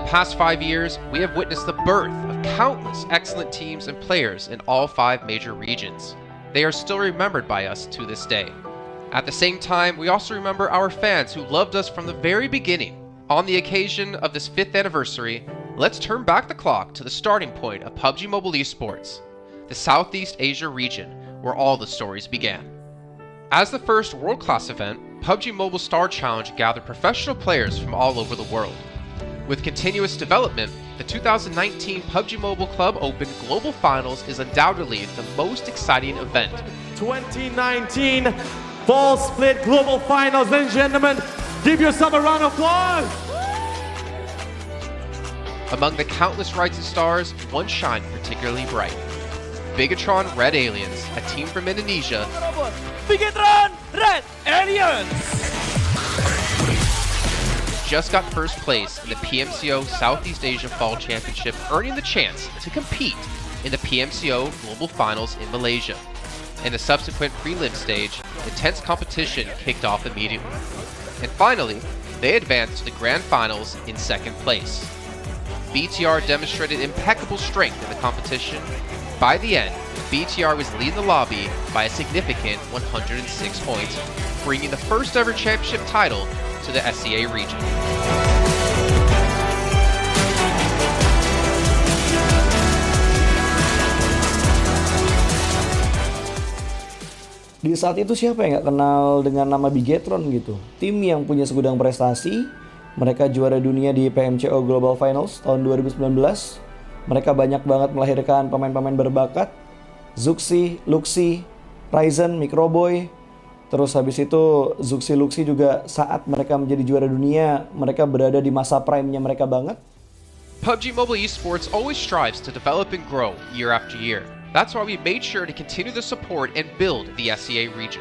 past 5 years, we have witnessed the birth of countless excellent teams and players in all 5 major regions. They are still remembered by us to this day. At the same time, we also remember our fans who loved us from the very beginning. On the occasion of this 5th anniversary, let's turn back the clock to the starting point of PUBG Mobile esports, the Southeast Asia region, where all the stories began. As the first world-class event, PUBG Mobile Star Challenge gathered professional players from all over the world. With continuous development, the 2019 PUBG Mobile Club Open Global Finals is undoubtedly the most exciting event. 2019 Fall Split Global Finals, ladies and gentlemen, give yourself a round of applause! Among the countless rising stars, one shined particularly bright. Bigatron Red Aliens, a team from Indonesia, Bigatron Red Aliens! just got first place in the PMCO Southeast Asia Fall Championship, earning the chance to compete in the PMCO Global Finals in Malaysia. In the subsequent prelim stage, intense competition kicked off immediately. And finally, they advanced to the Grand Finals in 2nd place. BTR demonstrated impeccable strength in the competition. By the end, BTR was leading the lobby by a significant 106 points, bringing the first ever championship title to the SEA region. Di saat itu siapa yang gak kenal dengan nama Bigatron gitu? Tim yang punya segudang prestasi, mereka juara dunia di PMCO Global Finals tahun 2019. Mereka banyak banget melahirkan pemain-pemain berbakat. Zuxi, Luxi, Ryzen, Microboy. Terus habis itu Zuxi, Luxi juga saat mereka menjadi juara dunia, mereka berada di masa prime-nya mereka banget. PUBG Mobile esports always strives to develop and grow year after year. That's why we made sure to continue the support and build the SEA region.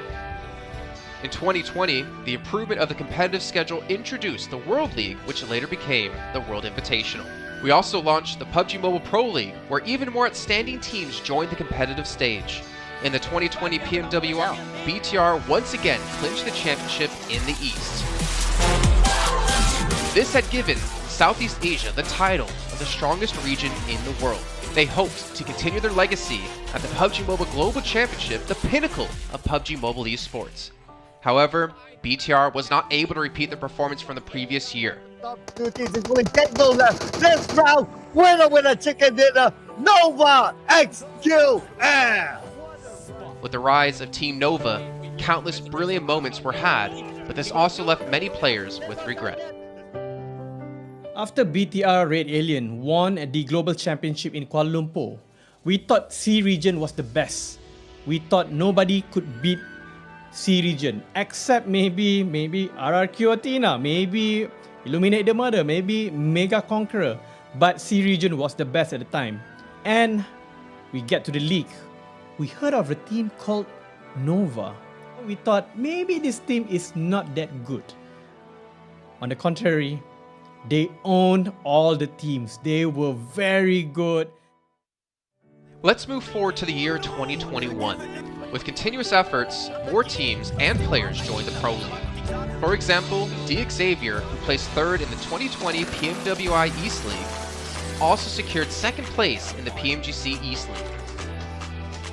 In 2020, the improvement of the competitive schedule introduced the World League, which later became the World Invitational. We also launched the PUBG Mobile Pro League, where even more outstanding teams joined the competitive stage. In the 2020 PMWL, BTR once again clinched the championship in the East. This had given Southeast Asia the title of the strongest region in the world. They hoped to continue their legacy at the PUBG Mobile Global Championship, the pinnacle of PUBG Mobile esports. However, BTR was not able to repeat the performance from the previous year. Top 2 teams is going to get those this round. Winner, chicken dinner, Nova XQL. With the rise of Team Nova, countless brilliant moments were had, but this also left many players with regret. After BTR Red Alien won at the Global Championship in Kuala Lumpur, we thought C region was the best. We thought nobody could beat C region except maybe RRQ Athena, maybe Illuminate the Murder, maybe Mega Conqueror, but C region was the best at the time. And we get to the league. We heard of a team called Nova. We thought maybe this team is not that good. On the contrary, they owned all the teams. They were very good. Let's move forward to the year 2021. With continuous efforts, more teams and players joined the Pro League. For example, Xavier, who placed 3rd in the 2020 PMWI East League, also secured 2nd place in the PMGC East League.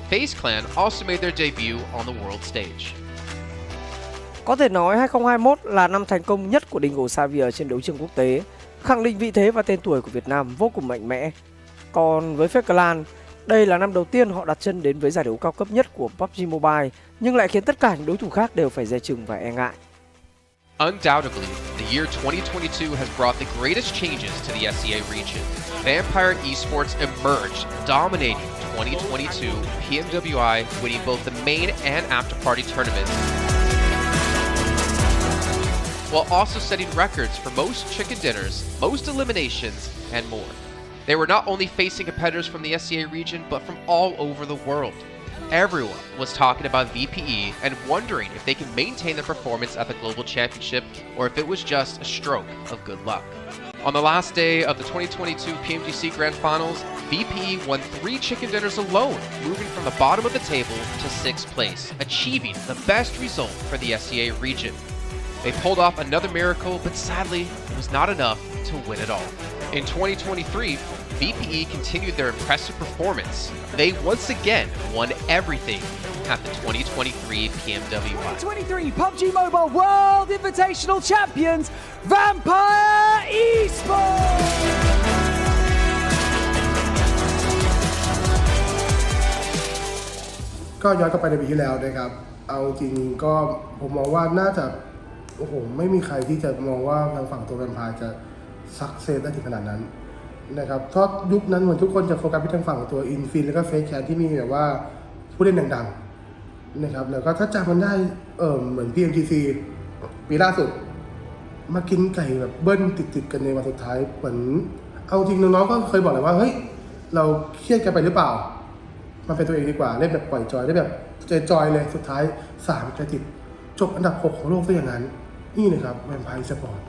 FaZe Clan also made their debut on the world stage. Có thể nói 2021 là năm thành công nhất của Dingo Xavier trên đấu trường quốc tế, khẳng định vị thế và tên tuổi của Việt Nam vô cùng mạnh mẽ. Còn với FaZe Clan, đây là năm đầu tiên họ đặt chân đến với giải đấu cao cấp nhất của PUBG Mobile, nhưng lại khiến tất cả những đối thủ khác đều phải dè chừng và e ngại. Undoubtedly, the year 2022 has brought the greatest changes to the SEA region. Vampire Esports emerged, dominating 2022 PMWI, winning both the main and after-party tournaments, while also setting records for most chicken dinners, most eliminations, and more. They were not only facing competitors from the SEA region, but from all over the world. Everyone was talking about VPE and wondering if they can maintain their performance at the Global Championship or if it was just a stroke of good luck. On the last day of the 2022 PMGC Grand Finals, VPE won 3 chicken dinners alone, moving from the bottom of the table to 6th place, achieving the best result for the SEA region. They pulled off another miracle, but sadly, it was not enough to win it all. In 2023, VPE continued their impressive performance. They once again won everything at the 2023 PMWI. 2023 PUBG Mobile World Invitational Champions, Vampire Esports! ก็ย้อนกลับไปในปีที่แล้วนะครับเอาจริงก็ผมมองว่าน่าจะโอ้โหไม่มีใครที่จะมองว่าทางฝั่งตัวแวมไพร์จะซักเซสได้ถึงขนาดนั้นนะครับเพราะยุคนั้นเหมือนทุกคนจะโฟกัสไปทางฝั่งตัวอินฟินแล้วก็เฟซแคทที่มีแบบว่าผู้เล่นดังๆนะครับแล้วก็ถ้าจำมันได้เหมือน PMGC ปีล่าสุดมากินไก่แบบเบิ้ลติดๆกันในวันสุดท้ายเหมือนเอาจริงน้องๆก็เคยบอกเลยว่าเฮ้ยเราเครียดกันไปหรือเปล่ามันเป็นตัวเองดีกว่าเล่นแบบปล่อยจอยได้แบบจอยเลยสุดท้าย3จะติดจบอันดับ6ของโลกซะอย่างนั้นนี่นะครับแวมไพร์สปอร์ต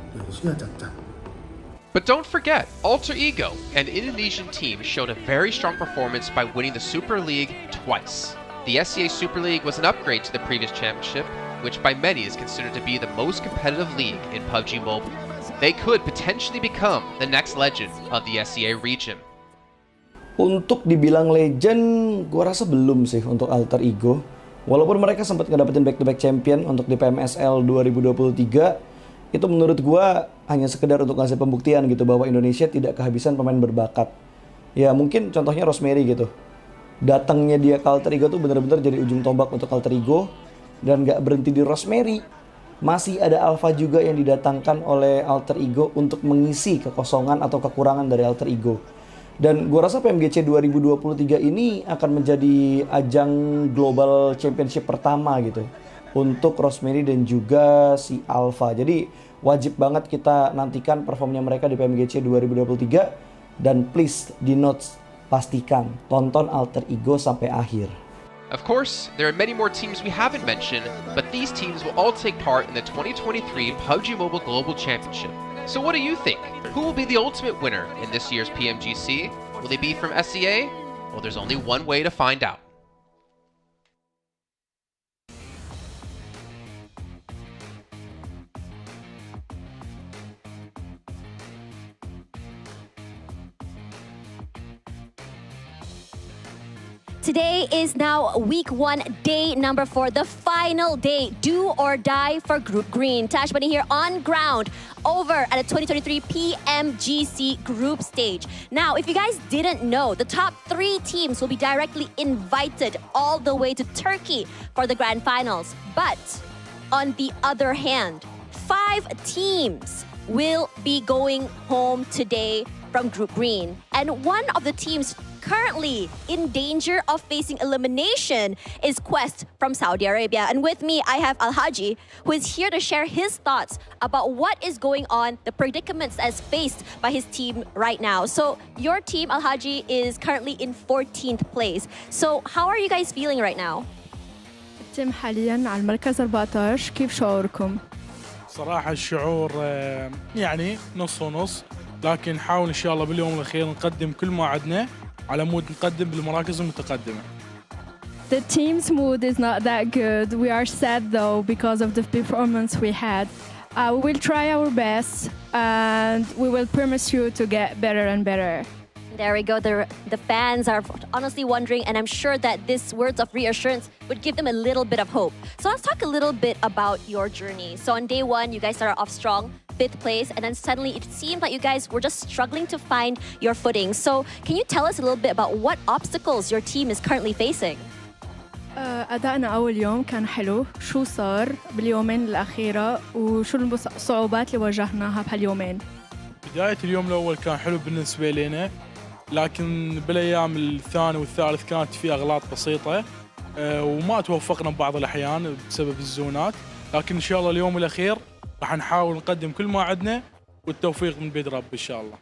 เหลือเชื่อจัด But don't forget, Alter Ego, an Indonesian team, showed a very strong performance by winning the Super League twice. The SCA Super League was an upgrade to the previous championship, which by many is considered to be the most competitive league in PUBG Mobile. They could potentially become the next legend of the SCA region. Untuk dibilang legend, gua rasa belum sih untuk Alter Ego. Walaupun mereka sempat ngedapetin back-to-back champion untuk di PMSL 2023, itu menurut gua hanya sekedar untuk ngasih pembuktian gitu bahwa Indonesia tidak kehabisan pemain berbakat. Ya mungkin contohnya Rosemary gitu. Datangnya dia ke Alter Ego tuh bener-bener jadi ujung tombak untuk Alter Ego. Dan gak berhenti di Rosemary. Masih ada Alpha juga yang didatangkan oleh Alter Ego untuk mengisi kekosongan atau kekurangan dari Alter Ego. Dan gue rasa PMGC 2023 ini akan menjadi ajang global championship pertama gitu untuk Rosemary dan juga si Alpha. Jadi wajib banget kita nantikan performnya mereka di PMGC 2023. Dan please di notes pastikan tonton Alter Ego sampai akhir. Of course, there are many more teams we haven't mentioned, but these teams will all take part in the 2023 PUBG Mobile Global Championship. So what do you think? Who will be the ultimate winner in this year's PMGC? Will they be from SCA? Well, there's only one way to find out. Today is now week 1, day number 4, the final day, do or die for Group Green. Tash Bunny here on ground over at the 2023 PMGC group stage. Now, if you guys didn't know, the top 3 teams will be directly invited all the way to Turkey for the Grand Finals. But on the other hand, 5 teams will be going home today from Group Green. And one of the teams currently in danger of facing elimination is Quest from Saudi Arabia. And with me, I have Al-Haji, who is here to share his thoughts about what is going on, the predicaments as faced by his team right now. So your team, Al-Haji, is currently in 14th place. So how are you guys feeling right now? التيم حاليا على المركز 14. كيف شعوركم؟ صراحة الشعور يعني نص ونص، لكن نحاول إن شاء الله باليوم الأخير نقدم كل ما عندنا على مود نقدم بالمراكز المتقدمة. The team's mood is not that good. We are sad though because of the performance we had. We will try our best and we will promise you to get better and better. There we go. The fans are honestly wondering, and I'm sure that this words of reassurance would give them a little bit of hope. So let's talk a little bit about your journey. So on day 1, you guys started off strong, 5th place, and then suddenly it seemed like you guys were just struggling to find your footing. So can you tell us a little bit about what obstacles your team is currently facing? أدائنا أول يوم كان حلو. شو صار باليومين الأخيرة وشو الصعوبات اللي واجهناها بهاليومين؟ بداية اليوم الأول كان حلو بالنسبة لنا، لكن بالأيام الثاني والثالث كانت في أغلاط بسيطة وما توفقنا ببعض الأحيان بسبب الزونات، لكن إن شاء الله اليوم الأخير راح نحاول نقدم كل ما عندنا والتوفيق من بيد رب إن شاء الله.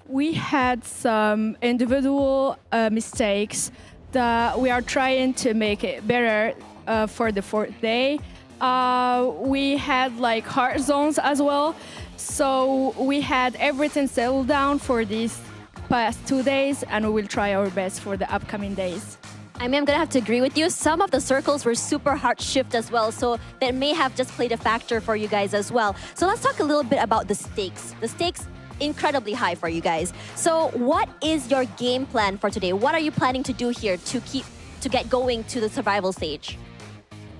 We had some individual mistakes that we are trying to make it better for the 4th day. We had like hard zones as well, so we had everything settled down for these past 2 days, and we will try our best for the upcoming days. I mean, I'm gonna have to agree with you. Some of the circles were super hard shift as well, so that may have just played a factor for you guys as well. So let's talk a little bit about the stakes. The stakes incredibly high for you guys. So what is your game plan for today? What are you planning to do here to get going to the survival stage?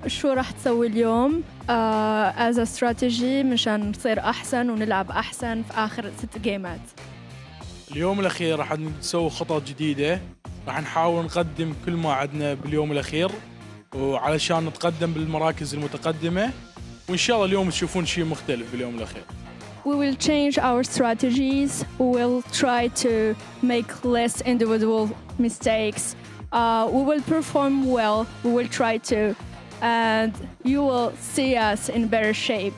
شو راح تسوي اليوم as a strategy مشان نصير أحسن ونلعب أحسن في آخر 6 جيمات. اليوم الأخير راح نسوي خطط جديدة، راح نحاول نقدم كل ما عندنا باليوم الأخير وعلشان نتقدم بالمراكز المتقدمة، وإن شاء الله اليوم تشوفون شيء مختلف باليوم الأخير. We will change our strategies. We will try to make less individual mistakes. We will perform well. We will try to, and you will see us in better shape.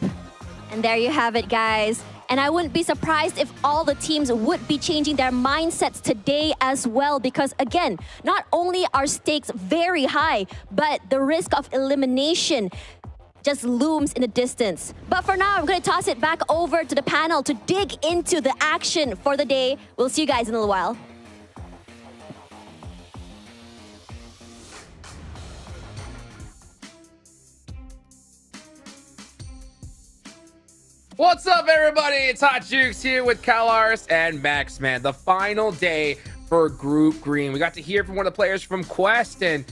And there you have it, guys. And I wouldn't be surprised if all the teams would be changing their mindsets today as well, because again, not only are stakes very high, but the risk of elimination just looms in the distance. But for now, I'm going to toss it back over to the panel to dig into the action for the day. We'll see you guys in a little while. What's up, everybody? It's Hot Jukes here with Kalars and Maxman. The final day for Group Green. We got to hear from one of the players from Quest, and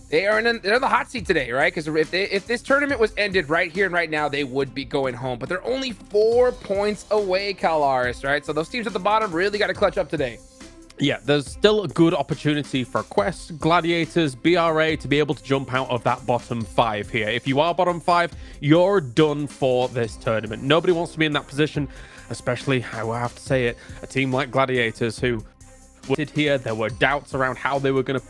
they're in the hot seat today, right? Because if this tournament was ended right here and right now, they would be going home. But they're only 4 points away, Kalars, right? So those teams at the bottom really got to clutch up today. Yeah, there's still a good opportunity for Quest, Gladiators, BRA to be able to jump out of that bottom 5 here. If you are bottom 5, you're done for this tournament. Nobody wants to be in that position, especially, I will have to say it, a team like Gladiators who did here. There were doubts around how they were going to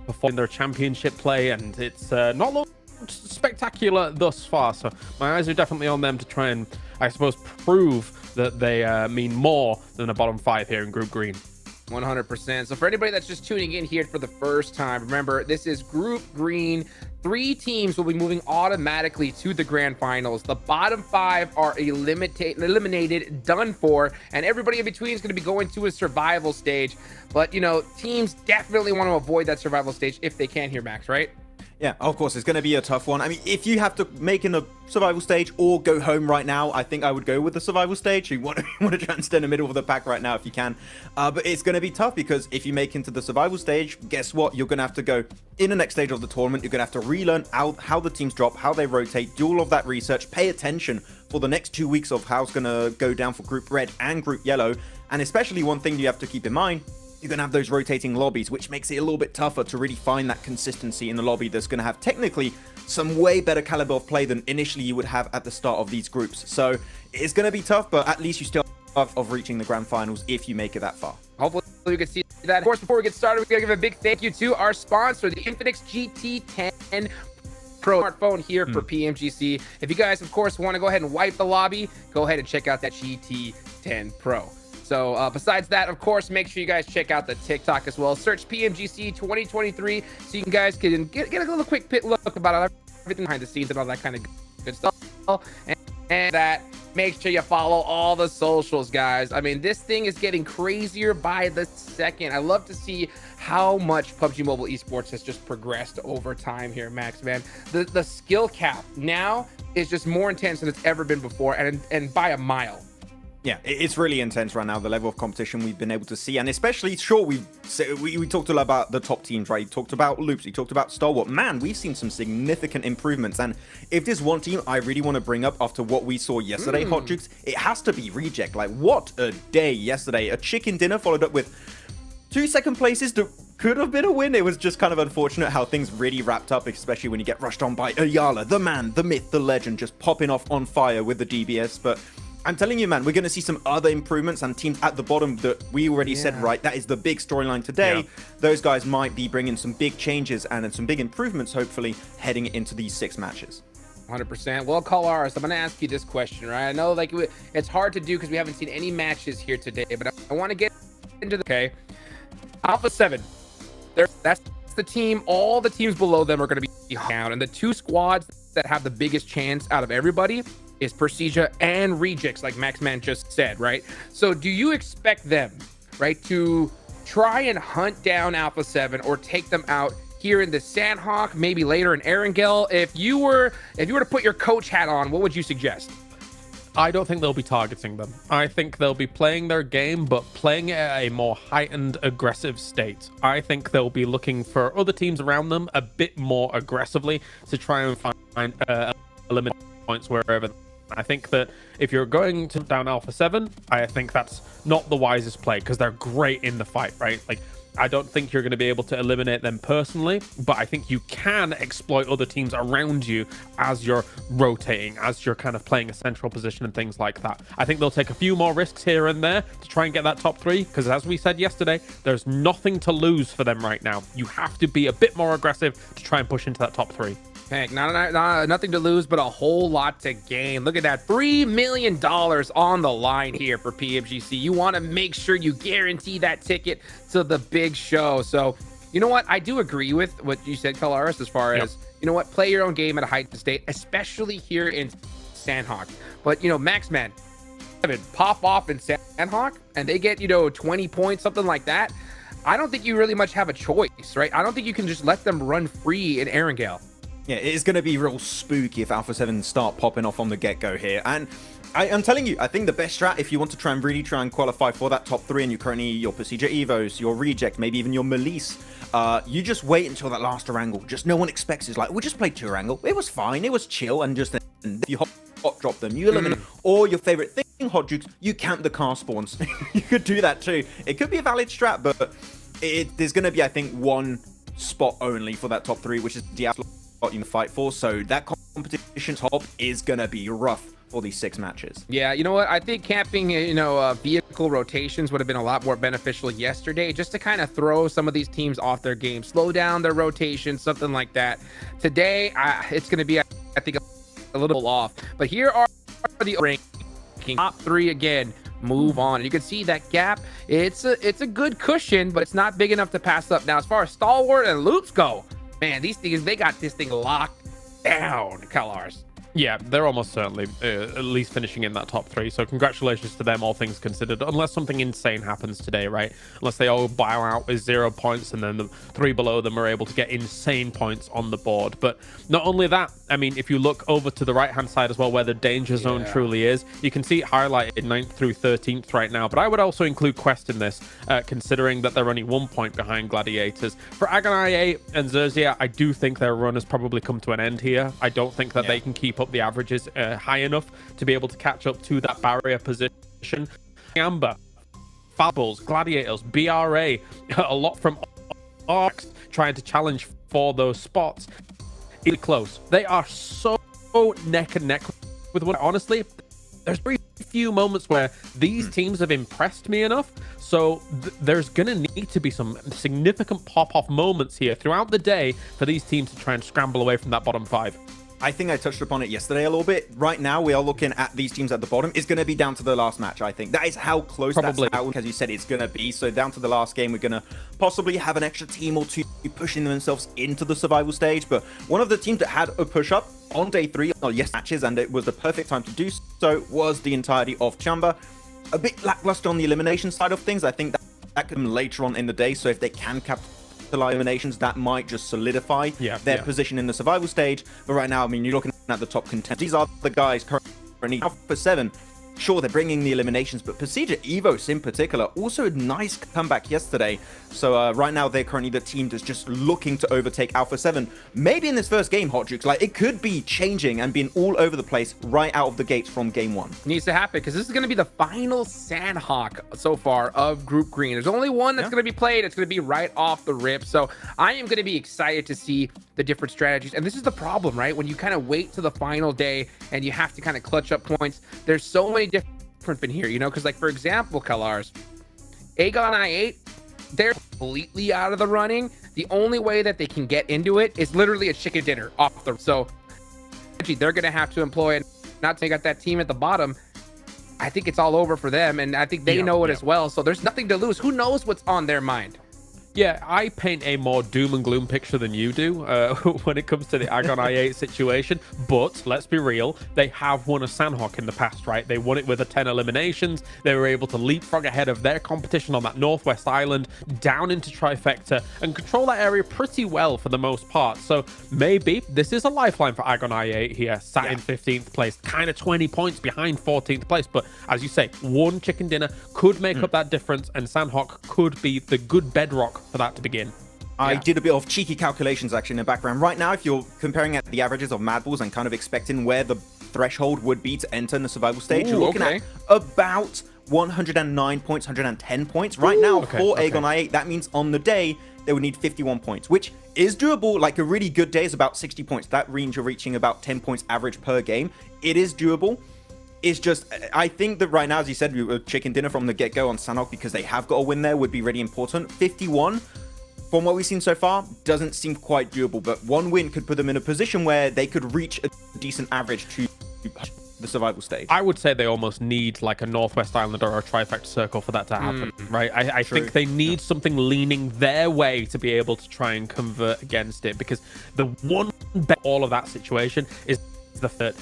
perform their championship play, and it's not looked spectacular thus far. So my eyes are definitely on them to try and, I suppose, prove that they mean more than a bottom 5 here in Group Green. 100%. So for anybody that's just tuning in here for the first time, remember, this is Group Green. 3 teams will be moving automatically to the Grand Finals. The bottom 5 are eliminated, done for, and everybody in between is going to be going to a survival stage. But, you know, teams definitely want to avoid that survival stage if they can here, Max, right? Yeah, of course, it's going to be a tough one. I mean, if you have to make in the survival stage or go home right now, I think I would go with the survival stage. You want to try and stay in the middle of the pack right now if you can. But it's going to be tough because if you make into the survival stage, guess what? You're going to have to go in the next stage of the tournament. You're going to have to relearn how the teams drop, how they rotate, do all of that research, pay attention for the next 2 weeks of how it's going to go down for Group Red and Group Yellow. And especially one thing you have to keep in mind, you're going to have those rotating lobbies, which makes it a little bit tougher to really find that consistency in the lobby that's going to have technically some way better caliber of play than initially you would have at the start of these groups. So it's going to be tough, but at least you still have of reaching the Grand Finals if you make it that far. Hopefully you can see that. Of course, before we get started, we're going to give a big thank you to our sponsor, the Infinix GT10 Pro smartphone here for PMGC. If you guys, of course, want to go ahead and wipe the lobby, go ahead and check out that GT10 Pro. So besides that, of course, make sure you guys check out the TikTok as well. Search PMGC 2023 so you guys can get a little quick look about everything behind the scenes and all that kind of good stuff. And that, make sure you follow all the socials, guys. I mean, this thing is getting crazier by the second. I love to see how much PUBG Mobile Esports has just progressed over time here, Max, man. The skill cap now is just more intense than it's ever been before, and by a mile. Yeah, it's really intense right now, the level of competition we've been able to see. And especially, sure, we talked a lot about the top teams, right? We talked about Loops, we talked about Stalwart. Man, we've seen some significant improvements. And if there's one team I really want to bring up after what we saw yesterday, Hot Jukes, it has to be Reject. Like, what a day yesterday. A chicken dinner followed up with 2 second places that could have been a win. It was just kind of unfortunate how things really wrapped up, especially when you get rushed on by Ayala, the man, the myth, the legend, just popping off on fire with the DBS. But I'm telling you, man, we're going to see some other improvements, and teams at the bottom that we already said, right, that is the big storyline today. Yeah. Those guys might be bringing some big changes and some big improvements, hopefully, heading into these 6 matches. 100%. Well, Kalars, I'm going to ask you this question, right? I know like it's hard to do because we haven't seen any matches here today, but I want to get into the... Okay. Alpha 7. That's the team. All the teams below them are going to be down, and the 2 squads that have the biggest chance out of everybody is Persija and Rejects, like Maxman just said, right? So do you expect them, right, to try and hunt down Alpha 7 or take them out here in the Sandhawk, maybe later in Erangel? If you were to put your coach hat on, what would you suggest? I don't think they'll be targeting them. I think they'll be playing their game, but playing it at a more heightened, aggressive state. I think they'll be looking for other teams around them a bit more aggressively to try and find eliminate points wherever. I think that if you're going to down Alpha 7, I think that's not the wisest play because they're great in the fight, right? Like, I don't think you're going to be able to eliminate them personally, but I think you can exploit other teams around you as you're rotating, as you're kind of playing a central position and things like that. I think they'll take a few more risks here and there to try and get that top 3, because as we said yesterday, there's nothing to lose for them right now. You have to be a bit more aggressive to try and push into that top 3. Heck, nothing to lose, but a whole lot to gain. Look at that, $3 million on the line here for PMGC. You want to make sure you guarantee that ticket to the big show. So, you know what? I do agree with what you said, Kalaris, as far as, you know what, play your own game at a heightened state, especially here in Sandhawk. But, you know, Maxman, pop off in Sandhawk, and they get, 20 points, something like that. I don't think you really much have a choice, right? I don't think you can just let them run free in Erangel. Yeah, it is going to be real spooky if Alpha 7 start popping off on the get-go here. And I'm telling you, I think the best strat, if you want to really try and qualify for that top 3 and you're currently your Procedure Evos, your Reject, maybe even your Melise, you just wait until that last Erangel. Just no one expects. It's like, we just played 2 Erangel. It was fine. It was chill. And just you hot drop them. You eliminate or your favorite thing, Hot Jukes, you camp the car spawns. You could do that too. It could be a valid strat, but there's going to be, I think, one spot only for that top 3, which is the you fight for, so that competition top is gonna be rough for these 6 matches. Yeah, you know what? I think camping, vehicle rotations would have been a lot more beneficial yesterday, just to kind of throw some of these teams off their game, slow down their rotation, something like that. Today, it's gonna be, I think, a little off. But here are the ranking top 3 again. Move on. You can see that gap. It's a good cushion, but it's not big enough to pass up. Now, as far as Stalwart and Loops go, man, these things, they got this thing locked down, Kalars. Yeah, they're almost certainly at least finishing in that top 3. So congratulations to them, all things considered. Unless something insane happens today, right? Unless they all bow out with 0 points and then the 3 below them are able to get insane points on the board. But not only that, I mean, if you look over to the right-hand side as well, where the danger zone truly is, you can see it highlighted 9th through 13th right now. But I would also include Quest in this, considering that they're only 1 point behind Gladiators. For Agonaye and Zerzia, I do think their run has probably come to an end here. I don't think that they can keep up the averages high enough to be able to catch up to that barrier position. Amber, Fables, Gladiators, BRA, a lot from Arcs trying to challenge for those spots. Really close. They are so neck and neck with one. Honestly, there's very few moments where these teams have impressed me enough. So there's going to need to be some significant pop-off moments here throughout the day for these teams to try and scramble away from that bottom 5. I think I touched upon it yesterday a little bit. Right now, we are looking at these teams at the bottom. It's going to be down to the last match, I think. That is how close that's how, as you said, it's going to be. So down to the last game, we're going to possibly have an extra team or two pushing themselves into the survival stage. But one of the teams that had a push-up on day 3, matches, and it was the perfect time to do so, was the entirety of Chamba. A bit lackluster on the elimination side of things. I think that could come later on in the day. So if they can capture the eliminations, that might just solidify their position in the survival stage. But right now, I mean, you're looking at the top contenders. These are the guys currently Alpha 7. Sure, they're bringing the eliminations, but Procedure Evos in particular, also a nice comeback yesterday. So right now, they're currently the team that's just looking to overtake Alpha 7. Maybe in this first game, Hot Jukes, like, it could be changing and being all over the place right out of the gates from game 1. Needs to happen, because this is going to be the final Sandhawk so far of Group Green. There's only one that's going to be played. It's going to be right off the rip. So I am going to be excited to see the different strategies. And this is the problem, right? When you kind of wait to the final day and you have to kind of clutch up points, there's so many different in here, because like, for example, Kalars, Aegon I8, they're completely out of the running. The only way that they can get into it is literally a chicken dinner off the, so they're going to have to employ, and not take out that team at the bottom. I think it's all over for them, and I think they know it as well. So there's nothing to lose. Who knows what's on their mind? Yeah, I paint a more doom and gloom picture than you do when it comes to the Agon I8 situation. But let's be real, they have won a Sandhawk in the past, right? They won it with a 10 eliminations. They were able to leapfrog ahead of their competition on that Northwest Island, down into Trifecta, and control that area pretty well for the most part. So maybe this is a lifeline for Agon I8 here, sat in 15th place, kind of 20 points behind 14th place. But as you say, one chicken dinner could make up that difference, and Sandhawk could be the good bedrock for that to begin. I did a bit of cheeky calculations actually in the background. Right now, if you're comparing at the averages of Mad Balls and kind of expecting where the threshold would be to enter in the survival stage, you're looking at about 109 points, 110 points. Right now, for Agon I8, that means on the day, they would need 51 points, which is doable. Like a really good day is about 60 points. That range you're reaching about 10 points average per game. It is doable. It's just, I think that right now, as you said, we were chicken dinner from the get-go on Sandhawk because they have got a win there would be really important. 51, from what we've seen so far, doesn't seem quite doable, but one win could put them in a position where they could reach a decent average to the survival stage. I would say they almost need like a Northwest Island or a Trifecta Circle for that to happen, right? I think they need something leaning their way to be able to try and convert against it, because the one bet all of that situation is the third.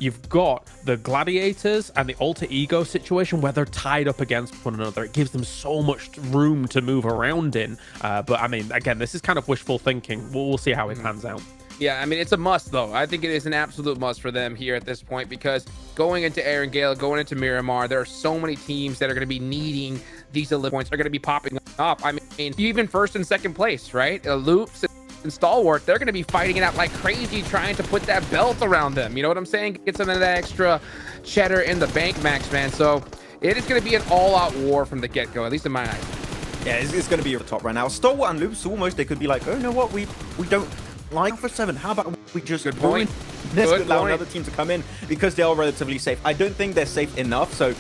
You've got the Gladiators and the Alter Ego situation where they're tied up against one another. It gives them so much room to move around in. But I mean, again, this is kind of wishful thinking. We'll see how it pans out. Yeah, I mean, it's a must, though. I think it is an absolute must for them here at this point, because going into Erangel, going into Miramar, there are so many teams that are going to be needing these elite points. They're going to be popping up. I mean, even first and second place, right? Loops and Stalwart, they're going to be fighting it out like crazy, trying to put that belt around them. You know what I'm saying? Get some of that extra cheddar in the bank, Max, man. So it is going to be an all-out war from the get-go, at least in my eyes. Yeah, it's going to be over the top right now. Stalwart and Loops, almost, they could be like, oh, you know what? We don't like for 7. How about we just point. Let's allow another team to come in, because they are relatively safe. I don't think they're safe enough, so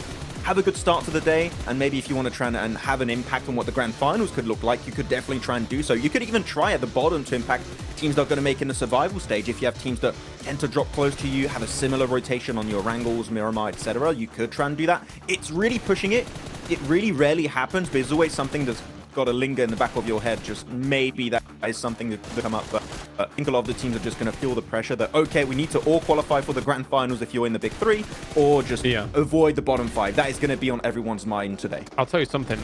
have a good start to the day, and maybe if you want to try and have an impact on what the Grand Finals could look like, you could definitely try and do so. You could even try at the bottom to impact teams that are going to make in the survival stage. If you have teams that tend to drop close to you, have a similar rotation on your Wrangles, Miramar, etc., you could try and do that. It's really pushing it. It really rarely happens, but it's always something that's got to linger in the back of your head. Just maybe that is something that could come up, but I think a lot of the teams are just going to feel the pressure that, okay, we need to all qualify for the Grand Finals if you're in the big 3, or just avoid the bottom 5. That is going to be on everyone's mind today. I'll tell you something.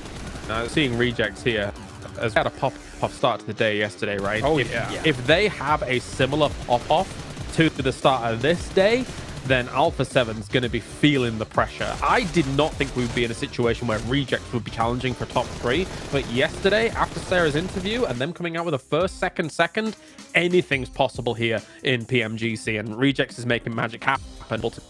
Seeing Rejects here, as had a pop start to the day yesterday, right? Oh, if they have a similar pop-off to the start of this day, then Alpha 7's going to be feeling the pressure. I did not think we would be in a situation where Rejects would be challenging for top 3, but yesterday, after Sarah's interview and them coming out with a first, second, anything's possible here in PMGC, and Rejects is making magic happen to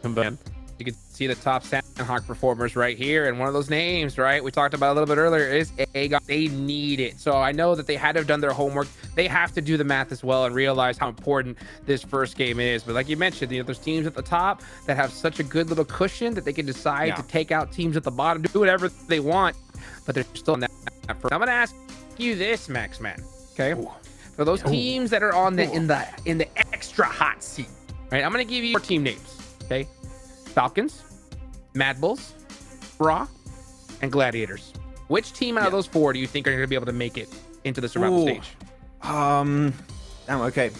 convert. You can see the top Sandhawk performers right here, and one of those names, right, we talked about a little bit earlier, is Agon. They need it. So I know that they had to have done their homework. They have to do the math as well and realize how important this first game is. But like you mentioned, you know, there's teams at the top that have such a good little cushion that they can decide to take out teams at the bottom, do whatever they want, but they're still in that first. I'm gonna ask you this, Max, man. Okay, for those teams that are on the in the extra hot seat, right? I'm gonna give you 4 team names. Okay. Falcons, Mad Bulls, Bra, and Gladiators. Which team out of those 4 do you think are going to be able to make it into the survival stage? Okay.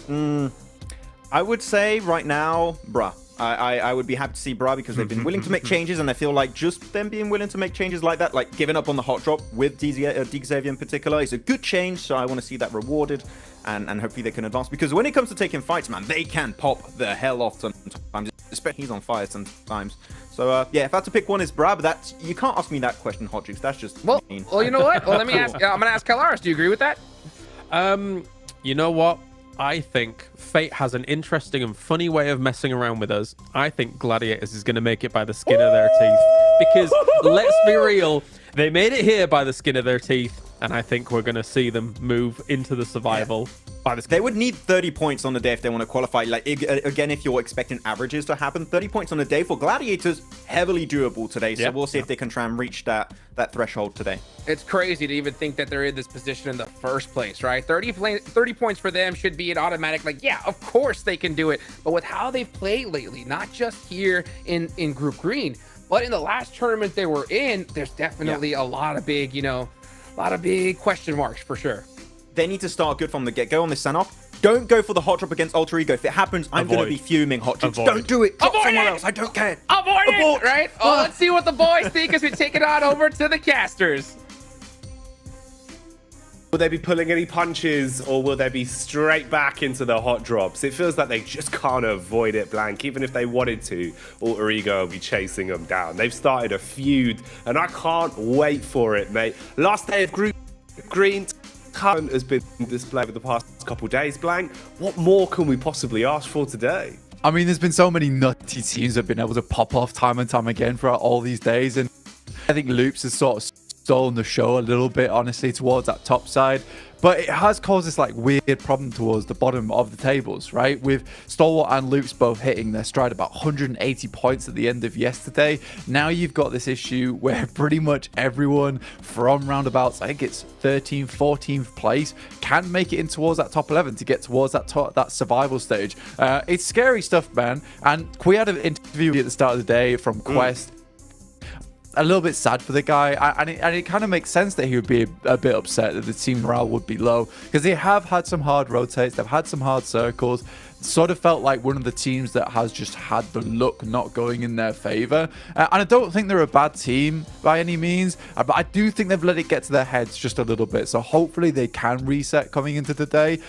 I would say right now, Bra. I would be happy to see Bra, because they've been willing to make changes, and I feel like just them being willing to make changes like that, like giving up on the hot drop with Xavier in particular, is a good change, so I want to see that rewarded, and hopefully they can advance, because when it comes to taking fights, man, they can pop the hell off sometimes, especially he's on fire sometimes. So yeah, if I had to pick one, it's Bra, but that's, you can't ask me that question, Hot Juice, that's just mean. Well, you know what? Well, let me ask, I'm going to ask Kalaris, do you agree with that? You know what? I think Fate has an interesting and funny way of messing around with us. I think Gladiators is going to make it by the skin of their teeth. Because, let's be real, they made it here by the skin of their teeth, and I think we're going to see them move into the survival by the skin. They would need 30 points on the day if they want to qualify. Like, again, if you're expecting averages to happen, 30 points on the day for Gladiators, heavily doable today. So we'll see if they can try and reach that threshold today. It's crazy to even think that they're in this position in the first place, right? 30 points for them should be an automatic, like, yeah, of course they can do it. But with how they've played lately, not just here in Group Green, but in the last tournament they were in, there's definitely a lot of big, you know, a lot of big question marks for sure. They need to start good from the get-go on this Sanhok. Don't go for the hot drop against Alter Ego. If it happens, I'm going to be fuming, hot drops. Don't do it. Drop somewhere else. I don't care. Avoid it, right? Oh, let's see what the boys think as we take it on over to the casters. Will they be pulling any punches, or will they be straight back into the hot drops? It feels like they just can't avoid it, Blank. Even if they wanted to, Alter Ego will be chasing them down. They've started a feud, and I can't wait for it, mate. Last day of Group Green has been displayed over the past couple days, Blank. What more can we possibly ask for today? I mean, there's been so many nutty teams that have been able to pop off time and time again throughout all these days, and I think Loops has sort of stolen the show a little bit, honestly, towards that top side. But it has caused this like weird problem towards the bottom of the tables, right? With Stalwart and Loops both hitting their stride about 180 points at the end of yesterday. Now you've got this issue where pretty much everyone from roundabouts, I think it's 13th, 14th place, can make it in towards that top 11 to get towards that survival stage. It's scary stuff, man. And we had an interview at the start of the day from Quest. A little bit sad for the guy, and it kind of makes sense that he would be a bit upset that the team morale would be low, because they have had some hard rotates, they've had some hard circles. Sort of felt like one of the teams that has just had the luck not going in their favor, and I don't think they're a bad team by any means, but I do think they've let it get to their heads just a little bit. So hopefully they can reset coming into the day,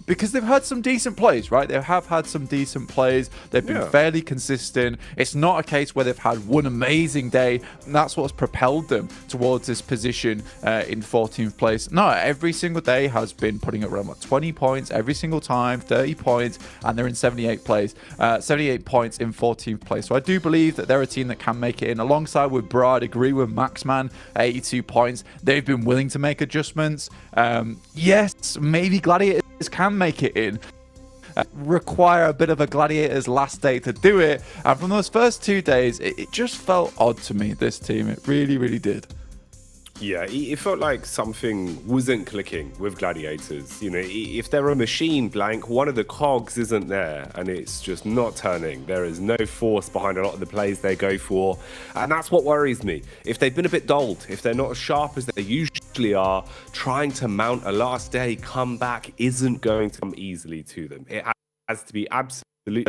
because they've had some decent plays, right? They have had some decent plays. They've been fairly consistent. It's not a case where they've had one amazing day, and that's what's propelled them towards this position in 14th place. No, every single day has been putting up around like 20 points every single time, 30 points, and they're in 78 points in 14th place. So I do believe that they're a team that can make it in. Alongside with Bra, I'd agree with Maxman, 82 points. They've been willing to make adjustments. Yes, maybe Gladiators can make it in. Require a bit of a Gladiators last day to do it. And from those first 2 days, it just felt odd to me, this team. It really, really did. Yeah, it felt like something wasn't clicking with Gladiators. You know, if they're a machine, Blank, one of the cogs isn't there, and it's just not turning. There is no force behind a lot of the plays they go for, and that's what worries me. If they've been a bit dulled, if they're not as sharp as they usually are, trying to mount a last day comeback isn't going to come easily to them. It has to be absolutely.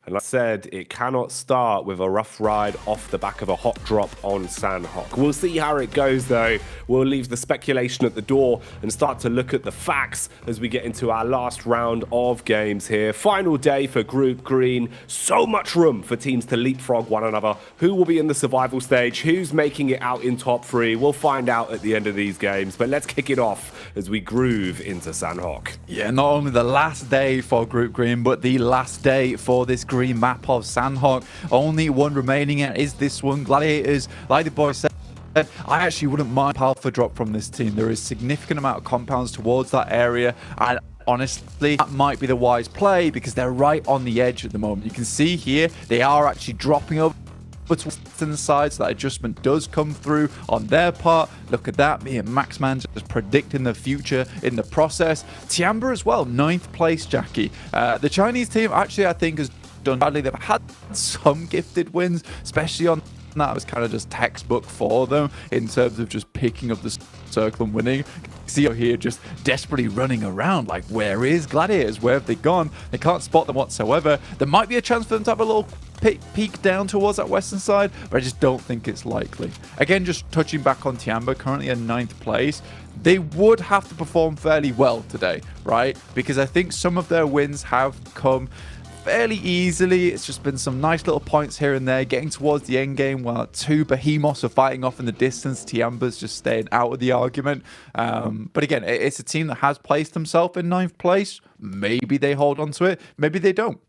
And like I said, it cannot start with a rough ride off the back of a hot drop on Sanhok. We'll see how it goes, though. We'll leave the speculation at the door and start to look at the facts as we get into our last round of games here. Final day for Group Green. So much room for teams to leapfrog one another. Who will be in the survival stage? Who's making it out in top 3? We'll find out at the end of these games. But let's kick it off as we groove into Sanhok. Yeah, not only the last day for Group Green, but the last day for this green map of Sanhok. Only one remaining, and is this one. Gladiators, like the boy said, I actually wouldn't mind alpha drop from this team. There is significant amount of compounds towards that area, and honestly, that might be the wise play because they're right on the edge at the moment. You can see here, they are actually dropping over to the side, so that adjustment does come through on their part. Look at that, me and Maxman just predicting the future in the process. Tiamba as well, 9th place, Jackie. The Chinese team actually, I think, has done badly. They've had some gifted wins, especially on that was kind of just textbook for them in terms of just picking up the circle and winning. See over here just desperately running around like, where is Gladiators? Where have they gone? They can't spot them whatsoever. There might be a chance for them to have a little peek down towards that western side, but I just don't think it's likely. Again, just touching back on Tiamba, currently in 9th place. They would have to perform fairly well today, right? Because I think some of their wins have come fairly easily. It's just been some nice little points here and there, getting towards the end game while 2 behemoths are fighting off in the distance. Tiamba's just staying out of the argument. But again, it's a team that has placed themselves in 9th place. Maybe they hold on to it. Maybe they don't.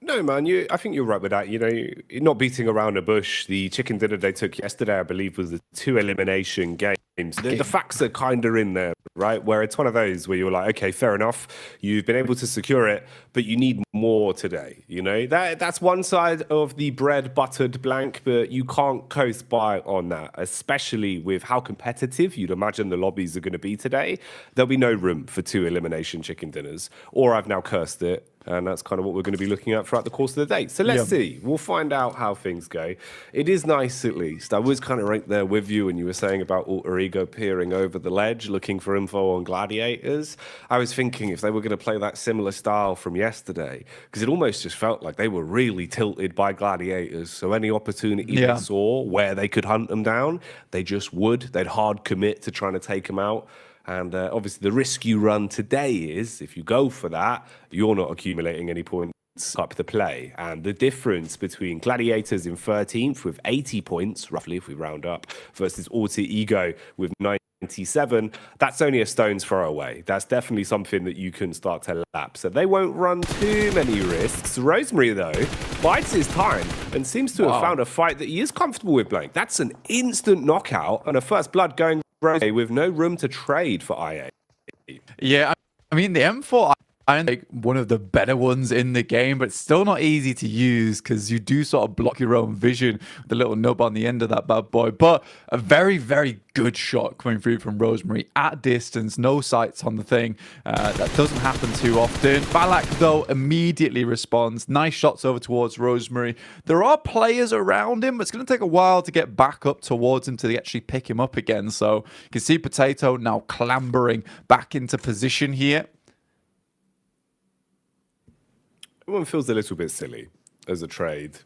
No, man, I think you're right with that. You know, you're not beating around the bush. The chicken dinner they took yesterday, I believe, was the 2 elimination games. The facts are kind of in there, right? Where it's one of those where you're like, okay, fair enough. You've been able to secure it, but you need more today. You know, that's one side of the bread buttered blank, but you can't coast by on that, especially with how competitive you'd imagine the lobbies are going to be today. There'll be no room for 2 elimination chicken dinners, or I've now cursed it. And that's kind of what we're going to be looking at throughout the course of the day. So let's see. We'll find out how things go. It is nice, at least. I was kind of right there with you when you were saying about Alter Ego peering over the ledge, looking for info on Gladiators. I was thinking if they were going to play that similar style from yesterday, because it almost just felt like they were really tilted by Gladiators. So any opportunity they saw where they could hunt them down, they just would. They'd hard commit to trying to take them out. And obviously the risk you run today is, if you go for that, you're not accumulating any points up the play. And the difference between Gladiators in 13th with 80 points, roughly if we round up, versus Alter Ego with 97, that's only a stone's throw away. That's definitely something that you can start to lap. So they won't run too many risks. Rosemary, though, bides his time and seems to have found a fight that he is comfortable with, Blank. That's an instant knockout and a first blood going with no room to trade for IA. Yeah, I mean, the M4, I think one of the better ones in the game, but it's still not easy to use because you do sort of block your own vision with the little nub on the end of that bad boy. But a very, very good shot coming through from Rosemary at distance, no sights on the thing. That doesn't happen too often. Balak, though, immediately responds. Nice shots over towards Rosemary. There are players around him, but it's going to take a while to get back up towards him to actually pick him up again. So you can see Potato now clambering back into position here. Everyone feels a little bit silly as a trade.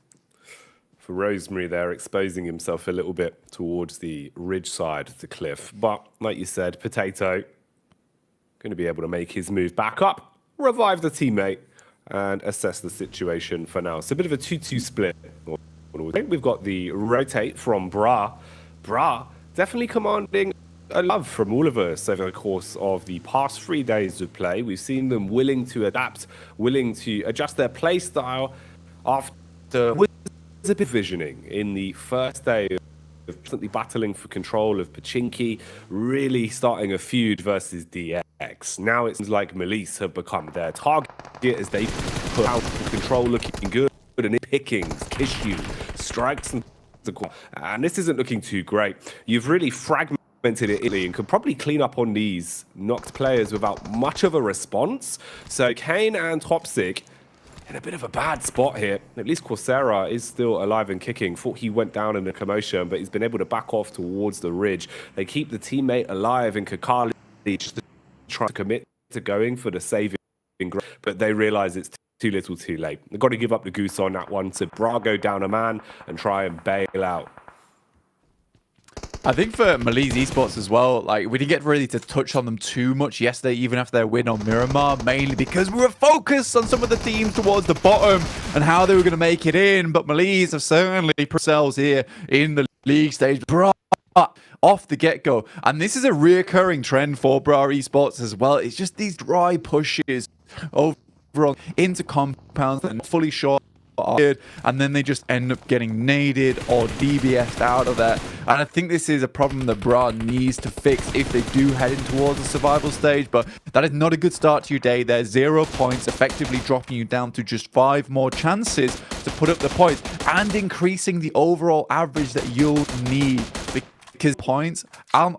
For Rosemary there, exposing himself a little bit towards the ridge side of the cliff. But, like you said, Potato going to be able to make his move back up, revive the teammate, and assess the situation for now. It's a bit of a 2-2 split. We've got the rotate from Bra. Bra definitely commanding a love from all of us over the course of the past 3 days of play. We've seen them willing to adapt, willing to adjust their play style after a bit visioning in the first day of constantly battling for control of Pachinki, really starting a feud versus DX. Now it seems like Melise have become their target as they put out control looking good, and pickings, Kishu, strikes, and this isn't looking too great. You've really fragmented it and could probably clean up on these knocked players without much of a response. So Kane and Topsic in a bit of a bad spot here. At least Coursera is still alive and kicking. Thought he went down in the commotion, but he's been able to back off towards the ridge. They keep the teammate alive in Kakali, just trying to commit to going for the saving, but they realize it's too little too late. They've got to give up the goose on that one. So Brago down a man and try and bail out. I think for Melise Esports as well, like, we didn't get really to touch on them too much yesterday, even after their win on Miramar, mainly because we were focused on some of the teams towards the bottom and how they were going to make it in. But Melise have certainly put themselves here in the league stage off the get-go. And this is a reoccurring trend for Bra Esports as well. It's just these dry pushes over into compounds and fully short, and then they just end up getting naded or DBS'd out of there. And I think this is a problem that Bra needs to fix if they do head in towards the survival stage. But that is not a good start to your day. There's 0 points, effectively dropping you down to just 5 more chances to put up the points and increasing the overall average that you'll need, because points on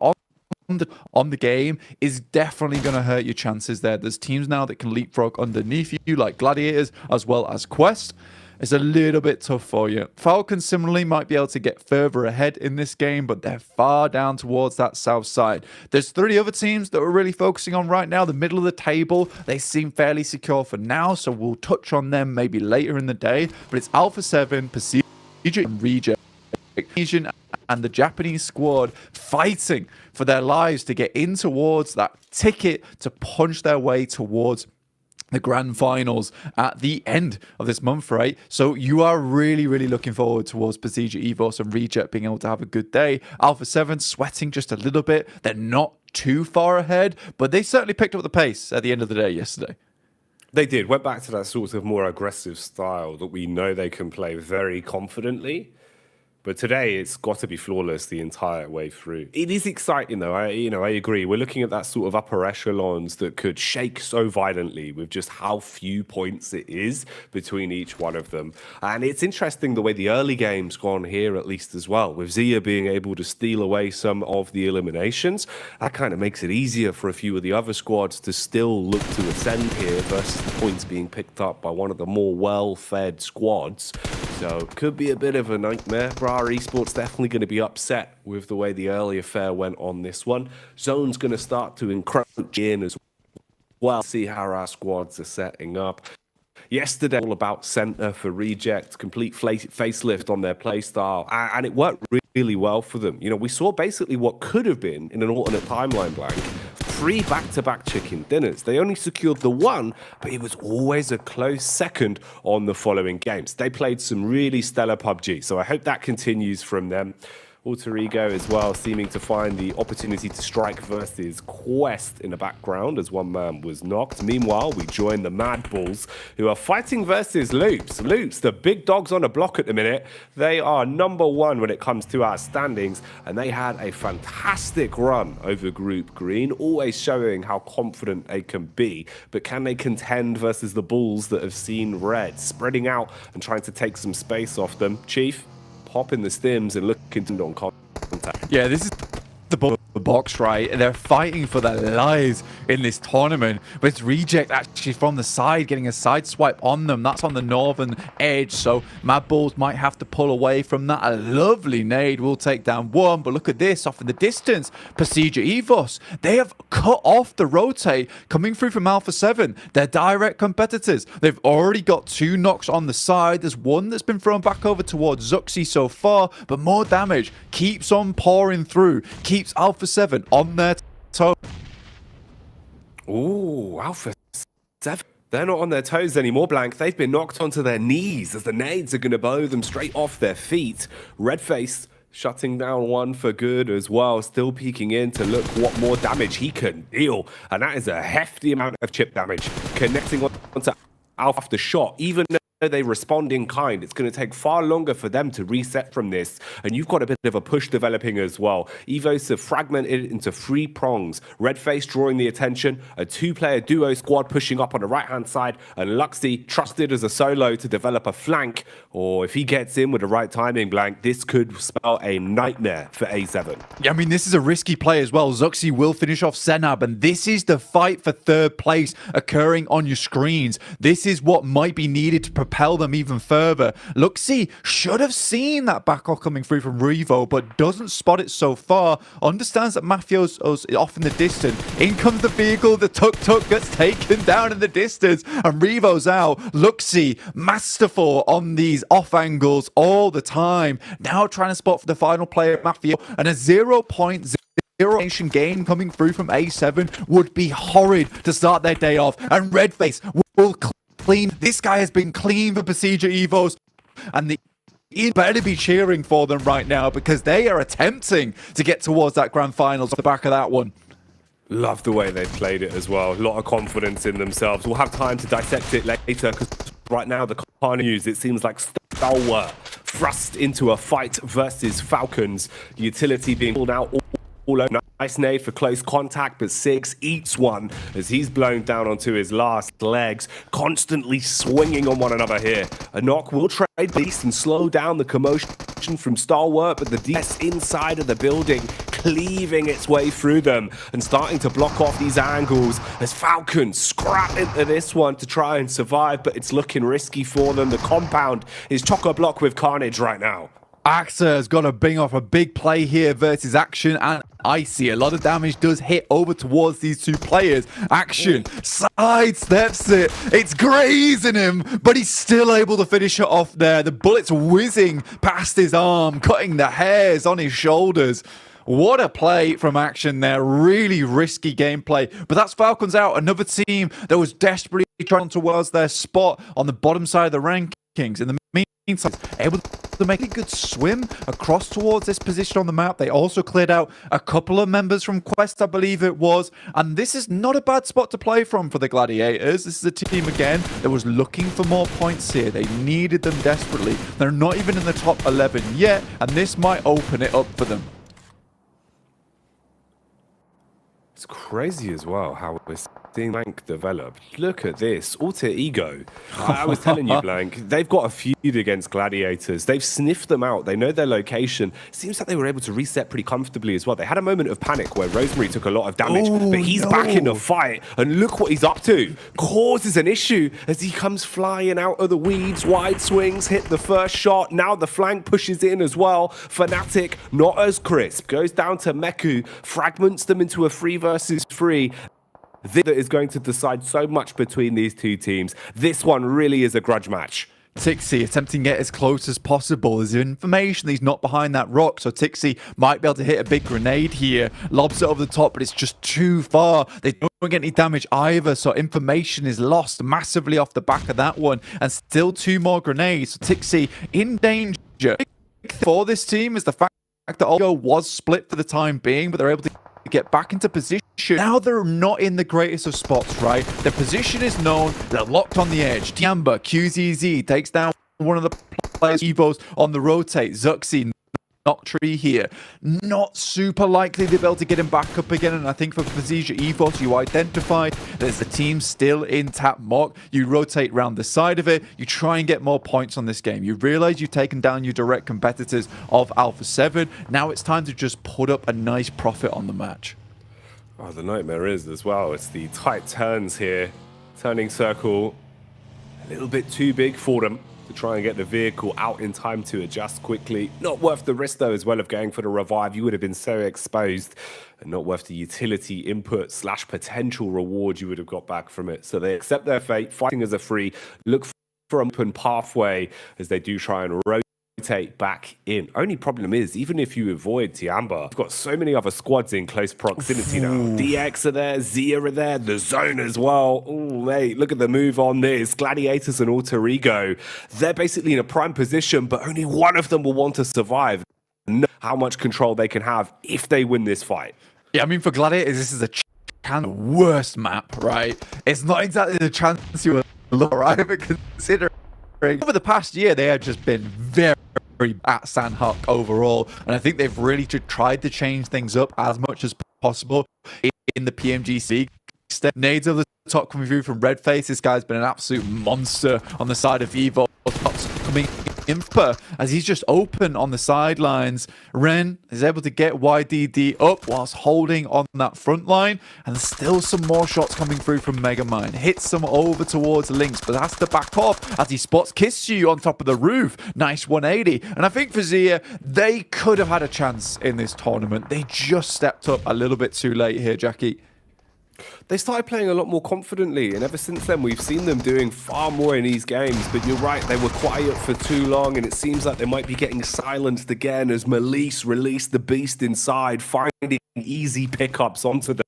the game is definitely going to hurt your chances there. There's teams now that can leapfrog underneath you, like Gladiators as well as Quest. It's a little bit tough for you. Falcons similarly might be able to get further ahead in this game, but they're far down towards that south side. There's 3 other teams that we're really focusing on right now. The middle of the table, they seem fairly secure for now, so we'll touch on them maybe later in the day. But it's Alpha 7, Pacific, and Reject, and the Japanese squad fighting for their lives to get in towards that ticket to punch their way towards the Grand Finals at the end of this month, right? So you are really, really looking forward towards Pasija Evos and Reject being able to have a good day. Alpha 7 sweating just a little bit. They're not too far ahead, but they certainly picked up the pace at the end of the day yesterday. They did. Went back to that sort of more aggressive style that we know they can play very confidently. But today, it's got to be flawless the entire way through. It is exciting, though. I agree. We're looking at that sort of upper echelons that could shake so violently with just how few points it is between each one of them. And it's interesting the way the early game's gone here, at least as well, with Zia being able to steal away some of the eliminations. That kind of makes it easier for a few of the other squads to still look to ascend here versus the points being picked up by one of the more well-fed squads. So could be a bit of a nightmare. Bra Esports definitely going to be upset with the way the early affair went on this one. Zone's going to start to encroach in as well. See how our squads are setting up. Yesterday, all about center for Reject, complete facelift on their playstyle, and it worked really well for them. You know, we saw basically what could have been, in an alternate timeline blank, 3 back-to-back chicken dinners. They only secured the one, but it was always a close second on the following games. They played some really stellar PUBG, so I hope that continues from them. Alter Ego as well, seeming to find the opportunity to strike versus Quest in the background as one man was knocked. Meanwhile, we join the Mad Bulls, who are fighting versus Loops. Loops, the big dogs on the block at the minute. They are #1 when it comes to our standings, and they had a fantastic run over Group Green, always showing how confident they can be. But can they contend versus the Bulls that have seen red, spreading out and trying to take some space off them? Chief, pop in the stims and look into on contact. Yeah, this is the box, right? They're fighting for their lives in this tournament, but it's Reject actually from the side getting a side swipe on them. That's on the northern edge, so Mad Bulls might have to pull away from that. A lovely nade will take down one, but look at this off in the distance. Procedure Evos, they have cut off the rotate coming through from Alpha 7. They're direct competitors. They've already got 2 knocks on the side. There's one that's been thrown back over towards Zuxi so far, but more damage keeps on pouring through, keeps Alpha 7 on their toe. Ooh, Alpha 7. They're not on their toes anymore, Blank. They've been knocked onto their knees as the nades are going to blow them straight off their feet. Redface shutting down one for good as well, still peeking in to look what more damage he can deal. And that is a hefty amount of chip damage. Connecting onto Alpha after shot, even though they respond in kind, it's going to take far longer for them to reset from this, and you've got a bit of a push developing as well. Evos have fragmented into 3 prongs. Redface drawing the attention, a 2-player duo squad pushing up on the right-hand side, and Luxy trusted as a solo to develop a flank, or if he gets in with the right timing, Blank, this could spell a nightmare for A7. Yeah, I mean, this is a risky play as well. Zuxi will finish off Senab, and this is the fight for 3rd place occurring on your screens. This is what might be needed to propel them even further. Luxy should have seen that back off coming through from Revo, but doesn't spot it so far. Understands that Mafio's off in the distance. In comes the vehicle. The tuk-tuk gets taken down in the distance, and Revo's out. Luxy, masterful on these off angles all the time. Now trying to spot for the final player, Mafio, and a 0.0 game coming through from A7 would be horrid to start their day off, and Redface will clean. This guy has been clean for Procedure Evos, and the better be cheering for them right now because they are attempting to get towards that grand finals off the back of that one. Love the way they played it as well. A lot of confidence in themselves. We'll have time to dissect it later because right now the Carnage news, it seems like Stalwart thrust into a fight versus Falcons. Utility being pulled out all over. Nice nade for close contact, but Six eats one as he's blown down onto his last legs, constantly swinging on one another here. A knock will trade beast and slow down the commotion from Stalwart, but the DS inside of the building cleaving its way through them and starting to block off these angles as Falcons scrap into this one to try and survive, but it's looking risky for them. The compound is chock-a-block with carnage right now. Axa has got to bring off a big play here versus Action and Icy. A lot of damage does hit over towards these 2 players. Action sidesteps it. It's grazing him, but he's still able to finish it off there. The bullets whizzing past his arm, cutting the hairs on his shoulders. What a play from Action there. Really risky gameplay. But that's Falcons out. Another team that was desperately trying towards their spot on the bottom side of the rankings. In the meantime, able to to make a good swim across towards this position on the map. They also cleared out a couple of members from Quest, I believe it was. And this is not a bad spot to play from for the Gladiators. This is a team, again, that was looking for more points here. They needed them desperately. They're not even in the top 11 yet, and this might open it up for them. It's crazy as well how we're seeing Blank develop. Look at this, Alter Ego. I was telling you, Blank, they've got a feud against Gladiators. They've sniffed them out. They know their location. Seems like they were able to reset pretty comfortably as well. They had a moment of panic where Rosemary took a lot of damage, but he's back in the fight, and look what he's up to. Causes an issue as he comes flying out of the weeds, wide swings, hit the first shot. Now the flank pushes in as well. Fnatic, not as crisp, goes down to Meku, fragments them into a 3 versus 3. This is going to decide so much between these two teams. This one really is a grudge match. Tixi attempting to get as close as possible. There's information he's not behind that rock, so Tixi might be able to hit a big grenade here. Lobs it over the top, but it's just too far. They don't get any damage either, so information is lost massively off the back of that one. And still 2 more grenades. So Tixi in danger. For this team is the fact that Olgo was split for the time being, but they're able to get back into position. Now they're not in the greatest of spots, right? Their position is known. They're locked on the edge. Tiamba, QZZ takes down one of the players. Evos on the rotate. Zuxi, Noctree here. Not super likely they'll be able to get him back up again. And I think for Fazija Evos, you identify there's the team still in tap mock. You rotate around the side of it. You try and get more points on this game. You realize you've taken down your direct competitors of Alpha 7. Now it's time to just put up a nice profit on the match. Oh, the nightmare is as well. It's the tight turns here. Turning circle a little bit too big for them to try and get the vehicle out in time to adjust quickly. Not worth the risk, though, as well of going for the revive. You would have been so exposed, and not worth the utility input / potential reward you would have got back from it. So they accept their fate, fighting as a free, look for an open pathway as they do try and rotate back in. Only problem is, even if you avoid Tiamba, you've got so many other squads in close proximity now. DX are there, Zia are there, the Zone as well. Oh, mate, look at the move on this. Gladiators and Alter Ego, they're basically in a prime position, but only one of them will want to survive. Know how much control they can have if they win this fight. Yeah, I mean, for Gladiators, this is a worst map, right? It's not exactly the chance you would look, right? But considering over the past year, they have just been very at Sandhawk overall, and I think they've really tried to change things up as much as possible in the PMGC. Nades over the top coming through from Redface. This guy's been an absolute monster on the side of Evo. Coming in as he's just open on the sidelines. Ren is able to get YDD up whilst holding on that front line, and still some more shots coming through from Megamind. Hits some over towards Lynx, but has to back off as he spots Kissu on top of the roof. Nice 180. And I think for Zia, they could have had a chance in this tournament. They just stepped up a little bit too late here, Jackie. They started playing a lot more confidently, and ever since then we've seen them doing far more in these games. But you're right, they were quiet for too long, and it seems like they might be getting silenced again as Melise released the beast inside, finding easy pickups onto them.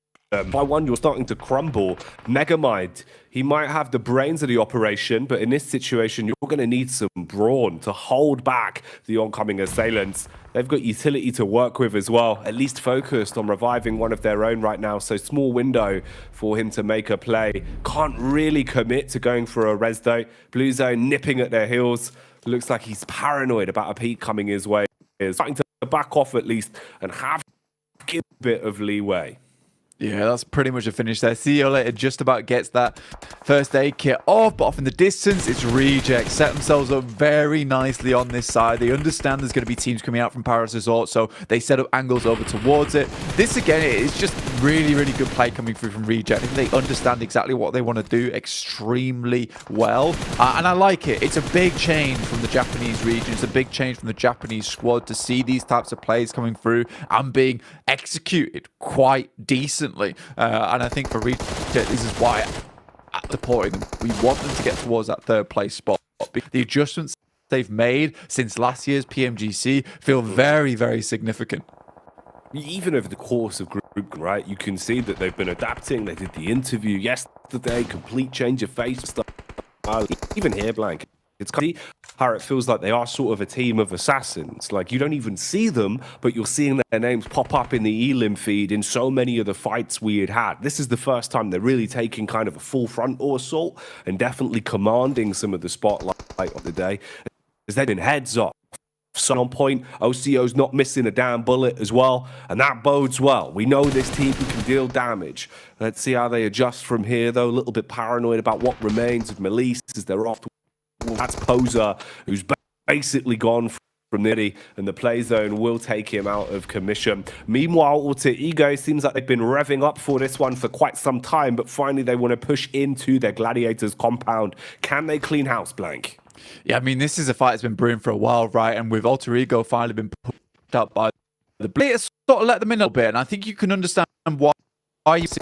By one, you're starting to crumble. Megamind, he might have the brains of the operation, but in this situation, you're going to need some brawn to hold back the oncoming assailants. They've got utility to work with as well, at least focused on reviving one of their own right now. So small window for him to make a play. Can't really commit to going for a res though. Blue Zone nipping at their heels. Looks like he's paranoid about a peak coming his way. He's starting to back off at least and have a bit of leeway. Yeah, that's pretty much a finish there. See you later just about gets that first aid kit off, but off in the distance, it's Reject. Set themselves up very nicely on this side. They understand there's going to be teams coming out from Paris Resort, so they set up angles over towards it. This, again, is just really, really good play coming through from Reject. I think they understand exactly what they want to do extremely well, and I like it. It's a big change from the Japanese region. It's a big change from the Japanese squad to see these types of plays coming through and being executed quite decently. And I think for Reject, this is why supporting them, we want them to get towards that third place spot. The adjustments they've made since last year's PMGC feel very, very significant. Even over the course of group, right, you can see that they've been adapting. They did the interview yesterday, complete change of face stuff. Even here, Blank, It's kind of how it feels like they are sort of a team of assassins. Like, you don't even see them, but you're seeing their names pop up in the elim feed in so many of the fights we had had. This is the first time they're really taking kind of a full frontal assault and definitely commanding some of the spotlight of the day. As they've been heads up. So on point, OCO's not missing a damn bullet as well, and that bodes well. We know this team can deal damage. Let's see how they adjust from here, though. A little bit paranoid about what remains of Melise as they're off. That's Poser, who's basically gone from Nitty, and the play zone will take him out of commission. Meanwhile, Alter Ego seems like they've been revving up for this one for quite some time, but finally they want to push into their Gladiators compound. Can they clean house, Blank? Yeah, I mean, this is a fight that's been brewing for a while, right? And with Alter Ego finally been pushed up by the Blitz, sort of let them in a little bit. And I think you can understand why you see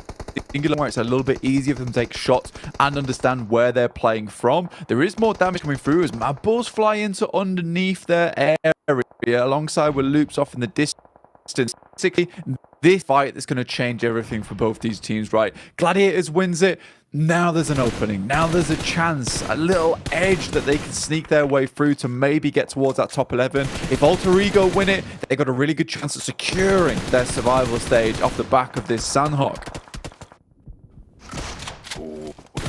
Singular, where it's a little bit easier for them to take shots and understand where they're playing from. There is more damage coming through as Mad Bulls fly into underneath their area alongside with Loops off in the distance. Basically, this fight is going to change everything for both these teams, right? Gladiators wins it. Now there's an opening. Now there's a chance, a little edge that they can sneak their way through to maybe get towards that top 11. If Alter Ego win it, they've got a really good chance of securing their survival stage off the back of this Sandhawk.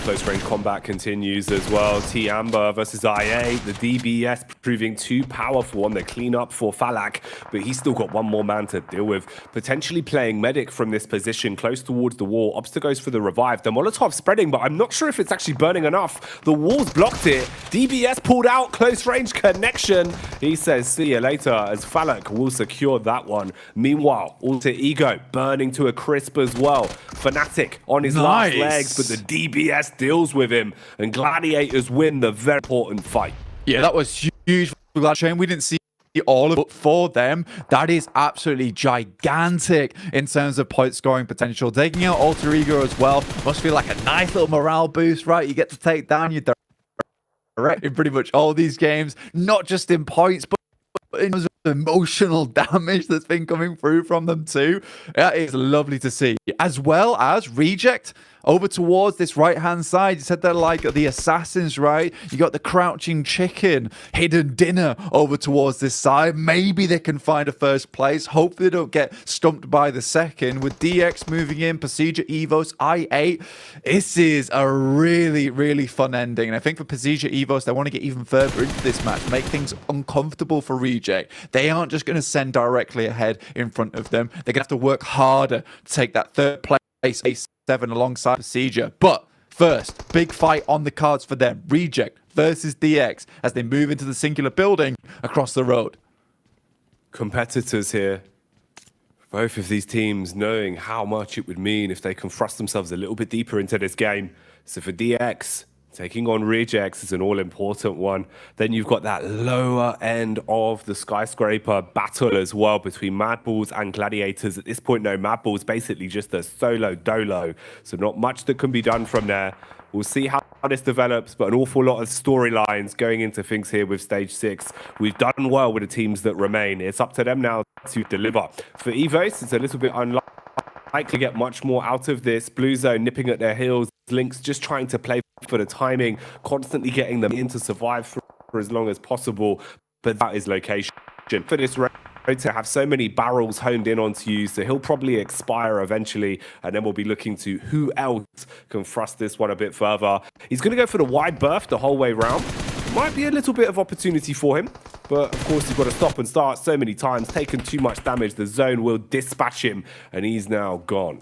Close range combat continues as well. T Amber versus IA. The DBS proving too powerful on the cleanup for Falak, but he's still got one more man to deal with. Potentially playing medic from this position close towards the wall. Obsta goes for the revive. The Molotov spreading, but I'm not sure if it's actually burning enough. The walls blocked it. DBS pulled out. Close range connection. He says, see you later, as Falak will secure that one. Meanwhile, Alter Ego burning to a crisp as well. Fnatic on his last legs, but the DBS deals with him, and Gladiators win the very important fight. Yeah, that was huge for Gladiators. We didn't see all of it, but for them, that is absolutely gigantic in terms of point scoring potential. Taking out Alter Ego as well must feel like a nice little morale boost, right? You get to take down your direct in pretty much all these games, not just in points, but in terms of emotional damage that's been coming through from them too. That is lovely to see. As well as Reject over towards this right-hand side. You said they're like the assassins, right? You got the crouching chicken, hidden dinner over towards this side. Maybe they can find a first place. Hopefully they don't get stumped by the second. With DX moving in, Pasija Evos, I8. This is a really, really fun ending. And I think for Pasija Evos, they want to get even further into this match, make things uncomfortable for Reject. They aren't just going to send directly ahead in front of them. They're going to have to work harder to take that third place, A7 alongside Pasija. But first, big fight on the cards for them. Reject versus DX as they move into the singular building across the road. Competitors here. Both of these teams knowing how much it would mean if they can thrust themselves a little bit deeper into this game. So for DX, taking on Rejects is an all-important one. Then you've got that lower end of the skyscraper battle as well between Mad Bulls and Gladiators. At this point, no, Mad Bulls basically just a solo dolo. So not much that can be done from there. We'll see how this develops, but an awful lot of storylines going into things here with Stage 6. We've done well with the teams that remain. It's up to them now to deliver. For Evos, it's a little bit unlikely to get much more out of this. Blue Zone nipping at their heels. Lynx just trying to play for the timing, constantly getting them in to survive for as long as possible. But that is location. For this raid to have so many barrels honed in onto you, so he'll probably expire eventually, and then we'll be looking to who else can thrust this one a bit further. He's going to go for the wide berth the whole way round. Might be a little bit of opportunity for him, but of course he's got to stop and start so many times, taking too much damage. The zone will dispatch him, and he's now gone.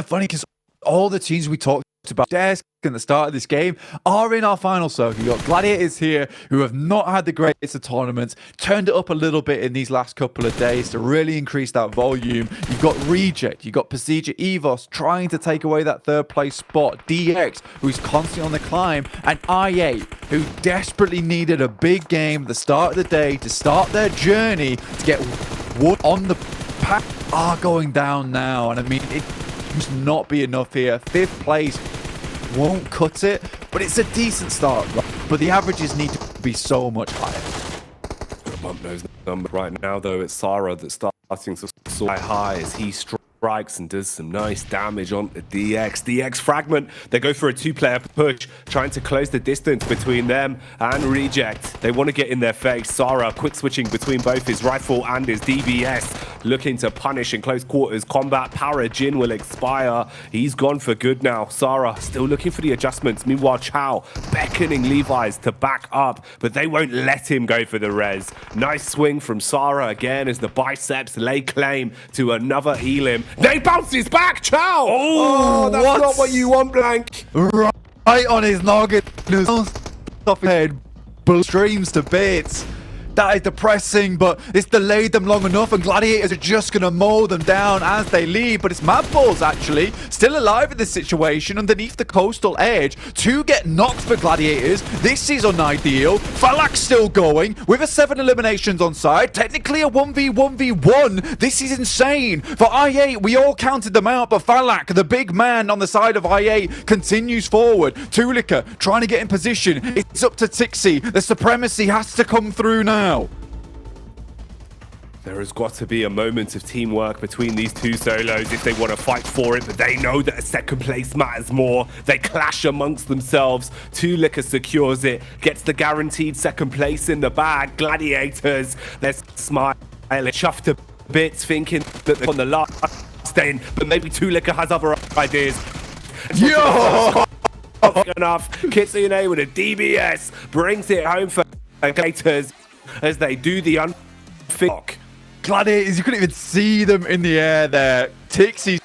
Funny because all the teams we talked about desk in the start of this game are in our final circle. You've got Gladiators here who have not had the greatest of tournaments, turned it up a little bit in these last couple of days to really increase that volume. You've got Reject, you've got Pasija Evos trying to take away that third place spot, DX who's constantly on the climb, and I8 who desperately needed a big game at the start of the day to start their journey to get wood on the pack are going down now. And I mean, it must not be enough here. 5th place won't cut it, but it's a decent start, right? But the averages need to be so much higher. Bump those numbers right now, though. It's Sarah that's starting to soar high as he strikes and does some nice damage on the DX. DX fragment. They go for a two-player push, trying to close the distance between them and Reject. They want to get in their face. Sarah quick switching between both his rifle and his DBS, looking to punish in close quarters combat. Power Jin will expire. He's gone for good now. Sarah still looking for the adjustments. Meanwhile, Chow beckoning Levi's to back up, but they won't let him go for the res. Nice swing from Sarah again as the biceps lay claim to another Elim. They bounces back, Chow! Oh, that's not what you want, Blank. Right on his noggin. Off his head. Streams to bits. That is depressing, but it's delayed them long enough, and Gladiators are just going to mow them down as they leave. But it's Mad Balls, actually, still alive in this situation underneath the coastal edge to get knocked for Gladiators. This is unideal. Falak's still going with a 7 eliminations on side. Technically a 1v1v1. This is insane. For I8, we all counted them out, but Falak, the big man on the side of I8, continues forward. Tulika trying to get in position. It's up to Tixie. The supremacy has to come through now. There has got to be a moment of teamwork between these two solos if they want to fight for it, but they know that a second place matters more. They clash amongst themselves. Tulika secures it, gets the guaranteed second place in the bag. Gladiators, they're smiling, chuffed to bits, thinking that they're on the last day, but maybe Tulika has other ideas. Yo! Enough. Kitsune with a DBS brings it home for Gladiators as they do the unfit. Gladiators, you couldn't even see them in the air there. Tixie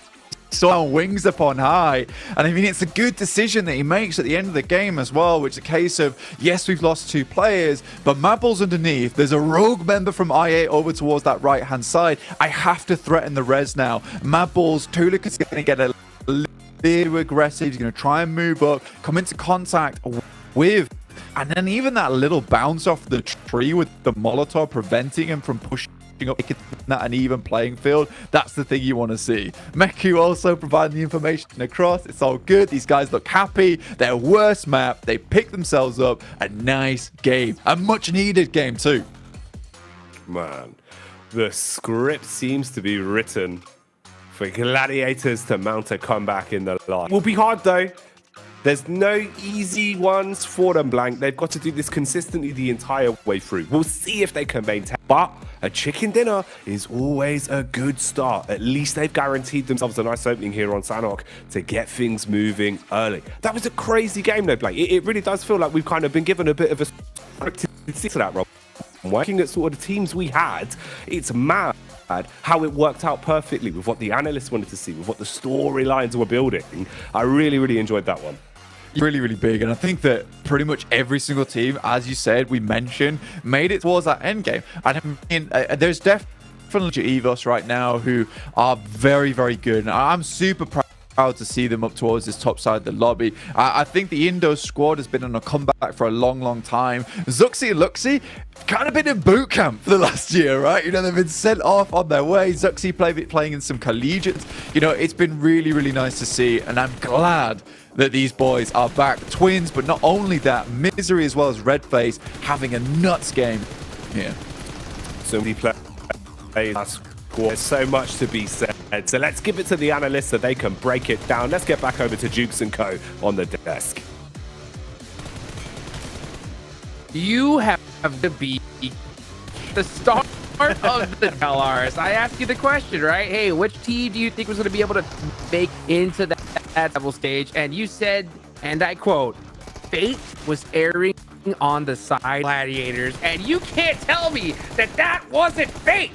saw wings upon high. And I mean, it's a good decision that he makes at the end of the game as well, which is a case of, yes, we've lost 2 players, but Mabel's underneath. There's a rogue member from IA over towards that right-hand side. I have to threaten the res now. Mabel's Tulika's going to get a little aggressive. He's going to try and move up, come into contact with, and then even that little bounce off the tree with the Molotov preventing him from pushing up an even playing field. That's the thing you want to see. Meku also providing the information across. It's all good. These guys look happy. Their worst map. They pick themselves up. A nice game. A much needed game too. Man, the script seems to be written for Gladiators to mount a comeback in the last. Will be hard though. There's no easy ones for them, Blank. They've got to do this consistently the entire way through. We'll see if they can maintain. But a chicken dinner is always a good start. At least they've guaranteed themselves a nice opening here on Sanhok to get things moving early. That was a crazy game though, Blank. It really does feel like we've kind of been given a bit of a scripted to that, Rob. Working at sort of the teams we had, it's mad how it worked out perfectly with what the analysts wanted to see, with what the storylines were building. I really, really enjoyed that one. Really, really big. And I think that pretty much every single team, as you said, we mentioned, made it towards that end game. And I mean, there's definitely Evos right now who are very, very good. And I'm super proud to see them up towards this top side of the lobby. I think the Indo squad has been on a comeback for a long, long time. Zuxi and Luxi kind of been in boot camp for the last year, right? You know, they've been sent off on their way. Zuxi playing in some collegiates. You know, it's been really, really nice to see. And I'm glad that these boys are back. Twins, but not only that, Misery as well as Redface having a nuts game here. So many players. There's so much to be said. So let's give it to the analysts so they can break it down. Let's get back over to Jukes and Co. on the desk. You have to be the start of the LRs. I asked you the question, right? Hey, which team do you think was going to be able to make into that level stage? And you said, and I quote, fate was erring on the side Gladiators. And you can't tell me that that wasn't fate.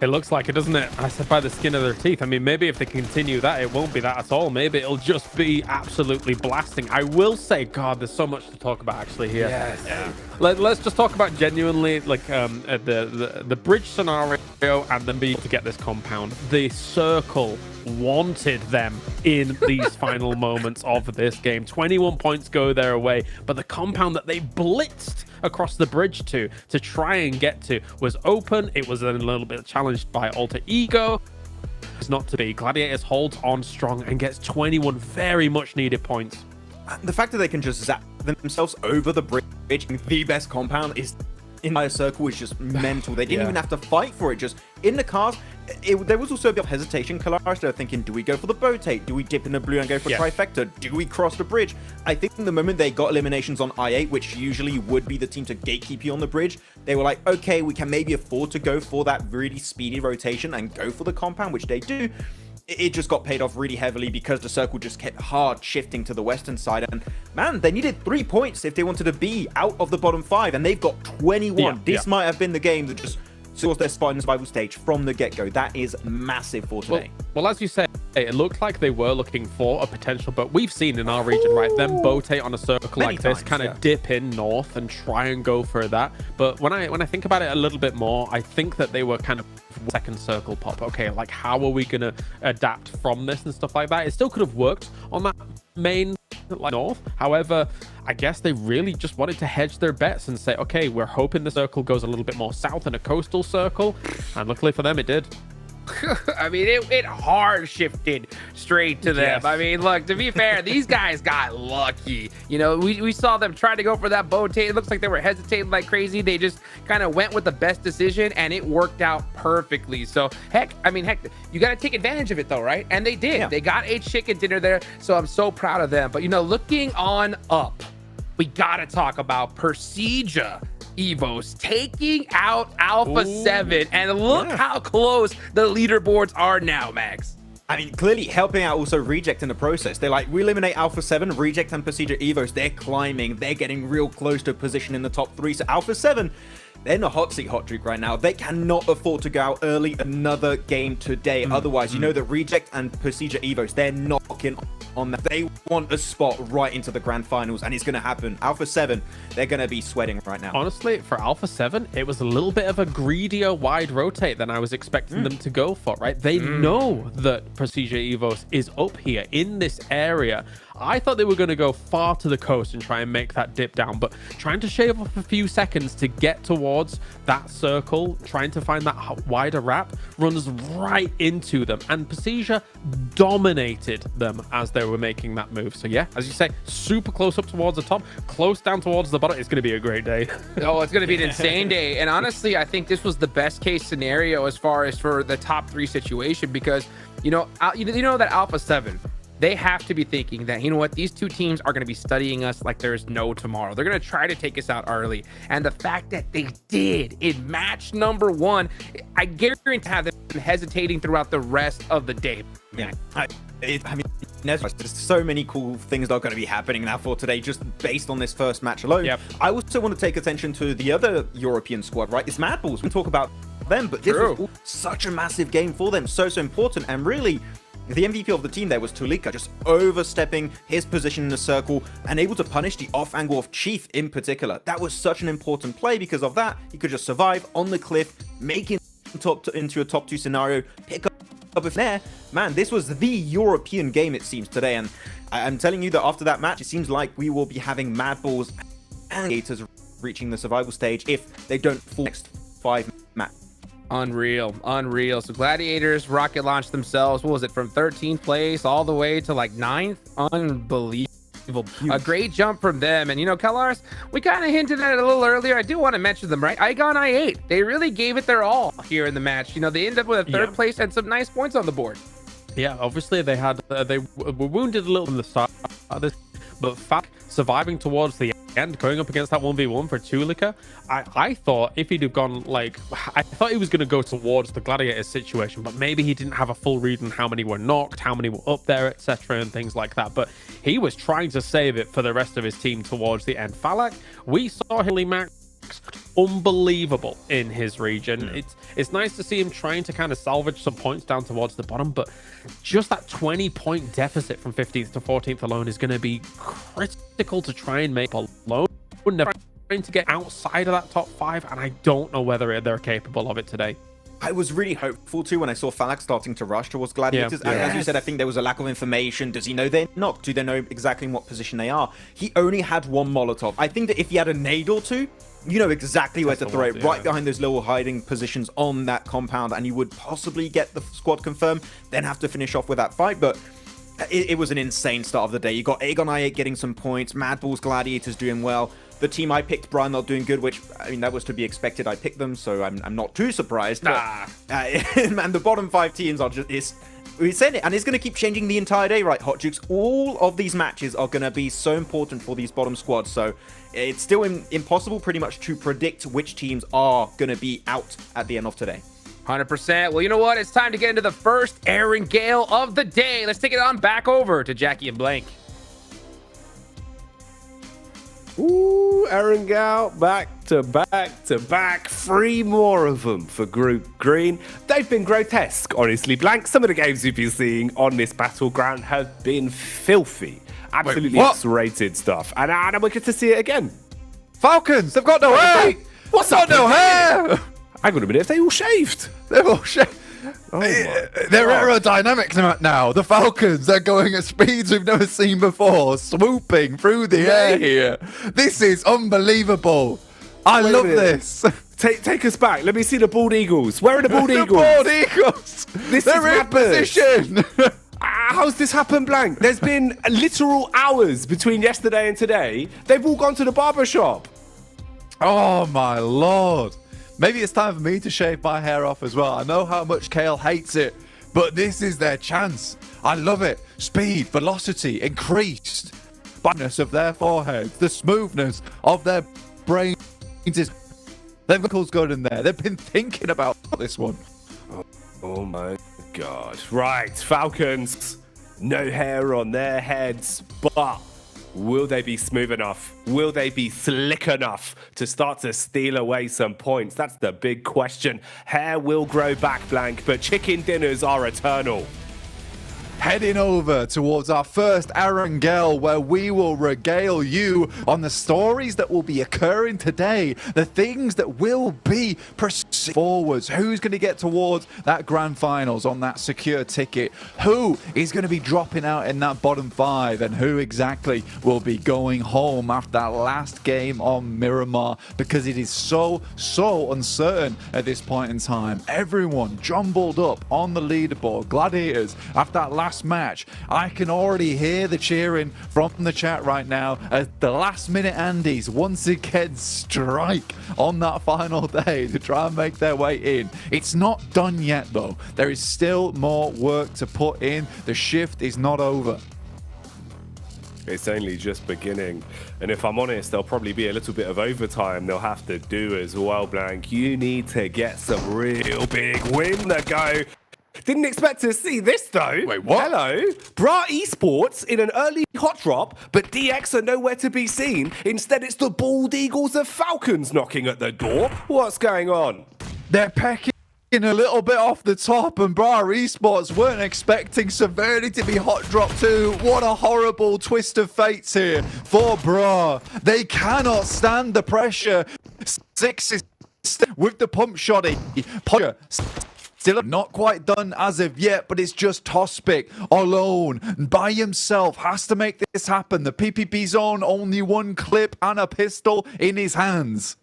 It looks like it, doesn't it? I said by the skin of their teeth. I mean, maybe if they continue that, it won't be that at all. Maybe it'll just be absolutely blasting. I will say, God, there's so much to talk about actually here. Yes. Yeah. Let's just talk about genuinely like the bridge scenario and then being able to get this compound. The circle wanted them in these final moments of this game. 21 points go their way, but the compound that they blitzed across the bridge to try and get to was open. It was a little bit challenged by Alter Ego. It's not to be. Gladiators holds on strong and gets 21 very much needed points. The fact that they can just zap themselves over the bridge, the best compound, is entire circle is just mental. They didn't even have to fight for it. Just in the cars, there was also a bit of hesitation. Kalaris, they were thinking, do we go for the rotate? Do we dip in the blue and go for trifecta? Do we cross the bridge? I think the moment they got eliminations on I8, which usually would be the team to gatekeep you on the bridge, they were like, okay, we can maybe afford to go for that really speedy rotation and go for the compound, which they do. It just got paid off really heavily because the circle just kept hard shifting to the western side. And man, they needed 3 points if they wanted to be out of the bottom 5, and they've got 21. This might have been the game that just secured their spot in the survival stage from the get-go. That is massive for today. Well, as you say, it looked like they were looking for a potential, but we've seen in our region, right, them rotate on a circle like this, kind of dip in north and try and go for that. But when I think about it a little bit more, I think that they were kind of second circle pop. Okay, like how are we gonna adapt from this and stuff like that? It still could have worked on that main north. However, I guess they really just wanted to hedge their bets and say, okay, we're hoping the circle goes a little bit more south in a coastal circle, and luckily for them, it did. I mean, it hard shifted straight to them. I mean, look, to be fair, these guys got lucky. You know, we saw them try to go for that bow tape. It looks like they were hesitating like crazy. They just kind of went with the best decision, and it worked out perfectly. So, heck, you got to take advantage of it, though, right? And they did. They got a chicken dinner there, so I'm so proud of them. But, you know, looking on up, we got to talk about PMGC Evos taking out Alpha 7, and look how close the leaderboards are now, Max. I mean, clearly helping out also Reject in the process. They're like, we eliminate Alpha 7, Reject and PMGC Evos. They're climbing. They're getting real close to a position in the top 3. So Alpha 7, they're in a hot seat hot streak right now. They cannot afford to go out early another game today. Otherwise, you know that Reject and PMGC Evos, they're knocking on that. They want a spot right into the Grand Finals, and it's going to happen. Alpha 7, they're going to be sweating right now. Honestly, for Alpha 7, it was a little bit of a greedier wide rotate than I was expecting them to go for, right? They know that PMGC Evos is up here in this area. I thought they were going to go far to the coast and try and make that dip down, but trying to shave off a few seconds to get towards that circle, trying to find that wider wrap, runs right into them, and PMGC dominated them as they were making that move. So yeah, as you say, super close up towards the top, close down towards the bottom. It's going to be a great day. Oh, it's going to be an insane day. And honestly, I think this was the best case scenario as far as for the top 3 situation, because you know that Alpha 7, they have to be thinking that, you know what, these two teams are going to be studying us like there's no tomorrow. They're going to try to take us out early. And the fact that they did in match number 1, I guarantee to have them hesitating throughout the rest of the day. Yeah. I mean, there's so many cool things that are going to be happening now for today, just based on this first match alone. I also want to take attention to the other European squad, right? It's Mad Balls. We can talk about them, but this was such a massive game for them. So important. And really, the MVP of the team there was Tulika, just overstepping his position in the circle and able to punish the off angle of Chief in particular. That was such an important play. Because of that, he could just survive on the cliff, making into a top 2 scenario, pick up there. Man, this was the European game, it seems, today. And I'm telling you that after that match, it seems like we will be having Mad Balls and Gators reaching the survival stage if they don't fall next 5 matches. Unreal. So Gladiators rocket launched themselves, what was it, from 13th place all the way to like 9th? Unbelievable. A great jump from them. And you know, Kalaris, we kind of hinted at it a little earlier. I do want to mention them, right? Igon I8, they really gave it their all here in the match. You know, they ended up with a 3rd place and some nice points on the board. Yeah, obviously they had they were wounded a little from the start of this, but surviving towards the end, going up against that 1v1 for Tulika, I thought if he'd have gone like, I thought he was going to go towards the Gladiators situation, but maybe he didn't have a full read on how many were knocked, how many were up there, etc., and things like that. But he was trying to save it for the rest of his team towards the end. Falak, we saw Hilly Max unbelievable in his region. It's nice to see him trying to kind of salvage some points down towards the bottom, but just that 20-point deficit from 15th to 14th alone is going to be critical to try and make alone. Never trying to get outside of that top 5, and I don't know whether they're capable of it today. I was really hopeful too when I saw Falak starting to rush towards Gladiators. And as you said, I think there was a lack of information. Does he know they're knocked? Do they know exactly in what position they are? He only had 1 Molotov. I think that if he had a nade or 2, you know exactly where to throw it, right behind those little hiding positions on that compound, and you would possibly get the squad confirmed, then have to finish off with that fight. But it was an insane start of the day. You got Aegon I8 getting some points, Mad Balls Gladiators doing well. the team I picked, Brian, not doing good, which, I mean, that was to be expected. I picked them, so I'm not too surprised. But, and the bottom 5 teams are just... We said it, and it's going to keep changing the entire day, right, Hot Jukes? All of these matches are going to be so important for these bottom squads, so it's still impossible pretty much to predict which teams are going to be out at the end of today. 100%. Well, you know what? It's time to get into the first Aaron Gale of the day. Let's take it on back over to Jackie and Blank. Ooh, Aaron Gale, back to back. 3 more of them for Group Green. They've been grotesque, honestly, Blank. Some of the games we've been seeing on this battleground have been filthy. Absolutely X-rated stuff. And we get to see it again. Falcons, they've got no hair! What's up? No hair! Hang on a minute, have they all shaved? They've all shaved. Oh they're aerodynamic now. The Falcons, they're going at speeds we've never seen before, swooping through the air here. This is unbelievable. I love this. Take us back. Let me see the bald eagles. Where are the bald eagles? The bald eagles. They're in position. How's this happened, Blank? There's been literal hours between yesterday and today. They've all gone to the barber shop. Oh my lord. Maybe it's time for me to shave my hair off as well. I know how much Kale hates it, but this is their chance. I love it. Speed, velocity, increased. Brightness of their foreheads, the smoothness of their brains. Their vocals good in there. They've been thinking about this one. Oh my god. Right, Falcons. No hair on their heads, but will they be smooth enough? Will they be slick enough to start to steal away some points? That's the big question. Hair will grow back, Blank, but chicken dinners are eternal. Heading over towards our first Aaron Gale, where we will regale you on the stories that will be occurring today, the things that will be proceeding forwards. Who's going to get towards that grand finals on that secure ticket? Who is going to be dropping out in that bottom 5? And who exactly will be going home after that last game on Miramar? Because it is so uncertain at this point in time. Everyone jumbled up on the leaderboard. Gladiators, after that last match, I can already hear the cheering from the chat right now as the last minute Andes once again strike on that final day to try and make their way in. It's not done yet though. There is still more work to put in. The shift is not over. It's only just beginning. And if I'm honest, there'll probably be a little bit of overtime they'll have to do as well, Blank. You need to get some real big win to go. Didn't expect to see this though. Wait, what? Hello. Bra Esports in an early hot drop, but DX are nowhere to be seen. Instead, it's the Bald Eagles of Falcons knocking at the door. What's going on? They're pecking a little bit off the top, and Bra Esports weren't expecting Severity to be hot dropped too. What a horrible twist of fates here for Bra. They cannot stand the pressure. 6 is with the pump shotty. Still not quite done as of yet, but it's just Tospic alone by himself has to make this happen. The PPP zone, only 1 clip and a pistol in his hands.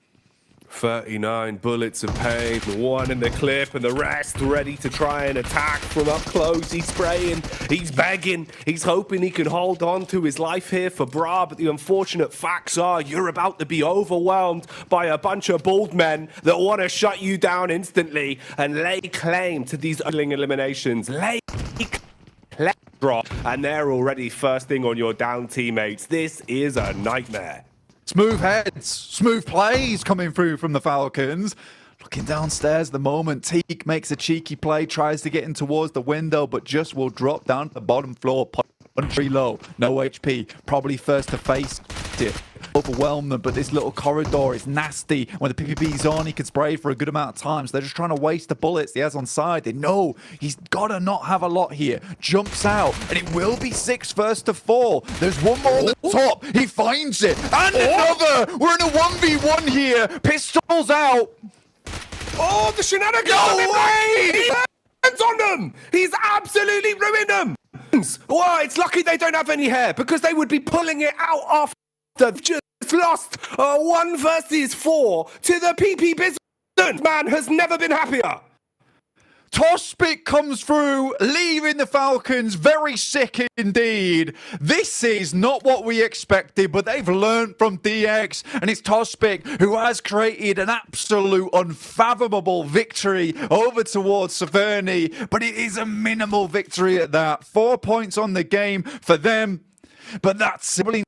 39 bullets of pain, 1 in the clip, and the rest ready to try and attack from up close. He's spraying, he's begging, he's hoping he can hold on to his life here for Bra, but the unfortunate facts are you're about to be overwhelmed by a bunch of bald men that want to shut you down instantly and lay claim to these eliminations. Lay claim, Bra, and they're already first thing on your down teammates. This is a nightmare. Smooth heads, smooth plays coming through from the Falcons. Looking downstairs at the moment, Teak makes a cheeky play, tries to get in towards the window, but just will drop down to the bottom floor. Punch low, no HP, probably first to face it. Overwhelm them, but this little corridor is nasty. When the PPP's on, he can spray for a good amount of time, so they're just trying to waste the bullets he has on side. They know he's got to not have a lot here. Jumps out, and it will be 6 first to 4. There's one more on the top. He finds it, and another. We're in a 1v1 here. Pistols out. Oh, the shenanigans! No way! He lands on them! He's absolutely ruined them! Well, it's lucky they don't have any hair, because they would be pulling it out after they've just lost 1 versus 4 to the PP business. Man has never been happier. Tospic comes through, leaving the Falcons very sick indeed. This is not what we expected, but they've learned from DX, and it's Tospic who has created an absolute unfathomable victory over towards Severny, but it is a minimal victory at that. 4 points on the game for them, but that's simply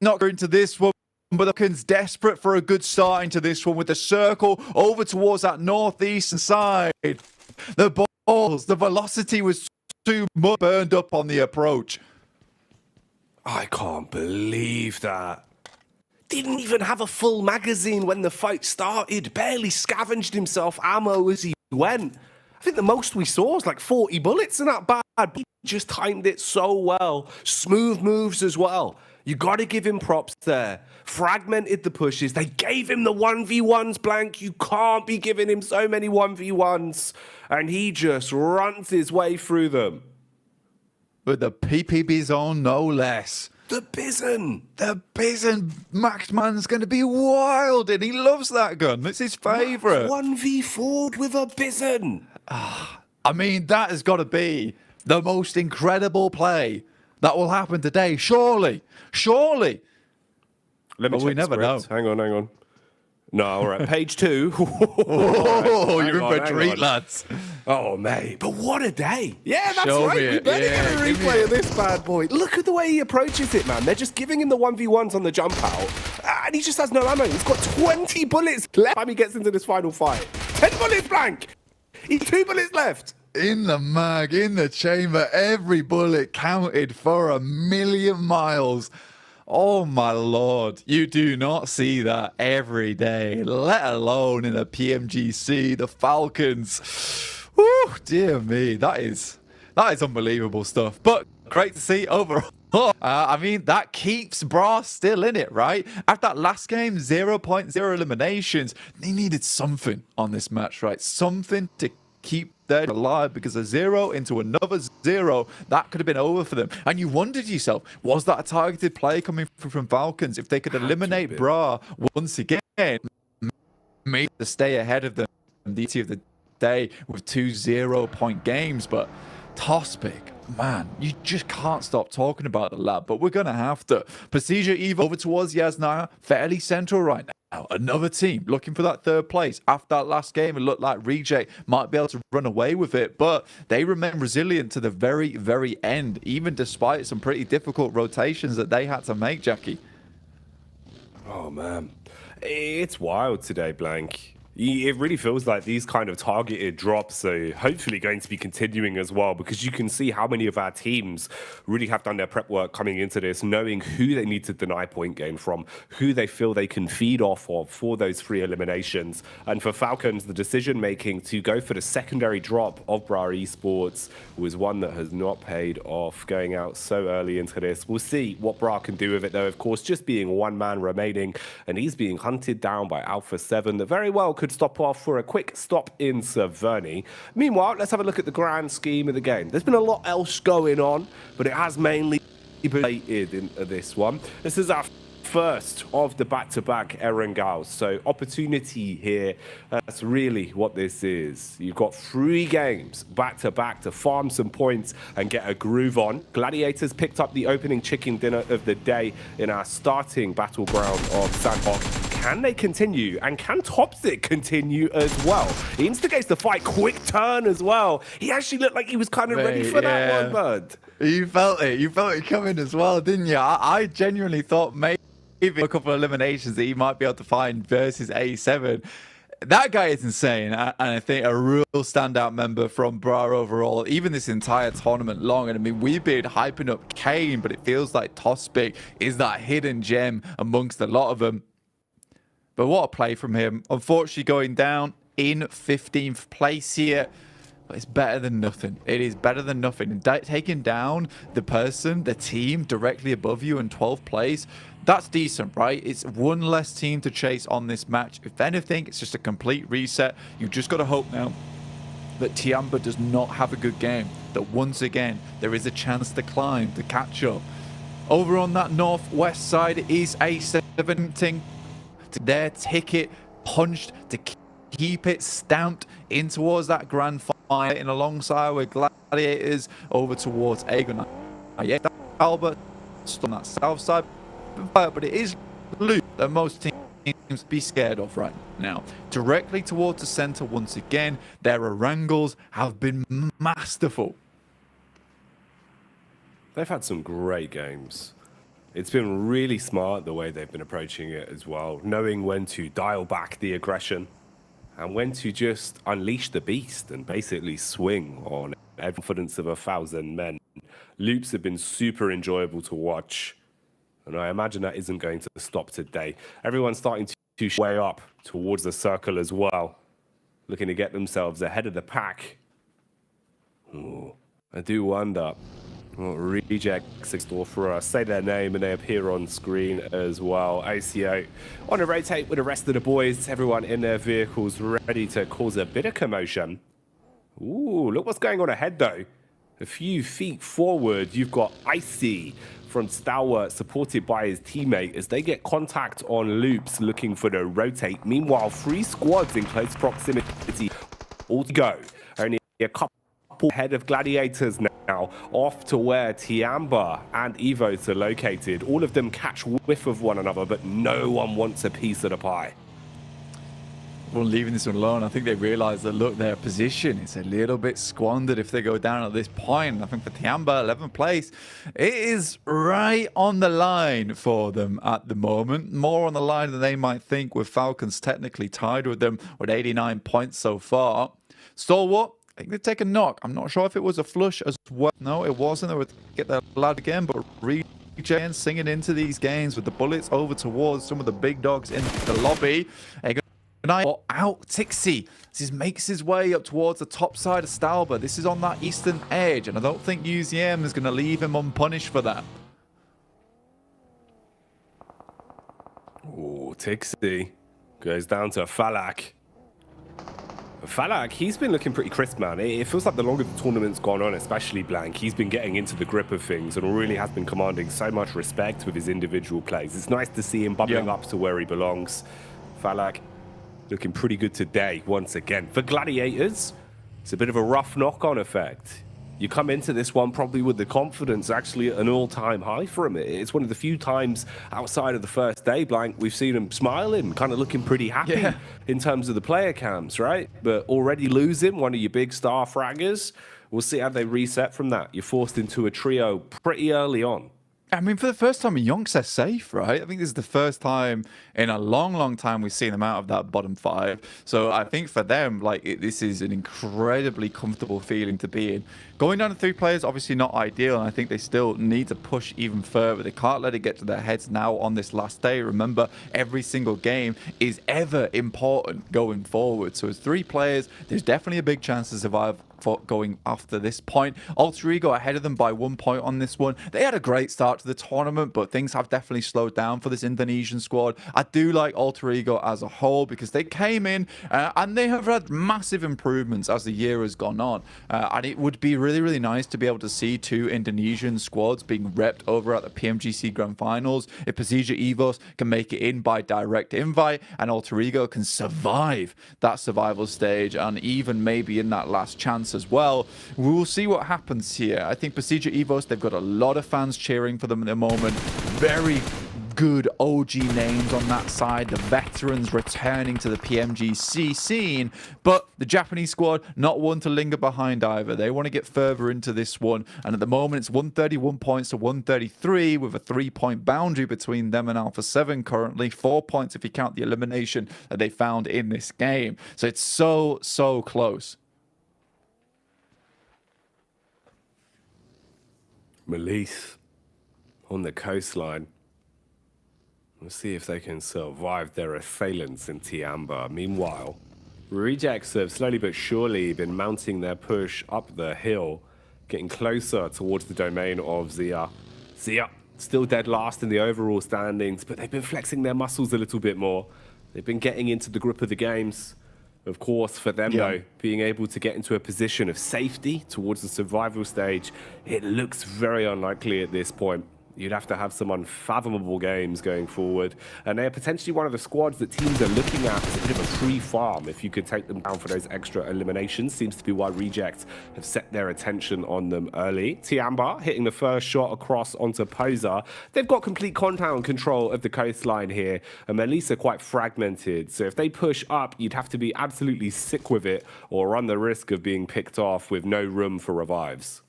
not going to this one. But the Falcons desperate for a good start into this one with the circle over towards that northeastern side. The balls, the velocity was too much burned up on the approach. I can't believe that. Didn't even have a full magazine when the fight started. Barely scavenged himself ammo as he went. I think the most we saw was like 40 bullets in that bad. He just timed it so well. Smooth moves as well. You got to give him props there. Fragmented the pushes. They gave him the 1v1s, Blank. You can't be giving him so many 1v1s. And he just runs his way through them. With the PPB zone, no less. The Bison. The Bison. Maxman's going to be wild, and he loves that gun. It's his favourite. 1v4 with a Bison. I mean, that has got to be the most incredible play that will happen today. Surely. Let me check we never know. Hang on. No, all right. Page 2. Oh, you're in for a treat, lads. Oh, mate. But what a day. Yeah, that's Show right. me We it. better Yeah, get a give me replay it. of this bad boy. Look at the way he approaches it, man. They're just giving him the 1v1s on the jump out. And he just has no ammo. He's got 20 bullets left time he gets into this final fight. 10 bullets, Blank. He's 2 bullets left. In the mag, in the chamber, every bullet counted for 1,000,000 miles. Oh my lord, you do not see that every day, let alone in a PMGC, the Falcons. Woo, dear me, that is unbelievable stuff. But great to see overall. I mean, that keeps Bra still in it, right? After that last game, 0.0 eliminations, they needed something on this match, right? Something to keep them alive, because a 0 into another 0, that could have been over for them. And you wondered yourself, was that a targeted play coming from Falcons? If they could eliminate Bra once again, maybe to stay ahead of them the of the day with 2 0-point games. But Tospic, man, you just can't stop talking about the lad, but we're going to have to. Procedure Evo over towards Yasnaya, fairly central right now. Another team looking for that 3rd place. After that last game, it looked like Reject might be able to run away with it, but they remain resilient to the very, very end, even despite some pretty difficult rotations that they had to make, Jackie. Oh, man. It's wild today, Blank. It really feels like these kind of targeted drops are hopefully going to be continuing as well, because you can see how many of our teams really have done their prep work coming into this, knowing who they need to deny point gain from, who they feel they can feed off of for those 3 eliminations. And for Falcons, the decision making to go for the secondary drop of Bra Esports was one that has not paid off, going out so early into this. We'll see what Bra can do with it, though, of course, just being 1 man remaining, and he's being hunted down by Alpha 7 that very well could stop off for a quick stop in Severny. Meanwhile, let's have a look at the grand scheme of the game. There's been a lot else going on, but it has mainly been related into this one. This is our first of the back-to-back Erangals, so opportunity here. That's really what this is. You've got 3 games back-to-back to farm some points and get a groove on. Gladiators picked up the opening chicken dinner of the day in our starting battleground of Sandhawk. Can they continue? And can Topsic continue as well? He instigates the fight, quick turn as well. He actually looked like he was kind of ready for that one, bud. You felt it coming as well, didn't you? I genuinely thought maybe a couple of eliminations that he might be able to find versus A7. That guy is insane, and I think a real standout member from Bra overall, even this entire tournament long. And I mean, we've been hyping up Kane, but it feels like Tospic is that hidden gem amongst a lot of them. But what a play from him. Unfortunately, going down in 15th place here. But it's better than nothing. It is better than nothing. And taking down the person, the team directly above you in 12th place, that's decent, right? It's 1 less team to chase on this match. If anything, it's just a complete reset. You've just got to hope now that Tiamba does not have a good game. That once again, there is a chance to climb, to catch up. Over on that northwest side is A17. Their ticket punched to keep it stamped in towards that grand in alongside with Gladiators over towards Aegon. Yeah, Albert on that south side, but it is Luke that most teams be scared of right now. Directly towards the center once again, their wrangles have been masterful. They've had some great games. It's been really smart the way they've been approaching it as well, knowing when to dial back the aggression and when to just unleash the beast and basically swing on confidence of 1,000 men. Loops have been super enjoyable to watch, and I imagine that isn't going to stop today. Everyone's starting to way up towards the circle as well, looking to get themselves ahead of the pack. Ooh, I do wonder what rejects in store for us. Say their name and they appear on screen as well. ACO on a rotate with the rest of the boys, everyone in their vehicles ready to cause a bit of commotion. Ooh, look what's going on ahead though. A few feet forward, you've got Icy from Stalwart supported by his teammate as they get contact on Loops looking for the rotate. Meanwhile, 3 squads in close proximity all to go. Only a couple ahead of Gladiators now, off to where Tiamba and Evos are located. All of them catch whiff of one another, but no one wants a piece of the pie. Well, leaving this one alone, I think they realise that, look, their position is a little bit squandered if they go down at this point. I think for Tiamba, 11th place, it is right on the line for them at the moment. More on the line than they might think, with Falcons technically tied with them with 89 points so far. Stalwart, I think they take a knock. I'm not sure if it was a flush as well. No, it wasn't. They would get their lad again, but Regen singing into these games with the bullets over towards some of the big dogs in the lobby. Out Tixie. This makes his way up towards the top side of Stalber. This is on that eastern edge, and I don't think UZM is going to leave him unpunished for that. Oh, Tixie goes down to Falak. Falak, he's been looking pretty crisp, man. It feels like the longer the tournament's gone on, especially Blank, he's been getting into the grip of things and really has been commanding so much respect with his individual plays. It's nice to see him bubbling up to where he belongs. Falak looking pretty good today, once again. For Gladiators, it's a bit of a rough knock-on effect. You come into this one probably with the confidence actually at an all-time high for him. It's one of the few times outside of the first day, Blank, we've seen him smiling, kind of looking pretty happy in terms of the player cams, right? But already losing one of your big star fraggers, we'll see how they reset from that. You're forced into a trio pretty early on. I mean, for the first time in Yonks, they're safe, right? I think this is the first time in a long, long time we've seen them out of that bottom 5. So I think for them, this is an incredibly comfortable feeling to be in. Going down to 3 players, obviously not ideal, and I think they still need to push even further. They can't let it get to their heads now on this last day. Remember, every single game is ever important going forward. So as 3 players, there's definitely a big chance to survive for going after this point. Alter Ego ahead of them by 1 point on this one. They had a great start to the tournament, but things have definitely slowed down for this Indonesian squad. I do like Alter Ego as a whole because they came in and they have had massive improvements as the year has gone on. And it would be really, really nice to be able to see 2 Indonesian squads being repped over at the PMGC Grand Finals. If Persija Evos can make it in by direct invite and Alter Ego can survive that survival stage and even maybe in that last chance as well, we will see what happens here. I think Persija Evos, they've got a lot of fans cheering for them at the moment. Very good OG names on that side, the veterans returning to the PMGC scene, but the Japanese squad not one to linger behind either. They want to get further into this one, and at the moment it's 131 points to 133 with a 3-point boundary between them and Alpha 7 currently. 4 points if you count the elimination that they found in this game. So it's so close. Melise on the coastline. We'll see if they can survive their assailants in Tiamba. Meanwhile, Rejects have slowly but surely been mounting their push up the hill, getting closer towards the domain of Zia. Zia still dead last in the overall standings, but they've been flexing their muscles a little bit more. They've been getting into the grip of the games. Of course, for them, though, being able to get into a position of safety towards the survival stage, it looks very unlikely at this point. You'd have to have some unfathomable games going forward. And they're potentially one of the squads that teams are looking at as a bit of a free farm if you could take them down for those extra eliminations. Seems to be why Reject have set their attention on them early. Tiamba hitting the first shot across onto Poser. They've got complete compound control of the coastline here, and Melise are quite fragmented. So if they push up, you'd have to be absolutely sick with it or run the risk of being picked off with no room for revives.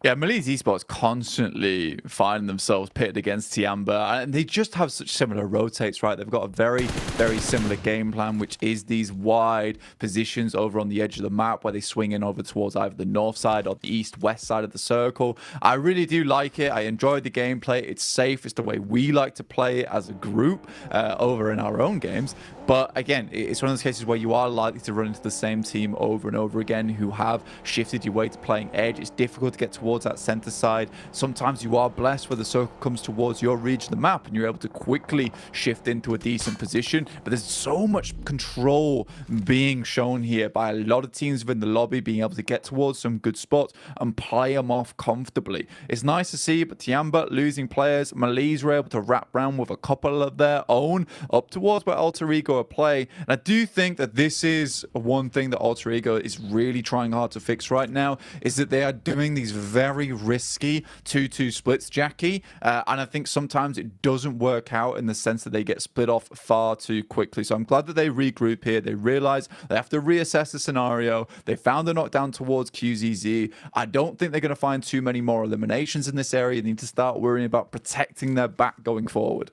Yeah, Malise Esports constantly finding themselves pitted against Tiamba, and they just have such similar rotates, right? They've got a very, very similar game plan, which is these wide positions over on the edge of the map where they swing in over towards either the north side or the east-west side of the circle. I really do like it. I enjoy the gameplay. It's safe. It's the way we like to play it as a group over in our own games. But again, it's one of those cases where you are likely to run into the same team over and over again who have shifted your way to playing edge. It's difficult to get towards that center side. Sometimes you are blessed where the circle comes towards your region of the map and you're able to quickly shift into a decent position. But there's so much control being shown here by a lot of teams within the lobby being able to get towards some good spots and play them off comfortably. It's nice to see, but Tiamba losing players. Malise were able to wrap around with a couple of their own up towards where Alter Ego play. And I do think that this is one thing that Alter Ego is really trying hard to fix right now, is that they are doing these very risky 2-2 splits, Jackie. And I think sometimes it doesn't work out in the sense that they get split off far too quickly. So I'm glad that they regroup here. They realize they have to reassess the scenario. They found a knockdown towards QZZ. I don't think they're going to find too many more eliminations in this area. They need to start worrying about protecting their back going forward.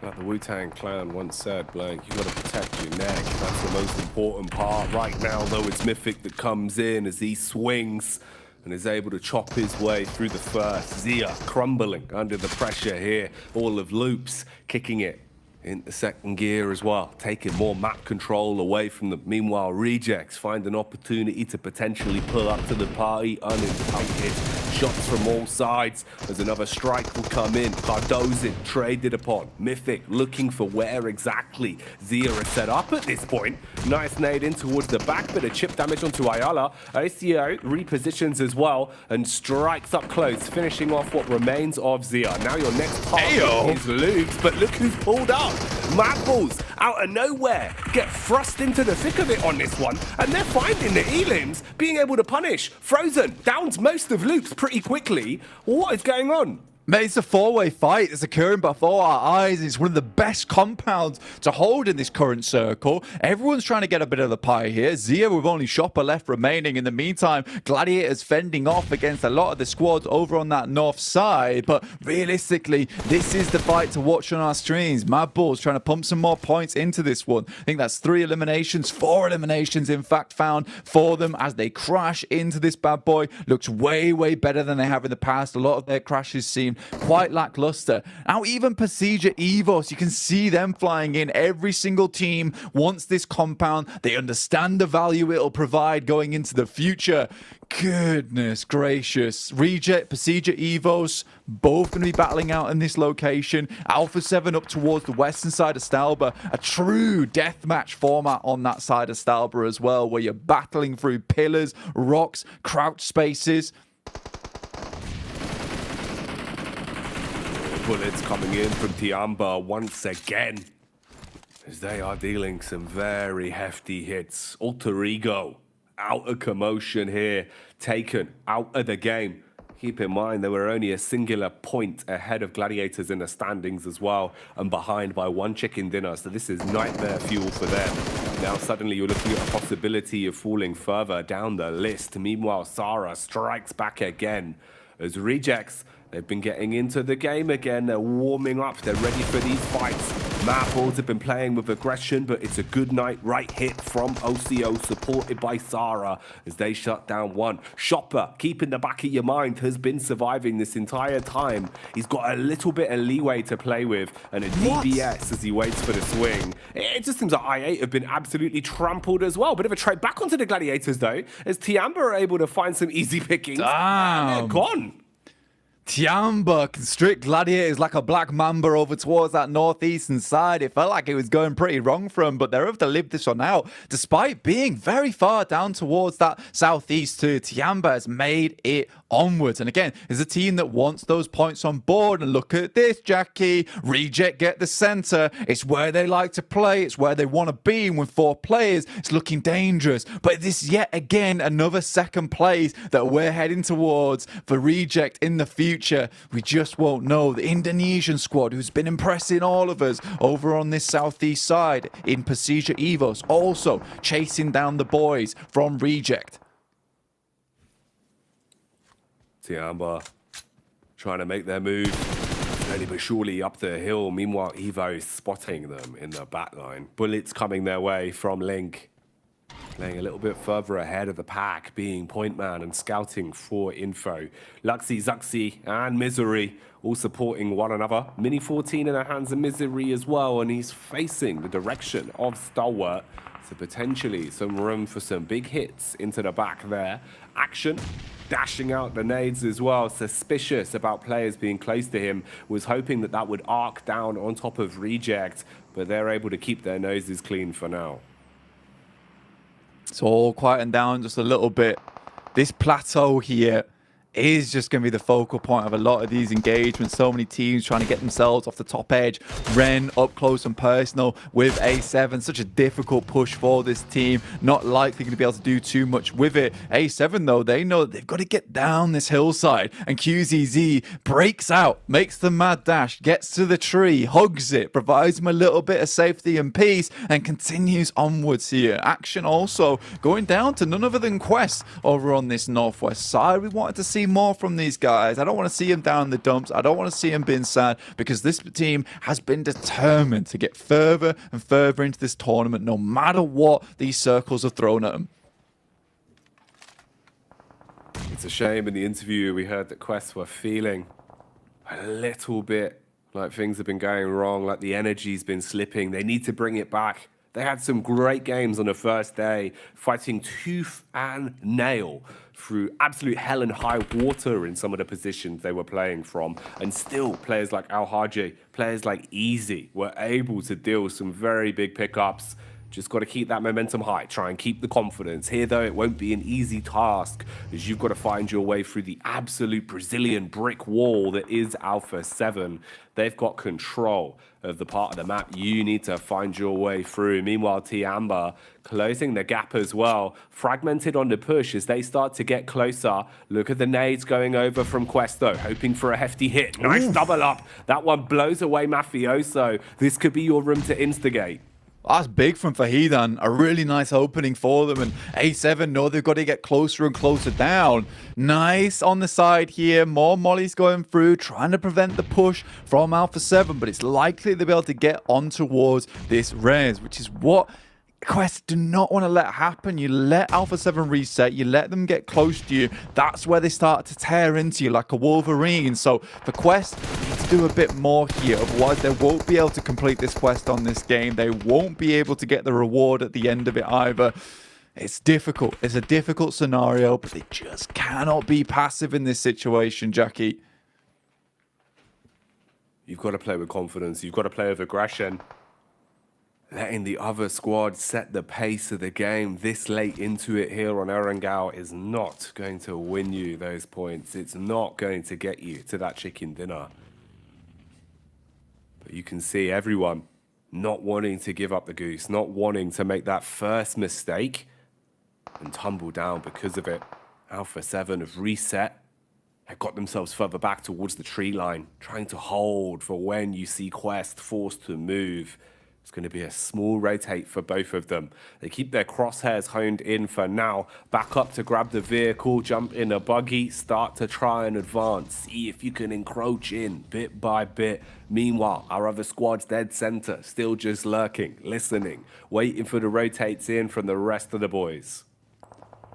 Like the Wu-Tang Clan once said, Blank, you got to protect your neck. That's the most important part. Right now, though, it's Mythic that comes in as he swings and is able to chop his way through the first. Zia crumbling under the pressure here. All of Loops kicking it into second gear as well, taking more map control away from them. Meanwhile, Rejects find an opportunity to potentially pull up to the party uninvited. Shots from all sides as another strike will come in. Cardozin traded upon. Mythic looking for where exactly Zia is set up at this point. Nice nade in towards the back, bit of chip damage onto Ayala. ACO repositions as well and strikes up close, finishing off what remains of Zia. Now your next target is Luke, but look who's pulled up. Mad Balls out of nowhere get thrust into the thick of it on this one, and they're finding the Elims being able to punish. Frozen downs most of Loops pretty quickly. What is going on? Mate, it's a four-way fight that's occurring before our eyes. It's one of the best compounds to hold in this current circle. Everyone's trying to get a bit of the pie here. Zia with only Shopper left remaining. In the meantime, Gladiators fending off against a lot of the squads over on that north side. But realistically, this is the fight to watch on our streams. Mad Balls trying to pump some more points into this one. I think that's 4 eliminations, in fact, found for them as they crash into this bad boy. Looks way, way better than they have in the past. A lot of their crashes seem quite lackluster. Now even Pasija Evos, you can see them flying in. Every single team wants this compound. They understand the value it'll provide going into the future. Goodness gracious. Reject, Pasija Evos, both going to be battling out in this location. Alpha 7 up towards the western side of Stalba. A true deathmatch format on that side of Stalba as well, where you're battling through pillars, rocks, crouch spaces. Bullets coming in from Tiamba once again, as they are dealing some very hefty hits. Alter Ego out of commotion here, taken out of the game. Keep in mind, they were only a singular point ahead of Gladiators in the standings as well, and behind by 1 chicken dinner, so this is nightmare fuel for them. Now suddenly you're looking at a possibility of falling further down the list. Meanwhile, Sarah strikes back again as Rejects. They've been getting into the game again. They're warming up. They're ready for these fights. Maples have been playing with aggression, but it's a good night. Right hit from OCO, supported by Sarah, as they shut down one. Shopper, keep in the back of your mind, has been surviving this entire time. He's got a little bit of leeway to play with, and a DBS as he waits for the swing. It just seems like I8 have been absolutely trampled as well. Bit of a trade back onto the Gladiators, though, as Tiamba are able to find some easy pickings. Damn. And they're gone. Tiamba constrict gladiators like a black mamba over towards that northeastern side. It felt like it was going pretty wrong for them, but they're able to live this one out despite being very far down towards that southeast too. Tiamba has made it onwards, and again, is a team that wants those points on board. And look at this, Jackie. Reject get the center. It's where they like to play. It's where they want to be. And with 4 players, it's looking dangerous. But this yet again another second place that we're heading towards for Reject in the future. We just won't know. The Indonesian squad, who's been impressing all of us over on this southeast side in Persija Evos, also chasing down the boys from Reject. Tiamba trying to make their move slowly but surely up the hill. Meanwhile, Evo is spotting them in the back line. Bullets coming their way from Link. Playing a little bit further ahead of the pack, being point man and scouting for info. Luxy, Zuxi, and Misery all supporting one another. Mini 14 in the hands of Misery as well, and he's facing the direction of Stalwart. So potentially some room for some big hits into the back there. Action, dashing out the nades as well. Suspicious about players being close to him. Was hoping that that would arc down on top of Reject, but they're able to keep their noses clean for now. It's all quieting down just a little bit. This plateau here is just going to be the focal point of a lot of these engagements. So many teams trying to get themselves off the top edge. Ren up close and personal with A7. Such a difficult push for this team. Not likely going to be able to do too much with it. A7 though, they know that they've got to get down this hillside. And QZZ breaks out, makes the mad dash, gets to the tree, hugs it, provides them a little bit of safety and peace, and continues onwards here. Action also going down to none other than Quest over on this northwest side. We wanted to see more from these guys. I don't want to see them down in the dumps. I don't want to see them being sad, because this team has been determined to get further and further into this tournament, no matter what these circles are thrown at them. It's a shame in the interview we heard that Quest were feeling a little bit like things have been going wrong, like the energy's been slipping. They need to bring it back. They had some great games on the first day, fighting tooth and nail through absolute hell and high water in some of the positions they were playing from. And still, players like Al-Haji, players like Easy were able to deal some very big pickups. Just got to keep that momentum high, try and keep the confidence. Here, though, it won't be an easy task, as you've got to find your way through the absolute Brazilian brick wall that is Alpha 7. They've got control of the part of the map you need to find your way through. Meanwhile, Tiamba closing the gap as well. Fragmented on the push as they start to get closer. Look at the nades going over from Quest, though, hoping for a hefty hit. Nice double up. That one blows away Mafioso. This could be your room to instigate. That's big from Fahidan. A really nice opening for them. And A7 know they've got to get closer and closer down. Nice on the side here. More mollies going through, trying to prevent the push from Alpha 7. But it's likely they'll be able to get on towards this res, which is what Quest do not want to let happen. You let Alpha 7 reset, you let them get close to you. That's where they start to tear into you like a Wolverine. So for Quest, they need to do a bit more here. Otherwise, they won't be able to complete this quest on this game. They won't be able to get the reward at the end of it either. It's difficult. It's a difficult scenario, but they just cannot be passive in this situation, Jackie. You've got to play with confidence. You've got to play with aggression. Letting the other squad set the pace of the game this late into it here on Erangel is not going to win you those points. It's not going to get you to that chicken dinner. But you can see everyone not wanting to give up the goose, not wanting to make that first mistake and tumble down because of it. Alpha 7 have reset, have got themselves further back towards the tree line, trying to hold for when you see Quest forced to move. It's going to be a small rotate for both of them. They keep their crosshairs honed in for now. Back up to grab the vehicle, jump in a buggy, start to try and advance. See if you can encroach in bit by bit. Meanwhile, our other squad's dead center, still just lurking, listening, waiting for the rotates in from the rest of the boys.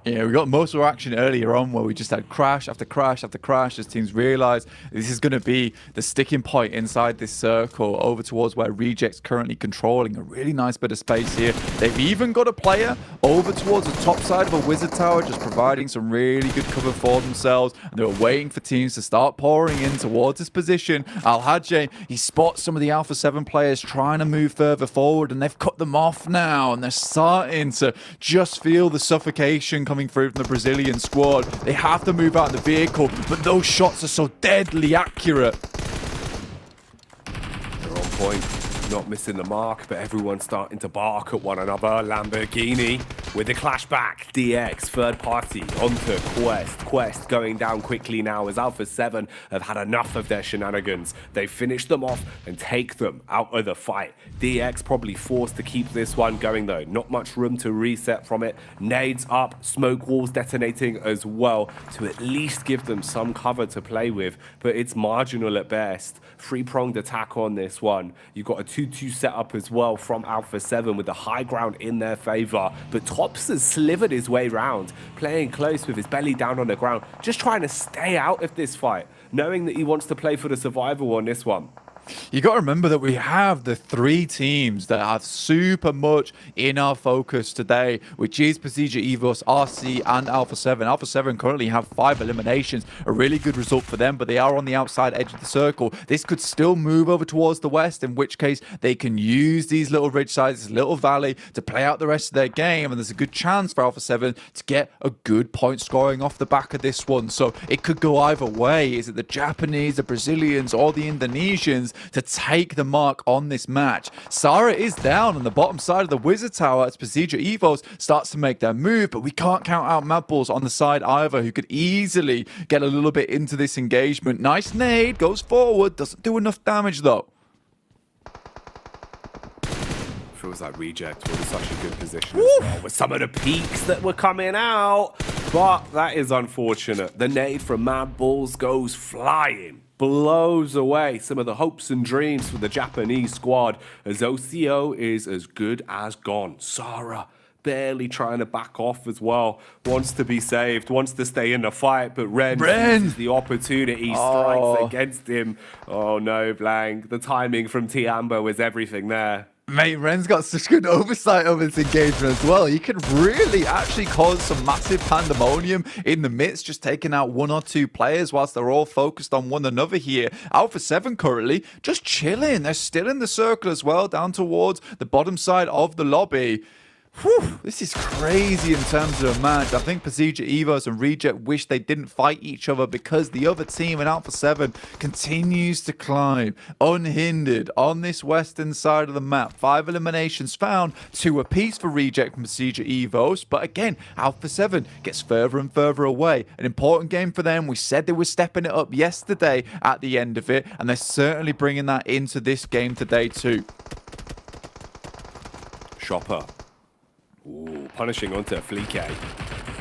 Yeah, we got most of our action earlier on where we just had crash after crash after crash as teams realized this is going to be the sticking point inside this circle over towards where Reject's currently controlling a really nice bit of space here. They've even got a player over towards the top side of a wizard tower just providing some really good cover for themselves, and they're waiting for teams to start pouring in towards this position. Al-Hajj, he spots some of the Alpha 7 players trying to move further forward, and they've cut them off now, and they're starting to just feel the suffocation coming through from the Brazilian squad. They have to move out of the vehicle, but those shots are so deadly accurate. They're on point, not missing the mark, but everyone's starting to bark at one another. Lamborghini with the clash back. DX, third party, onto Quest. Quest going down quickly now as Alpha 7 have had enough of their shenanigans. They finish them off and take them out of the fight. DX probably forced to keep this one going though. Not much room to reset from it. Nades up, smoke walls detonating as well to at least give them some cover to play with, but it's marginal at best. Three-pronged attack on this one. You've got a 2-2 setup as well from Alpha 7 with the high ground in their favor, but Tops has slivered his way round, playing close with his belly down on the ground, just trying to stay out of this fight, knowing that he wants to play for the survival on this one. You got to remember that we have the three teams that have super much in our focus today, which is Procedure Evos, RC, and Alpha 7. Alpha 7 currently have 5 eliminations, a really good result for them, but they are on the outside edge of the circle. This could still move over towards the west, in which case they can use these little ridge sides, this little valley, to play out the rest of their game, and there's a good chance for Alpha 7 to get a good point scoring off the back of this one. So it could go either way. Is it the Japanese, the Brazilians, or the Indonesians to take the mark on this match? Sarah is down on the bottom side of the Wizard Tower as Procedure Evos starts to make their move, but we can't count out Madballs on the side either, who could easily get a little bit into this engagement. Nice nade, goes forward, doesn't do enough damage though. Feels like Reject were in such a good position as well with some of the peaks that were coming out, but that is unfortunate. The nade from Madballs goes flying, blows away some of the hopes and dreams for the Japanese squad as OCO is as good as gone. Sarah barely trying to back off as well, wants to be saved, wants to stay in the fight, but Ren sees the opportunity, strikes against him. Oh no, Blank. The timing from Tiambo was everything there. Mate, Ren's got such good oversight over this engagement as well. He could really actually cause some massive pandemonium in the midst, just taking out 1 or 2 players whilst they're all focused on one another here. Alpha 7 currently just chilling. They're still in the circle as well, down towards the bottom side of the lobby. Whew, this is crazy in terms of a match. I think Procedure Evos and Reject wish they didn't fight each other because the other team in Alpha 7 continues to climb unhindered on this western side of the map. 5 eliminations found, 2 apiece for Reject and Procedure Evos. But again, Alpha 7 gets further and further away. An important game for them. We said they were stepping it up yesterday at the end of it, and they're certainly bringing that into this game today too. Chopper. Ooh, punishing onto Fleeke.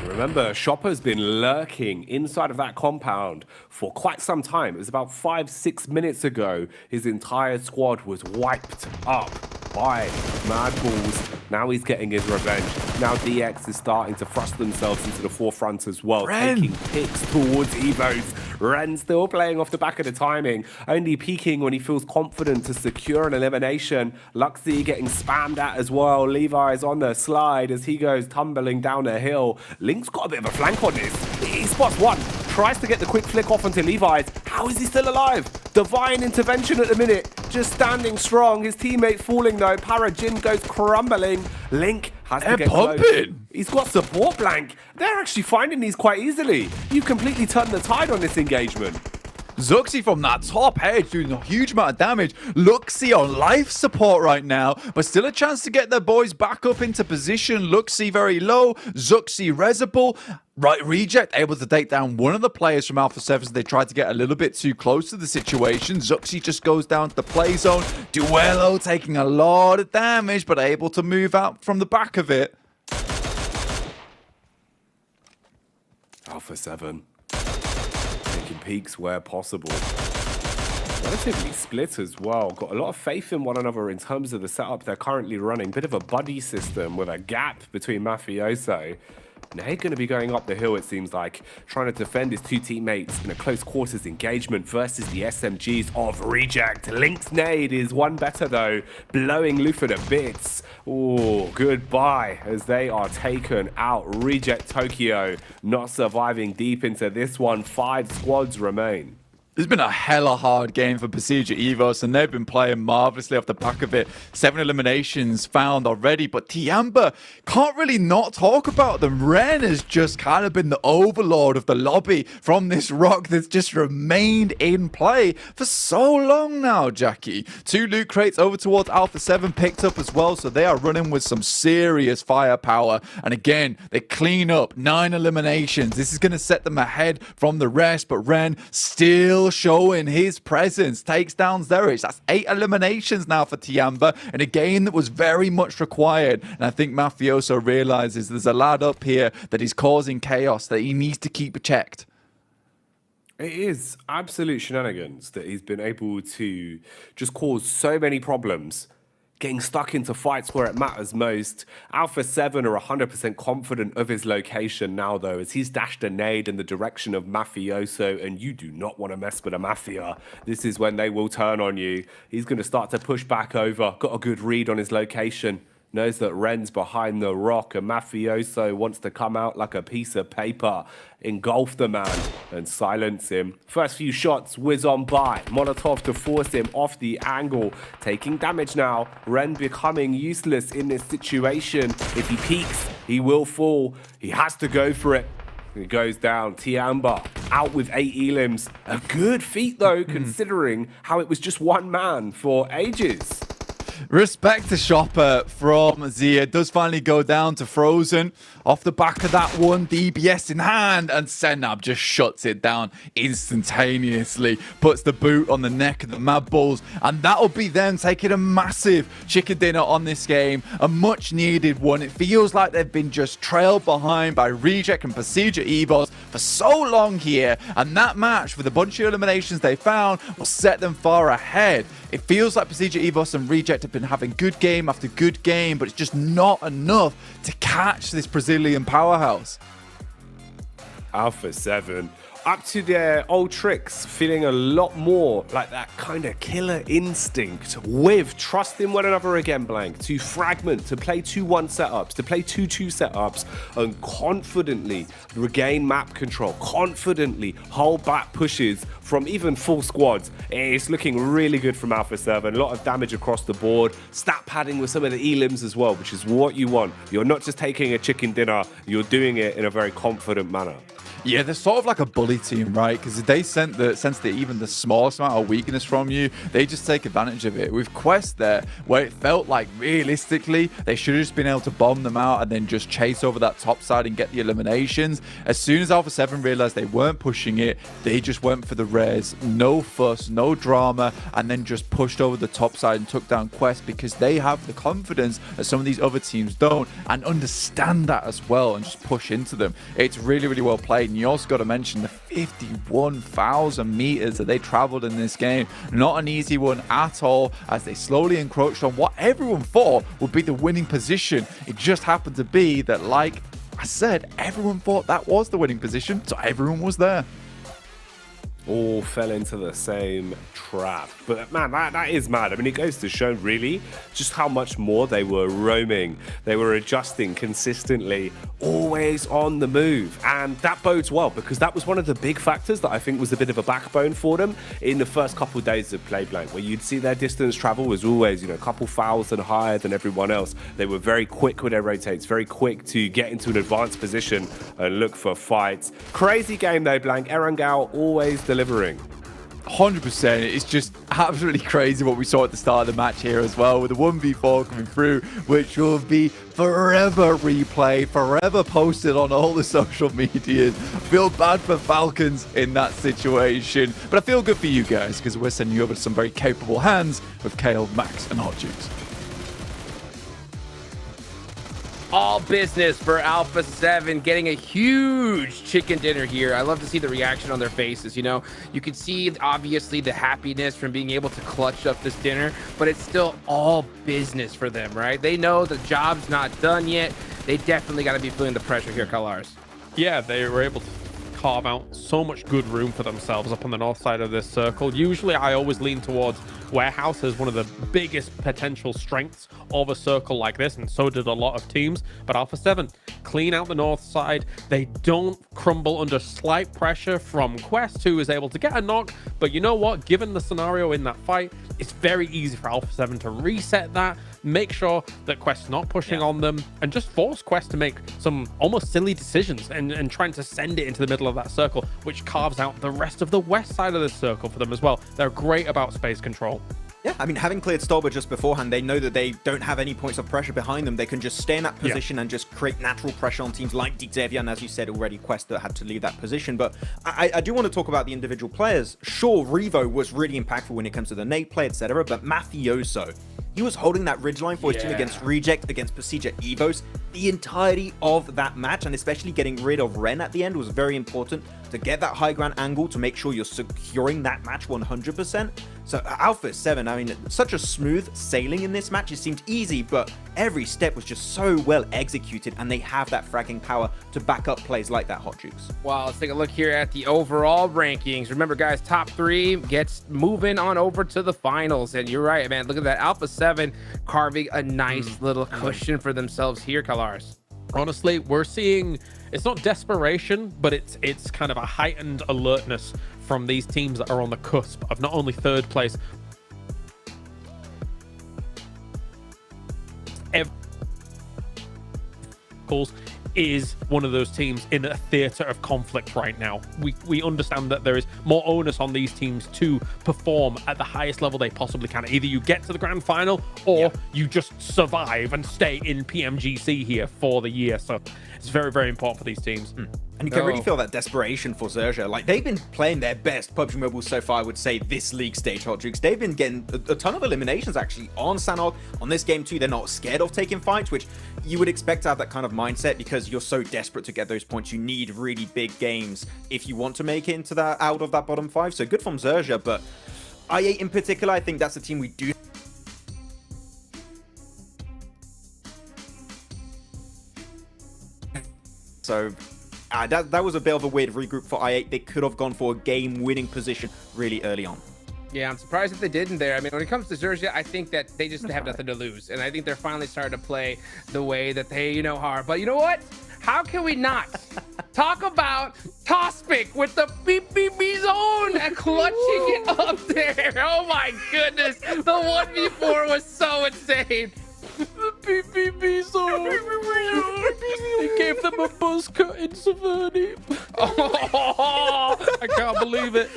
Remember, Chopper's been lurking inside of that compound for quite some time. It was about 5-6 minutes ago. His entire squad was wiped up by Madballs. Now he's getting his revenge. Now DX is starting to thrust themselves into the forefront as well, taking picks towards Evos. Ren still playing off the back of the timing, only peeking when he feels confident to secure an elimination. Luxy getting spammed at as well. Levi's on the slide as he goes tumbling down a hill. Link's got a bit of a flank on this. He spots one, tries to get the quick flick off onto Levi's. How is he still alive? Divine intervention at the minute, just standing strong. His teammate falling though. Parajin goes crumbling. Link has to get close. He's got support, Blank. They're actually finding these quite easily. You completely turned the tide on this engagement. Zuxi from that top edge doing a huge amount of damage. Luxi on life support right now, but still a chance to get their boys back up into position. Luxi very low, Zuxi resable. Right, Reject able to take down one of the players from Alpha 7 as they tried to get a little bit too close to the situation. Zuxi just goes down to the play zone. Duello taking a lot of damage, but able to move out from the back of it. Alpha 7. Taking peaks where possible. Relatively split as well. Got a lot of faith in one another in terms of the setup they're currently running. Bit of a buddy system with a gap between Mafioso. Nade going to be going up the hill, it seems like, trying to defend his two teammates in a close quarters engagement versus the SMGs of Reject. Link's nade is one better though, blowing Lufa to bits. Oh, goodbye as they are taken out. Reject Tokyo not surviving deep into this one. 5 squads remain. It's been a hella hard game for Procedure Evos, and they've been playing marvelously off the back of it. 7 eliminations found already, but Tiamba can't really not talk about them. Ren has just kind of been the overlord of the lobby from this rock that's just remained in play for so long now, Jackie. 2 loot crates over towards Alpha 7 picked up as well, so they are running with some serious firepower. And again, they clean up 9 eliminations. This is going to set them ahead from the rest, but Ren still showing his presence, takes down Zerich. That's 8 eliminations now for Tiamba in a game that was very much required. And I think Mafioso realizes there's a lad up here that is causing chaos that he needs to keep checked. It is absolute shenanigans that he's been able to just cause so many problems, getting stuck into fights where it matters most. Alpha 7 are 100% confident of his location now, though, as he's dashed a nade in the direction of Mafioso, and you do not want to mess with a Mafia. This is when they will turn on you. He's going to start to push back over. Got a good read on his location. Knows that Ren's behind the rock, and Mafioso wants to come out like a piece of paper, engulf the man and silence him. First few shots whiz on by. Molotov to force him off the angle. Taking damage now. Ren becoming useless in this situation. If he peeks, he will fall. He has to go for it. He goes down. Tiamba out with 8 elims. A good feat though, considering how it was just one man for ages. Respect to Shopper from Zia. Does finally go down to Frozen. Off the back of that one, DBS in hand, and Senab just shuts it down instantaneously. Puts the boot on the neck of the Mad Bulls, and that'll be them taking a massive chicken dinner on this game. A much needed one. It feels like they've been just trailed behind by Reject and Procedure Evos for so long here, and that match with a bunch of eliminations they found will set them far ahead. It feels like Procedure Evos and Reject have been having good game after good game, but it's just not enough to catch this Brazilian powerhouse. Alpha 7 up to their old tricks, feeling a lot more like that kind of killer instinct with trusting one another again, Blank, to fragment, to play 2-1 setups, to play 2-2 setups, and confidently regain map control, confidently hold back pushes from even full squads. It's looking really good from Alpha 7. A lot of damage across the board. Stat padding with some of the elims as well, which is what you want. You're not just taking a chicken dinner, you're doing it in a very confident manner. Yeah, they're sort of like a bully team, right? Because if they sense that even the smallest amount of weakness from you, they just take advantage of it. With Quest there, where it felt like realistically, they should have just been able to bomb them out and then just chase over that top side and get the eliminations. As soon as Alpha 7 realized they weren't pushing it, they just went for the res. No fuss, no drama, and then just pushed over the top side and took down Quest because they have the confidence that some of these other teams don't and understand that as well and just push into them. It's really, really well played. And you also got to mention the 51,000 meters that they traveled in this game. Not an easy one at all, as they slowly encroached on what everyone thought would be the winning position. It just happened to be that, like I said, everyone thought that was the winning position, so everyone was there. All fell into the same trap. But man, that is mad. I mean, it goes to show really just how much more they were roaming. They were adjusting consistently, always on the move. And that bodes well, because that was one of the big factors that I think was a bit of a backbone for them in the first couple of days of Play Blank, where you'd see their distance travel was always, a couple thousand higher than everyone else. They were very quick with their rotates, very quick to get into an advanced position and look for fights. Crazy game though, Blank. Erangel always delivering. 100%. It's just absolutely crazy what we saw at the start of the match here as well, with the 1v4 coming through, which will be forever replayed, forever posted on all the social medias. Feel bad for Falcons in that situation, but I feel good for you guys because we're sending you over to some very capable hands with Kale, Max, and Hot Juice. All business for Alpha 7, getting a huge chicken dinner here. I love to see the reaction on their faces. You can see obviously the happiness from being able to clutch up this dinner, but it's still all business for them, right? They know the job's not done yet. they definitely got to be feeling the pressure here, Colors. Yeah, they were able to carve out so much good room for themselves up on the north side of this circle. Usually I always lean towards Warehouse as one of the biggest potential strengths of a circle like this, and so did a lot of teams. But Alpha 7 clean out the north side. They don't crumble under slight pressure from Quest, who is able to get a knock. But you know what? Given the scenario in that fight, it's very easy for Alpha 7 to reset that, make sure that Quest's not pushing on them, and just force Quest to make some almost silly decisions and trying to send it into the middle of that circle, which carves out the rest of the west side of the circle for them as well. They're great about space control. Yeah, I mean, having cleared Stolber just beforehand, they know that they don't have any points of pressure behind them. They can just stay in that position and just create natural pressure on teams like Xavier, and as you said already, Quest that had to leave that position. But I do want to talk about the individual players. Sure, Revo was really impactful when it comes to the nade play, etc., but Mafioso, he was holding that ridgeline for his team against Reject, against Pasija Evos, the entirety of that match, and especially getting rid of Ren at the end was very important to get that high ground angle to make sure you're securing that match 100%. So Alpha 7, I mean, such a smooth sailing in this match. It seemed easy, but every step was just so well executed, and they have that fragging power to back up plays like that, Hot Jukes. Wow, let's take a look here at the overall rankings. Remember, guys, top 3 gets moving on over to the finals. And you're right, man. Look at that. Alpha 7 carving a nice little cushion for themselves here, Kalars. Honestly, we're seeing, it's not desperation, but it's kind of a heightened alertness from these teams that are on the cusp of not only third place, is one of those teams in a theater of conflict right now. We understand that there is more onus on these teams to perform at the highest level they possibly can. Either you get to the grand final or you just survive and stay in PMGC here for the year. So it's very, very important for these teams. And you can really feel that desperation for Zerja. Like, they've been playing their best PUBG Mobile so far, I would say, this league stage, Hot Jukes. They've been getting a ton of eliminations, actually, on Sanhok. On this game, too, they're not scared of taking fights, which you would expect to have that kind of mindset because you're so desperate to get those points. You need really big games if you want to make it into that, out of that bottom 5. So good from Zerja, but I8 in particular, I think that's a team we do. So that was a bit of a weird regroup for I8. They could have gone for a game-winning position really early on. Yeah, I'm surprised that they didn't there. I mean, when it comes to Zerja, I think that they just have nothing to lose. And I think they're finally starting to play the way that they, are. But you know what? How can we not talk about Tospic with the BBB zone and clutching it up there? Oh my goodness. The 1v4 was so insane. The PPB zone. They gave them a buzz cut in Saverni. Oh, I can't believe it.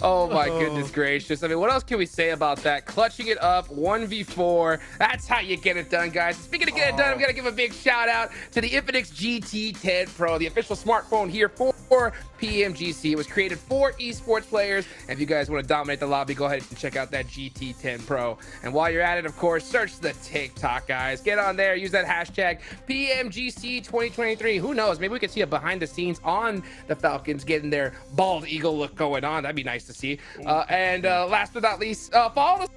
Oh my goodness gracious. I mean, what else can we say about that? Clutching it up, 1v4. That's how you get it done, guys. Speaking of get it done, I'm going to give a big shout out to the Infinix GT10 Pro, the official smartphone here for PMGC. It was created for esports players. And if you guys want to dominate the lobby, go ahead and check out that GT10 Pro. And while you're at it, of course, search the TikTok, guys. Get on there. Use that hashtag PMGC 2023. Who knows? Maybe we could see a behind the scenes on the Falcons getting their bald eagle look going on. That'd be nice to see. And last but not least, follow us.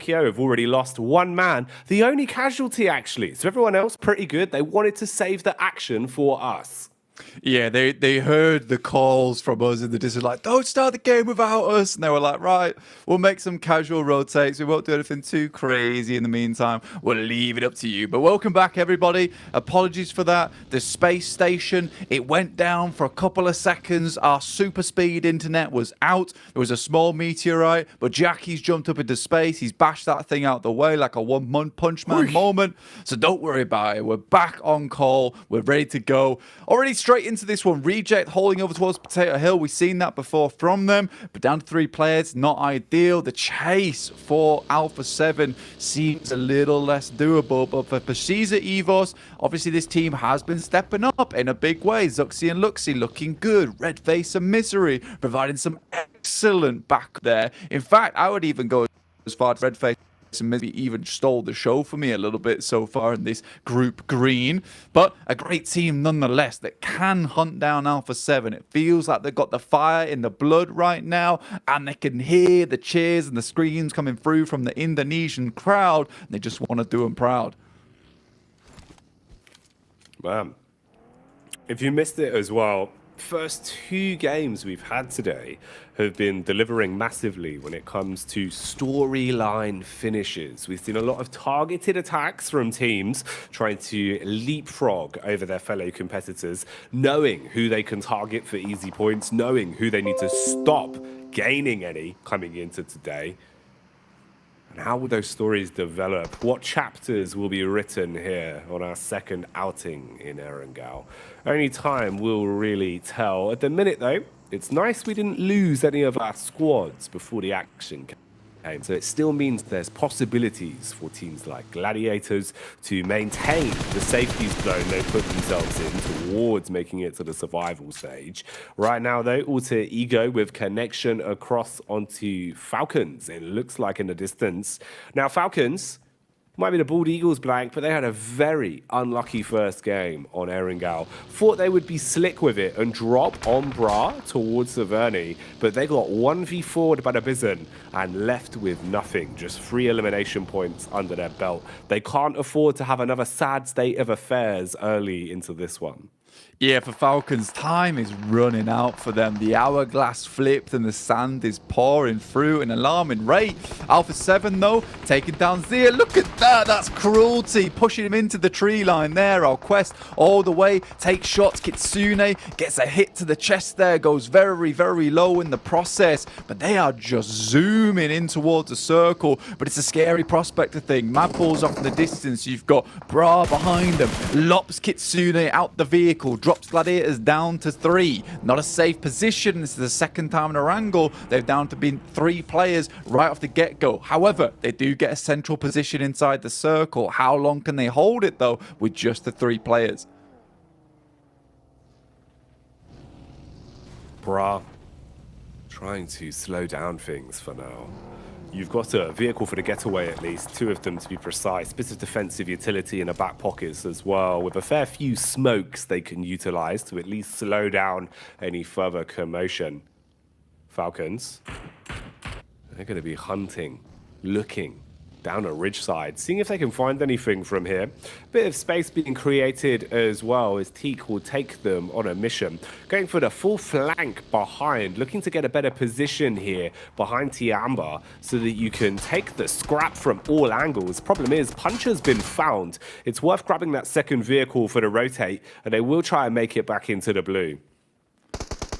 Tokyo have already lost one man, the only casualty actually. So everyone else pretty good. They wanted to save the action for us. Yeah, they heard the calls from us in the distance, like, don't start the game without us. And they were like, right, we'll make some casual rotates. We won't do anything too crazy in the meantime. We'll leave it up to you. But welcome back, everybody. Apologies for that. The space station, it went down for a couple of seconds. Our super speed internet was out. There was a small meteorite, but Jackie's jumped up into space. He's bashed that thing out the way like a one-punch man moment. So don't worry about it. We're back on call. We're ready to go. Already straight into this one. Reject holding over towards Potato Hill. We've seen that before from them, but down to 3 players, not ideal. The chase for Alpha 7 seems a little less doable, but for Precisa Evos, obviously this team has been stepping up in a big way. Zuxi and Luxi looking good. Red Face and Misery providing some excellent back there. In fact, I would even go as far as Red Face and maybe even stole the show for me a little bit so far in this group green, but a great team nonetheless that can hunt down Alpha 7. It feels like they've got the fire in the blood right now, and they can hear the cheers and the screams coming through from the Indonesian crowd, and they just want to do them proud. Man, if you missed it as well, first 2 games we've had today have been delivering massively when it comes to storyline finishes. We've seen a lot of targeted attacks from teams trying to leapfrog over their fellow competitors, knowing who they can target for easy points, knowing who they need to stop gaining any coming into today. And how will those stories develop? What chapters will be written here on our second outing in Erangel? Only time will really tell. At the minute, though, it's nice we didn't lose any of our squads before the action came. So it still means there's possibilities for teams like Gladiators to maintain the safety zone they put themselves in towards making it to the survival stage. Right now, though, Alter Ego with connection across onto Falcons. It looks like in the distance. Now, Falcons might be the Bald Eagles blank, but they had a very unlucky first game on Erangel. Thought they would be slick with it and drop on Bra towards Saverni, but they got 1v4'd by the Bison and left with nothing, just 3 elimination points under their belt. They can't afford to have another sad state of affairs early into this one. Yeah, for Falcons, time is running out for them. The hourglass flipped and the sand is pouring through an alarming rate. Alpha 7, though, taking down Zia. Look at that. That's cruelty. Pushing him into the tree line there. Our Quest all the way. Takes shots. Kitsune gets a hit to the chest there. Goes very, very low in the process. But they are just zooming in towards the circle. But it's a scary prospect, I think. Mad pulls off in the distance. You've got Bra behind them. Lops Kitsune out the vehicle. Drops Gladiators down to 3. Not a safe position. This is the second time in a wrangle. They've down to be 3 players right off the get-go. However, they do get a central position inside the circle. How long can they hold it, though, with just the 3 players? Bra, trying to slow down things for now. You've got a vehicle for the getaway at least, 2 of them to be precise. Bit of defensive utility in the back pockets as well, with a fair few smokes they can utilize to at least slow down any further commotion. Falcons, they're going to be hunting, looking down a ridge side, seeing if they can find anything from here. Bit of space being created as well as Teak will take them on a mission. Going for the full flank behind, looking to get a better position here behind Tiamba so that you can take the scrap from all angles. Problem is, Puncher's been found. It's worth grabbing that second vehicle for the rotate, and they will try and make it back into the blue.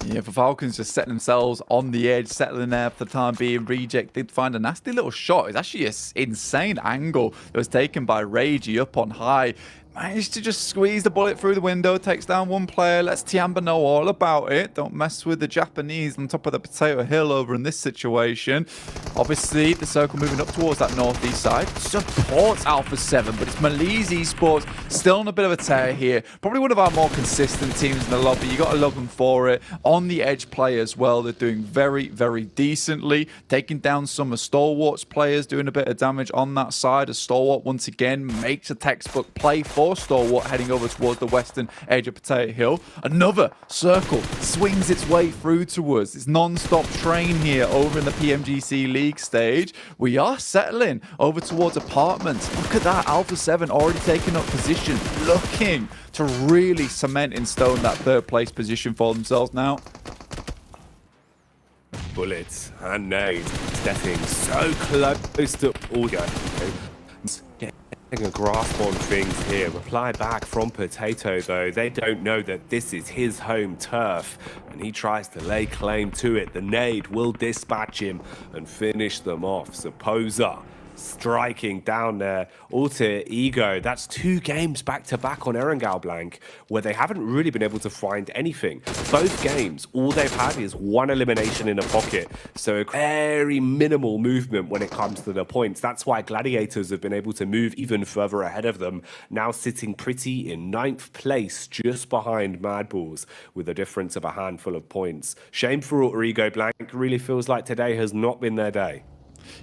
Yeah, for Falcons just setting themselves on the edge, settling there for the time being. Reject did find a nasty little shot. It's actually an insane angle that was taken by Ragey up on high. Managed to just squeeze the bullet through the window, takes down 1 player, lets Tiamba know all about it. Don't mess with the Japanese on top of the Potato Hill over in this situation. Obviously, the circle moving up towards that northeast side supports Alpha 7, but it's Malese Esports still on a bit of a tear here. Probably one of our more consistent teams in the lobby. You got to love them for it. On the edge play as well, they're doing very, very decently. Taking down some of Stalwart's players, doing a bit of damage on that side. A Stalwart, once again, makes a textbook play for for Stalwart heading over towards the western edge of Potato Hill. Another circle swings its way through to us. It's non-stop train here over in the PMGC League stage. We are settling over towards apartments. Look at that, Alpha 7 already taking up position, looking to really cement in stone that third place position for themselves now. Bullets and nades stepping so close to Audio. Getting a grasp on things here. Reply back from Potato though. They don't know that this is his home turf and he tries to lay claim to it. The nade will dispatch him and finish them off. Supposer striking down there. Alter Ego, that's 2 games back-to-back on Erangel Blank where they haven't really been able to find anything. Both games, all they've had is 1 elimination in a pocket. So very minimal movement when it comes to the points. That's why Gladiators have been able to move even further ahead of them. Now sitting pretty in 9th place, just behind Mad Bulls with a difference of a handful of points. Shame for Alter Ego. Blank really feels like today has not been their day.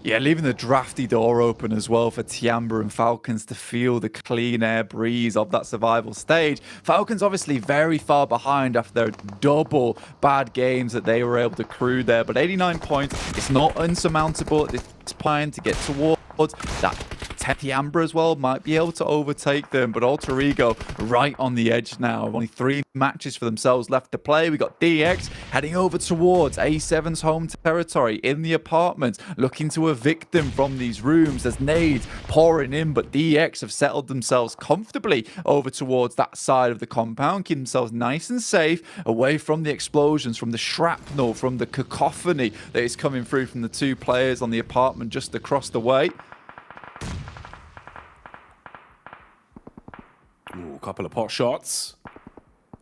Yeah, leaving the drafty door open as well for Tiamba and Falcons to feel the clean air breeze of that survival stage. Falcons obviously very far behind after their double bad games that they were able to accrue there. But 89 points, it's not unsurmountable at this point to get towards that. Tiamba as well might be able to overtake them, but Alter Ego right on the edge now. Only 3 matches for themselves left to play. We got DX heading over towards A7's home territory in the apartments, looking to evict them from these rooms as nades pouring in, but DX have settled themselves comfortably over towards that side of the compound, keeping themselves nice and safe away from the explosions, from the shrapnel, from the cacophony that is coming through from the 2 players on the apartment just across the way. Ooh, a couple of pot shots.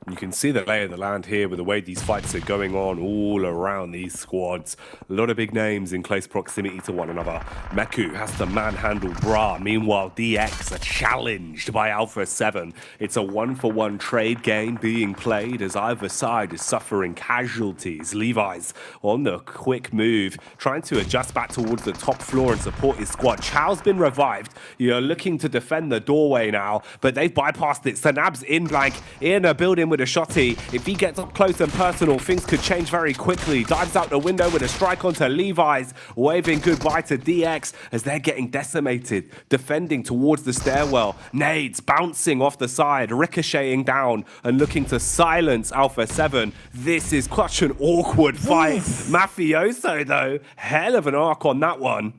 You can see the lay of the land here with the way these fights are going on all around these squads. A lot of big names in close proximity to one another. Meku has to manhandle Bra. Meanwhile, DX are challenged by Alpha 7. It's a 1-for-1 trade game being played as either side is suffering casualties. Levi's on the quick move, trying to adjust back towards the top floor and support his squad. Chow's been revived. You're looking to defend the doorway now, but they've bypassed it. Sanab's in Blank, in a building with a shotty. If he gets up close and personal, things could change very quickly. Dives out the window with a strike onto Levi's, waving goodbye to DX as they're getting decimated. Defending towards the stairwell. Nades bouncing off the side, ricocheting down and looking to silence Alpha 7. This is such an awkward fight. Mafioso, though, hell of an arc on that one.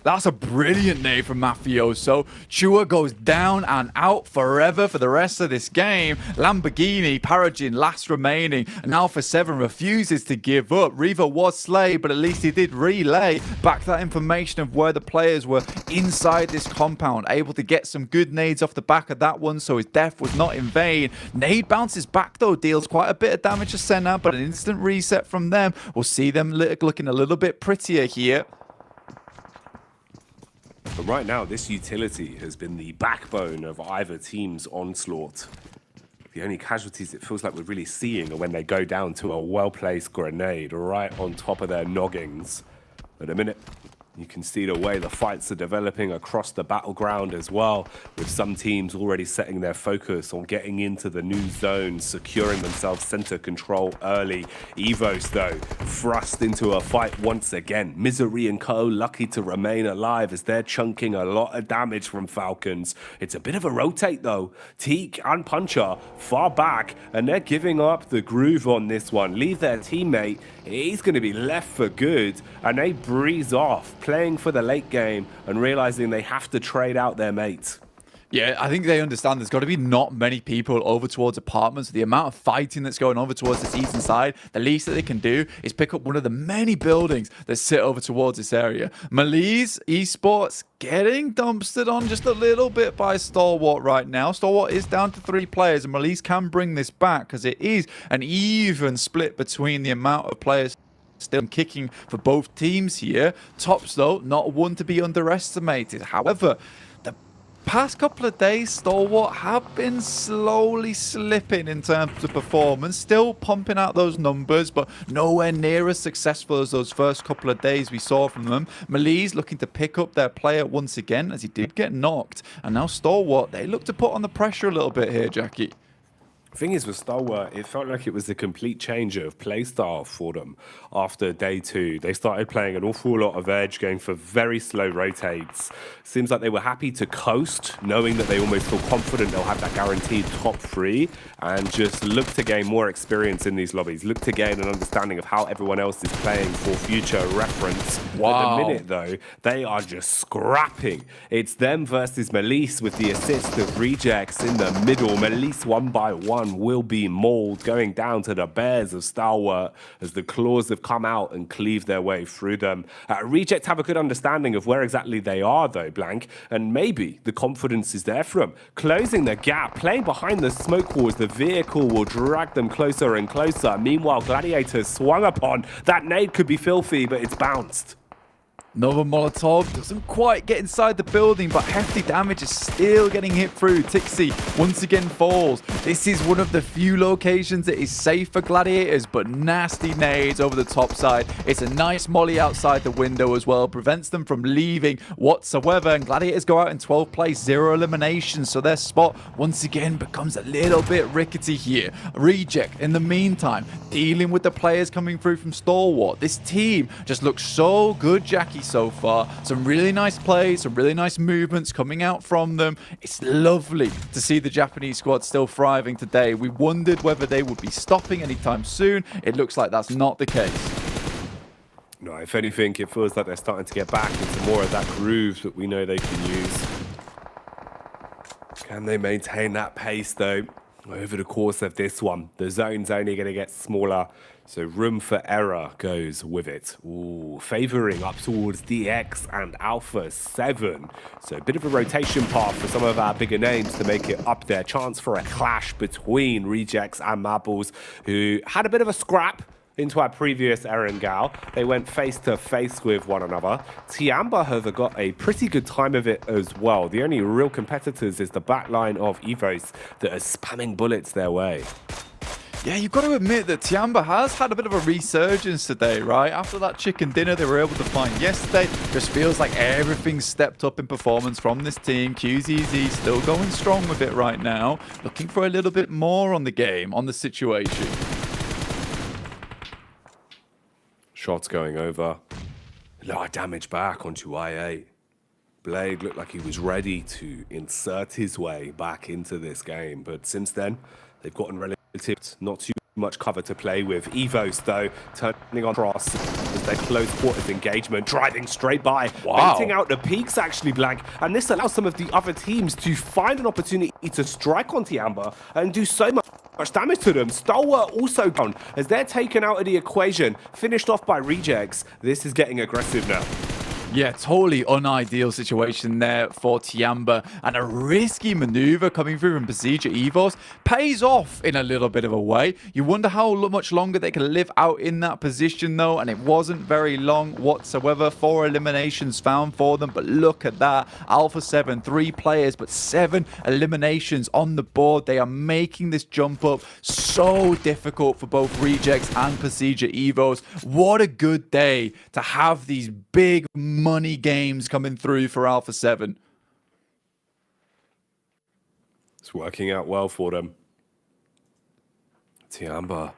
That's a brilliant nade from Mafioso. Chua goes down and out forever for the rest of this game. Lamborghini, Paragin last remaining, and Alpha 7 refuses to give up. Reaver was slayed, but at least he did relay back that information of where the players were inside this compound, able to get some good nades off the back of that one, so his death was not in vain. Nade bounces back though, deals quite a bit of damage to Senna, but an instant reset from them. We'll see them looking a little bit prettier here. But right now, this utility has been the backbone of either team's onslaught. The only casualties it feels like we're really seeing are when they go down to a well-placed grenade right on top of their noggins. At a minute, you can see the way the fights are developing across the battleground as well, with some teams already setting their focus on getting into the new zone, securing themselves center control early. Evos, though, thrust into a fight once again. Misery and Co. lucky to remain alive as they're chunking a lot of damage from Falcons. It's a bit of a rotate, though. Teak and Puncher far back, and they're giving up the groove on this one. Leave their teammate. He's going to be left for good, and they breeze off, playing for the late game and realizing they have to trade out their mates. Yeah, I think they understand there's got to be not many people over towards apartments. The amount of fighting that's going over towards this eastern side, the least that they can do is pick up one of the many buildings that sit over towards this area. Malise Esports getting dumpstered on just a little bit by Stalwart right now. Stalwart is down to 3 players, and Malise can bring this back because it is an even split between the amount of players still kicking for both teams here. Tops, though, not one to be underestimated. However, past couple of days, Stalwart have been slowly slipping in terms of performance, still pumping out those numbers, but nowhere near as successful as those first couple of days we saw from them. Mali's looking to pick up their player once again, as he did get knocked, and now Stalwart, they look to put on the pressure a little bit here, Jackie. Thing is with Stalwart, it felt like it was a complete change of play style for them after day 2. They started playing an awful lot of edge, going for very slow rotates. Seems like they were happy to coast, knowing that they almost feel confident they'll have that guaranteed top 3, and just look to gain more experience in these lobbies, look to gain an understanding of how everyone else is playing for future reference. Wow. At the minute, though, they are just scrapping. It's them versus Malise with the assist of Rejects in the middle. Malise 1 by 1 will be mauled, going down to the bears of Stalwart as the claws have come out and cleaved their way through them. Reject have a good understanding of where exactly they are, though, Blank, and maybe the confidence is there for them. Closing the gap, playing behind the smoke walls, the vehicle will drag them closer and closer. Meanwhile, Gladiators swung upon. That nade could be filthy, but it's bounced. Another Molotov doesn't quite get inside the building, but hefty damage is still getting hit through. Tixi once again falls. This is one of the few locations that is safe for Gladiators, but nasty nades over the top side. It's a nice molly outside the window as well, prevents them from leaving whatsoever, and Gladiators go out in 12th place, 0 eliminations, so their spot once again becomes a little bit rickety here. Reject, in the meantime, dealing with the players coming through from Stalwart. This team just looks so good, Jackie, so far. Some really nice plays, some really nice movements coming out from them. It's lovely to see the Japanese squad still thriving today. We wondered whether they would be stopping anytime soon. It looks like that's not the case. No, if anything, it feels like they're starting to get back into more of that groove that we know they can use. Can they maintain that pace, though, over the course of this one? The zone's only going to get smaller, so room for error goes with it. Ooh, favouring up towards DX and Alpha 7. So a bit of a rotation path for some of our bigger names to make it up there. Chance for a clash between Rejects and Marbles, who had a bit of a scrap into our previous Erangel. They went face to face with one another. Tiamba have got a pretty good time of it as well. The only real competitors is the backline of Evos that are spamming bullets their way. Yeah, you've got to admit that Tiamba has had a bit of a resurgence today, right? After that chicken dinner they were able to find yesterday, just feels like everything's stepped up in performance from this team. QZZ still going strong with it right now, looking for a little bit more on the game, on the situation. Shots going over. A lot of damage back onto IA. Blade looked like he was ready to insert his way back into this game, but since then, they've gotten relative, not too much cover to play with. Evos, though, turning on cross as their close quarters engagement, driving straight by, baiting out the peaks, actually, Blank, and this allows some of the other teams to find an opportunity to strike on Tiamba and do so much damage to them. Stalwart also down as they're taken out of the equation, finished off by Rejects. This is getting aggressive now. Yeah, totally unideal situation there for Tiamba, and a risky maneuver coming through from Besieger Evos pays off in a little bit of a way. You wonder how much longer they can live out in that position though, and it wasn't very long whatsoever. 4 eliminations found for them, but look at that. Alpha 7, 3 players, but 7 eliminations on the board. They are making this jump up so difficult for both Rejects and Besieger Evos. What a good day to have these big money games coming through for Alpha 7. It's working out well for them. Tiamba,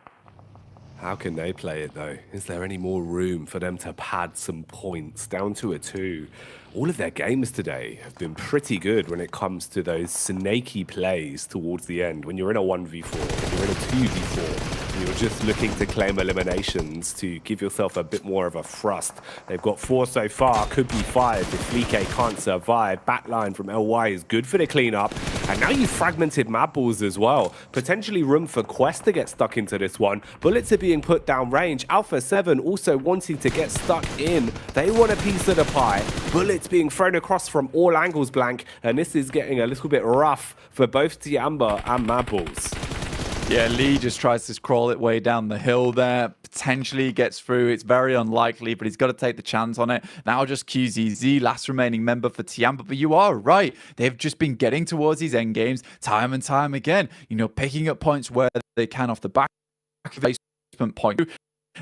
how can they play it though? Is there any more room for them to pad some points down to a 2? All of their games today have been pretty good when it comes to those snaky plays towards the end. When you're in a 1v4, when you're in a 2v4, and you're just looking to claim eliminations to give yourself a bit more of a thrust. They've got 4 so far, could be 5 if Fleek can't survive. Backline from LY is good for the cleanup. And now you've fragmented Mad Balls as well. Potentially room for Quest to get stuck into this one. Bullets are being put down range. Alpha 7 also wanting to get stuck in. They want a piece of the pie. Bullets being thrown across from all angles, Blank. And this is getting a little bit rough for both Tiamba and Mad Balls. Yeah, Lee just tries to crawl it way down the hill there. Potentially gets through. It's very unlikely, but he's got to take the chance on it. Now just QZZ, last remaining member for Tiamba. But you are right. They've just been getting towards these end games time and time again. You know, picking up points where they can off the back of a placement point.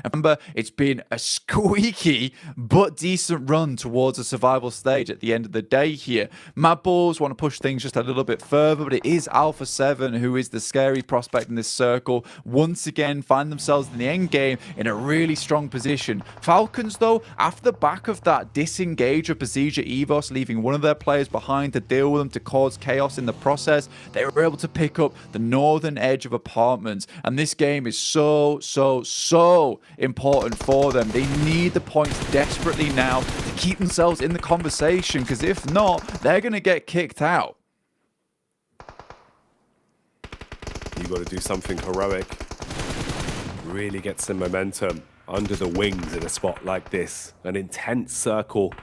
Remember, it's been a squeaky but decent run towards a survival stage at the end of the day here. Mad Balls want to push things just a little bit further, but it is Alpha 7 who is the scary prospect in this circle. Once again, find themselves in the end game in a really strong position. Falcons, though, after the back of that disengage of Procedure Evos, leaving one of their players behind to deal with them to cause chaos in the process, they were able to pick up the northern edge of apartments. And this game is so important for them. They need the points desperately now to keep themselves in the conversation, because if not, they're going to get kicked out. You got to do something heroic. Really get some momentum under the wings in a spot like this. An intense circle.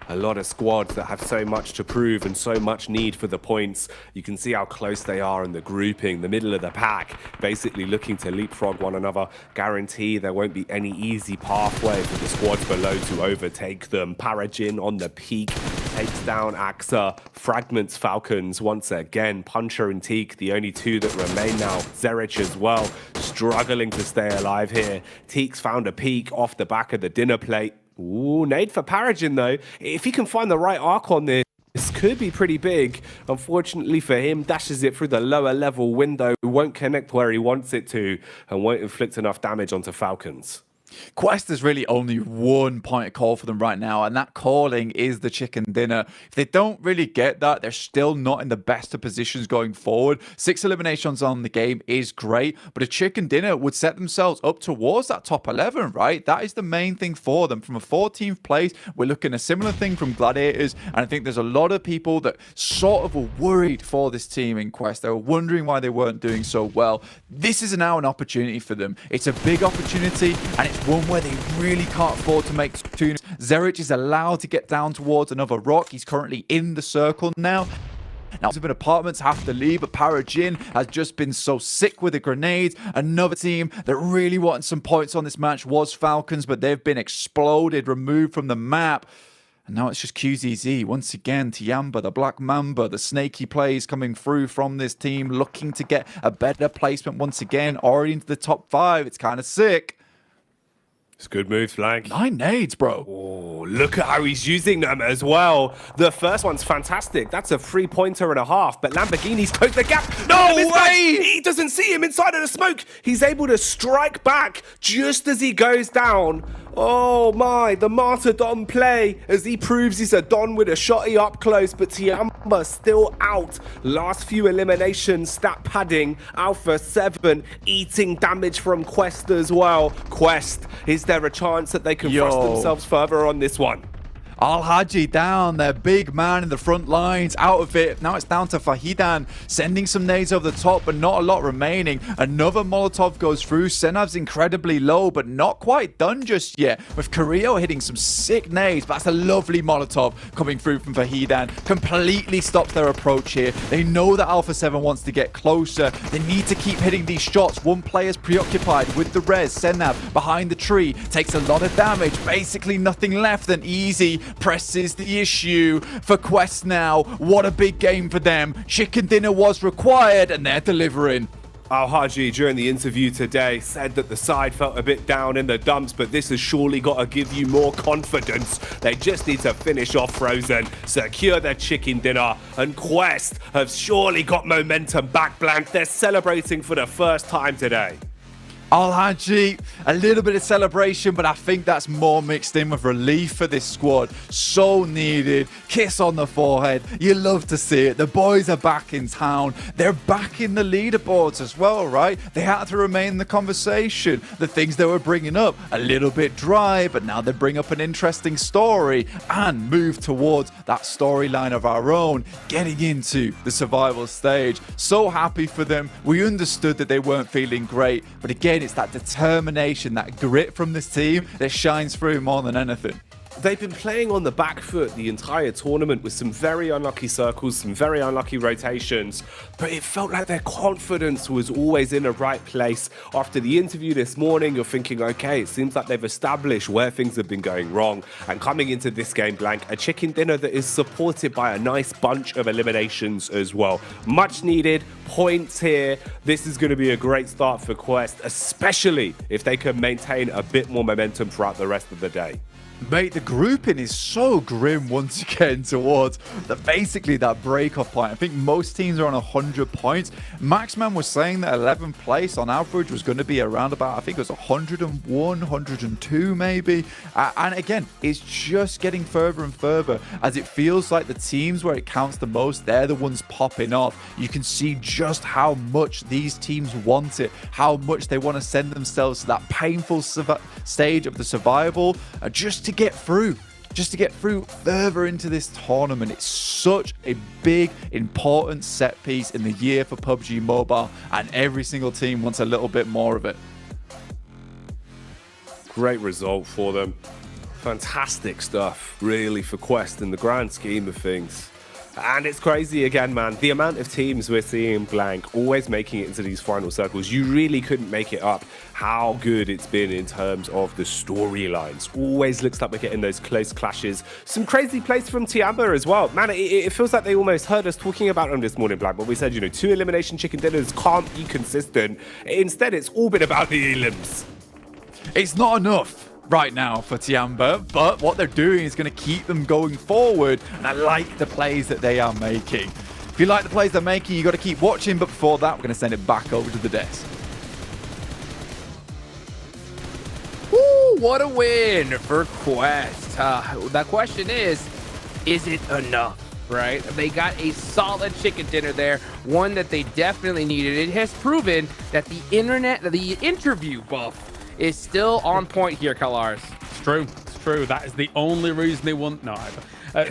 A lot of squads that have so much to prove and so much need for the points. You can see how close they are in the grouping, the middle of the pack, basically looking to leapfrog one another. Guarantee there won't be any easy pathway for the squads below to overtake them. Parajin on the peak, takes down AXA, fragments Falcons once again. Puncher and Teak, the only two that remain now. Zerich as well, struggling to stay alive here. Teak's found a peak off the back of the dinner plate. Ooh, nade for Parajin though. If he can find the right arc on this could be pretty big. Unfortunately for him, dashes it through the lower level window, won't connect where he wants it to, and won't inflict enough damage onto Falcons. Quest is really only one point of call for them right now, and that calling is the chicken dinner. If they don't really get that, they're still not in the best of positions going forward. 6 eliminations on the game is great, but a chicken dinner would set themselves up towards that top 11, right? That is the main thing for them. From a 14th place, we're looking at a similar thing from Gladiators, and I think there's a lot of people that sort of were worried for this team in Quest. They were wondering why they weren't doing so well. This is now an opportunity for them. It's a big opportunity, and it's one where they really can't afford to make tunes. Zerich is allowed to get down towards another rock. He's currently in the circle now. Now, some apartments have to leave, but Parajin has just been so sick with the grenades. Another team that really wanted some points on this match was Falcons, but they've been exploded, removed from the map. And now it's just QZZ. Once again, Tiamba, the Black Mamba, the snaky plays coming through from this team, looking to get a better placement once again, already into the top 5. It's kind of sick. It's good moves, Blank. 9 nades, bro. Oh, look at how he's using them as well. The first one's fantastic. That's a 3-pointer and a half, but Lamborghini's closed the gap. No way! He doesn't see him inside of the smoke. He's able to strike back just as he goes down. Oh my, the Martyrdom play as he proves he's a Don with a shotty up close, but Tiamba still out. Last few eliminations, stat padding, Alpha 7 eating damage from Quest as well. Quest, is there a chance that they can thrust themselves further on this one? Al-Haji down, their big man in the front lines, out of it. Now it's down to Fahidan, sending some nades over the top, but not a lot remaining. Another Molotov goes through. Senav's incredibly low, but not quite done just yet. With Carrillo hitting some sick nades, but that's a lovely Molotov coming through from Fahidan. Completely stops their approach here. They know that Alpha 7 wants to get closer. They need to keep hitting these shots. One player's preoccupied with the res. Senav behind the tree, takes a lot of damage. Basically nothing left than easy. Presses the issue for Quest now. What a big game for them. Chicken dinner was required, and they're delivering. Al-Haji, during the interview today, said that the side felt a bit down in the dumps, but this has surely got to give you more confidence. They just need to finish off Frozen, secure their chicken dinner, and Quest have surely got momentum back, Blank. They're celebrating for the first time today. Al-Haji, a little bit of celebration, but I think that's more mixed in with relief for this squad. So needed. Kiss on the forehead. You love to see it. The boys are back in town. They're back in the leaderboards as well, right? They had to remain in the conversation. The things they were bringing up, a little bit dry, but now they bring up an interesting story and move towards that storyline of our own, getting into the survival stage. So happy for them. We understood that they weren't feeling great, but again, it's that determination, that grit from this team that shines through more than anything. they've been playing on the back foot the entire tournament with some very unlucky circles, some very unlucky rotations, but it felt like their confidence was always in the right place. After the interview this morning, you're thinking, okay, it seems like they've established where things have been going wrong, and coming into this game, Blank, a chicken dinner that is supported by a nice bunch of eliminations as well. Much needed points here. This is going to be a great start for Quest, especially if they can maintain a bit more momentum throughout the rest of the day. Mate, the grouping is so grim once again towards basically that break-off point. I think most teams are on 100 points. Maxman was saying that 11th place on average was going to be around about, I think it was 101, 102 maybe. And again, it's just getting further and further as it feels like the teams where it counts the most, they're the ones popping off. You can see just how much these teams want it, how much they want to send themselves to that painful stage of the survival just to get through further into this tournament. It's such a big, important set piece in the year for PUBG Mobile, and every single team wants a little bit more of it. Great result for them. Fantastic stuff, really, for Quest in the grand scheme of things. And it's crazy again, man. The amount of teams we're seeing, Blank, always making it into these final circles. You really couldn't make it up how good it's been in terms of the storylines. Always looks like we're getting those close clashes. Some crazy plays from Tiamba as well. Man, it feels like they almost heard us talking about them this morning, Blank. But we said, 2 elimination chicken dinners can't be consistent. Instead, it's all been about the elims. It's not enough right now for Tiamba, but what they're doing is going to keep them going forward, and I like the plays that they are making. If you like the plays they're making, you got to keep watching, but before that, we're going to send it back over to the desk. Woo, what a win for Quest. The question is it enough? Right? They got a solid chicken dinner there, one that they definitely needed. It has proven that the interview buff is still on point here, Kalars. It's true. That is the only reason they won. No, they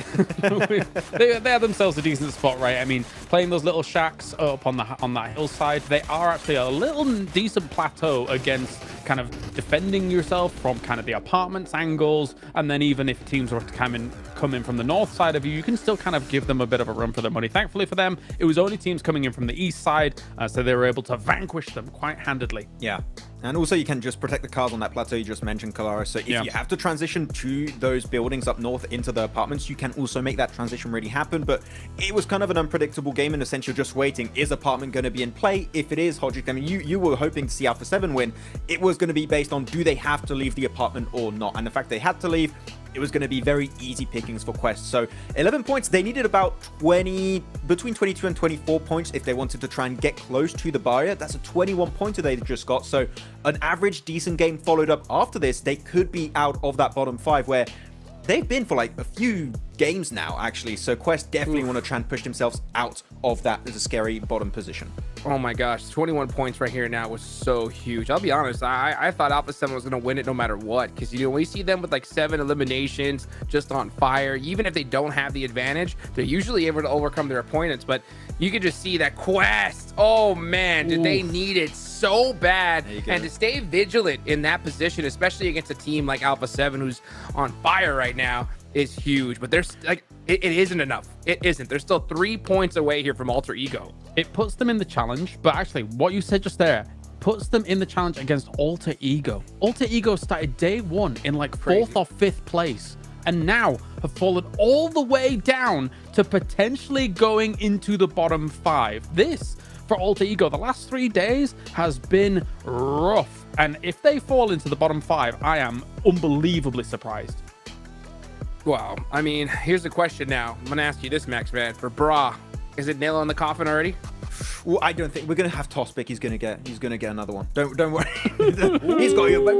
have themselves a decent spot, right? I mean, playing those little shacks up on that hillside, they are actually a little decent plateau against kind of defending yourself from kind of the apartments angles, and then even if teams were to come in from the north side of you, you can still kind of give them a bit of a run for their money. Thankfully for them, it was only teams coming in from the east side, so they were able to vanquish them quite handedly. Yeah. And also you can just protect the cars on that plateau you just mentioned, Kalara. So if you have to transition to those buildings up north into the apartments, you can also make that transition really happen. But it was kind of an unpredictable game in the sense you're just waiting. Is apartment going to be in play? If it is, Hodgick, I mean, you were hoping to see Alpha 7 win. It was going to be based on do they have to leave the apartment or not? And the fact they had to leave, it was going to be very easy pickings for Quest. So 11 points, they needed about between 22 and 24 points if they wanted to try and get close to the barrier. That's a 21 pointer they just got. So an average decent game followed up after this, they could be out of that bottom 5 where they've been for like a few games now, actually. So Quest definitely want to try and push themselves out of that as a scary bottom position. Oh my gosh, 21 points right here now was so huge. I'll be honest, I thought Alpha 7 was going to win it no matter what, because we see them with like 7 eliminations just on fire. Even if they don't have the advantage, they're usually able to overcome their opponents. But you can just see that Quest, oh man, did they need it so bad. And to stay vigilant in that position, especially against a team like Alpha 7 who's on fire right now, is huge. But there's like it isn't enough. It isn't. They're still 3 points away here from Alter Ego. It puts them in the challenge, but actually what you said just there puts them in the challenge against Alter Ego. Alter Ego started day 1 in like 4th or 5th place, and now have fallen all the way down to potentially going into the bottom 5. This for Alter Ego, the last 3 days has been rough, and if they fall into the bottom 5, I am unbelievably surprised. Wow. I mean, here's the question now. I'm gonna ask you this, Max, man. For Bra, is it nail on the coffin already? Well, I don't think we're gonna have Toss pick. He's gonna get another one. Don't worry. He's got your back.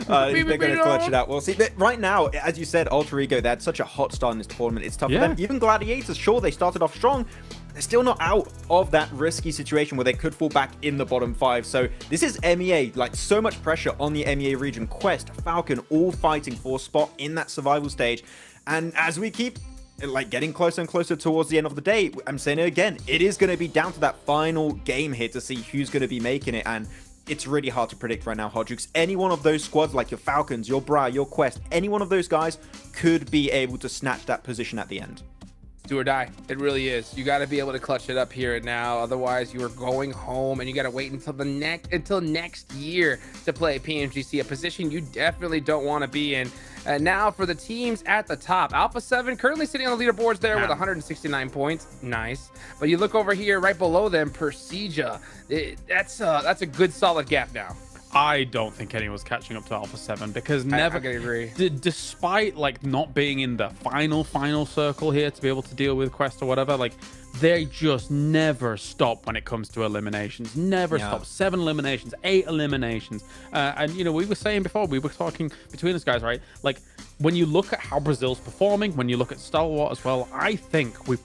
They're gonna clutch it out. Well, see, right now, as you said, Alter Ego, they had such a hot start in this tournament. It's tough for them. Even Gladiators, sure, they started off strong. They're still not out of that risky situation where they could fall back in the bottom 5. So this is MEA, like so much pressure on the MEA region. Quest, Falcon, all fighting for a spot in that survival stage. And as we keep like getting closer and closer towards the end of the day, I'm saying it again, it is going to be down to that final game here to see who's going to be making it. And it's really hard to predict right now, Hodjux. Any one of those squads, like your Falcons, your Bra, your Quest, any one of those guys could be able to snatch that position at the end. Do or die. It really is. You got to be able to clutch it up here and now. Otherwise, you are going home, and you got to wait until next year to play PMGC, a position you definitely don't want to be in. And now for the teams at the top, Alpha 7 currently sitting on the leaderboards there with 169 points. Nice. But you look over here right below them, Persija. That's a good solid gap now. I don't think anyone's catching up to Alpha 7 because never, I can agree. Despite like not being in the final circle here to be able to deal with Quest or whatever, like they just never stop when it comes to eliminations. Never stop. 7 eliminations, 8 eliminations. And you know, we were saying before, we were talking between us guys, right? Like when you look at how Brazil's performing, when you look at Stalwart as well, I think we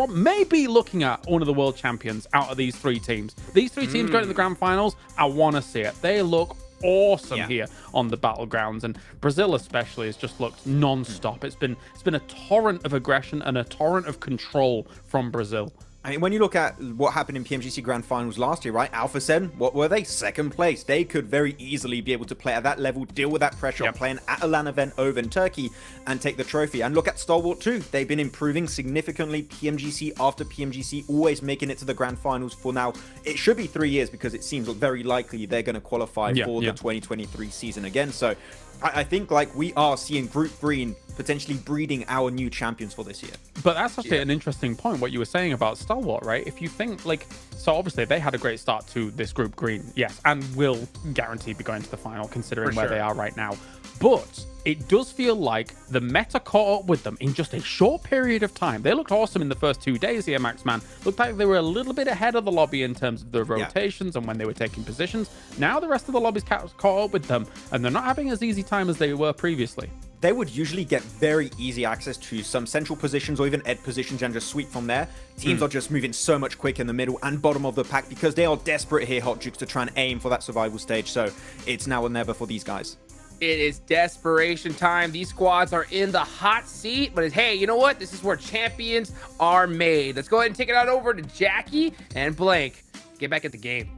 may be looking at one of the world champions out of these 3 teams. These 3 teams going to the grand finals, I want to see it. They look awesome here on the battlegrounds, and Brazil especially has just looked non-stop. It's been a torrent of aggression and a torrent of control from Brazil. I mean, when you look at what happened in PMGC Grand Finals last year, right? Alpha 7, what were they? 2nd place. They could very easily be able to play at that level, deal with that pressure of playing at a LAN event over in Turkey and take the trophy. And look at Stalwart too. They've been improving significantly PMGC after PMGC, always making it to the Grand Finals for now. It should be 3 years because it seems very likely they're going to qualify for the 2023 season again. So I think like we are seeing Group Green potentially breeding our new champions for this year. But that's actually an interesting point, what you were saying about Stalwart, right? If you think like, so obviously they had a great start to this Group Green, yes, and will guarantee be going to the final considering where they are right now. But it does feel like the meta caught up with them in just a short period of time. They looked awesome in the first 2 days here, Maxman. Looked like they were a little bit ahead of the lobby in terms of the rotations and when they were taking positions. Now the rest of the lobby's caught up with them, and they're not having as easy time as they were previously. They would usually get very easy access to some central positions or even ed positions and just sweep from there. Teams are just moving so much quicker in the middle and bottom of the pack because they are desperate here, Hotjukes, to try and aim for that survival stage. So it's now or never for these guys. It is desperation time. These squads are in the hot seat, but hey, you know what? This is where champions are made. Let's go ahead and take it out over to Jackie and Blank. Get back at the game.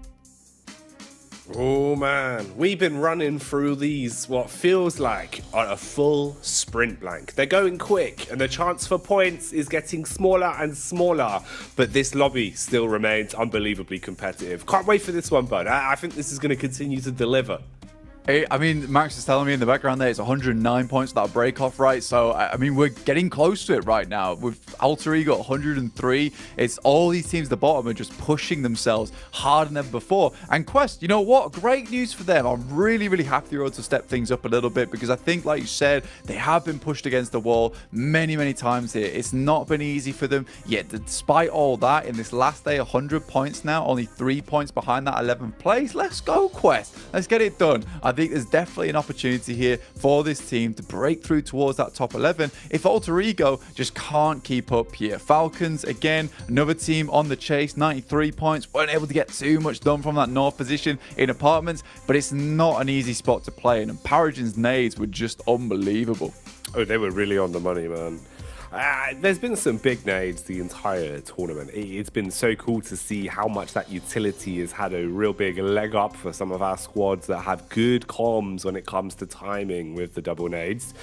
Oh man, we've been running through these what feels like on a full sprint, Blank. They're going quick and the chance for points is getting smaller and smaller, but this lobby still remains unbelievably competitive. Can't wait for this one, bud. I think this is going to continue to deliver. I mean, Max is telling me in the background there it's 109 points, that break off, right? So, I mean, we're getting close to it right now. With Alter Ego 103, it's all these teams at the bottom are just pushing themselves harder than ever before. And Quest, you know what? Great news for them. I'm really, really happy they're able to step things up a little bit because I think, like you said, they have been pushed against the wall many, many times here. It's not been easy for them. Yet, despite all that, in this last day, 100 points now, only 3 points behind that 11th place. Let's go, Quest. Let's get it done. I think there's definitely an opportunity here for this team to break through towards that top 11 if Alter Ego just can't keep up here. Falcons, again, another team on the chase, 93 points, weren't able to get too much done from that north position in apartments, but it's not an easy spot to play in, and Paragon's nades were just unbelievable. Oh, they were really on the money, man. There's been some big nades the entire tournament. It's been so cool to see how much that utility has had a real big leg up for some of our squads that have good comms when it comes to timing with the double nades.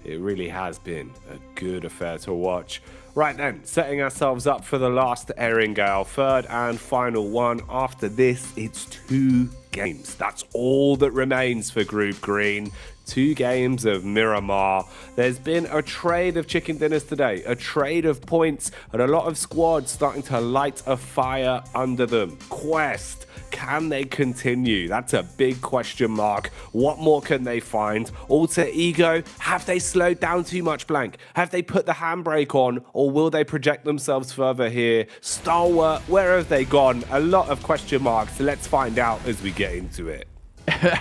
It really has been a good affair to watch. Right then, setting ourselves up for the last Erringale, third and final one. After this, it's 2 games. That's all that remains for Group Green. 2 games of Miramar. There's been a trade of chicken dinners today, a trade of points, and a lot of squads starting to light a fire under them. Quest, can they continue? That's a big question mark. What more can they find? Alter Ego, have they slowed down too much, Blank? Have they put the handbrake on, or will they project themselves further here? Stalwart, where have they gone? A lot of question marks. Let's find out as we get into it.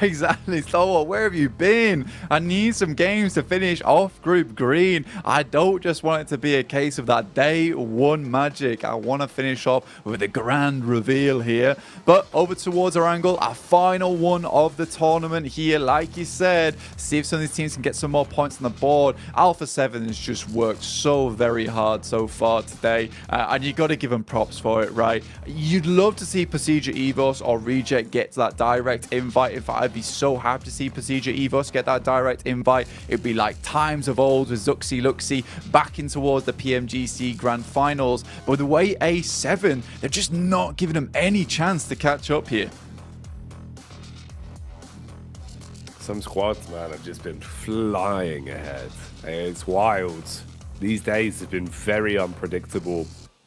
Exactly, Stalwart, where have you been? I need some games to finish off Group Green. I don't just want it to be a case of that day one magic. I want to finish off with a grand reveal here. But over towards our angle, our final one of the tournament here. Like you said, see if some of these teams can get some more points on the board. Alpha 7 has just worked so very hard so far today. And you got to give them props for it, right? You'd love to see Procedure Evos or Reject get that direct invite. In fact, I'd be so happy to see Procedure Evos get that direct invite. It'd be like times of old with Zuxi Luxi back in towards the PMGC Grand Finals. But the way A7, they're just not giving them any chance to catch up here. Some squads, man, have just been flying ahead. It's wild. These days have been very unpredictable.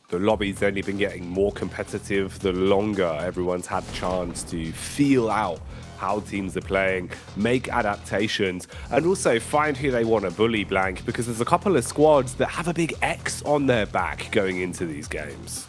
The lobby's only been getting more competitive the longer everyone's had a chance to feel out how teams are playing, make adaptations, and also find who they want to bully blank, because there's a couple of squads that have a big X on their back going into these games.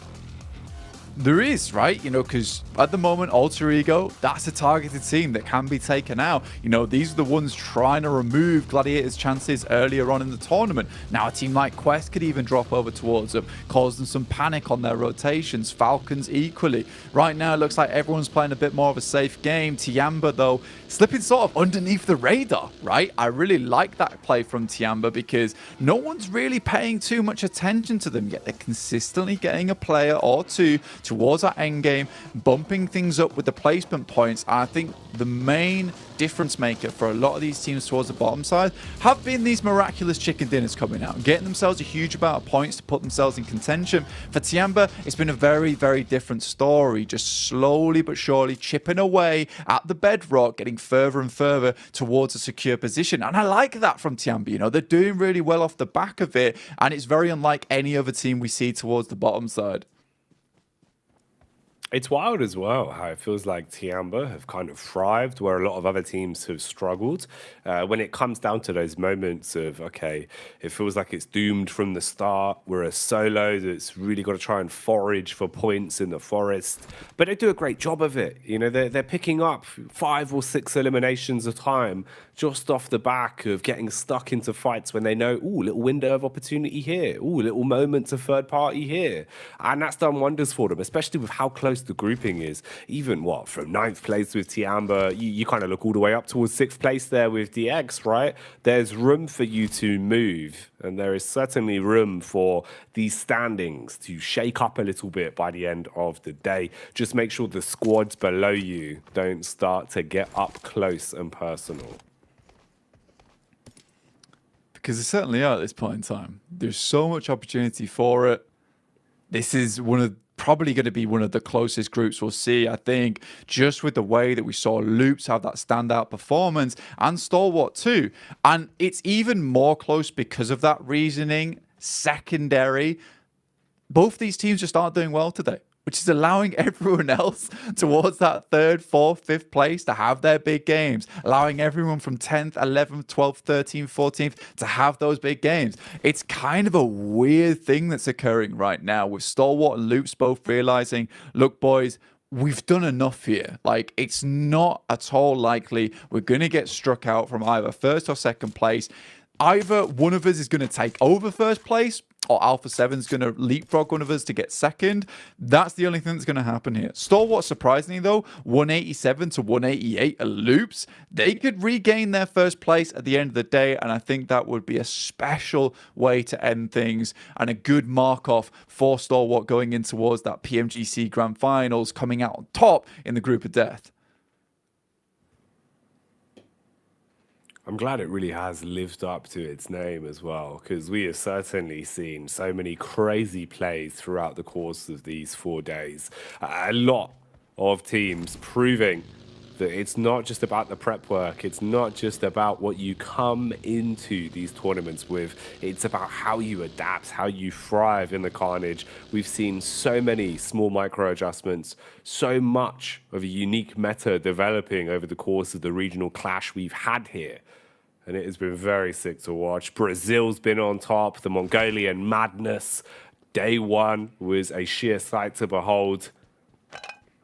There is, right? You know, because at the moment, Alter Ego, that's a targeted team that can be taken out. You know, these are the ones trying to remove Gladiator's chances earlier on in the tournament. Now, a team like Quest could even drop over towards them, cause them some panic on their rotations. Falcons equally. Right now, it looks like everyone's playing a bit more of a safe game. Tiamba, though, slipping sort of underneath the radar, right? I really like that play from Tiamba because no one's really paying too much attention to them, yet they're consistently getting a player or two towards our end game, bumping things up with the placement points. I think the main difference maker for a lot of these teams towards the bottom side have been these miraculous chicken dinners coming out, getting themselves a huge amount of points to put themselves in contention. For Tiamba, it's been a very, very different story, just slowly but surely chipping away at the bedrock, getting further and further towards a secure position. And I like that from Tiamba. You know, they're doing really well off the back of it, and it's very unlike any other team we see towards the bottom side. It's wild as well how it feels like Tiamba have kind of thrived where a lot of other teams have struggled. When it comes down to those moments of, okay, it feels like it's doomed from the start. We're a solo that's really got to try and forage for points in the forest. But they do a great job of it. You know, they're picking up 5 or 6 eliminations a time just off the back of getting stuck into fights when they know, ooh, little window of opportunity here. Ooh, little moments of third party here. And that's done wonders for them, especially with how close the grouping is. Even from 9th place with Tiamba, you kind of look all the way up towards 6th place there with DX, right? There's room for you to move, and there is certainly room for these standings to shake up a little bit by the end of the day. Just make sure the squads below you don't start to get up close and personal. Because they certainly are at this point in time. There's so much opportunity for it. This is probably going to be one of the closest groups we'll see, I think, just with the way that we saw Loops have that standout performance and Stalwart too. And it's even more close because of that reasoning. Secondary, both these teams just aren't doing well today, which is allowing everyone else towards that 3rd, 4th, 5th place to have their big games, allowing everyone from 10th, 11th, 12th, 13th, 14th to have those big games. It's kind of a weird thing that's occurring right now with Stalwart and Loops both realizing, look, boys, we've done enough here. Like, it's not at all likely we're going to get struck out from either 1st or 2nd place. Either one of us is going to take over 1st place, or Alpha 7 is going to leapfrog one of us to get 2nd. That's the only thing that's going to happen here. Stalwart, surprisingly though, 187 to 188 are Loops. They could regain their 1st place at the end of the day, and I think that would be a special way to end things and a good mark-off for Stalwart going in towards that PMGC Grand Finals, coming out on top in the group of death. I'm glad it really has lived up to its name as well, because we have certainly seen so many crazy plays throughout the course of these 4 days. A lot of teams proving that it's not just about the prep work, it's not just about what you come into these tournaments with, it's about how you adapt, how you thrive in the carnage. We've seen so many small micro adjustments, so much of a unique meta developing over the course of the regional clash we've had here. And it has been very sick to watch. Brazil's been on top, the Mongolian madness. Day one was a sheer sight to behold.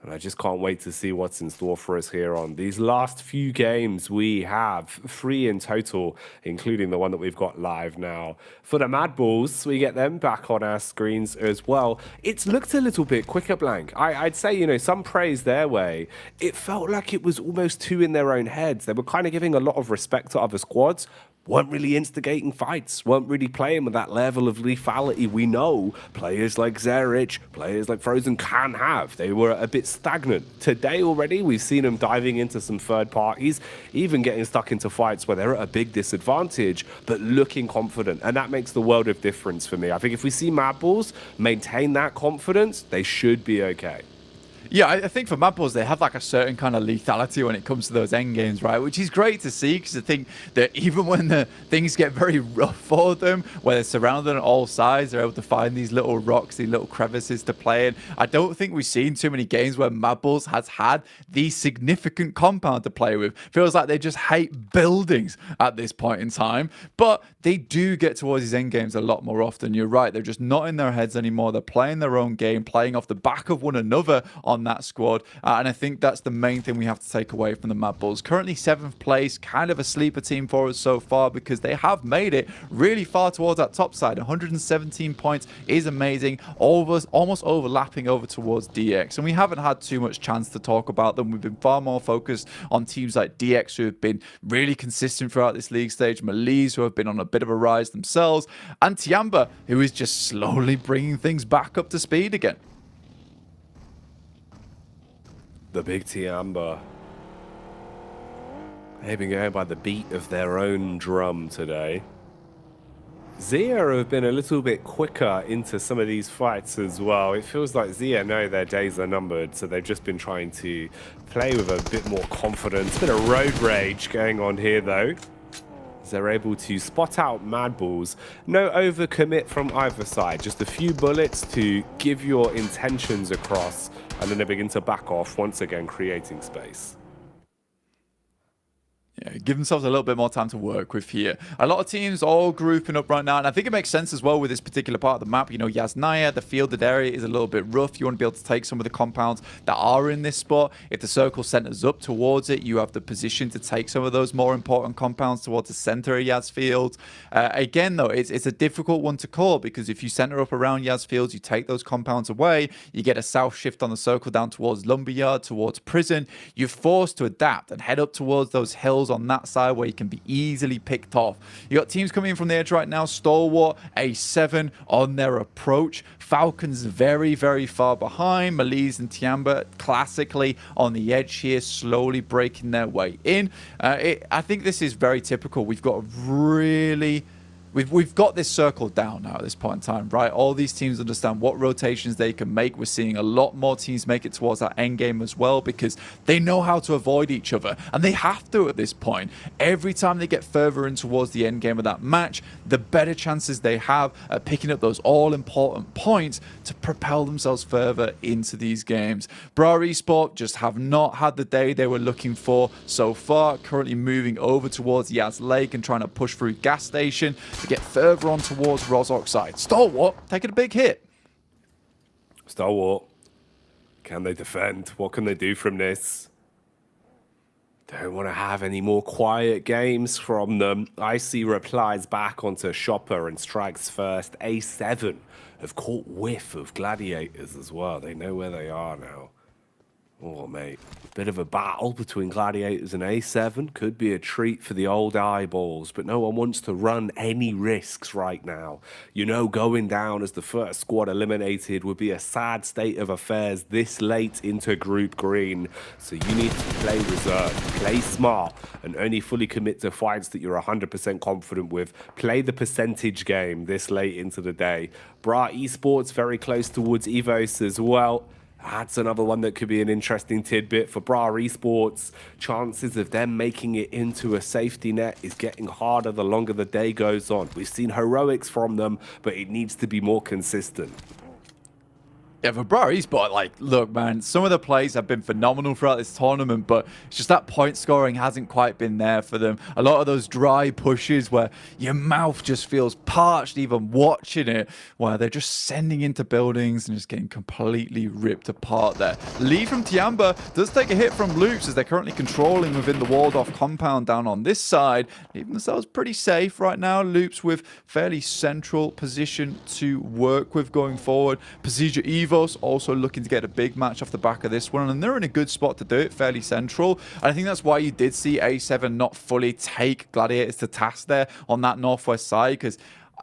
And I just can't wait to see what's in store for us here on these last few games. We have 3 in total, including the one that we've got live now. For the Mad Bulls, we get them back on our screens as well. It's looked a little bit quicker, Blank. I'd say, you know, some praise their way. It felt like it was almost too in their own heads. They were kind of giving a lot of respect to other squads, weren't really instigating fights, weren't really playing with that level of lethality we know players like Zerich, players like Frozen can have. They were a bit stagnant. Today already, we've seen them diving into some third parties, even getting stuck into fights where they're at a big disadvantage, but looking confident. And that makes the world of difference for me. I think if we see Mad Bulls maintain that confidence, they should be okay. Yeah, I think for Mad Bulls, they have like a certain kind of lethality when it comes to those end games, right? Which is great to see, because I think that even when the things get very rough for them, where they're surrounded on all sides, they're able to find these little rocks, these little crevices to play in. I don't think we've seen too many games where Mad Bulls has had the significant compound to play with. Feels like they just hate buildings at this point in time, but they do get towards these end games a lot more often. You're right, they're just not in their heads anymore. They're playing their own game, playing off the back of one another on that squad, and I think that's the main thing we have to take away from the Mad Bulls. Currently 7th place, kind of a sleeper team for us so far, because they have made it really far towards that top side. 117 points is amazing, almost overlapping over towards DX, and we haven't had too much chance to talk about them. We've been far more focused on teams like DX, who have been really consistent throughout this league stage, Malise, who have been on a bit of a rise themselves, and Tiamba, who is just slowly bringing things back up to speed again. The big Tiamba. They've been going by the beat of their own drum today. Zia have been a little bit quicker into some of these fights as well. It feels like Zia know their days are numbered, so they've just been trying to play with a bit more confidence. Bit of road rage going on here though, as they're able to spot out Mad Bulls. No overcommit from either side, just a few bullets to give your intentions across, and then they begin to back off, once again creating space. Yeah, give themselves a little bit more time to work with here. A lot of teams all grouping up right now, and I think it makes sense as well with this particular part of the map. You know, Yasnaya, the fielded area is a little bit rough. You want to be able to take some of the compounds that are in this spot. If the circle centers up towards it, you have the position to take some of those more important compounds towards the center of Yas Field. Again, though, it's a difficult one to call, because if you center up around Yas Fields, you take those compounds away, you get a south shift on the circle down towards Lumberyard, towards Prison. You're forced to adapt and head up towards those hills on that side where you can be easily picked off. You got teams coming in from the edge right now. Stalwart, A7 on their approach. Falcons very, very far behind. Malise and Tiamba classically on the edge here, slowly breaking their way in. I think this is very typical. We've got really... We've got this circle down now at this point in time, right? All these teams understand what rotations they can make. We're seeing a lot more teams make it towards that end game as well, because they know how to avoid each other, and they have to at this point. Every time they get further in towards the end game of that match, the better chances they have at picking up those all-important points to propel themselves further into these games. Bra Esport just have not had the day they were looking for so far. Currently moving over towards Yas Lake and trying to push through Gas Station to get further on towards Rozhok side. Stalwart taking a big hit. Stalwart, can they defend? What can they do from this? Don't want to have any more quiet games from them. I see replies back onto Shopper and Strikes first. A7 have caught whiff of Gladiators as well. They know where they are now. Oh, mate. Bit of a battle between Gladiators and A7. Could be a treat for the old eyeballs, but no one wants to run any risks right now. You know, going down as the first squad eliminated would be a sad state of affairs this late into Group Green. So you need to play reserved, play smart, and only fully commit to fights that you're 100% confident with. Play the percentage game this late into the day. Bra Esports very close towards Evos as well. That's another one that could be an interesting tidbit for Bra Esports. Chances of them making it into a safety net is getting harder the longer the day goes on. We've seen heroics from them, but it needs to be more consistent. Yeah, for Bro Esport, like, look, man, some of the plays have been phenomenal throughout this tournament, but it's just that point scoring hasn't quite been there for them. A lot of those dry pushes where your mouth just feels parched even watching it, where they're just sending into buildings and just getting completely ripped apart there. Lead from Tiamba does take a hit from Loops as they're currently controlling within the walled-off compound down on this side, leaving themselves pretty safe right now. Loops with fairly central position to work with going forward. Procedure Evo also looking to get a big match off the back of this one, and they're in a good spot to do it, fairly central. And I think that's why you did see A7 not fully take Gladiators to task there on that northwest side, because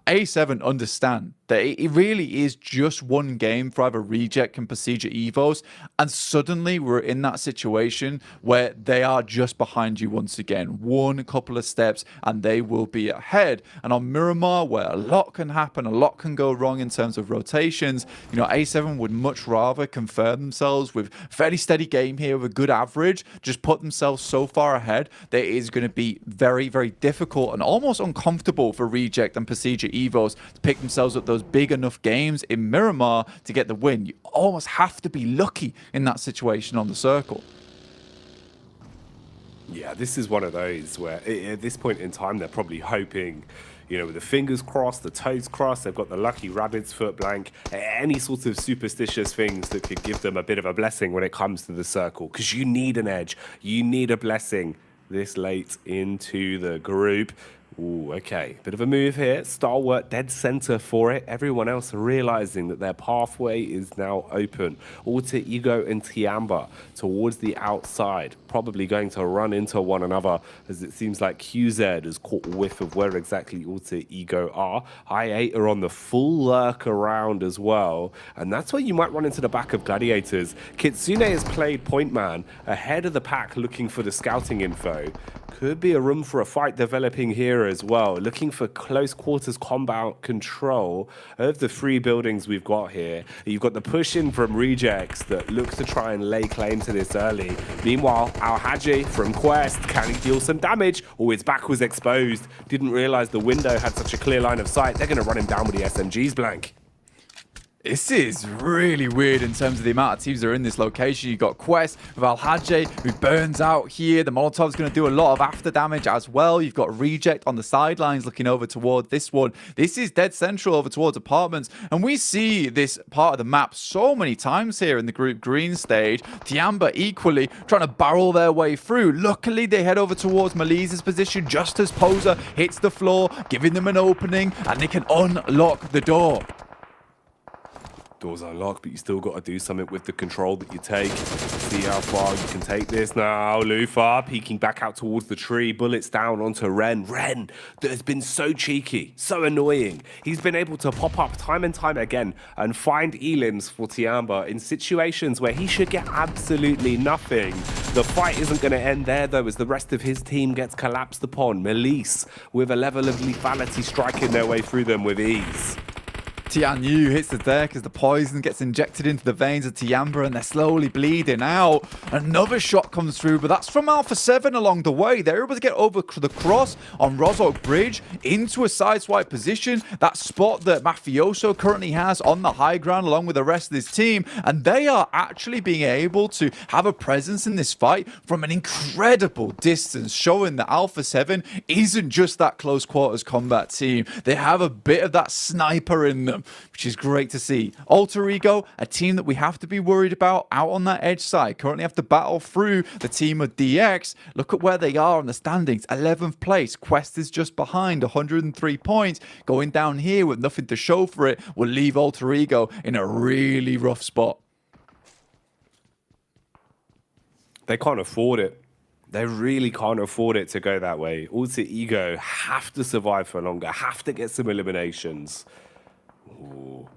A7 understand that it really is just one game for either Reject and Procedure Evos, and suddenly we're in that situation where they are just behind you once again. One couple of steps and they will be ahead. And on Miramar, where a lot can happen, a lot can go wrong in terms of rotations, you know, A7 would much rather confirm themselves with a fairly steady game here with a good average, just put themselves so far ahead that it is going to be very, very difficult and almost uncomfortable for Reject and Procedure Evos to pick themselves up those big enough games in Miramar to get the win. You almost have to be lucky in that situation on the circle. Yeah, this is one of those where at this point in time, they're probably hoping, you know, with the fingers crossed, the toes crossed, they've got the lucky rabbit's foot blank, any sort of superstitious things that could give them a bit of a blessing when it comes to the circle, because you need an edge, you need a blessing this late into the group. Ooh, okay. Bit of a move here. Stalwart dead center for it. Everyone else realizing that their pathway is now open. Alter Ego and Tiamba towards the outside. Probably going to run into one another as it seems like QZ has caught whiff of where exactly Alter Ego are. I8 are on the full lurk around as well. And that's where you might run into the back of Gladiators. Kitsune has played point man ahead of the pack looking for the scouting info. Could be a room for a fight developing here as well. Looking for close quarters combat control of the three buildings we've got here. You've got the push in from Rejects that look to try and lay claim to this early. Meanwhile, Al-Haji from Quest, can he deal some damage? Oh, his back was exposed. Didn't realize the window had such a clear line of sight. They're going to run him down with the SMGs blank. This is really weird in terms of the amount of teams that are in this location. You've got Quest with Al-Haji, who burns out here. The Molotov's going to do a lot of after damage as well. You've got Reject on the sidelines looking over toward this one. This is dead central over towards apartments. And we see this part of the map so many times here in the group green stage. Tiamba equally trying to barrel their way through. Luckily, they head over towards Malise's position just as Poser hits the floor, giving them an opening, and they can unlock the door. Doors unlocked, but you still got to do something with the control that you take. See how far you can take this now. Lufa peeking back out towards the tree. Bullets down onto Ren. Ren, that has been so cheeky, so annoying. He's been able to pop up time and time again and find elims for Tiamba in situations where he should get absolutely nothing. The fight isn't going to end there, though, as the rest of his team gets collapsed upon. Melise with a level of lethality striking their way through them with ease. Tianyu hits the deck as the poison gets injected into the veins of Tiamba and they're slowly bleeding out. Another shot comes through, but that's from Alpha 7 along the way. They're able to get over the cross on Rozok Bridge into a sideswipe position, that spot that Mafioso currently has on the high ground along with the rest of his team, and they are actually being able to have a presence in this fight from an incredible distance, showing that Alpha 7 isn't just that close quarters combat team. They have a bit of that sniper in them, which is great to see. Alter Ego, a team that we have to be worried about out on that edge side, currently have to battle through the team of DX. Look at where they are on the standings, 11th place. Quest is just behind, 103 points. Going down here with nothing to show for it will leave Alter Ego in a really rough spot. They can't afford it. They really can't afford it to go that way. Alter Ego have to survive for longer, have to get some eliminations. Ooh,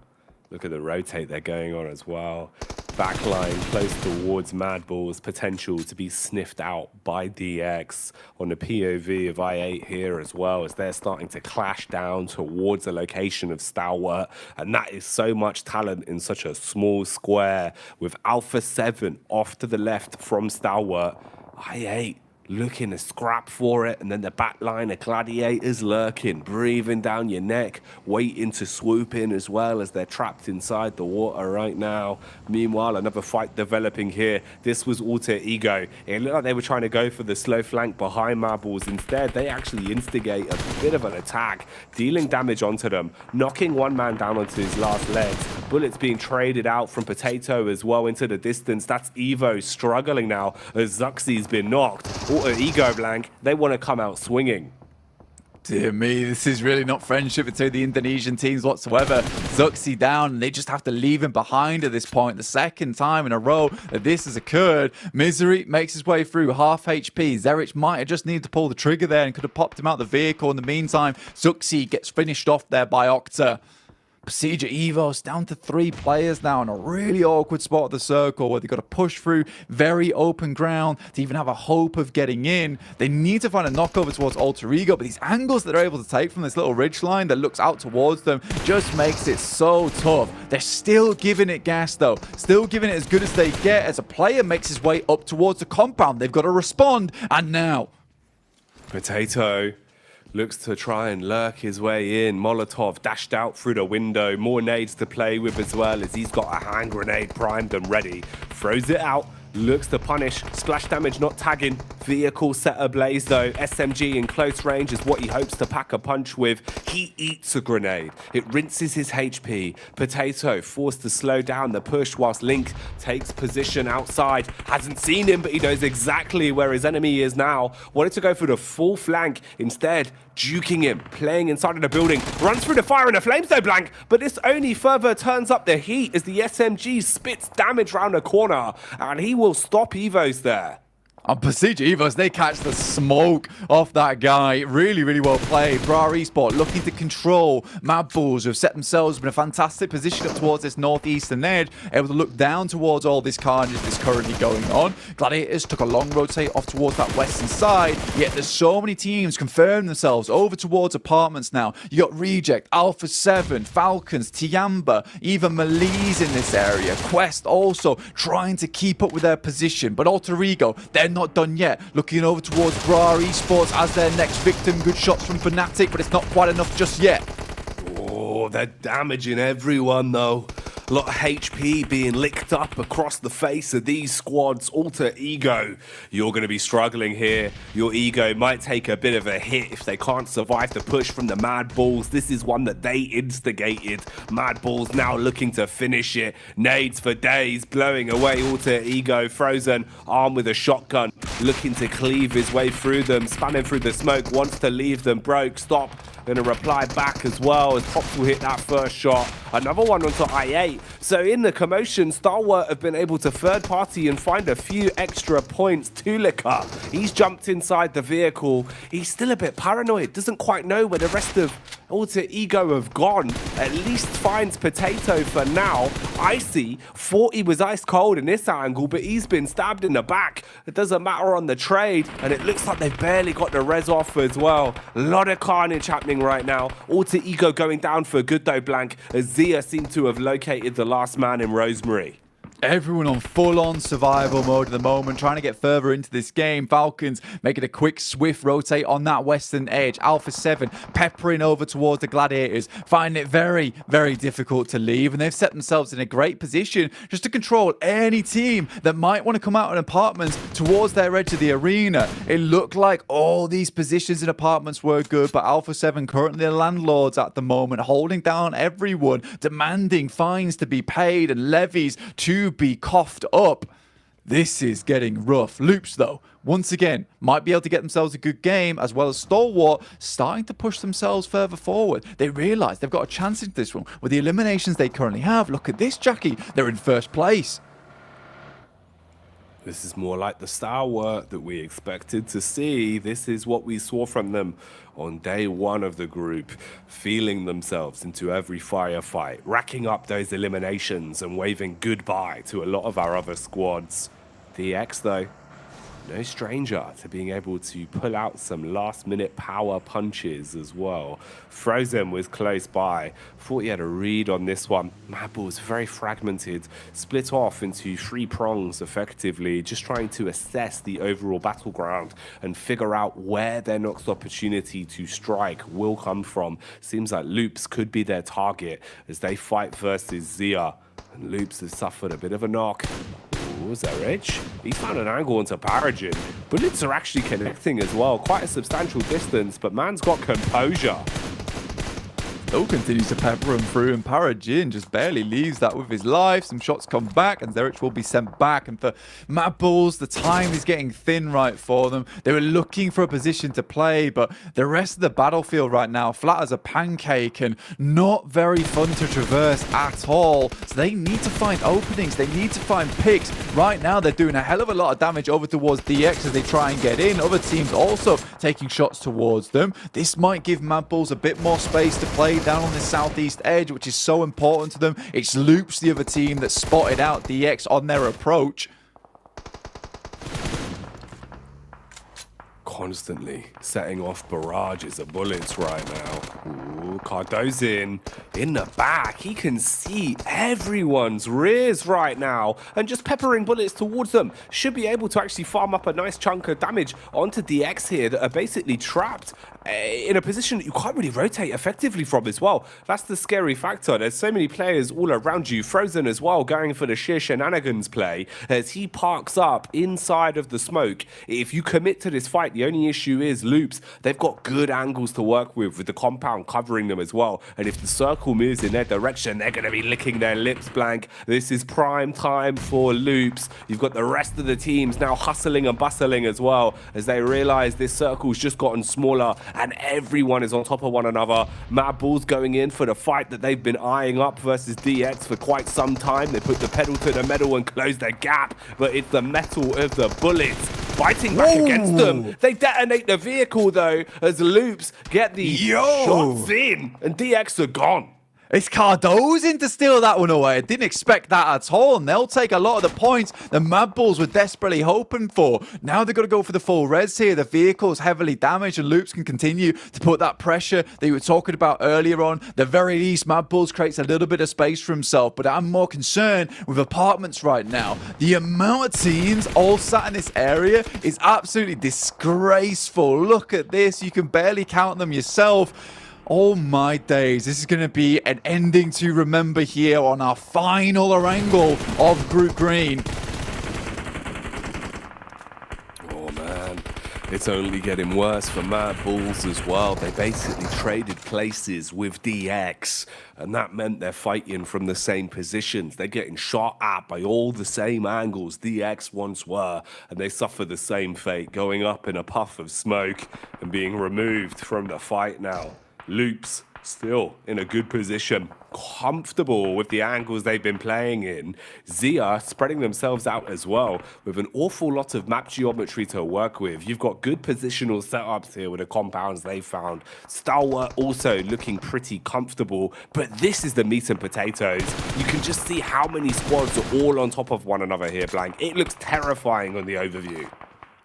look at the rotate they're going on as well. Backline close towards Madball's potential to be sniffed out by DX on the POV of I8 here as well, as they're starting to clash down towards the location of Stalwart. And that is so much talent in such a small square, with Alpha 7 off to the left from Stalwart. I8 looking to scrap for it, and then the back line of Gladiators lurking, breathing down your neck, waiting to swoop in as well as they're trapped inside the water right now. Meanwhile, another fight developing here. This was Alter Ego. It looked like they were trying to go for the slow flank behind Marbles. Instead, they actually instigate a bit of an attack, dealing damage onto them, knocking one man down onto his last legs. Bullets being traded out from Potato as well into the distance. That's Evo struggling now as Zuxi's been knocked. Alter Ego, Blank, they want to come out swinging. Dear me, this is really not friendship between the Indonesian teams whatsoever. Zuxi down, and they just have to leave him behind at this point. The second time in a row that this has occurred. Misery makes his way through, half HP. Zerich might have just needed to pull the trigger there and could have popped him out the vehicle. In the meantime, Zuxi gets finished off there by Octa. Procedure Evos down to 3 players now in a really awkward spot of the circle where they've got to push through very open ground to even have a hope of getting in. They need to find a knockover towards Alter Ego, but these angles that they're able to take from this little ridge line that looks out towards them just makes it so tough. They're still giving it gas though, still giving it as good as they get as a player makes his way up towards the compound. They've got to respond, and now Potato looks to try and lurk his way in. Molotov dashed out through the window. More nades to play with as well as he's got a hand grenade primed and ready. Throws it out. Looks to punish. Splash damage not tagging. Vehicle set ablaze though. SMG in close range is what he hopes to pack a punch with. He eats a grenade. It rinses his HP. Potato forced to slow down the push whilst Link takes position outside. Hasn't seen him, but he knows exactly where his enemy is now. Wanted to go for the full flank. Instead, juking him, playing inside of the building. Runs through the fire and the flames though, Blank. But this only further turns up the heat as the SMG spits damage round the corner. And he will stop Evos there. On Procedure Evos, they catch the smoke off that guy. Really, really well played. Bra Esport looking to control Mad Bulls, who have set themselves in a fantastic position up towards this northeastern edge, able to look down towards all this carnage that's currently going on. Gladiators took a long rotate off towards that western side, yet there's so many teams confirming themselves over towards apartments now. You got Reject, Alpha 7, Falcons, Tiamba, even Malise in this area. Quest also trying to keep up with their position, but Alter Ego, they're not done yet. Looking over towards Bra Esports as their next victim. Good shots from Fnatic, but it's not quite enough just yet. Oh, they're damaging everyone though. A lot of HP being licked up across the face of these squads. Alter Ego, you're going to be struggling here. Your ego might take a bit of a hit if they can't survive the push from the Mad Bulls. This is one that they instigated. Mad Bulls now looking to finish it. Nades for days, blowing away Alter Ego. Frozen, armed with a shotgun, looking to cleave his way through them. Spanning through the smoke, wants to leave them broke. Stop. Going to reply back as well as Pops will hit that first shot. Another one onto I8. So in the commotion, Stalwart have been able to third party and find a few extra points. Tulika, he's jumped inside the vehicle. He's still a bit paranoid. Doesn't quite know where the rest of Alter Ego have gone. At least finds Potato for now. Icy thought he was ice cold in this angle, but he's been stabbed in the back. It doesn't matter on the trade, and it looks like they've barely got the res off as well. A lot of carnage happening right now. Alter Ego going down for good though, Blank, as Zia seemed to have located the last man in Rosemary. Everyone on full-on survival mode at the moment, trying to get further into this game. Falcons making a quick, swift rotate on that western edge. Alpha 7 peppering over towards the Gladiators, finding it very, very difficult to leave. And they've set themselves in a great position just to control any team that might want to come out in apartments towards their edge of the arena. It looked like all these positions in apartments were good, but Alpha 7 currently the landlords at the moment, holding down everyone, demanding fines to be paid and levies to be coughed up. This is getting rough. Loops, though, once again, might be able to get themselves a good game, as well as Stalwart starting to push themselves further forward. They realise they've got a chance into this one with the eliminations they currently have. Look at this, Jackie. They're in first place. This is more like the Stalwart that we expected to see. This is what we saw from them on day one of the group, feeling themselves into every firefight, racking up those eliminations and waving goodbye to a lot of our other squads. DX, though, no stranger to being able to pull out some last-minute power punches as well. Frozen was close by. Thought he had a read on this one. Mad Bull's very fragmented, split off into 3 prongs effectively, just trying to assess the overall battleground and figure out where their next opportunity to strike will come from. Seems like Loops could be their target as they fight versus Zia. And Loops has suffered a bit of a knock. Was that Rich? He's found an angle into Paragin. Bullets are actually connecting as well. Quite a substantial distance, but man's got composure. Still continues to pepper him through, and Paragin just barely leaves that with his life. Some shots come back, and Zerich will be sent back. And for Mad Bulls, the time is getting thin right for them. They were looking for a position to play, but the rest of the battlefield right now, flat as a pancake and not very fun to traverse at all. So they need to find openings. They need to find picks. Right now, they're doing a hell of a lot of damage over towards DX as they try and get in. Other teams also taking shots towards them. This might give Mad Bulls a bit more space to play down on the southeast edge, which is so important to them. It's Loops, the other team, that spotted out DX on their approach. Constantly setting off barrages of bullets right now. Ooh, Cardozo in the back. He can see everyone's rears right now and just peppering bullets towards them. Should be able to actually farm up a nice chunk of damage onto DX here that are basically trapped in a position that you can't really rotate effectively from as well. That's the scary factor. There's so many players all around you. Frozen as well, going for the sheer shenanigans play as he parks up inside of the smoke. If you commit to this fight, the only issue is Loops. They've got good angles to work with the compound covering them as well. And if the circle moves in their direction, they're going to be licking their lips blank. This is prime time for Loops. You've got the rest of the teams now hustling and bustling as well as they realize this circle's just gotten smaller and everyone is on top of one another. Mad Bulls going in for the fight that they've been eyeing up versus DX for quite some time. They put the pedal to the metal and close the gap, but it's the metal of the bullets fighting back against them. They detonate the vehicle though as Loops get the shots in and DX are gone. It's Cardozo to steal that one away. I didn't expect that at all, and they'll take a lot of the points the Mad Bulls were desperately hoping for. Now they've got to go for the full res here. The vehicle's heavily damaged, and Loops can continue to put that pressure that you were talking about earlier on. The very least, Mad Bulls creates a little bit of space for himself, but I'm more concerned with apartments right now. The amount of teams all sat in this area is absolutely disgraceful. Look at this. You can barely count them yourself. Oh my days, this is going to be an ending to remember here on our final wrangle of Group Green. Oh man, it's only getting worse for Mad Bulls as well. They basically traded places with DX, and that meant they're fighting from the same positions. They're getting shot at by all the same angles DX once were, and they suffer the same fate, going up in a puff of smoke and being removed from the fight now. Loops still in a good position, comfortable with the angles they've been playing in. Zia spreading themselves out as well with an awful lot of map geometry to work with. You've got good positional setups here with the compounds they found. Stalwart also looking pretty comfortable, but this is the meat and potatoes. You can just see how many squads are all on top of one another here, Blank. It looks terrifying on the overview.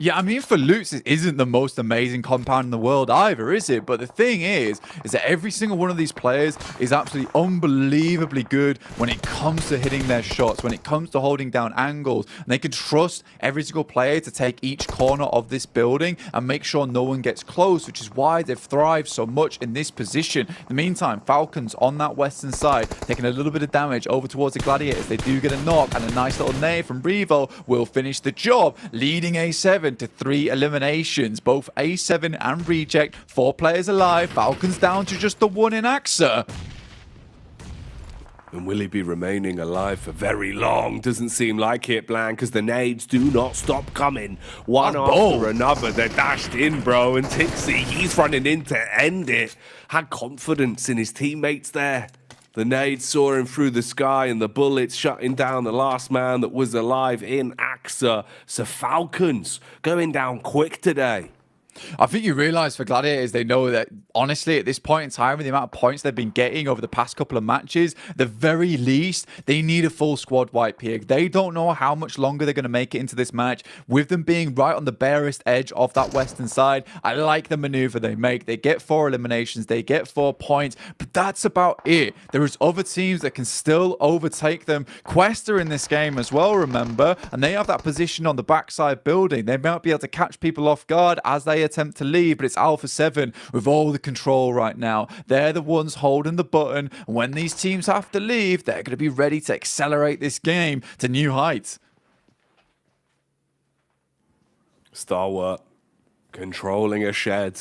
Yeah, I mean, for Loops, it isn't the most amazing compound in the world either, is it? But the thing is that every single one of these players is absolutely unbelievably good when it comes to hitting their shots, when it comes to holding down angles. And they can trust every single player to take each corner of this building and make sure no one gets close, which is why they've thrived so much in this position. In the meantime, Falcons on that western side, taking a little bit of damage over towards the Gladiators. They do get a knock, and a nice little nade from Revo will finish the job, leading A7 to 3 eliminations, both A7 and Reject. 4 players alive, Falcons down to just the 1 in AXA. And will he be remaining alive for very long? Doesn't seem like it, Blank, because the nades do not stop coming. One after another, they're dashed in, bro. And Tixie, he's running in to end it. Had confidence in his teammates there. The nades soaring through the sky and the bullets shutting down the last man that was alive in AXA. So Falcons going down quick today. I think you realize for Gladiators, they know that honestly, at this point in time, with the amount of points they've been getting over the past couple of matches, the very least, they need a full squad wipe here. They don't know how much longer they're going to make it into this match. With them being right on the barest edge of that western side, I like the maneuver they make. They get 4 eliminations, they get 4 points, but that's about it. There is other teams that can still overtake them. Quest are in this game as well, remember, and they have that position on the backside building. They might be able to catch people off guard as they attempt to leave, but it's Alpha 7 with all the control right now. They're the ones holding the button, and when these teams have to leave, they're going to be ready to accelerate this game to new heights. Stalwart, controlling a shed.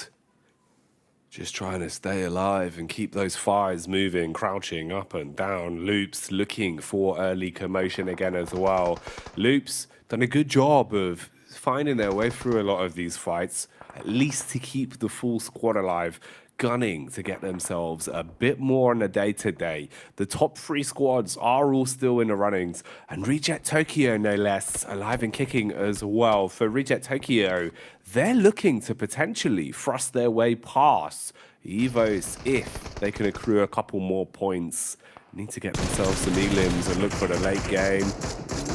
Just trying to stay alive and keep those fires moving, crouching up and down. Loops looking for early commotion again as well. Loops done a good job of finding their way through a lot of these fights, at least to keep the full squad alive, gunning to get themselves a bit more on a day-to-day. The top 3 squads are all still in the runnings, and Reject Tokyo, no less, alive and kicking as well. For Reject Tokyo, they're looking to potentially thrust their way past Evos if they can accrue a couple more points. Need to get themselves some elims and look for the late game.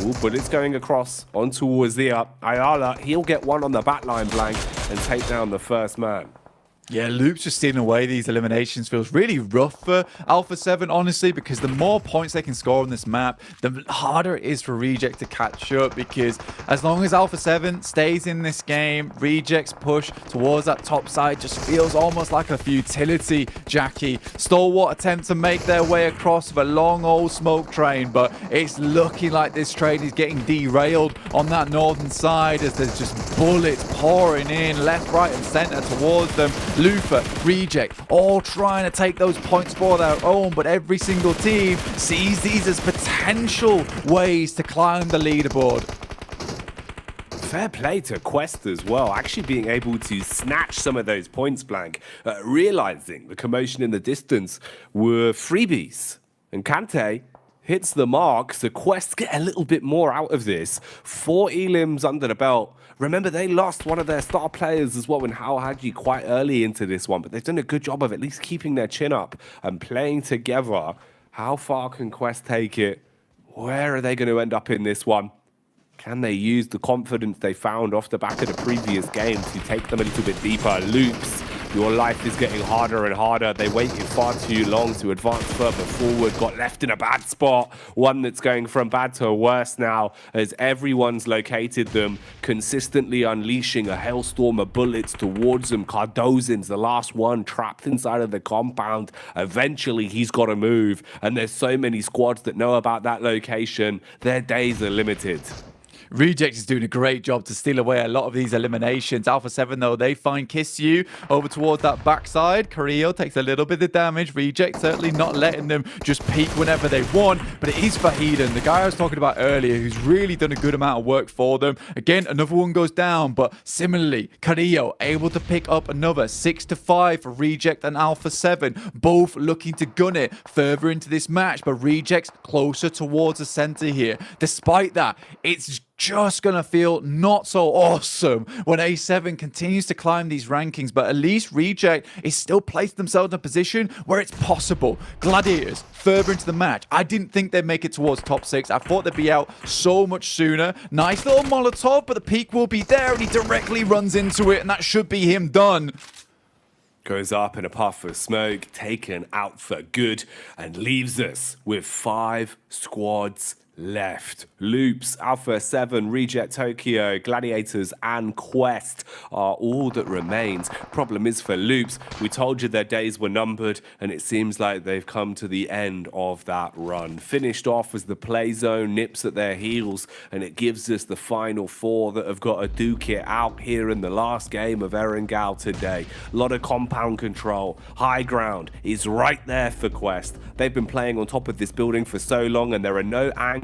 Ooh, bullets going across on towards the up. Ayala, he'll get one on the backline blank and take down the first man. Yeah, Loops just stealing away these eliminations feels really rough for Alpha 7, honestly, because the more points they can score on this map, the harder it is for Reject to catch up, because as long as Alpha 7 stays in this game, Reject's push towards that top side just feels almost like a futility, Jackie. Stalwart attempt to make their way across with a long old smoke train, but it's looking like this train is getting derailed on that northern side as there's just bullets pouring in left, right and center towards them. Lufa, Reject, all trying to take those points for their own, but every single team sees these as potential ways to climb the leaderboard. Fair play to Quest as well, actually being able to snatch some of those points blank, realizing the commotion in the distance were freebies. And Kante hits the mark, so Quest get a little bit more out of this. 4 elims under the belt. Remember, they lost one of their star players as well in Hao Haji quite early into this one, but they've done a good job of at least keeping their chin up and playing together. How far can Quest take it? Where are they going to end up in this one? Can they use the confidence they found off the back of the previous game to take them a little bit deeper? Loops, your life is getting harder and harder. They waited far too long to advance further forward, got left in a bad spot. One that's going from bad to worse now as everyone's located them, consistently unleashing a hailstorm of bullets towards them. Cardozin's the last one trapped inside of the compound. Eventually, he's got to move, and there's so many squads that know about that location. Their days are limited. Reject is doing a great job to steal away a lot of these eliminations. Alpha 7, though, they find Kiss You over towards that backside. Carrillo takes a little bit of damage. Reject certainly not letting them just peek whenever they want, but it is Fahiden, the guy I was talking about earlier, who's really done a good amount of work for them. Again, another one goes down, but similarly, Carrillo able to pick up another 6-5 for Reject and Alpha 7, both looking to gun it further into this match, but Reject's closer towards the center here. Despite that, it's just going to feel not so awesome when A7 continues to climb these rankings, but at least Reject is still placed themselves in a position where it's possible. Gladiators, further into the match, I didn't think they'd make it towards top 6. I thought they'd be out so much sooner. Nice little Molotov, but the peak will be there, and he directly runs into it, and that should be him done. Goes up in a puff of smoke, taken out for good, and leaves us with 5 squads left. Loops, Alpha 7, Reject Tokyo, Gladiators and Quest are all that remains. Problem is for Loops, we told you their days were numbered, and it seems like they've come to the end of that run. Finished off as the play zone nips at their heels, and it gives us the final 4 that have got to duke it out here in the last game of Erangel today. A lot of compound control. High ground is right there for Quest. They've been playing on top of this building for so long, and there are no angles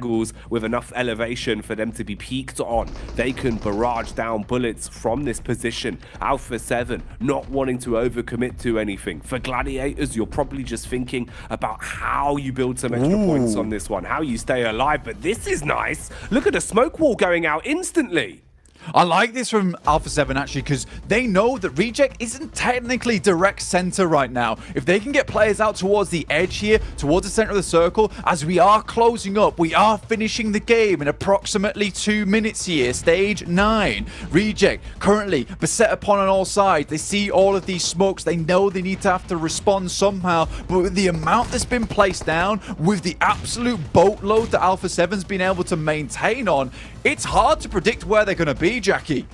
with enough elevation for them to be peaked on. They can barrage down bullets from this position. Alpha 7 not wanting to overcommit to anything. For Gladiators, you're probably just thinking about how you build some extra points on this one, how you stay alive, but this is nice. Look at the smoke wall going out instantly. I like this from Alpha 7 actually, because they know that Reject isn't technically direct center right now. If they can get players out towards the edge here, towards the center of the circle, as we are closing up, we are finishing the game in approximately 2 minutes here, stage 9. Reject currently beset upon on all sides. They see all of these smokes. They know they need to have to respond somehow, but with the amount that's been placed down, with the absolute boatload that Alpha 7's been able to maintain on, it's hard to predict where they're going to be, Jackie.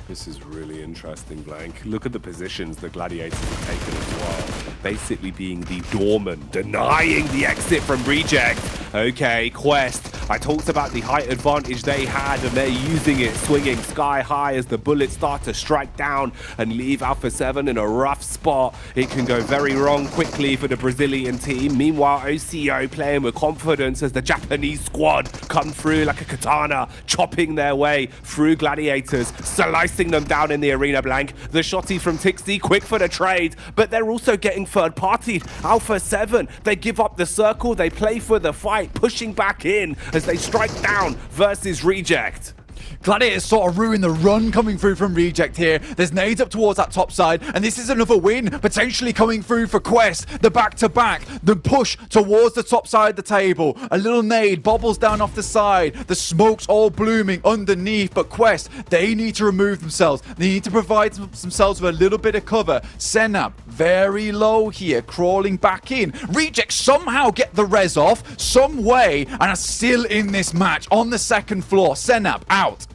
This is really interesting, Blank. Look at the positions the Gladiators have taken as well. Basically being the doorman, denying the exit from Reject. Okay, Quest. I talked about the height advantage they had, and they're using it, swinging sky high as the bullets start to strike down and leave Alpha 7 in a rough spot. It can go very wrong quickly for the Brazilian team. Meanwhile, OCO playing with confidence as the Japanese squad come through like a katana, chopping their way through Gladiators, slicing them down in the arena, Blank. The shotty from Tixi, quick for the trade, but they're also getting third-partied. Alpha 7, they give up the circle, they play for the fight, pushing back in as they strike down versus Reject. Gladiators sort of ruin the run coming through from Reject here. There's nades up towards that top side, and this is another win potentially coming through for Quest. The back-to-back, the push towards the top side of the table. A little nade bobbles down off the side. The smoke's all blooming underneath, but Quest, they need to remove themselves. They need to provide themselves with a little bit of cover. Senab, very low here, crawling back in. Reject somehow get the res off, some way, and are still in this match on the second floor. Senab out.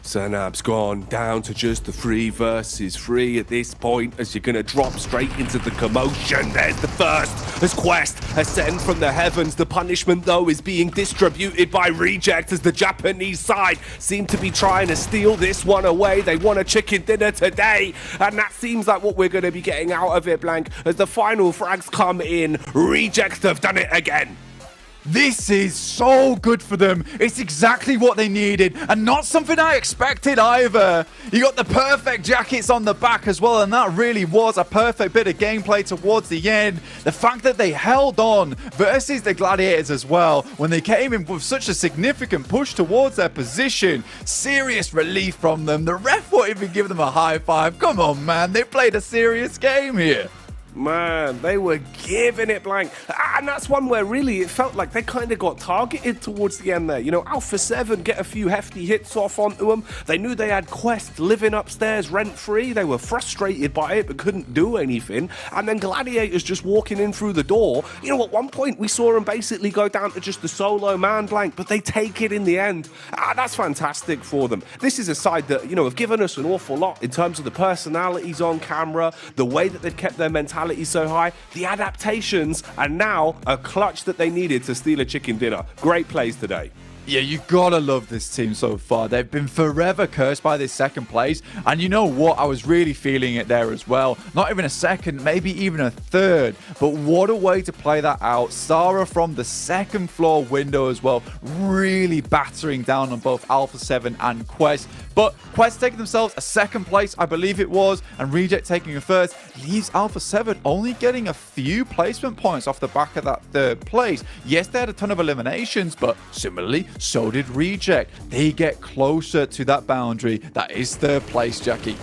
Senab's gone down to just the 3 versus 3 at this point, as you're going to drop straight into the commotion. There's the first as Quest ascend from the heavens. The punishment, though, is being distributed by Reject as the Japanese side seem to be trying to steal this one away. They want a chicken dinner today, and that seems like what we're going to be getting out of it, Blank. As the final frags come in, Reject have done it again. This is so good for them. It's exactly what they needed, and not something I expected either. You got the perfect jackets on the back as well, and that really was a perfect bit of gameplay towards the end. The fact that they held on versus the Gladiators as well, when they came in with such a significant push towards their position. Serious relief from them. The ref won't even give them a high five. Come on, man. They played a serious game here. Man, they were giving it, Blank. And that's one where really it felt like they kind of got targeted towards the end there. You know, Alpha 7 get a few hefty hits off onto them. They knew they had Quest living upstairs rent-free. They were frustrated by it but couldn't do anything. And then Gladiators just walking in through the door. You know, at one point we saw them basically go down to just the solo man, Blank, but they take it in the end. That's fantastic for them. This is a side that, you know, have given us an awful lot in terms of the personalities on camera, the way that they've kept their mentality so high, the adaptations, and now a clutch that they needed to steal a chicken dinner. Great plays today. Yeah, you gotta love this team so far. They've been forever cursed by this second place. And you know what? I was really feeling it there as well. Not even a second, maybe even a third. But what a way to play that out. Sarah from the second floor window as well, really battering down on both Alpha 7 and Quest. But Quest taking themselves a second place, I believe it was, and Reject taking a first, leaves Alpha 7 only getting a few placement points off the back of that third place. Yes, they had a ton of eliminations, but similarly, so did Reject. They get closer to that boundary. That is third place, Jackie.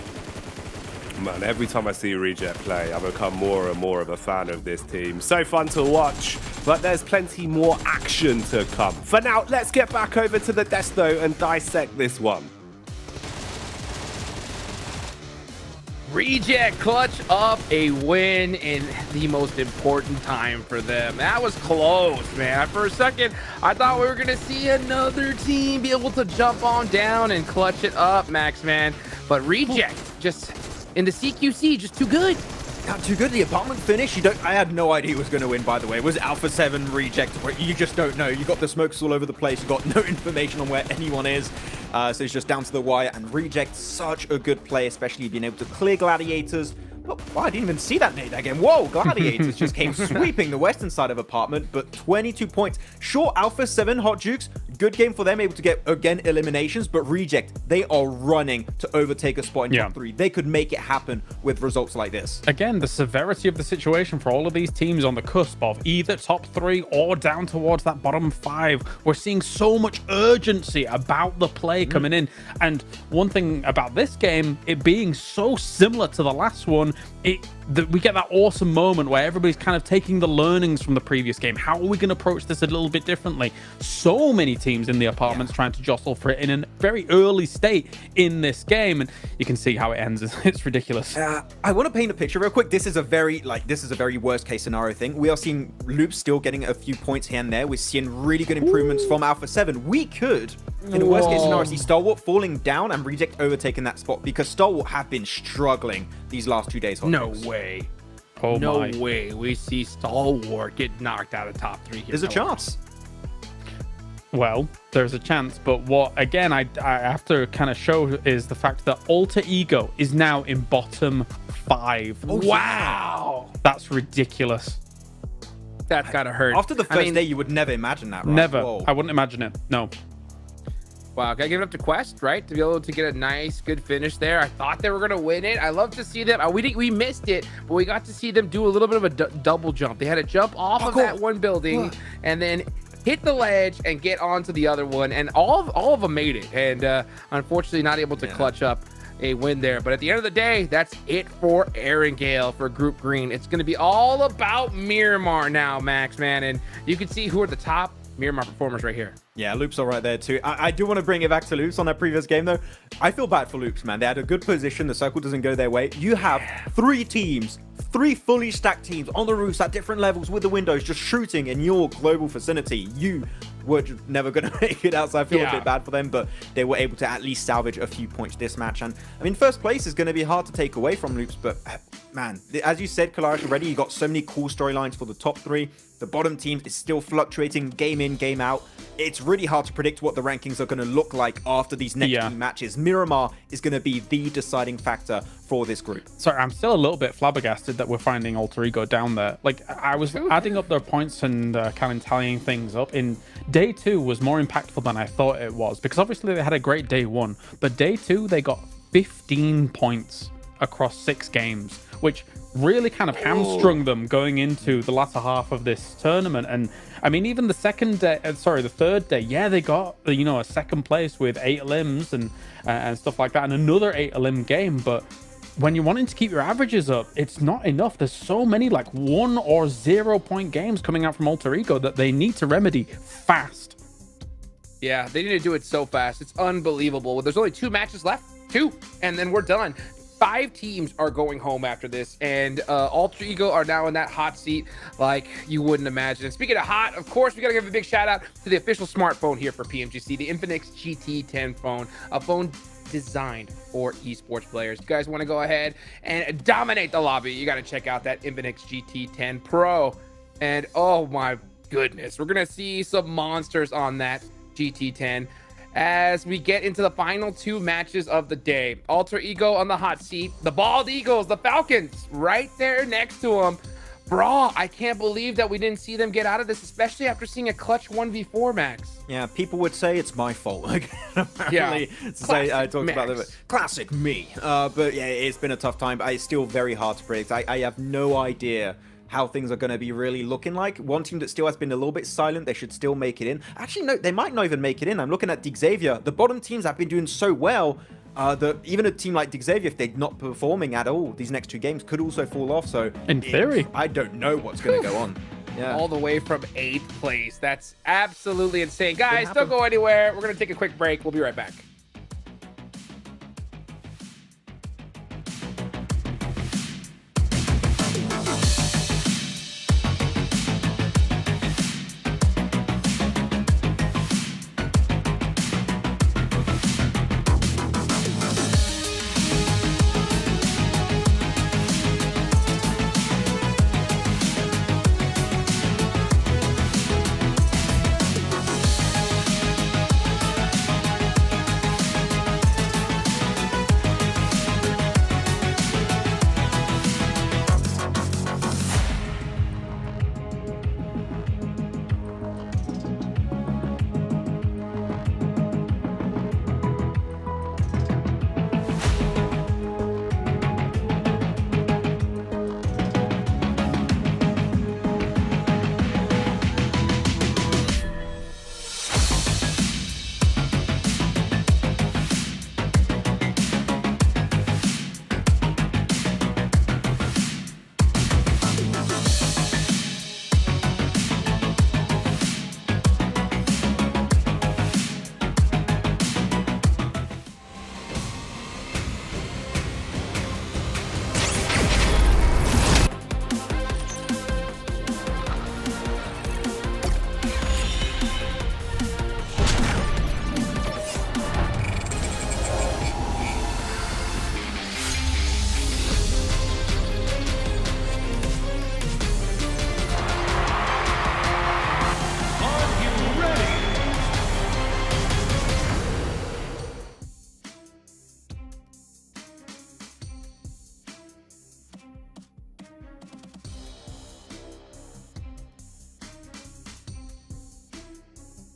Man, every time I see Reject play, I become more and more of a fan of this team. So fun to watch, but there's plenty more action to come. For now, let's get back over to the Desto and dissect this one. Reject clutch up a win in the most important time for them. That was close, man. For a second, I thought we were going to see another team be able to jump on down and clutch it up, Max, man. But Reject, just in the CQC, just too good. Not too good. The apartment finish, I had no idea who was going to win, by the way. It was Alpha 7 Reject, where you just don't know. You got the smokes all over the place. You got no information on where anyone is. So it's just down to the wire. And Reject, such a good play, especially being able to clear Gladiators. Oh, I didn't even see that nade again. Whoa, Gladiators just came sweeping the western side of apartment, but 22 points. Sure, Alpha 7 Hot Jukes, good game for them, able to get, again, eliminations, but Reject, they are running to overtake a spot in top 3. They could make it happen with results like this. Again, the severity of the situation for all of these teams on the cusp of either top 3 or down towards that bottom 5. We're seeing so much urgency about the play coming in. And one thing about this game, it being so similar to the last one, we get that awesome moment where everybody's kind of taking the learnings from the previous game. How are we going to approach this a little bit differently? So many teams in the apartments trying to jostle for it in a very early state in this game, and you can see how it ends. It's ridiculous. I want to paint a picture real quick. This is a very worst case scenario thing. We are seeing Loops still getting a few points here and there. We're seeing really good improvements from Alpha 7. We could, in a worst case scenario, see Stalwart falling down and Reject overtaking that spot, because Stalwart have been struggling these last 2 days. No way. Oh no my. way we see Stalwart get knocked out of top 3 here. There's a chance. Well, there's a chance, but what, again, I have to kind of show is the fact that Alter Ego is now in bottom 5. Oh, wow. That's ridiculous. That's gotta hurt. After the first day, you would never imagine that, right? Never. Whoa. I wouldn't imagine it. No. Wow, gotta give it up to Quest, right? To be able to get a nice, good finish there. I thought they were gonna win it. I love to see them. We missed it, but we got to see them do a little bit of a double jump. They had to jump off of that one building and then hit the ledge and get onto the other one, and all of them made it. And unfortunately, not able to clutch up a win there. But at the end of the day, that's it for Aaron Gale for Group Green. It's going to be all about Miramar now, Max, man. And you can see who are the top Miramar performers right here. Yeah, Loops are right there too. I do want to bring it back to Loops on that previous game, though. I feel bad for Loops, man. They had a good position. The circle doesn't go their way. You have 3 teams, 3 fully stacked teams on the roofs at different levels with the windows just shooting in your global vicinity. You were just never going to make it out, so I feel a bit bad for them, but they were able to at least salvage a few points this match. And I mean, first place is going to be hard to take away from Loops, but man, as you said, Kalaris, already, you got so many cool storylines for the top 3. The bottom team is still fluctuating game in, game out. It's really hard to predict what the rankings are going to look like after these next few matches. Miramar is going to be the deciding factor for this group. Sorry, I'm still a little bit flabbergasted that we're finding Alter Ego down there. Like, I was adding up their points and kind of tallying things up. In day 2 was more impactful than I thought it was, because obviously they had a great day 1, but day 2 they got 15 points across 6 games, which really kind of hamstrung them going into the latter half of this tournament. And I mean, even the the third day, yeah, they got, you know, a second place with 8 limbs and stuff like that, and another 8 limb game. But when you're wanting to keep your averages up, it's not enough. There's so many like 1 or 0 point games coming out from Alter Ego that they need to remedy fast. Yeah, they need to do it so fast. It's unbelievable. There's only 2 matches left, 2, and then we're done. 5 teams are going home after this, and Alter Ego are now in that hot seat like you wouldn't imagine. And speaking of hot, of course, we got to give a big shout out to the official smartphone here for PMGC, the Infinix GT10 phone, a phone designed for esports players. You guys want to go ahead and dominate the lobby, you got to check out that Infinix GT10 Pro. And oh my goodness, we're going to see some monsters on that GT10 as we get into the final 2 matches of the day. Alter Ego on the hot seat, the Bald Eagles, the Falcons, right there next to them. Bro, I can't believe that we didn't see them get out of this, especially after seeing a clutch 1v4, Max. Yeah, people would say it's my fault. Yeah, I talked about it. Classic me. But yeah, it's been a tough time. It's still very hard to predict. I have no idea how things are going to be really looking like. One team that still has been a little bit silent, they should still make it in. Actually, no, they might not even make it in. I'm looking at Xavier. The bottom teams have been doing so well that even a team like Xavier, if they're not performing at all, these next 2 games could also fall off. So in theory, I don't know what's going to go on. Yeah. All the way from 8th place. That's absolutely insane. Guys, don't go anywhere. We're going to take a quick break. We'll be right back.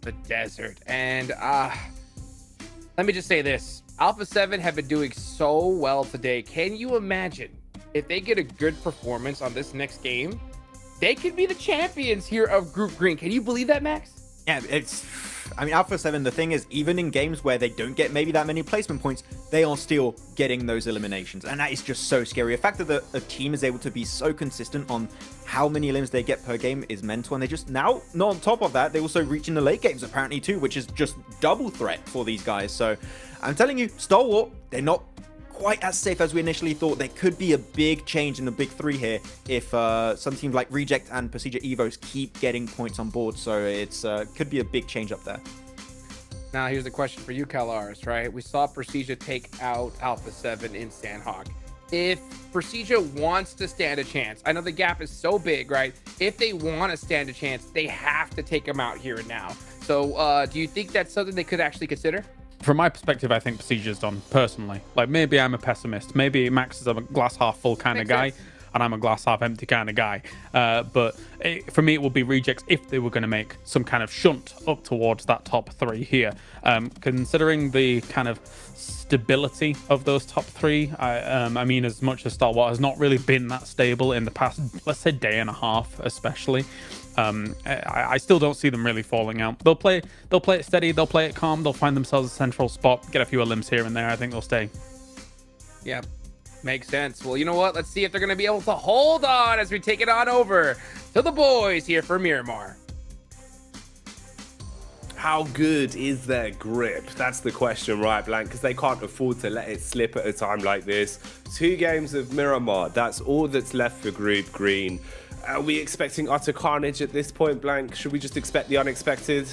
the desert. And let me just say this. Alpha 7 have been doing so well today. Can you imagine if they get a good performance on this next game? They could be the champions here of Group Green. Can you believe that, Max? Yeah, I mean, Alpha 7, the thing is, even in games where they don't get maybe that many placement points, they are still getting those eliminations. And that is just so scary. The fact that a team is able to be so consistent on how many elims they get per game is mental. And they just now, not on top of that, they also reach in the late games apparently too, which is just double threat for these guys. So I'm telling you, Stalwart, they're not quite as safe as we initially thought. There could be a big change in the big three here if some teams like Reject and Procedure Evos keep getting points on board. So it's could be a big change up there. Now here's the question for you, CalRs, right? We saw Procedure take out Alpha 7 in Sandhawk. If Procedure wants to stand a chance, I know the gap is so big, right? If they want to stand a chance, they have to take them out here and now. So do you think that's something they could actually consider? From my perspective, I think Procedure's done, personally. Like, maybe I'm a pessimist. Maybe Max is a glass half full kind of guy, and I'm a glass half empty kind of guy. But for me, it would be Rejects if they were going to make some kind of shunt up towards that top three here. Considering the kind of stability of those top three, I mean, as much as Stalwart has not really been that stable in the past, let's say, day and a half, especially. I still don't see them really falling out. They'll play it steady, they'll play it calm, they'll find themselves a central spot, get a few limbs here and there. I think they'll stay. Yeah, makes sense. Well, you know what? Let's see if they're going to be able to hold on as we take it on over to the boys here for Miramar. How good is their grip? That's the question, right, Blank? Because they can't afford to let it slip at a time like this. 2 games of Miramar, that's all that's left for Group Green. Are we expecting utter carnage at this point, Blank? Should we just expect the unexpected?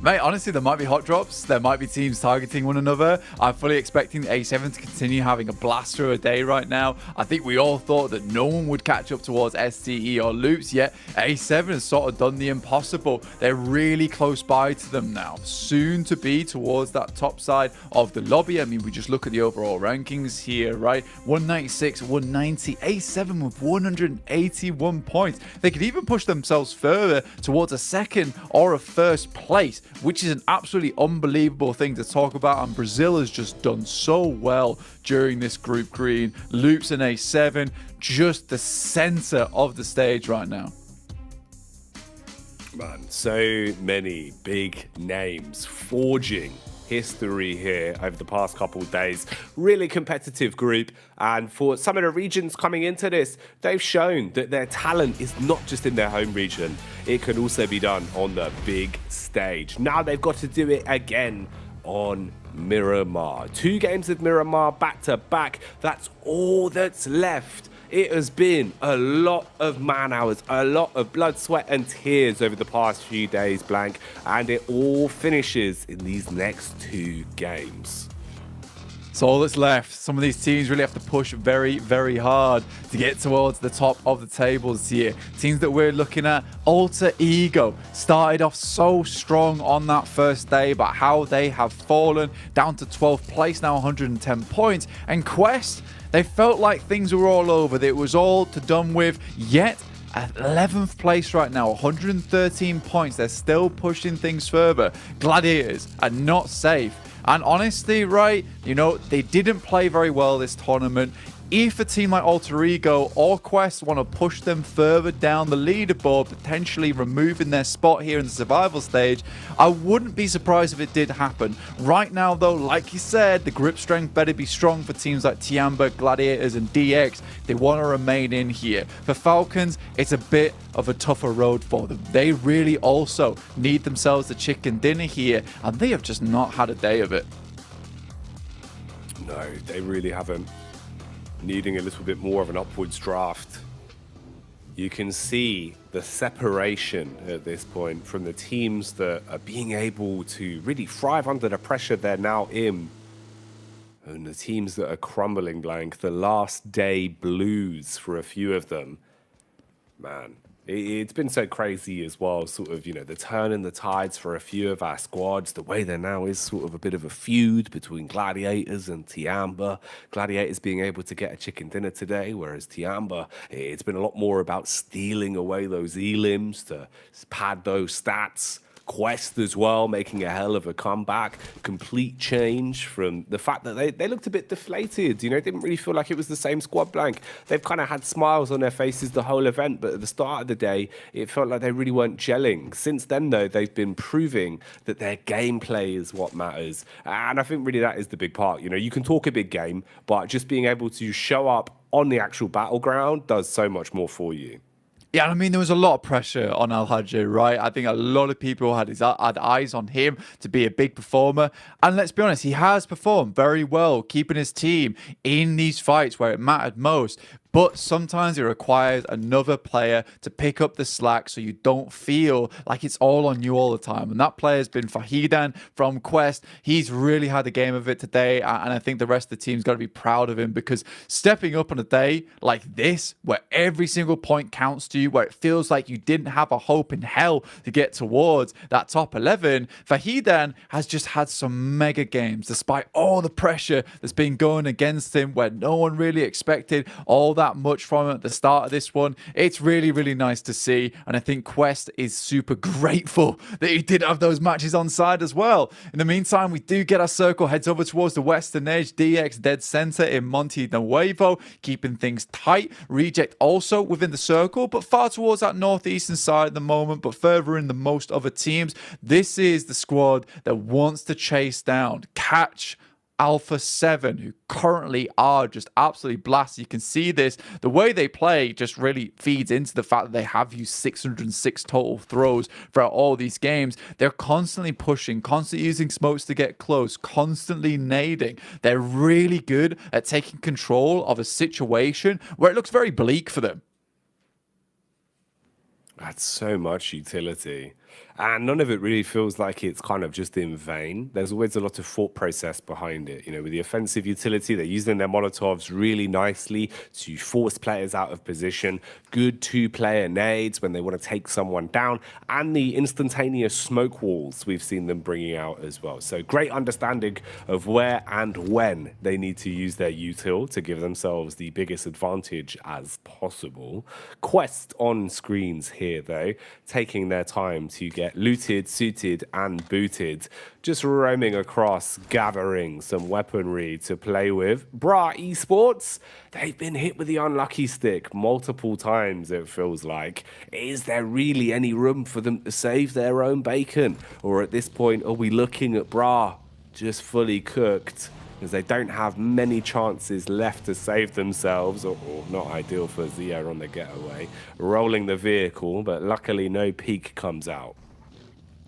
Mate, honestly, there might be hot drops. There might be teams targeting one another. I'm fully expecting the A7 to continue having a blaster a day right now. I think we all thought that no one would catch up towards STE or Loops, yet A7 has sort of done the impossible. They're really close by to them now. Soon to be towards that top side of the lobby. I mean, we just look at the overall rankings here, right? 196, 190, A7 with 181 points. They could even push themselves further towards a second or a first place, which is an absolutely unbelievable thing to talk about. And Brazil has just done so well during this Group Green. Loops and A7, just the center of the stage right now. Man, so many big names forging history here over the past couple of days. Really competitive group, and for some of the regions coming into this, they've shown that their talent is not just in their home region. It can also be done on the big stage. Now they've got to do it again on Miramar. 2 games of Miramar back to back. That's all that's left. It has been a lot of man hours, a lot of blood, sweat and tears over the past few days, Blank, and it all finishes in these next 2 games. So all that's left. Some of these teams really have to push very, very hard to get towards the top of the tables here. Teams that we're looking at, Alter Ego, started off so strong on that first day, but how they have fallen down to 12th place now, 110 points. And Quest, they felt like things were all over, that it was all to done with, yet at 11th place right now, 113 points. They're still pushing things further. Gladiators are not safe. And honestly, right, you know, they didn't play very well this tournament. If a team like Alter Ego or Quest want to push them further down the leaderboard, potentially removing their spot here in the survival stage, I wouldn't be surprised if it did happen. Right now, though, like you said, the grip strength better be strong for teams like Tiamba, Gladiators, and DX. They want to remain in here. For Falcons, it's a bit of a tougher road for them. They really also need themselves a chicken dinner here, and they have just not had a day of it. No, they really haven't. Needing a little bit more of an upwards draft. You can see the separation at this point from the teams that are being able to really thrive under the pressure they're now in, and the teams that are crumbling, Blank. The last day blues for a few of them. Man, it's been so crazy as well, sort of, you know, the turn in the tides for a few of our squads. The way there now is sort of a bit of a feud between Gladiators and Tiamba. Gladiators being able to get a chicken dinner today, whereas Tiamba, it's been a lot more about stealing away those elims to pad those stats. Quest as well, making a hell of a comeback. Complete change from the fact that they looked a bit deflated. You know, it didn't really feel like it was the same squad blank. They've kind of had smiles on their faces the whole event, but at the start of the day, it felt like they really weren't gelling. Since then, though, they've been proving that their gameplay is what matters. And I think really that is the big part. You know, you can talk a big game, but just being able to show up on the actual battleground does so much more for you. Yeah, I mean, there was a lot of pressure on Al-Hajj, right? I think a lot of people had eyes on him to be a big performer. And let's be honest, he has performed very well, keeping his team in these fights where it mattered most. But sometimes it requires another player to pick up the slack so you don't feel like it's all on you all the time. And that player has been Fahidan from Quest. He's really had a game of it today. And I think the rest of the team's got to be proud of him, because stepping up on a day like this, where every single point counts to you, where it feels like you didn't have a hope in hell to get towards that top 11, Fahidan has just had some mega games despite all the pressure that's been going against him, where no one really expected all that much from him at the start of this one. It's really, really nice to see, and I think Quest is super grateful that he did have those matches on side as well. In the meantime, we do get our circle, heads over towards the western edge. DX dead center in Monte Nuevo, keeping things tight. Reject also within the circle, but far towards that northeastern side at the moment, but further in than most other teams. This is the squad that wants to chase down, catch Alpha 7, who currently are just absolutely blasted. You can see this. The way they play just really feeds into the fact that they have used 606 total throws throughout all these games. They're constantly pushing, constantly using smokes to get close, constantly nading. They're really good at taking control of a situation where it looks very bleak for them. That's so much utility. And none of it really feels like it's kind of just in vain. There's always a lot of thought process behind it. You know, with the offensive utility, they're using their Molotovs really nicely to force players out of position. Good two-player nades when they want to take someone down. And the instantaneous smoke walls we've seen them bringing out as well. So great understanding of where and when they need to use their util to give themselves the biggest advantage as possible. Quest on screens here, though, taking their time to get looted, suited, and booted. Just roaming across, gathering some weaponry to play with. Bra Esports, they've been hit with the unlucky stick multiple times, it feels like. Is there really any room for them to save their own bacon? Or at this point, are we looking at Bra just fully cooked, as they don't have many chances left to save themselves, or not ideal for Zia on the getaway. Rolling the vehicle, but luckily no peak comes out.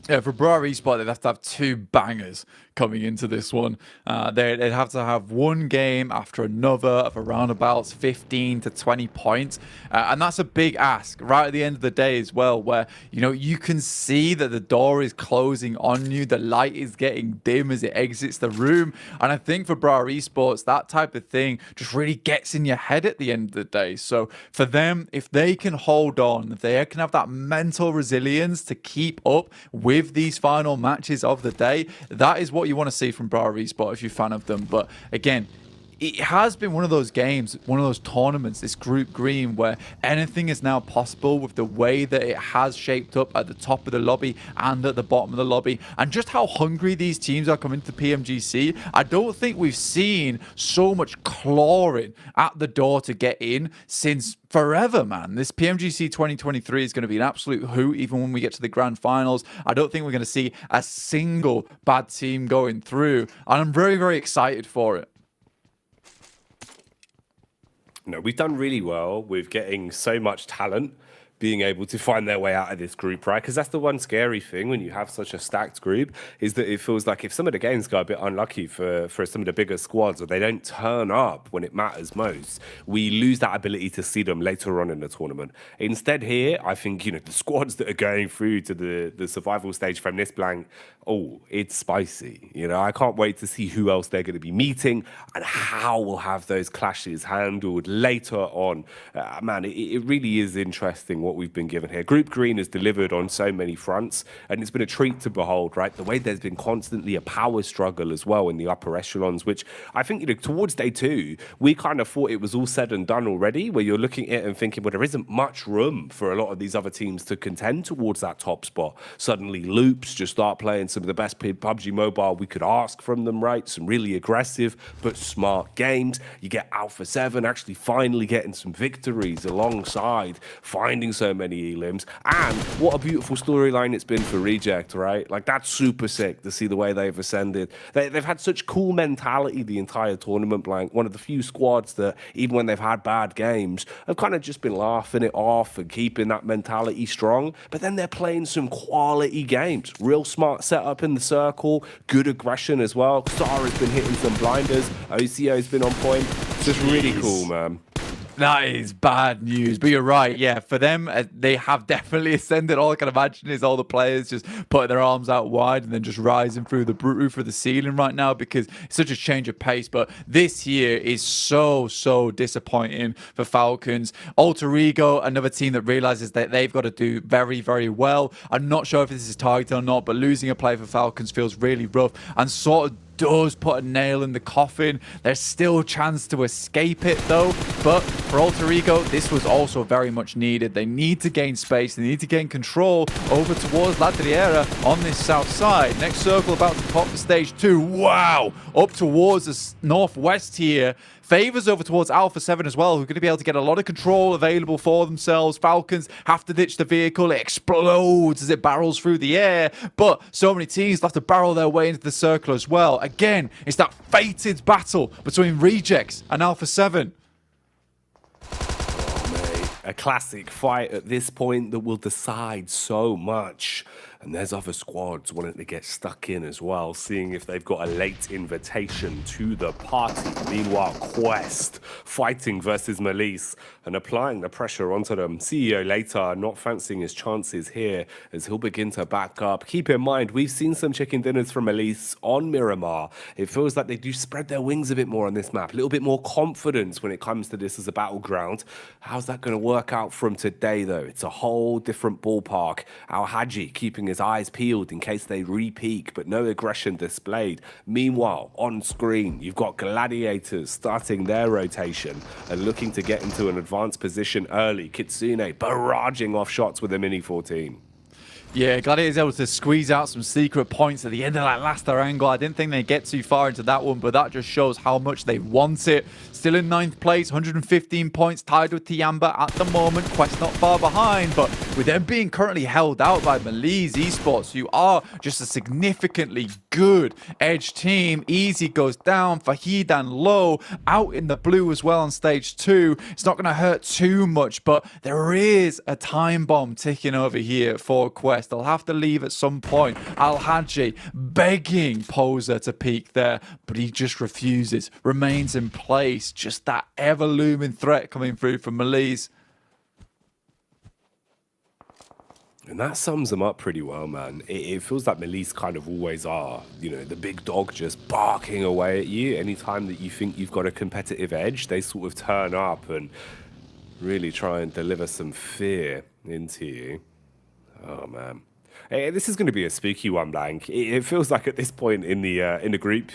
Yeah, for Bra Esport, they'd have to have two bangers coming into this one. They'd have to have one game after another of around about 15 to 20 points. And that's a big ask right at the end of the day as well, where, you know, you can see that the door is closing on you. The light is getting dim as it exits the room. And I think for Bra Esports, that type of thing just really gets in your head at the end of the day. So for them, if they can hold on, if they can have that mental resilience to keep up with these final matches of the day, that is what you want to see from Bra Esport if you're a fan of them. But again, it has been one of those games, one of those tournaments, this group green, where anything is now possible with the way that it has shaped up at the top of the lobby and at the bottom of the lobby, and just how hungry these teams are coming to PMGC. I don't think we've seen so much clawing at the door to get in since forever, man. This PMGC 2023 is going to be an absolute hoot, even when we get to the Grand Finals. I don't think we're going to see a single bad team going through, and I'm very, very excited for it. No, we've done really well with getting so much talent being able to find their way out of this group, right? Because that's the one scary thing when you have such a stacked group, is that it feels like if some of the games go a bit unlucky for some of the bigger squads, or they don't turn up when it matters most, we lose that ability to see them later on in the tournament. Instead here, I think, you know, the squads that are going through to the survival stage from this blank, oh, it's spicy. You know, I can't wait to see who else they're going to be meeting and how we'll have those clashes handled later on. Man, it really is interesting what we've been given here. Group Green has delivered on so many fronts, and it's been a treat to behold, right? The way there's been constantly a power struggle as well in the upper echelons, which I think, towards day 2, we kind of thought it was all said and done already, where you're looking at it and thinking, well, there isn't much room for a lot of these other teams to contend towards that top spot. Suddenly, Loops just start playing some of the best PUBG Mobile we could ask from them, right? Some really aggressive but smart games. You get Alpha 7 actually finally getting some victories alongside finding so many elims. And what a beautiful storyline it's been for Reject, right? Like, that's super sick to see the way they've ascended. They've had such cool mentality the entire tournament, Blank. One of the few squads that, even when they've had bad games, have kind of just been laughing it off and keeping that mentality strong. But then they're playing some quality games. Real smart setup in the circle, good aggression as well. Star has been hitting some blinders. OCO's been on point. It's just really cool, man. That is bad news, but you're right. Yeah, for them, they have definitely ascended. All I can imagine is all the players just putting their arms out wide and then just rising through the roof of the ceiling right now, because it's such a change of pace. But this year is so disappointing for Falcons. Alter Ego, another team that realizes that they've got to do very well. I'm not sure if this is targeted or not, but losing a play for Falcons feels really rough and sort of does put a nail in the coffin. There's still a chance to escape it though, but for Alter Ego, this was also very much needed. They need to gain space, they need to gain control over towards La Triera on this south side. Next circle about to pop for stage 2. Wow! Up towards the northwest here. Favors over towards Alpha 7 as well, who are going to be able to get a lot of control available for themselves. Falcons have to ditch the vehicle. It explodes as it barrels through the air. But so many teams have to barrel their way into the circle as well. Again, it's that fated battle between Rejects and Alpha 7. Oh, mate. A classic fight at this point that will decide so much. And there's other squads wanting to get stuck in as well, seeing if they've got a late invitation to the party. Meanwhile, Quest fighting versus Melise and applying the pressure onto them. CEO later not fancying his chances here as he'll begin to back up. Keep in mind, we've seen some chicken dinners from Melise on Miramar. It feels like they do spread their wings a bit more on this map, a little bit more confidence when it comes to this as a battleground. How's that going to work out from today, though? It's a whole different ballpark. Al Haji keeping his eyes peeled in case they re-peak, but no aggression displayed. Meanwhile, on screen, you've got Gladiators starting their rotation and looking to get into an advanced position early. Kitsune barraging off shots with a Mini 14. Yeah, Gladiators able to squeeze out some secret points at the end of that last angle. I didn't think they'd get too far into that one, but that just shows how much they want it. Still in 9th place, 115 points, tied with Tiamba at the moment. Quest not far behind, but with them being currently held out by Melise Esports, who are just a significantly good edge team. Easy goes down, Fahidan low, out in the blue as well on stage 2. It's not going to hurt too much, but there is a time bomb ticking over here for Quest. They'll have to leave at some point. Al Haji begging Poser to peek there, but he just refuses, remains in place. Just that ever-looming threat coming through from Melise. And that sums them up pretty well, man. It feels like Melise kind of always are, the big dog just barking away at you. Anytime that you think you've got a competitive edge, they sort of turn up and really try and deliver some fear into you. Oh, man. Hey, this is going to be a spooky one, Blank. It feels like at this point in the group,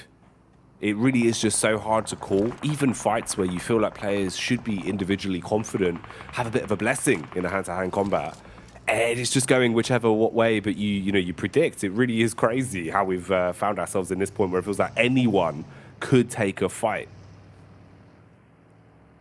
it really is just so hard to call. Even fights where you feel like players should be individually confident have a bit of a blessing in a hand-to-hand combat. And it's just going whichever way, but you predict. It really is crazy how we've found ourselves in this point where it feels like anyone could take a fight.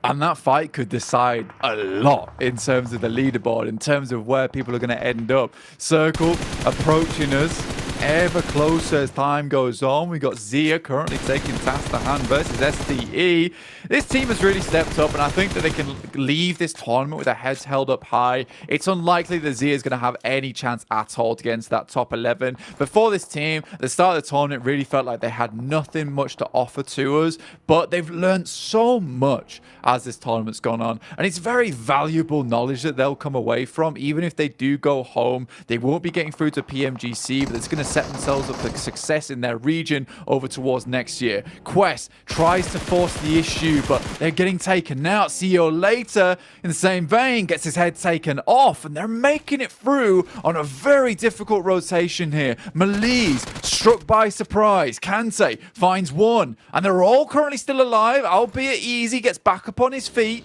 And that fight could decide a lot in terms of the leaderboard, in terms of where people are going to end up. Circle approaching us ever closer as time goes on. We got Zia currently taking task to hand versus SDE. This team has really stepped up, and I think that they can leave this tournament with their heads held up high. It's unlikely that Zia is going to have any chance at all to get into that top 11. But for this team, the start of the tournament really felt like they had nothing much to offer to us, but they've learned so much as this tournament's gone on, and it's very valuable knowledge that they'll come away from. Even if they do go home, they won't be getting through to PMGC, but it's going to set themselves up for success in their region over towards next year. Quest tries to force the issue, but they're getting taken out. See you later, in the same vein, gets his head taken off, and they're making it through on a very difficult rotation here. Malise struck by surprise. Kante finds one, and they're all currently still alive, albeit easy, gets back up on his feet.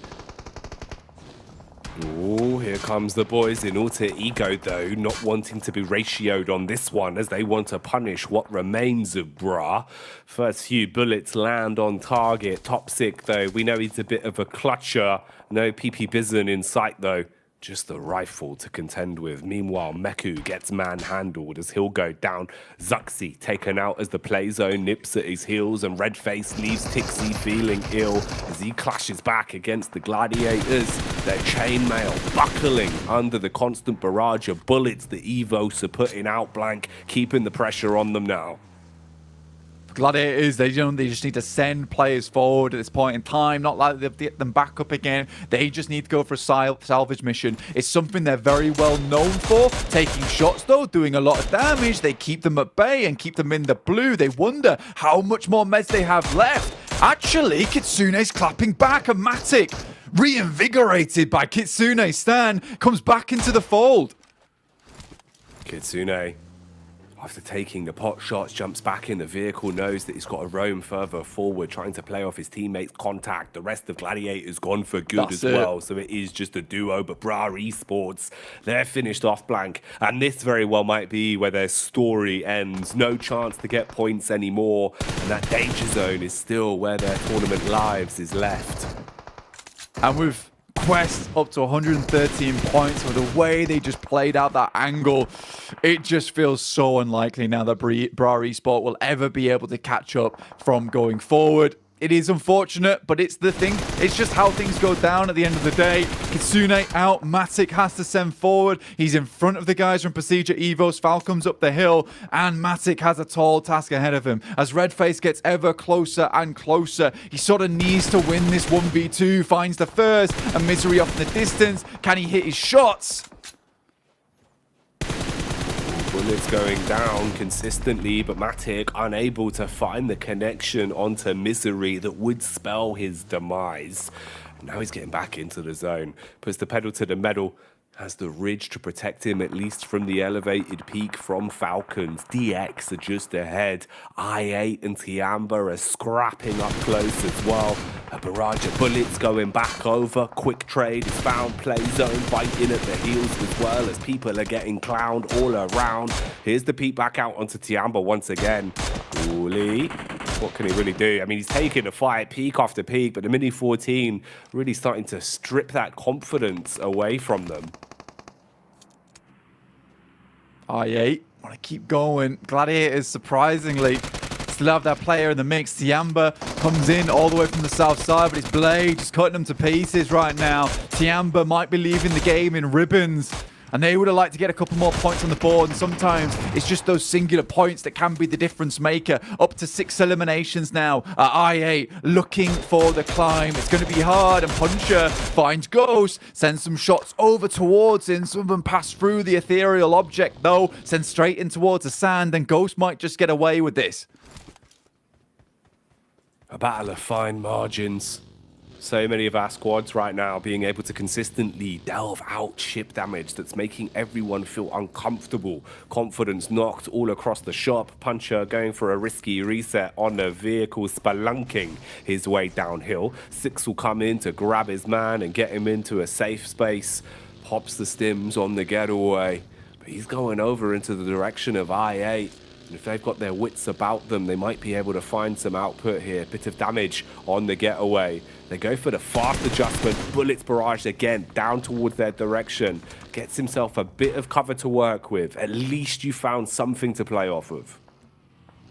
Oh, here comes the boys in alter ego, though, not wanting to be ratioed on this one as they want to punish what remains of Bra. First few bullets land on target. Toxic, though, we know he's a bit of a clutcher. No PP Bizen in sight, though. Just the rifle to contend with. Meanwhile, Meku gets manhandled as he'll go down. Zuxi taken out as the play zone nips at his heels, and Redface leaves Tixie feeling ill as he clashes back against the Gladiators. Their chainmail buckling under the constant barrage of bullets the Evos are putting out blank, keeping the pressure on them now. Gladiators, they just need to send players forward at this point in time, not like they've get them back up again. They just need to go for a salvage mission. It's something they're very well known for. Taking shots, though, doing a lot of damage. They keep them at bay and keep them in the blue. They wonder how much more meds they have left. Actually, Kitsune's clapping back, and Matic, reinvigorated by Kitsune, Stan comes back into the fold. Kitsune, after taking the pot shots, jumps back in the vehicle, knows that he's got to roam further forward, trying to play off his teammates' contact. The rest of Gladiators gone for good as well, so it is just a duo. But Bra Esports, they're finished off blank, and this very well might be where their story ends. No chance to get points anymore, and that danger zone is still where their tournament lives is left. And with Quest up to 113 points, with the way they just played out that angle, it just feels so unlikely now that Bra Esport will ever be able to catch up from going forward. It is unfortunate, but it's the thing. It's just how things go down at the end of the day. Kitsune out. Matic has to send forward. He's in front of the guys from Procedure Evos. Falcom's up the hill, and Matic has a tall task ahead of him. As Redface gets ever closer and closer, he sort of needs to win this 1v2. Finds the first, and Misery off in the distance. Can he hit his shots? Bullets going down consistently, but Matic unable to find the connection onto Misery that would spell his demise. Now he's getting back into the zone, puts the pedal to the metal, has the ridge to protect him, at least from the elevated peak from Falcons. DX are just ahead. I8 and Tiamba are scrapping up close as well. A barrage of bullets going back over. Quick trade is found. Play zone biting at the heels as well as people are getting clowned all around. Here's the peek back out onto Tiamba once again. Uli, what can he really do? I mean, he's taking a fight peak after peak, but the Mini 14 really starting to strip that confidence away from them. I8 want to keep going. Gladiators, surprisingly, still have that player in the mix. Tiamba comes in all the way from the south side, but his blade just cutting them to pieces right now. Tiamba might be leaving the game in ribbons, and they would have liked to get a couple more points on the board, and sometimes it's just those singular points that can be the difference maker. Up to 6 eliminations now. I8 looking for the climb. It's going to be hard, and Puncher finds Ghost, sends some shots over towards him. Some of them pass through the ethereal object, though, send straight in towards the sand, and Ghost might just get away with this. A battle of fine margins. So many of our squads right now being able to consistently delve out chip damage that's making everyone feel uncomfortable. Confidence knocked all across the shop. Puncher going for a risky reset on the vehicle, spelunking his way downhill. Six will come in to grab his man and get him into a safe space. Pops the stims on the getaway. But he's going over into the direction of I8. And if they've got their wits about them, they might be able to find some output here. Bit of damage on the getaway. They go for the fast adjustment. Bullets barraged again down towards their direction. Gets himself a bit of cover to work with. At least you found something to play off of.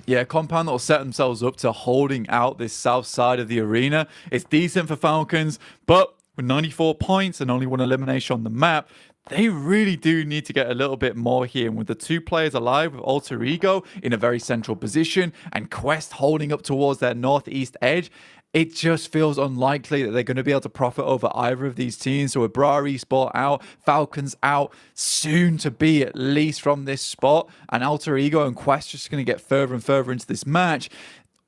Yeah, Compound that will set themselves up to holding out this south side of the arena. It's decent for Falcons, but with 94 points and only 1 elimination on the map, they really do need to get a little bit more here. And with the 2 players alive, with Alter Ego in a very central position and Quest holding up towards their northeast edge, it just feels unlikely that they're going to be able to profit over either of these teams. So with Bra Esport out, Falcons out, soon to be at least from this spot, and Alter Ego and Quest just going to get further and further into this match.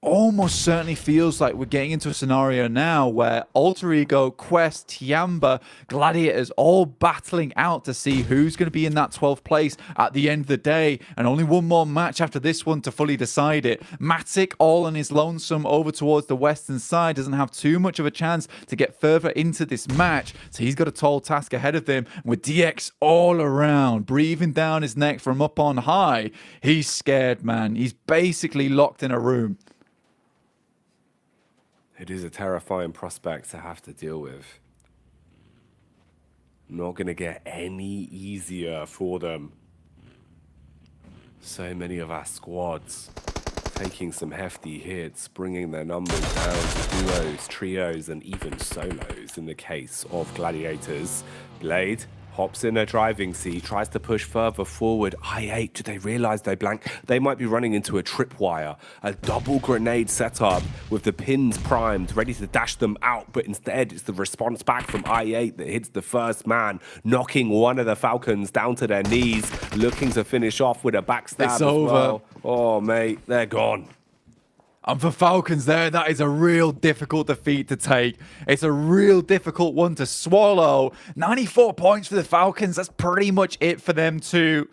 Almost certainly feels like we're getting into a scenario now where Alter Ego, Quest, Tiamba, Gladiators all battling out to see who's going to be in that 12th place at the end of the day, and only one more match after this one to fully decide it. Matic all on his lonesome over towards the western side, doesn't have too much of a chance to get further into this match, so he's got a tall task ahead of him. With DX all around, breathing down his neck from up on high, he's scared, man. He's basically locked in a room. It is a terrifying prospect to have to deal with. Not going to get any easier for them. So many of our squads taking some hefty hits, bringing their numbers down to duos, trios, and even solos in the case of Gladiators. Blade hops in a driving seat, tries to push further forward. I8, do they realize they blank? They might be running into a tripwire, a double grenade setup with the pins primed, ready to dash them out, but instead it's the response back from I8 that hits the first man, knocking one of the Falcons down to their knees, looking to finish off with a backstab It's as over. well. Oh, mate, they're gone. And for Falcons there, that is a real difficult defeat to take. It's a real difficult one to swallow. 94 points for the Falcons. That's pretty much it for them too.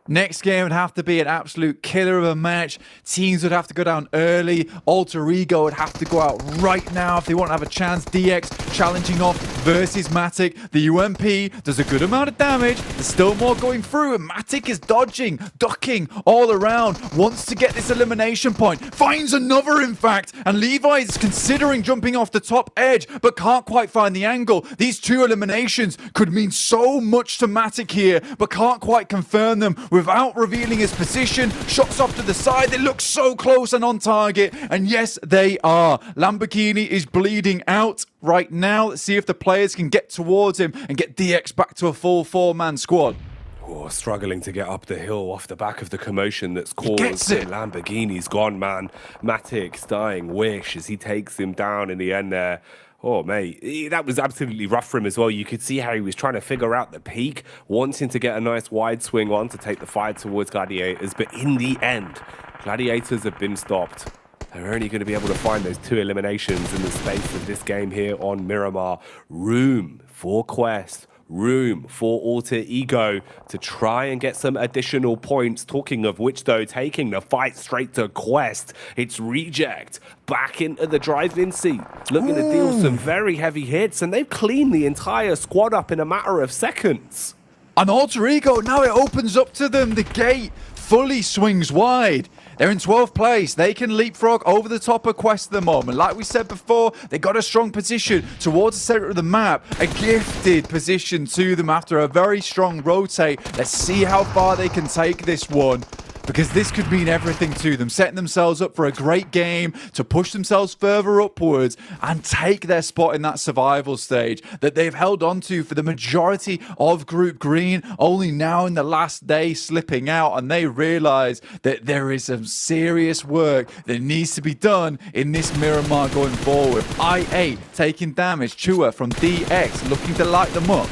Next game would have to be an absolute killer of a match. Teams would have to go down early. Alter Ego would have to go out right now if they want to have a chance. DX challenging off versus Matic. The UMP does a good amount of damage. There's still more going through, and Matic is dodging, ducking all around. Wants to get this elimination point. Finds another, in fact. And Levi is considering jumping off the top edge, but can't quite find the angle. These two eliminations could mean so much to Matic here, but can't quite confirm them without revealing his position. Shots off to the side. They look so close and on target. And yes, they are. Lamborghini is bleeding out right now. Let's see if the players can get towards him and get DX back to a full four-man squad. Oh, struggling to get up the hill off the back of the commotion that's caused. Lamborghini's gone, man. Matic's dying wish as he takes him down in the end there. Oh, mate, that was absolutely rough for him as well. You could see how he was trying to figure out the peak, wanting to get a nice wide swing on to take the fight towards Gladiators. But in the end, Gladiators have been stopped. They're only going to be able to find those two eliminations in the space of this game here on Miramar. Room for Quest. Room for Alter Ego to try and get some additional points. Talking of which, though, taking the fight straight to Quest. It's Reject back into the drive-in seat, looking to deal some very heavy hits, and they've cleaned the entire squad up in a matter of seconds. And Alter Ego, now it opens up to them. The gate fully swings wide. They're in 12th place. They can leapfrog over the top of Quest at the moment. Like we said before, they got a strong position towards the center of the map. A gifted position to them after a very strong rotate. Let's see how far they can take this one, because this could mean everything to them, setting themselves up for a great game to push themselves further upwards and take their spot in that survival stage that they've held on to for the majority of Group Green, only now in the last day slipping out, and they realize that there is some serious work that needs to be done in this Miramar going forward. I8 taking damage, Chua from DX looking to light them up.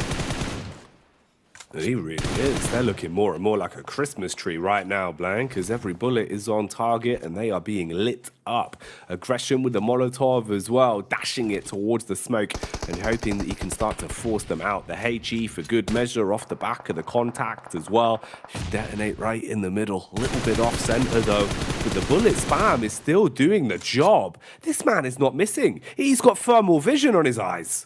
He really is. They're looking more and more like a Christmas tree right now, Blank, as every bullet is on target and they are being lit up. Aggression with the Molotov as well, dashing it towards the smoke and hoping that he can start to force them out. The HE for good measure off the back of the contact as well. Should detonate right in the middle. A little bit off center though, but the bullet spam is still doing the job. This man is not missing. He's got thermal vision on his eyes.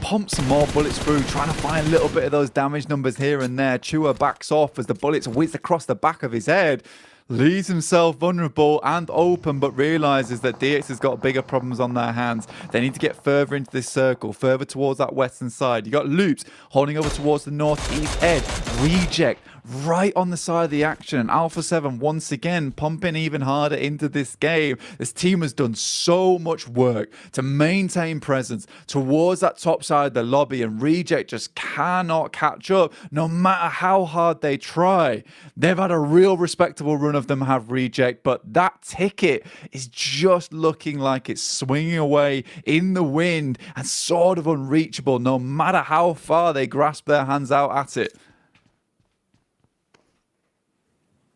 Pump some more bullets through, trying to find a little bit of those damage numbers here and there. Chua backs off as the bullets whiz across the back of his head. Leaves himself vulnerable and open, but realizes that DX has got bigger problems on their hands. They need to get further into this circle, further towards that western side. You got Loops holding over towards the northeast edge. Reject right on the side of the action. Alpha 7 once again pumping even harder into this game. This team has done so much work to maintain presence towards that top side of the lobby, and Reject just cannot catch up no matter how hard they try. They've had a real respectable run of them have reject, but that ticket is just looking like it's swinging away in the wind and sort of unreachable no matter how far they grasp their hands out at it.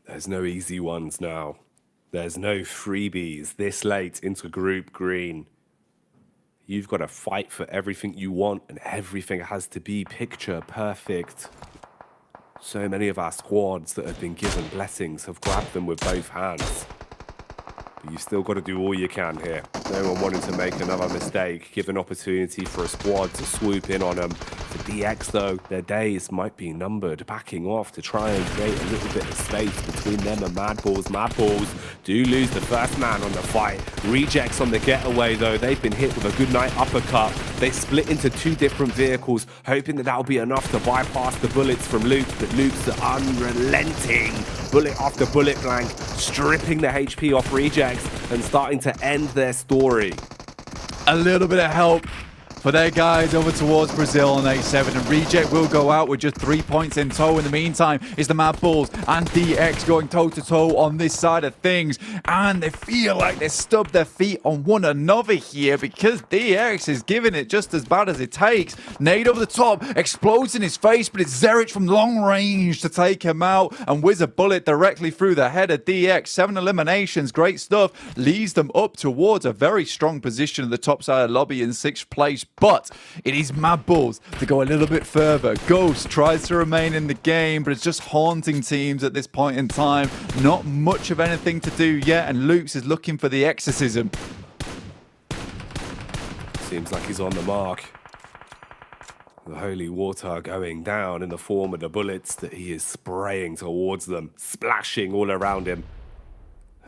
There's no easy ones now. There's no freebies this late into Group Green. You've got to fight for everything you want, and everything has to be picture perfect. So many of our squads that have been given blessings have grabbed them with both hands. But you've still got to do all you can here. No one wanted to make another mistake, give an opportunity for a squad to swoop in on them. For DX though, their days might be numbered, backing off to try and create a little bit of space between them and Mad Balls. Mad Balls do lose the first man on the fight. Rejects on the getaway though, they've been hit with a good night uppercut. They split into two different vehicles, hoping that that'll be enough to bypass the bullets from Luke, but Luke's unrelenting. Bullet after bullet blank, stripping the HP off Rejects and starting to end their story. A little bit of help for their guys over towards Brazil on 8-7, and Reject will go out with just 3 points in tow. In the meantime, it's the Mad Bulls and DX going toe-to-toe on this side of things, and they feel like they stubbed their feet on one another here because DX is giving it just as bad as it takes. Nade over the top, explodes in his face, but it's Zerich from long range to take him out and whiz a bullet directly through the head of DX. 7 eliminations, great stuff, leads them up towards a very strong position at the top side of the lobby in 6th place. But it is Mad Bulls to go a little bit further. Ghost tries to remain in the game, but it's just haunting teams at this point in time. Not much of anything to do yet, and Loops is looking for the exorcism. Seems like he's on the mark. The holy water going down in the form of the bullets that he is spraying towards them, splashing all around him.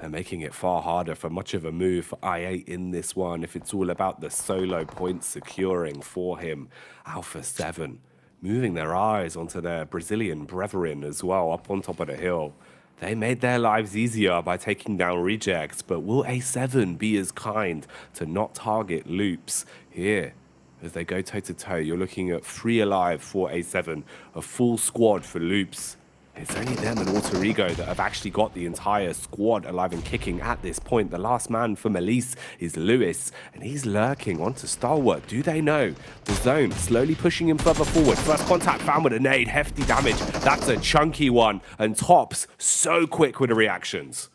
And making it far harder for much of a move for I8 in this one if it's all about the solo points securing for him. Alpha 7 moving their eyes onto their Brazilian brethren as well up on top of the hill. They made their lives easier by taking down Rejects, but will A7 be as kind to not target Loops here? As they go toe-to-toe, you're looking at 3 alive for A7, a full squad for Loops. It's only them and Alter Ego that have actually got the entire squad alive and kicking at this point. The last man for Melise is Lewis, and he's lurking onto Stalwart. Do they know? The zone slowly pushing him further forward. First contact found with a nade, hefty damage. That's a chunky one, and Tops so quick with the reactions.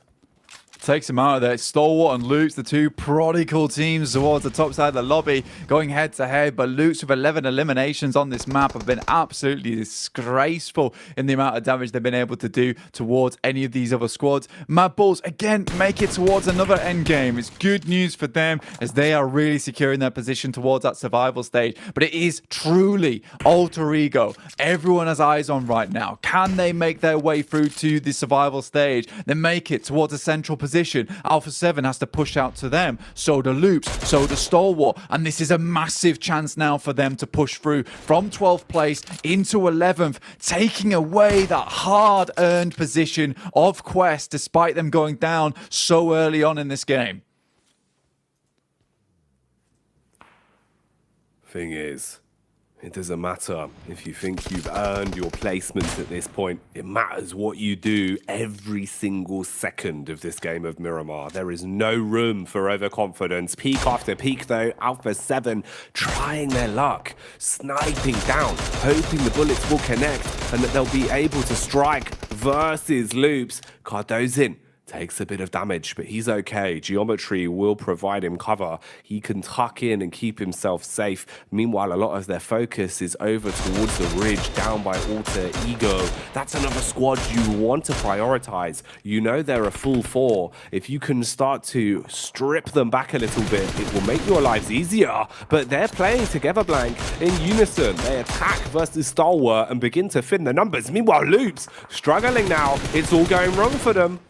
Takes him out of there. Stalwart and Lutz, the two prodigal teams towards the top side of the lobby, going head to head. But Lutz with 11 eliminations on this map have been absolutely disgraceful in the amount of damage they've been able to do towards any of these other squads. Mad Bulls again make it towards another end game. It's good news for them as they are really securing their position towards that survival stage. But it is truly Alter Ego everyone has eyes on right now. Can they make their way through to the survival stage? They make it towards a central position. Alpha 7 has to push out to them. So do Loops, so do Stalwart. And this is a massive chance now for them to push through from 12th place into 11th, taking away that hard-earned position of Quest despite them going down so early on in this game. Thing is, it doesn't matter if you think you've earned your placement at this point. It matters what you do every single second of this game of Miramar. There is no room for overconfidence. Peak after peak though, Alpha 7 trying their luck, sniping down, hoping the bullets will connect and that they'll be able to strike versus Loops. Cardozin takes a bit of damage, but he's okay. Geometry will provide him cover. He can tuck in and keep himself safe. Meanwhile, a lot of their focus is over towards the ridge, down by Alter Ego. That's another squad you want to prioritize. You know they're a full 4. If you can start to strip them back a little bit, it will make your lives easier. But they're playing together, Blank, in unison. They attack versus Stalwart and begin to thin the numbers. Meanwhile, Loops struggling now. It's all going wrong for them.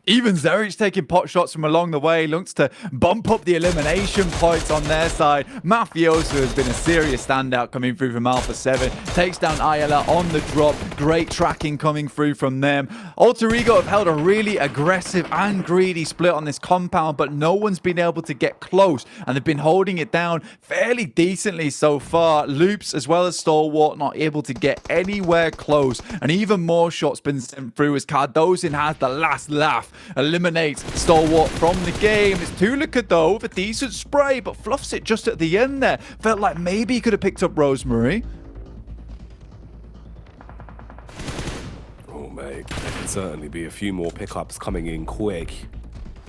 Even Zerich taking pot shots from along the way, looks to bump up the elimination points on their side. Mafioso has been a serious standout coming through from Alpha 7. Takes down Ayala on the drop. Great tracking coming through from them. Alter Ego have held a really aggressive and greedy split on this compound, but no one's been able to get close, and they've been holding it down fairly decently so far. Loops as well as Stalwart not able to get anywhere close, and even more shots been sent through as Cardozin has the last laugh. Eliminates Stalwart from the game. It's Tulika though with a decent spray, but fluffs it just at the end there. Felt like maybe he could have picked up Rosemary. Oh mate, there can certainly be a few more pickups coming in quick,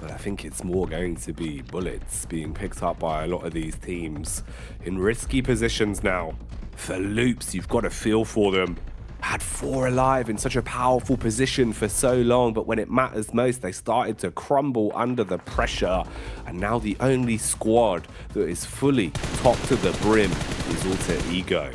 but I think it's more going to be bullets being picked up by a lot of these teams in risky positions now. For Loops, you've got to feel for them. Had 4 alive in such a powerful position for so long, but when it matters most, they started to crumble under the pressure. And now the only squad that is fully top to the brim is Alter Ego.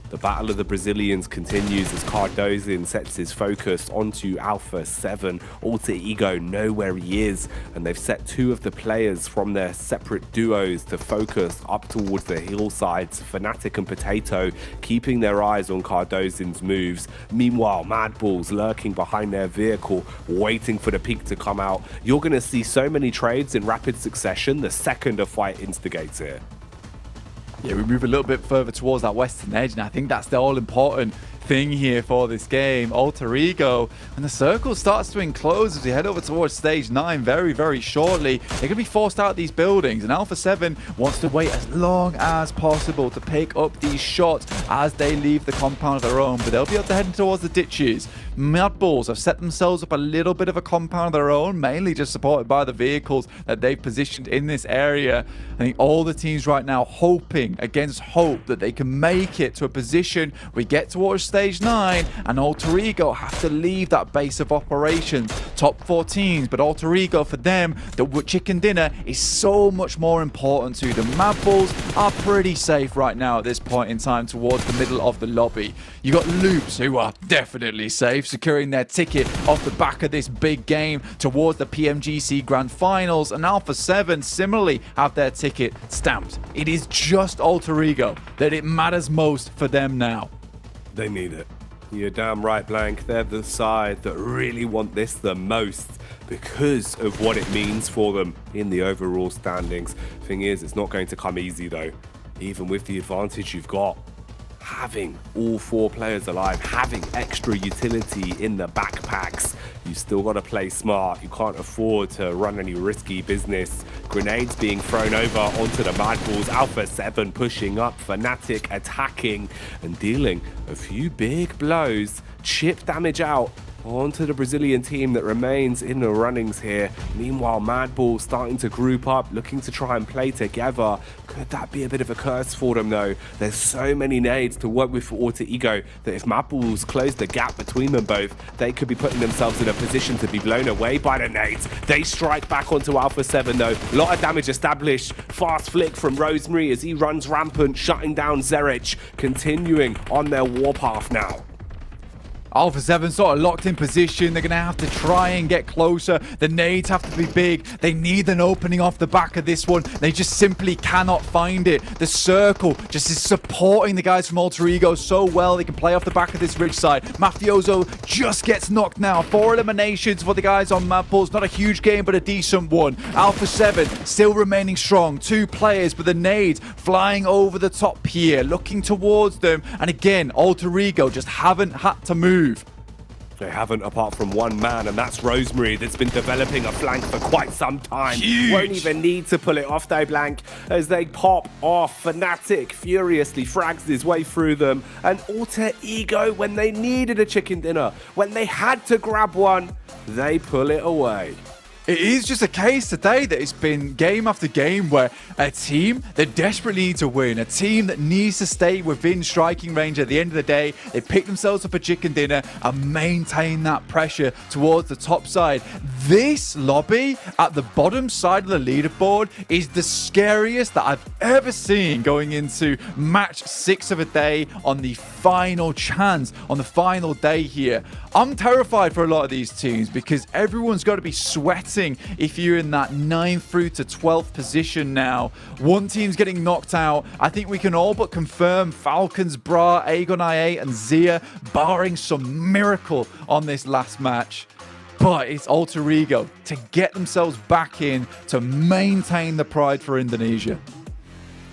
The battle of the Brazilians continues as Cardozin sets his focus onto Alpha 7. Alter Ego know where he is, and they've set 2 of the players from their separate duos to focus up towards the hillsides. Fnatic and Potato keeping their eyes on Cardozin's moves. Meanwhile, Madballs lurking behind their vehicle, waiting for the peak to come out. You're going to see so many trades in rapid succession the second a fight instigates here. Yeah, we move a little bit further towards that western edge, and I think that's the all-important thing here for this game. Alter Ego, and the circle starts to enclose as we head over towards stage 9 very, very shortly. They're going to be forced out of these buildings, and Alpha 7 wants to wait as long as possible to pick up these shots as they leave the compound of their own, but they'll be able to head towards the ditches. Madballs have set themselves up a little bit of a compound of their own, mainly just supported by the vehicles that they've positioned in this area. I think all the teams right now hoping against hope that they can make it to a position we get towards stage 9 and Alter Ego have to leave that base of operations. Top 4 teams, but Alter Ego for them, the chicken dinner is so much more important to them. Madballs are pretty safe right now at this point in time towards the middle of the lobby. You got Loops, who are definitely safe, securing their ticket off the back of this big game towards the PMGC Grand Finals, and Alpha 7 similarly have their ticket stamped. It is just Alter Ego that it matters most for them now. They need it. You're damn right, Blank. They're the side that really want this the most because of what it means for them in the overall standings. Thing is, it's not going to come easy though. Even with the advantage you've got, having all 4 players alive, having extra utility in the backpacks, you still got to play smart. You can't afford to run any risky business. Grenades being thrown over onto the Madballs. Alpha 7 pushing up, Fnatic attacking and dealing a few big blows. Chip damage out onto the Brazilian team that remains in the runnings here. Meanwhile, Madballs starting to group up, looking to try and play together. Could that be a bit of a curse for them though? There's so many nades to work with for Alter Ego that if Madballs close the gap between them both, they could be putting themselves in a position to be blown away by the nades. They strike back onto Alpha 7 though. A lot of damage established. Fast flick from Rosemary as he runs rampant, shutting down Zerich, continuing on their warpath now. Alpha 7 sort of locked in position. They're going to have to try and get closer. The nades have to be big. They need an opening off the back of this one. They just simply cannot find it. The circle just is supporting the guys from Alter Ego so well. They can play off the back of this ridge side. Mafioso just gets knocked now. 4 eliminations for the guys on Madballs. Not a huge game, but a decent one. Alpha 7 still remaining strong. 2 players, but the nades flying over the top here, looking towards them. And again, Alter Ego just haven't had to move. They haven't, apart from one man, and that's Rosemary, that's been developing a flank for quite some time. Huge. Won't even need to pull it off though, Blank, as they pop off. Fnatic furiously frags his way through them, and Alter Ego, when they needed a chicken dinner, when they had to grab one, they pull it away. It is just a case today that it's been game after game where a team that desperately needs to win, a team that needs to stay within striking range at the end of the day, they pick themselves up a chicken dinner and maintain that pressure towards the top side. This lobby at the bottom side of the leaderboard is the scariest that I've ever seen going into match 6 of a day on the final chance on the final day here. I'm terrified for a lot of these teams because everyone's got to be sweating if you're in that 9th through to 12th position now. One team's getting knocked out. I think we can all but confirm Falcons, Bra, Aegon IA, and Zia, barring some miracle on this last match. But it's Alter Ego to get themselves back in to maintain the pride for Indonesia.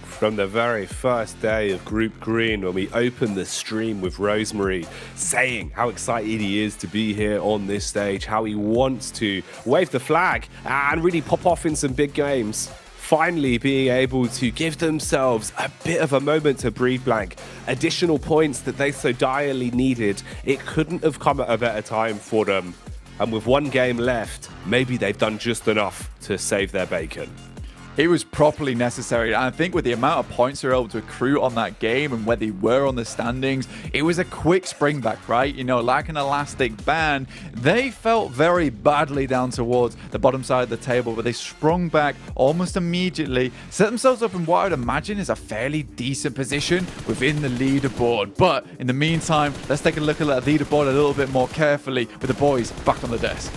From the very first day of Group Green, when we opened the stream with Rosemary saying how excited he is to be here on this stage, how he wants to wave the flag and really pop off in some big games. Finally being able to give themselves a bit of a moment to breathe, Blank. Additional points that they so direly needed. It couldn't have come at a better time for them. And with one game left, maybe they've done just enough to save their bacon. It was properly necessary, and I think with the amount of points they were able to accrue on that game and where they were on the standings, it was a quick spring back, right? You know, like an elastic band, they felt very badly down towards the bottom side of the table, but they sprung back almost immediately, set themselves up in what I would imagine is a fairly decent position within the leaderboard. But in the meantime, let's take a look at that leaderboard a little bit more carefully with the boys back on the desk.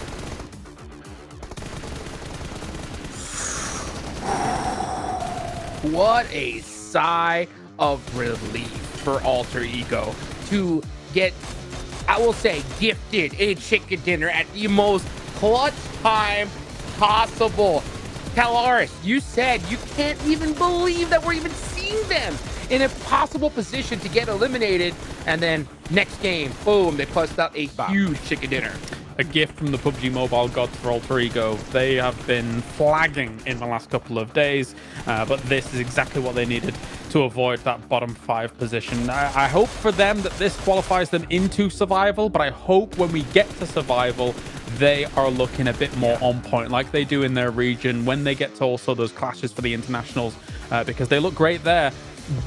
What a sigh of relief for Alter Ego to get, I will say, gifted a chicken dinner at the most clutch time possible. Calaris, you said you can't even believe that we're even seeing them in a possible position to get eliminated. And then next game, boom, they bust out a huge chicken dinner. A gift from the PUBG Mobile gods for Alter Ego. They have been flagging in the last couple of days, but this is exactly what they needed to avoid that bottom 5 position. I hope for them that this qualifies them into survival, but I hope when we get to survival, they are looking a bit more on point like they do in their region when they get to also those clashes for the internationals, because they look great there.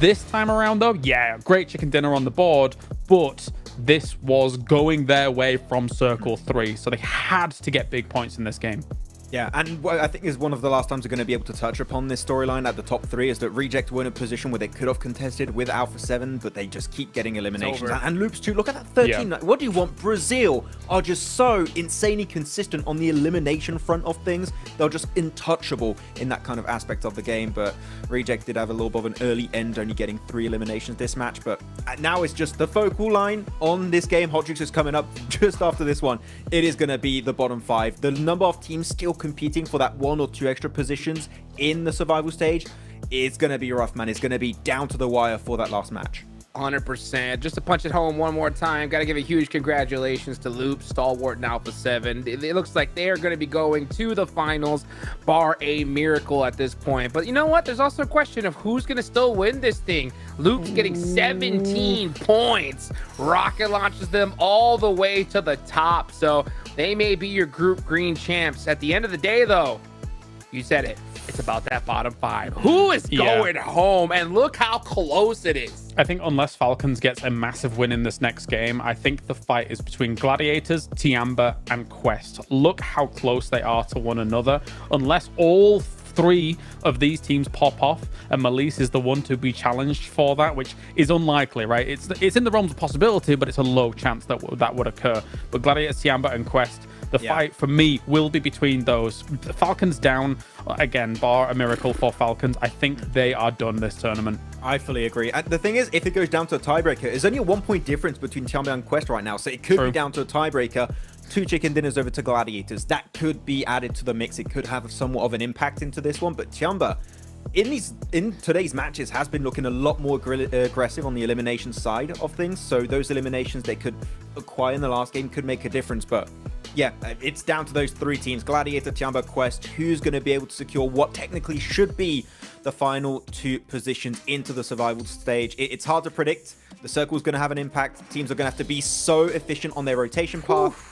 This time around though, yeah, great chicken dinner on the board, but this was going their way from Circle 3, so they had to get big points in this game. Yeah, and what I think is one of the last times we're going to be able to touch upon this storyline at the top 3 is that Reject were in a position where they could have contested with Alpha 7, but they just keep getting eliminations. And Loops too, look at that 13. Yeah. What do you want? Brazil are just so insanely consistent on the elimination front of things. They're just untouchable in that kind of aspect of the game, but Reject did have a little bit of an early end, only getting 3 eliminations this match, but now it's just the focal line on this game. Hot Jukes is coming up just after this one. It is going to be the bottom 5. The number of teams still competing for that 1 or 2 extra positions in the survival stage, it's going to be rough, man. It's going to be down to the wire for that last match. 100%. Just to punch it home one more time, got to give a huge congratulations to Loop, Stalwart, and Alpha 7. It looks like they are going to be going to the finals, bar a miracle at this point. But you know what? There's also a question of who's going to still win this thing. Loop's getting 17 points. Rocket launches them all the way to the top. So they may be your Group Green champs. At the end of the day, though, you said it. It's about that bottom 5. Who is going home? And look how close it is. I think unless Falcons gets a massive win in this next game, I think the fight is between Gladiators, Tiamba, and Quest. Look how close they are to one another. Unless all 3 of these teams pop off and Malise is the one to be challenged for that, which is unlikely, right? It's in the realms of possibility, but it's a low chance that that would occur. But Gladiators, Tiamba, and Quest, the fight for me will be between those. The Falcons down, again, bar a miracle for Falcons. I think they are done this tournament. I fully agree. And the thing is, if it goes down to a tiebreaker, there's only a 1-point difference between Tiamba and Quest right now, so it could be down to a tiebreaker. 2 chicken dinners over to Gladiators. That could be added to the mix. It could have somewhat of an impact into this one, but Tiamba, in today's matches, has been looking a lot more aggressive on the elimination side of things. So those eliminations they could acquire in the last game could make a difference. But yeah, it's down to those 3 teams: Gladiator, Tiamba, Quest. Who's going to be able to secure what technically should be the final 2 positions into the survival stage? It's hard to predict. The circle is going to have an impact. Teams are going to have to be so efficient on their rotation path.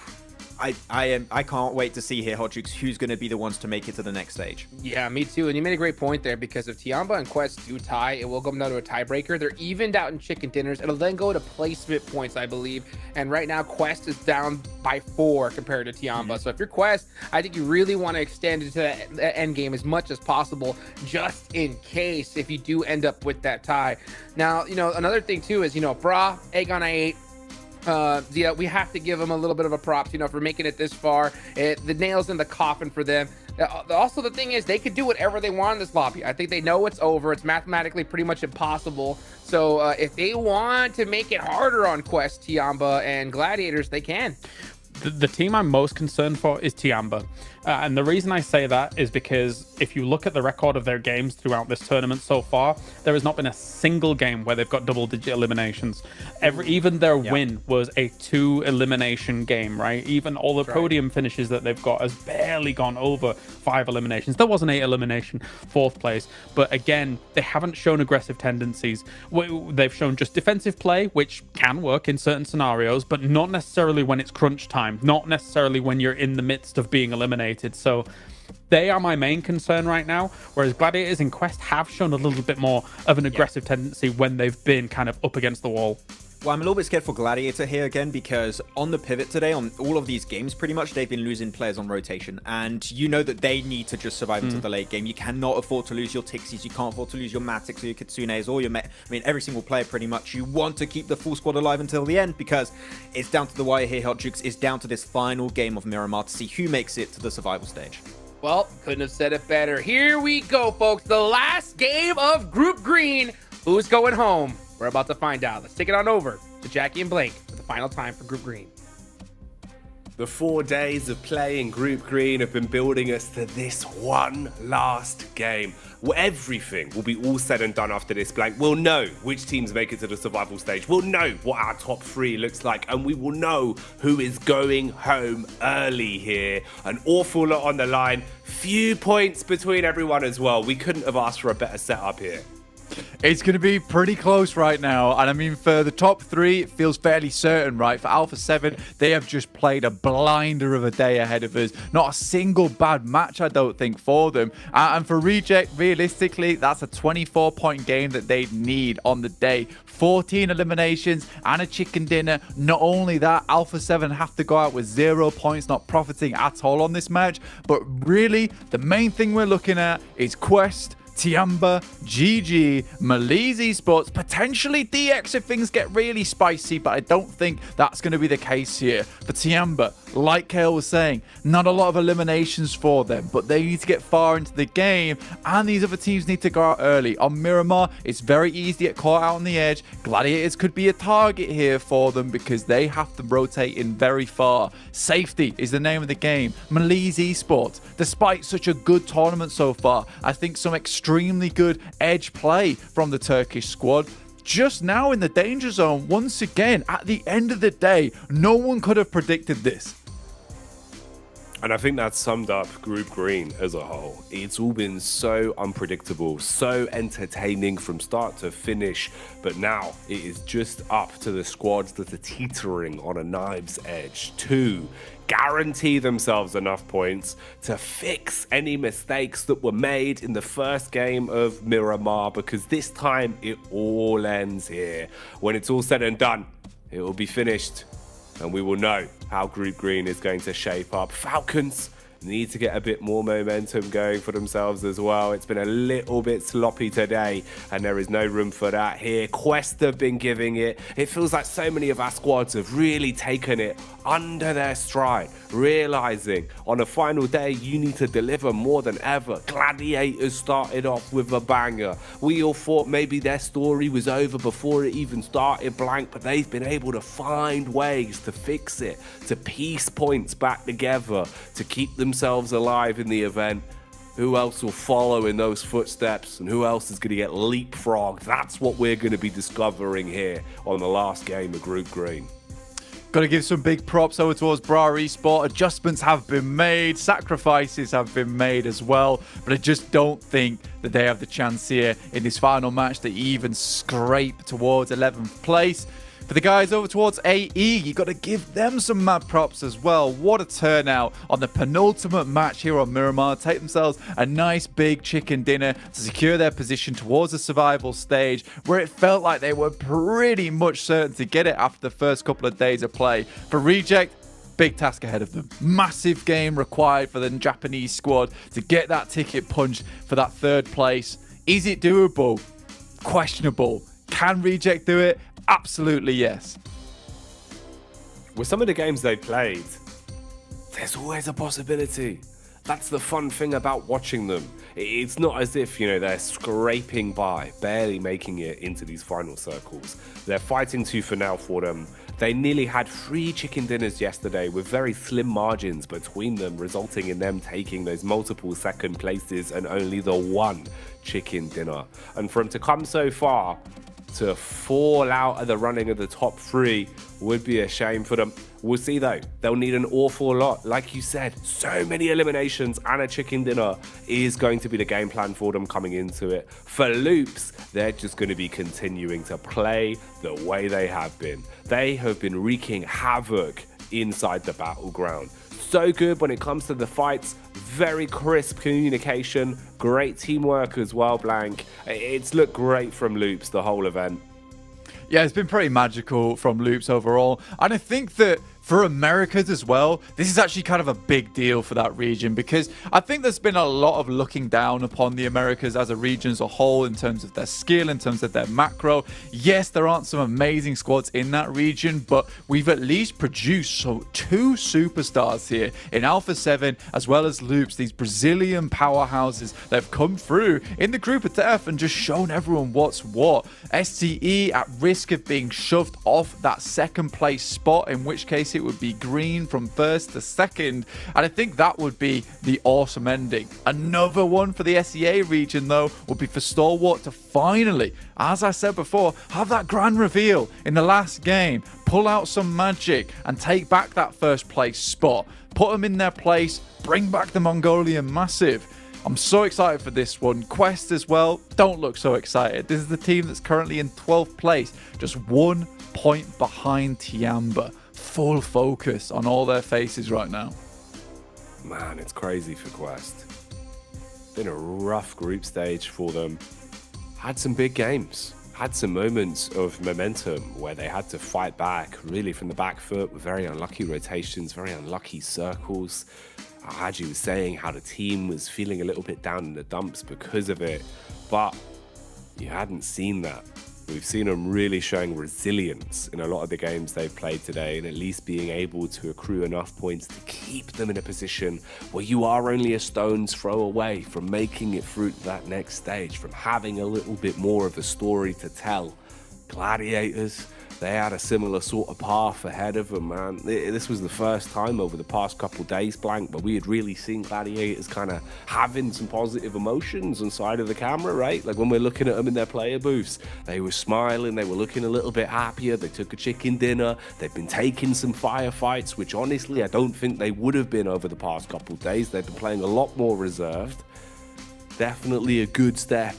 I can't wait to see here, Hot Jukes, who's going to be the ones to make it to the next stage. Yeah, me too. And you made a great point there, because if Tiamba and Quest do tie, it will come down to a tiebreaker. They're evened out in chicken dinners. It'll then go to placement points, I believe. And right now, Quest is down by 4 compared to Tiamba. So if you're Quest, I think you really want to extend it to the end game as much as possible, just in case if you do end up with that tie. Now, another thing too is, Bra, Egg on I8, yeah, we have to give them a little bit of a props, for making it this far. The nails in the coffin for them. Also, the thing is, they could do whatever they want in this lobby. I think they know it's over. It's mathematically pretty much impossible. So if they want to make it harder on Quest, Tiamba, and Gladiators, they can. The team I'm most concerned for is Tiamba. And the reason I say that is because if you look at the record of their games throughout this tournament so far, there has not been a single game where they've got double-digit eliminations. Even their win was a 2-elimination game, right? Even all the podium finishes that they've got has barely gone over 5 eliminations. There was an 8-elimination, 4th place. But again, they haven't shown aggressive tendencies. They've shown just defensive play, which can work in certain scenarios, but not necessarily when it's crunch time, not necessarily when you're in the midst of being eliminated. So they are my main concern right now, whereas Gladiators and Quest have shown a little bit more of an aggressive tendency when they've been kind of up against the wall. Well, I'm a little bit scared for Gladiator here again, because on the pivot today, on all of these games, pretty much they've been losing players on rotation. And you know that they need to just survive into the late game. You cannot afford to lose your Tixies. You can't afford to lose your Matics or your Kitsunes or your every single player pretty much. You want to keep the full squad alive until the end, because it's down to the wire here, Hot Jukes. It's down to this final game of Miramar to see who makes it to the survival stage. Well, couldn't have said it better. Here we go, folks. The last game of Group Green. Who's going home? We're about to find out. Let's take it on over to Jackie and Blake for the final time for Group Green. The 4 days of playing Group Green have been building us to this one last game. Everything will be all said and done after this blank. We'll know which teams make it to the survival stage. We'll know what our top 3 looks like, and we will know who is going home early here. An awful lot on the line. Few points between everyone as well. We couldn't have asked for a better setup here. It's going to be pretty close right now. And I mean, for the top 3, it feels fairly certain, right? For Alpha 7, they have just played a blinder of a day ahead of us. Not a single bad match, I don't think, for them. And for Reject, realistically, that's a 24-point game that they'd need on the day. 14 eliminations and a chicken dinner. Not only that, Alpha 7 have to go out with 0 points, not profiting at all on this match. But really, the main thing we're looking at is Quest, Tiamba, GG, Maliz Esports, potentially DX if things get really spicy, but I don't think that's going to be the case here. For Tiamba, like Kale was saying, not a lot of eliminations for them, but they need to get far into the game, and these other teams need to go out early. On Miramar, it's very easy to get caught out on the edge. Gladiators could be a target here for them because they have to rotate in very far. Safety is the name of the game. Maliz Esports, despite such a good tournament so far, I think some extremely good edge play from the Turkish squad. Just now in the danger zone, once again, at the end of the day, no one could have predicted this. And I think that summed up Group Green as a whole. It's all been so unpredictable, so entertaining from start to finish. But now it is just up to the squads that are teetering on a knife's edge to guarantee themselves enough points to fix any mistakes that were made in the first game of Miramar, because this time it all ends here. When it's all said and done, it will be finished, and we will know how Group Green is going to shape up. Falcons need to get a bit more momentum going for themselves as well. It's been a little bit sloppy today, and there is no room for that here. Quest have been giving it. It feels like so many of our squads have really taken it under their stride, realizing on a final day you need to deliver more than ever. Gladiators started off with a banger. We all thought maybe their story was over before it even started blank, but they've been able to find ways to fix it, to piece points back together, to keep themselves alive in the event. Who else will follow in those footsteps, and who else is going to get leapfrogged? That's what we're going to be discovering here on the last game of Group Green. Got to give some big props over towards Bra Esport. Adjustments have been made, sacrifices have been made as well, but I just don't think that they have the chance here in this final match to even scrape towards 11th place. For For the guys over towards AE, you got to give them some mad props as well. What a turnout on the penultimate match here on Miramar. Take themselves a nice big chicken dinner to secure their position towards the survival stage, where it felt like they were pretty much certain to get it after the first couple of days of play. For Reject, big task ahead of them. Massive game required for the Japanese squad to get that ticket punched for that third place. Is it doable? Questionable. Can Reject do it? Absolutely yes. With some of the games they played, there's always a possibility. That's the fun thing about watching them. It's not as if, they're scraping by, barely making it into these final circles. They're fighting tooth and nail for them. They nearly had 3 chicken dinners yesterday with very slim margins between them, resulting in them taking those multiple second places and only the 1 chicken dinner. And for them to come so far, to fall out of the running of the top 3 would be a shame for them. We'll see though, they'll need an awful lot. Like you said, so many eliminations and a chicken dinner is going to be the game plan for them coming into it. For Loops, they're just going to be continuing to play the way they have been. They have been wreaking havoc inside the battleground. So good when it comes to the fights, very crisp communication, great teamwork as well, Blank. It's looked great from Loops the whole event. Yeah, it's been pretty magical from Loops overall. And I think that for Americas as well, this is actually kind of a big deal for that region, because I think there's been a lot of looking down upon the Americas as a region as a whole in terms of their skill, in terms of their macro. Yes, there aren't some amazing squads in that region, but we've at least produced 2 superstars here in Alpha 7 as well as Loops, these Brazilian powerhouses that have come through in the group of death and just shown everyone what's what. STE at risk of being shoved off that second place spot, in which case it would be green from first to second, and I think that would be the awesome ending. Another one for the SEA region though would be for Stalwart to finally, as I said before, have that grand reveal in the last game, pull out some magic and take back that first place spot, put them in their place, bring back the Mongolian Massive. I'm so excited for this one. Quest as well, don't look so excited. This is the team that's currently in 12th place, just 1 point behind Tiamba. Full focus on all their faces right now. Man, it's crazy for Quest. Been a rough group stage for them. Had some big games. Had some moments of momentum where they had to fight back, really from the back foot, with very unlucky rotations, very unlucky circles. Haji was saying how the team was feeling a little bit down in the dumps because of it, but you hadn't seen that. We've seen them really showing resilience in a lot of the games they've played today, and at least being able to accrue enough points to keep them in a position where you are only a stone's throw away from making it through to that next stage, from having a little bit more of a story to tell. Gladiators, they had a similar sort of path ahead of them, man. This was the first time over the past couple days, Blank, but we had really seen Gladiators kind of having some positive emotions inside of the camera, right? Like when we're looking at them in their player booths, they were smiling, they were looking a little bit happier, they took a chicken dinner, they've been taking some firefights, which honestly I don't think they would have been over the past couple days. They've been playing a lot more reserved. Definitely a good step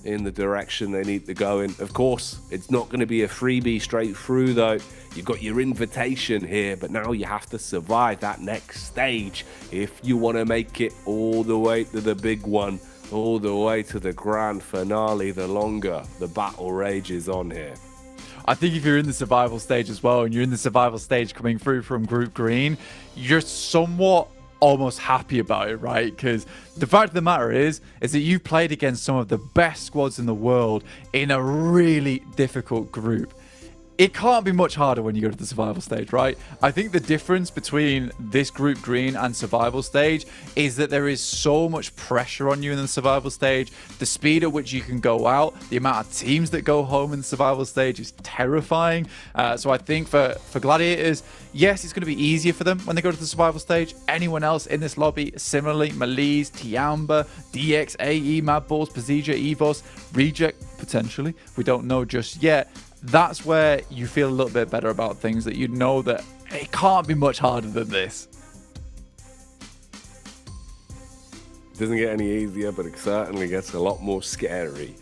in the direction they need to go in. Of course, it's not going to be a freebie straight through though. You've got your invitation here, but now you have to survive that next stage if you want to make it all the way to the big one, all the way to the grand finale. The longer the battle rages on here. I think if you're in the survival stage as well, and you're in the survival stage coming through from Group Green, you're somewhat almost happy about it, right? Because the fact of the matter is that you've played against some of the best squads in the world in a really difficult group. It can't be much harder when you go to the survival stage, right? I think the difference between this Group Green and survival stage is that there is so much pressure on you in the survival stage. The speed at which you can go out, the amount of teams that go home in the survival stage is terrifying. So I think for Gladiators, yes, it's going to be easier for them when they go to the survival stage. Anyone else in this lobby, similarly, Malise, Tiamba, DX, AE, Madballs, Pazija, Evos, Reject, potentially. We don't know just yet. That's where you feel a little bit better about things, that you know that it can't be much harder than this. It doesn't get any easier, but it certainly gets a lot more scary.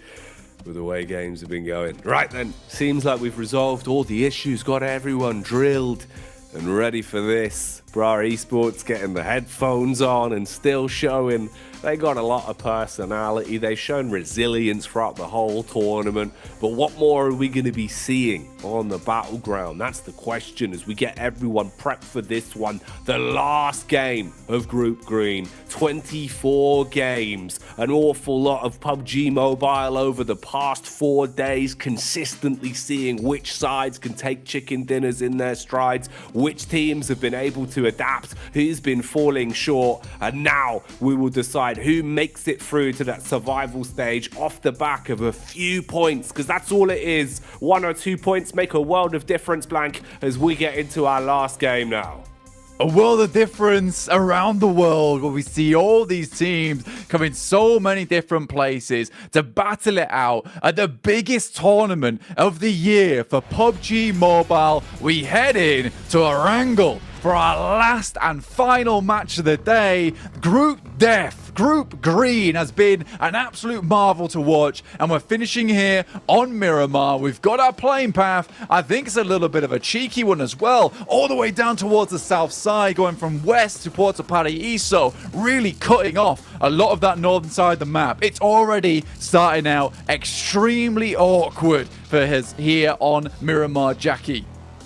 with the way games have been going. Right then, seems like we've resolved all the issues, got everyone drilled and ready for this. Bra Esports getting the headphones on and still showing they got a lot of personality. They've shown resilience throughout the whole tournament. But what more are we going to be seeing on the battleground? That's the question as we get everyone prepped for this one. The last game of Group Green. 24 games. An awful lot of PUBG Mobile over the past 4 days. Consistently seeing which sides can take chicken dinners in their strides. Which teams have been able to adapt. Who's been falling short. And now we will decide who makes it through to that survival stage off the back of a few points, because that's all it is. 1 or 2 points make a world of difference, Blank, as we get into our last game now. A world of difference around the world where we see all these teams come in so many different places to battle it out at the biggest tournament of the year for PUBG Mobile. We head in to a wrangle for our last and final match of the day. Group Death, Group Green has been an absolute marvel to watch, and we're finishing here on Miramar. We've got our playing path. I think it's a little bit of a cheeky one as well, all the way down towards the south side, going from west to Puerto Paraíso, really cutting off a lot of that northern side of the map. It's already starting out extremely awkward for us here on Miramar, Jackie.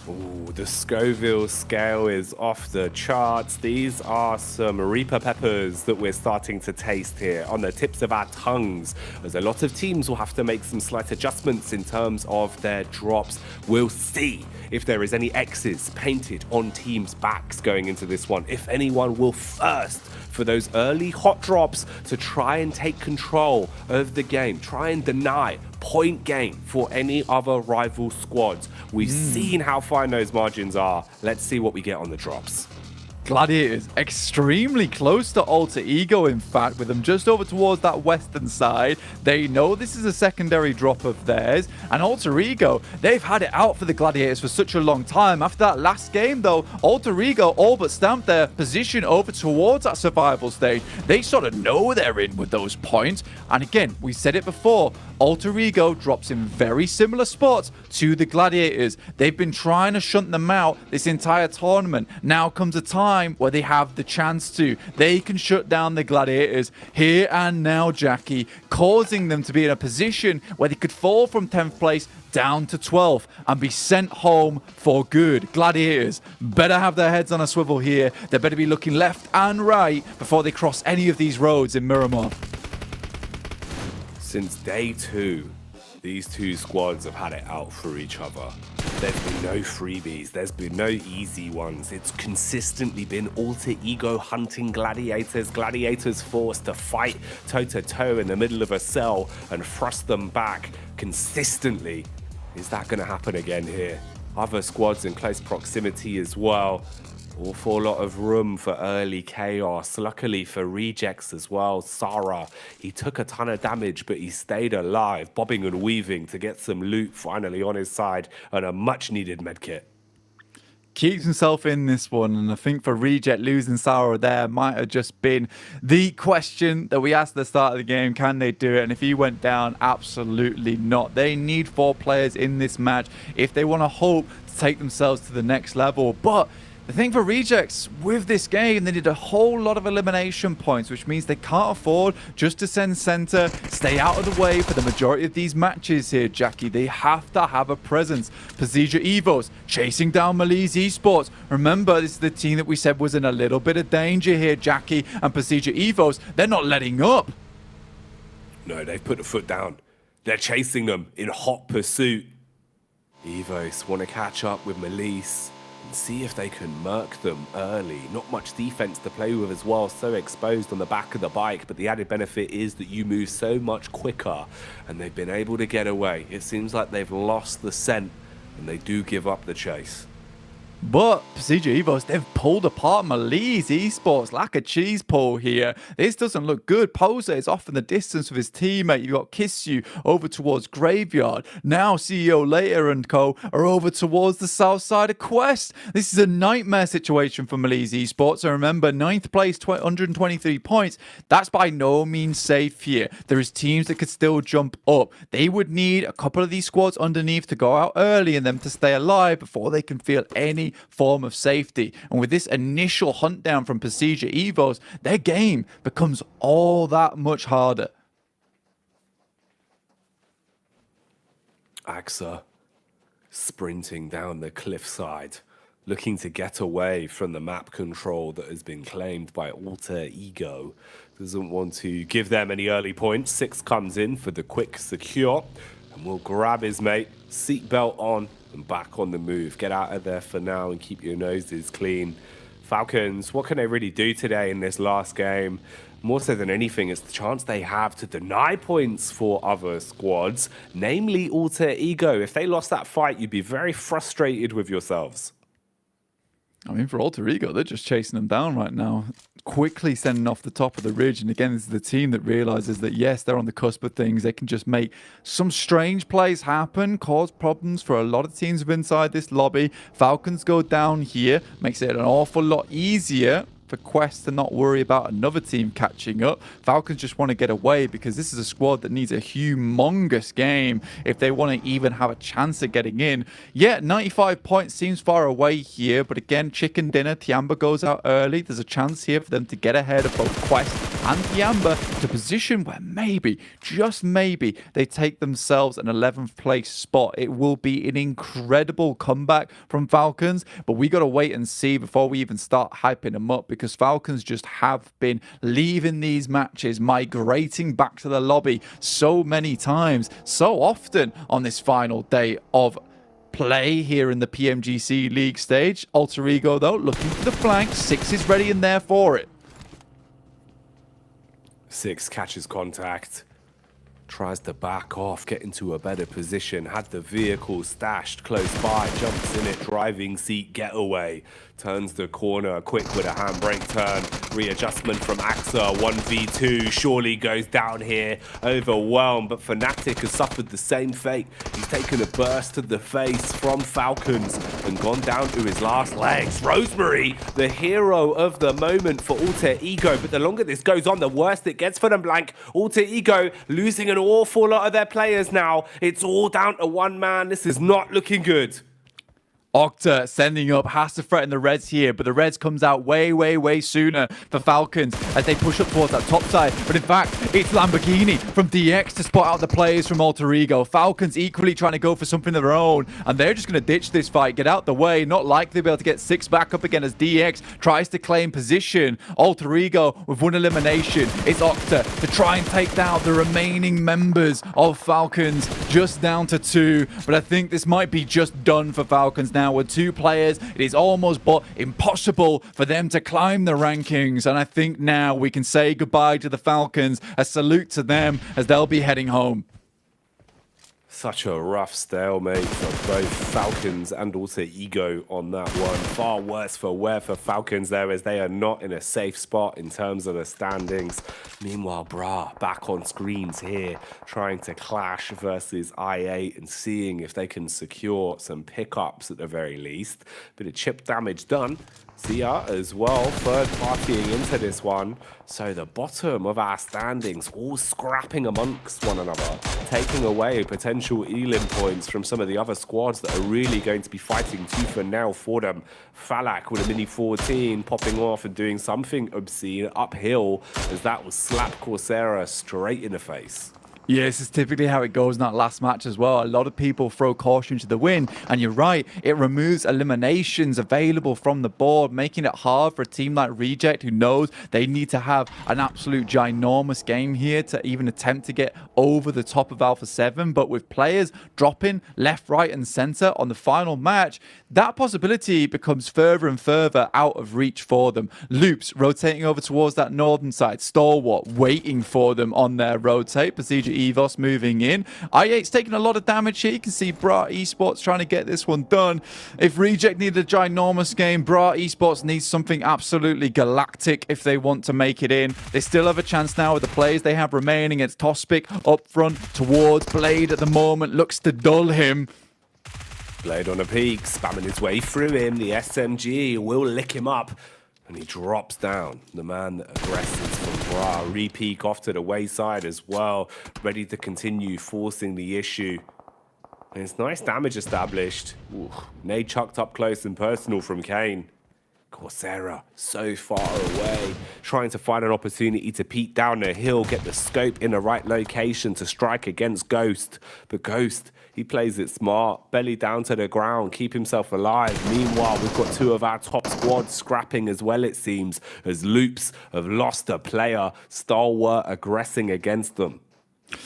Ooh, the Scoville scale is off the charts. These are some Reaper peppers that we're starting to taste here on the tips of our tongues, as a lot of teams will have to make some slight adjustments in terms of their drops. We'll see if there is any X's painted on teams' backs going into this one, if anyone will thirst for those early hot drops to try and take control of the game, try and deny point gain for any other rival squads. We've seen how fine those margins are. Let's see what we get on the drops. Gladiators extremely close to Alter Ego, in fact, with them just over towards that western side. They know this is a secondary drop of theirs, and Alter Ego, they've had it out for the Gladiators for such a long time. After that last game, though, Alter Ego all but stamped their position over towards that survival stage. They sort of know they're in with those points, and again, we said it before, Alter Ego drops in very similar spots to the Gladiators. They've been trying to shunt them out this entire tournament. Now comes a time where they have the chance to. They can shut down the Gladiators here and now, Jackie, causing them to be in a position where they could fall from 10th place down to 12th and be sent home for good. Gladiators better have their heads on a swivel here. They better be looking left and right before they cross any of these roads in Miramar. Since day 2, these two squads have had it out for each other. There's been no freebies, there's been no easy ones. It's consistently been Alter Ego hunting Gladiators, Gladiators forced to fight toe-to-toe in the middle of a cell and thrust them back consistently. Is that going to happen again here? Other squads in close proximity as well. Awful lot of room for early chaos. Luckily for Rejects as well, Sarah, he took a ton of damage, but he stayed alive, bobbing and weaving to get some loot finally on his side and a much needed medkit. Keeps himself in this one, and I think for Reject, losing Sarah there might have just been the question that we asked at the start of the game. Can they do it? And if he went down, absolutely not. They need 4 players in this match if they want to hope to take themselves to the next level. But the thing for Rejects with this game, they need a whole lot of elimination points, which means they can't afford just to send center, stay out of the way for the majority of these matches here, Jackie. They have to have a presence. Pasija Evos chasing down Malise Esports. Remember, this is the team that we said was in a little bit of danger here, Jackie. And Pasija Evos, they're not letting up. No, they've put the foot down. They're chasing them in hot pursuit. Evos want to catch up with Malise and see if they can murk them early. Not much defense to play with as well, so exposed on the back of the bike, but the added benefit is that you move so much quicker, and they've been able to get away. It seems like they've lost the scent, and they do give up the chase. But PMGC Evos, they've pulled apart Malice Esports like a cheese pull here. This doesn't look good. Poser is off in the distance with his teammate. You got Kissu over towards Graveyard. Now CEO Later and co are over towards the south side of Quest. This is a nightmare situation for Malice Esports. And remember, 9th place, 123 points. That's by no means safe here. There is teams that could still jump up. They would need a couple of these squads underneath to go out early and them to stay alive before they can feel any form of safety. And with this initial hunt down from PMGC Evos, their game becomes all that much harder. Axa sprinting down the cliffside, looking to get away from the map control that has been claimed by Alter Ego. Doesn't want to give them any early points. 6 comes in for the quick secure and will grab his mate, seatbelt on, and back on the move. Get out of there for now and keep your noses clean. Falcons, what can they really do today in this last game? More so than anything, it's the chance they have to deny points for other squads, namely Alter Ego. If they lost that fight, you'd be very frustrated with yourselves. I mean, for Alter Ego, they're just chasing them down right now, quickly sending off the top of the ridge. And again, this is the team that realizes that, yes, they're on the cusp of things. They can just make some strange plays happen, cause problems for a lot of teams inside this lobby. Falcons go down here, makes it an awful lot easier for Quest to not worry about another team catching up. Falcons just want to get away because this is a squad that needs a humongous game if they want to even have a chance at getting in. Yeah, 95 points seems far away here, but again, chicken dinner, Tiamba goes out early. There's a chance here for them to get ahead of both Quest and Tiamba to position where maybe, just maybe, they take themselves an 11th place spot. It will be an incredible comeback from Falcons, but we got to wait and see before we even start hyping them up, because Falcons just have been leaving these matches, migrating back to the lobby so many times, so often on this final day of play here in the PMGC League stage. Alter Ego, though, looking for the flank. 6 is ready in there for it. 6 catches contact. Tries to back off, get into a better position, had the vehicle stashed close by, jumps in it, driving seat, getaway, turns the corner, quick with a handbrake turn, readjustment from Axa, 1v2, surely goes down here, overwhelmed, but Fnatic has suffered the same fate. He's taken a burst to the face from Falcons and gone down to his last legs. Rosemary, the hero of the moment for Alter Ego, but the longer this goes on, the worse it gets for them, Blank. Alter Ego losing an awful lot of their players now. It's all down to one man. This is not looking good. Octa sending up, has to threaten the Reds here, but the Reds comes out way sooner for Falcons as they push up towards that top side. But in fact, it's Lamborghini from DX to spot out the players from Alter Ego. Falcons equally trying to go for something of their own, and they're just going to ditch this fight, get out the way. Not likely to be able to get 6 back up again as DX tries to claim position. Alter Ego with 1 elimination. It's Octa to try and take down the remaining members of Falcons, just down to 2. But I think this might be just done for Falcons now. With 2 players, it is almost but impossible for them to climb the rankings, and I think now we can say goodbye to the Falcons, a salute to them as they'll be heading home. Such a rough stalemate for both Falcons and Alter Ego on that one. Far worse for wear for Falcons there, as they are not in a safe spot in terms of the standings. Meanwhile, Bra back on screens here, trying to clash versus I8 and seeing if they can secure some pickups at the very least. Bit of chip damage done. Zia as well, third partying into this one. So the bottom of our standings all scrapping amongst one another, taking away potential Elim points from some of the other squads that are really going to be fighting tooth and nail for them. Falak with a mini 14 popping off and doing something obscene uphill as that will slap Coursera straight in the face. Yeah, this is typically how it goes in that last match as well. A lot of people throw caution to the wind, and you're right, it removes eliminations available from the board, making it hard for a team like Reject, who knows they need to have an absolute ginormous game here to even attempt to get over the top of Alpha 7. But with players dropping left, right, and center on the final match, that possibility becomes further and further out of reach for them. Loops rotating over towards that northern side, Stalwart waiting for them on their rotate. PMGC Evos moving in. i8's taking a lot of damage here. You can see Bra Esports trying to get this one done. If Reject needed a ginormous game, Bra Esports needs something absolutely galactic if they want to make it in. They still have a chance now with the players they have remaining. It's Tospic up front towards Blade at the moment. Looks to dull him. Blade on a peak, spamming his way through him. The SMG will lick him up. And he drops down. The man that aggresses from Bra. Re-peek off to the wayside as well. Ready to continue forcing the issue. And it's nice damage established. Ooh, nade chucked up close and personal from Kane. Coursera so far away, trying to find an opportunity to peek down the hill, get the scope in the right location to strike against Ghost. But Ghost, he plays it smart, belly down to the ground, keep himself alive. Meanwhile, we've got two of our top squads scrapping as well, it seems, as Loops have lost a player, Stalwart aggressing against them.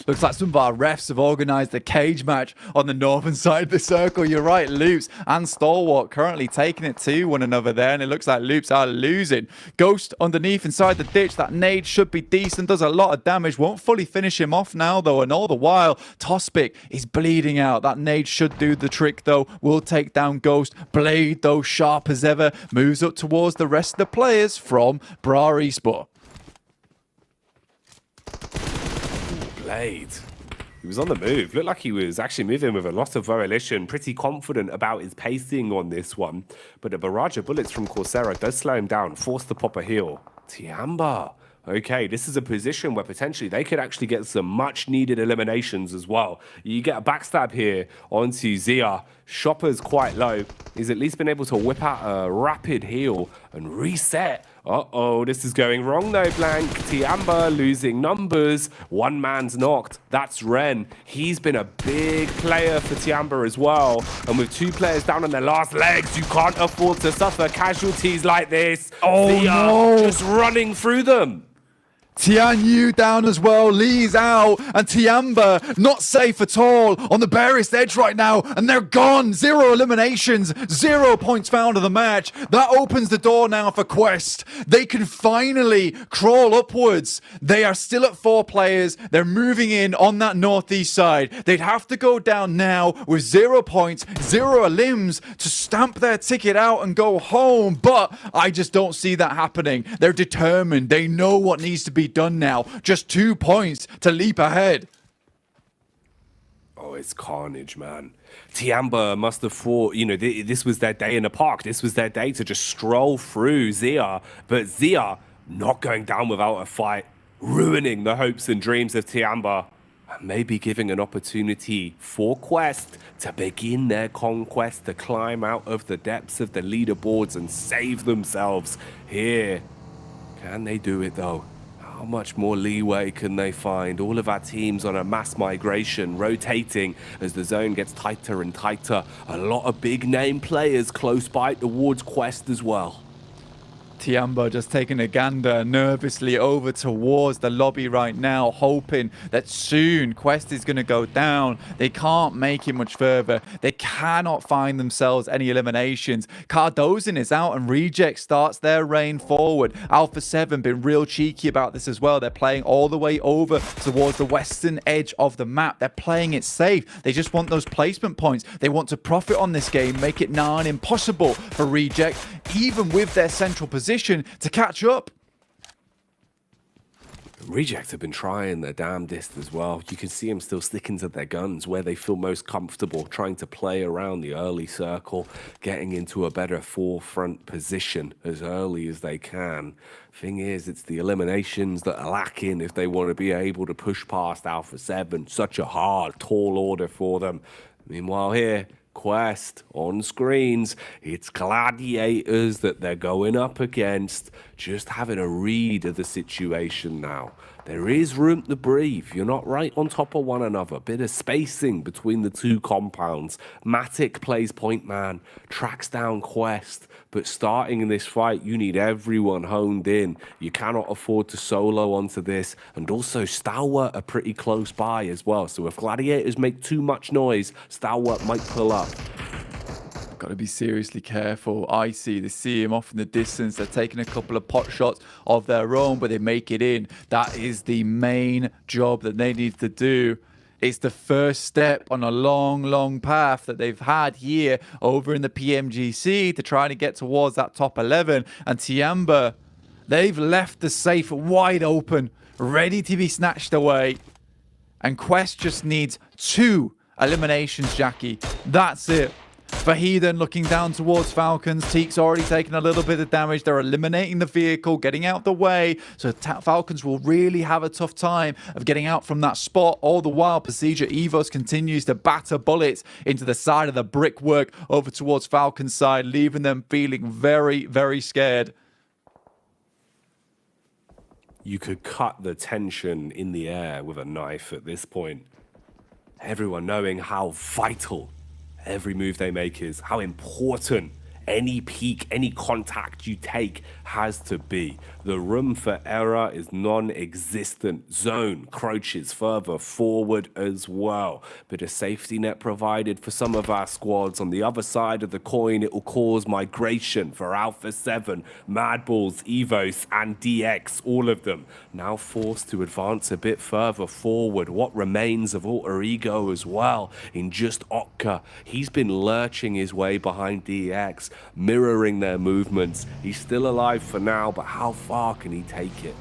Looks like some of our refs have organised a cage match on the northern side of the circle. You're right, Loops and Stalwart currently taking it to one another there, and it looks like Loops are losing. Ghost underneath inside the ditch. That nade should be decent, does a lot of damage. Won't fully finish him off now, though, and all the while, Tospic is bleeding out. That nade should do the trick, though. Will take down Ghost. Blade, though, sharp as ever, moves up towards the rest of the players from Bra Esport. Blade. He was on the move. Looked like he was actually moving with a lot of volition. Pretty confident about his pacing on this one. But a barrage of bullets from Coursera does slow him down. Forced to pop a heel. Tiamba. Okay, this is a position where potentially they could actually get some much-needed eliminations as well. You get a backstab here onto Zia. Shopper's quite low. He's at least been able to whip out a rapid heal and reset. Uh-oh, this is going wrong though, Blank. Tiamba losing numbers. One man's knocked. That's Ren. He's been a big player for Tiamba as well. And with two players down on their last legs, you can't afford to suffer casualties like this. Oh, Zia no. just running through them. Tian Yu down as well, Lee's out, and Tiamba not safe at all on the barest edge right now, and they're gone. 0 eliminations, 0 points found of the match. That opens the door now for Quest. They can finally crawl upwards. They are still at 4 players. They're moving in on that northeast side. They'd have to go down now with 0 points, 0 limbs to stamp their ticket out and go home, but I just don't see that happening. They're determined. They know what needs to be done now. Just 2 points to leap ahead. Oh, it's carnage, man. Tiamba must have thought, you know, this was their day in the park. This was their day to just stroll through Zia. But Zia not going down without a fight, ruining the hopes and dreams of Tiamba. And maybe giving an opportunity for Quest to begin their conquest, to climb out of the depths of the leaderboards and save themselves here. Can they do it, though? How much more leeway can they find? All of our teams on a mass migration, rotating as the zone gets tighter and tighter. A lot of big name players close by towards Quest as well. Tiamba just taking a gander nervously over towards the lobby right now, hoping that soon Quest is going to go down. They can't make it much further. They cannot find themselves any eliminations. Cardozin is out and Reject starts their reign forward. Alpha 7 been real cheeky about this as well. They're playing all the way over towards the western edge of the map. They're playing it safe. They just want those placement points. They want to profit on this game, make it nigh on impossible for Reject, even with their central position, to catch up. Reject have been trying their damnedest as well. You can see them still sticking to their guns where they feel most comfortable, trying to play around the early circle, getting into a better forefront position as early as they can. Thing is, it's the eliminations that are lacking if they want to be able to push past Alpha 7. Such a hard, tall order for them. Meanwhile here, Quest on screens, it's Gladiators that they're going up against, just having a read of the situation now. There is room to breathe. You're not right on top of one another. Bit of spacing between the two compounds. Matic plays point man, tracks down Quest, but starting in this fight, you need everyone honed in. You cannot afford to solo onto this, and also Stalwart are pretty close by as well. So if Gladiators make too much noise, Stalwart might pull up. got to be seriously careful. They see him off in the distance. They're taking a couple of pot shots of their own, but they make it in. That is the main job that they need to do. It's the first step on a long, long path that they've had here over in the PMGC to try to get towards that top 11. And Tiamba, they've left the safe wide open, ready to be snatched away. And Quest just needs 2 eliminations, Jackie. That's it. Vahiden looking down towards Falcons. Teek's already taken a little bit of damage. They're eliminating the vehicle, getting out the way. So Falcons will really have a tough time of getting out from that spot. All the while, Procedure Evos continues to batter bullets into the side of the brickwork over towards Falcons' side, leaving them feeling very, very scared. You could cut the tension in the air with a knife at this point. Everyone knowing how vital every move they make is, how important any peak, any contact you take has to be. The room for error is non-existent. Zone crouches further forward as well. Bit of safety net provided for some of our squads. On the other side of the coin, it will cause migration for Alpha 7, Mad Balls, Evos, and DX. All of them now forced to advance a bit further forward. What remains of Alter Ego as well in just Otka. He's been lurching his way behind DX, mirroring their movements. He's still alive for now, but how far can he take it?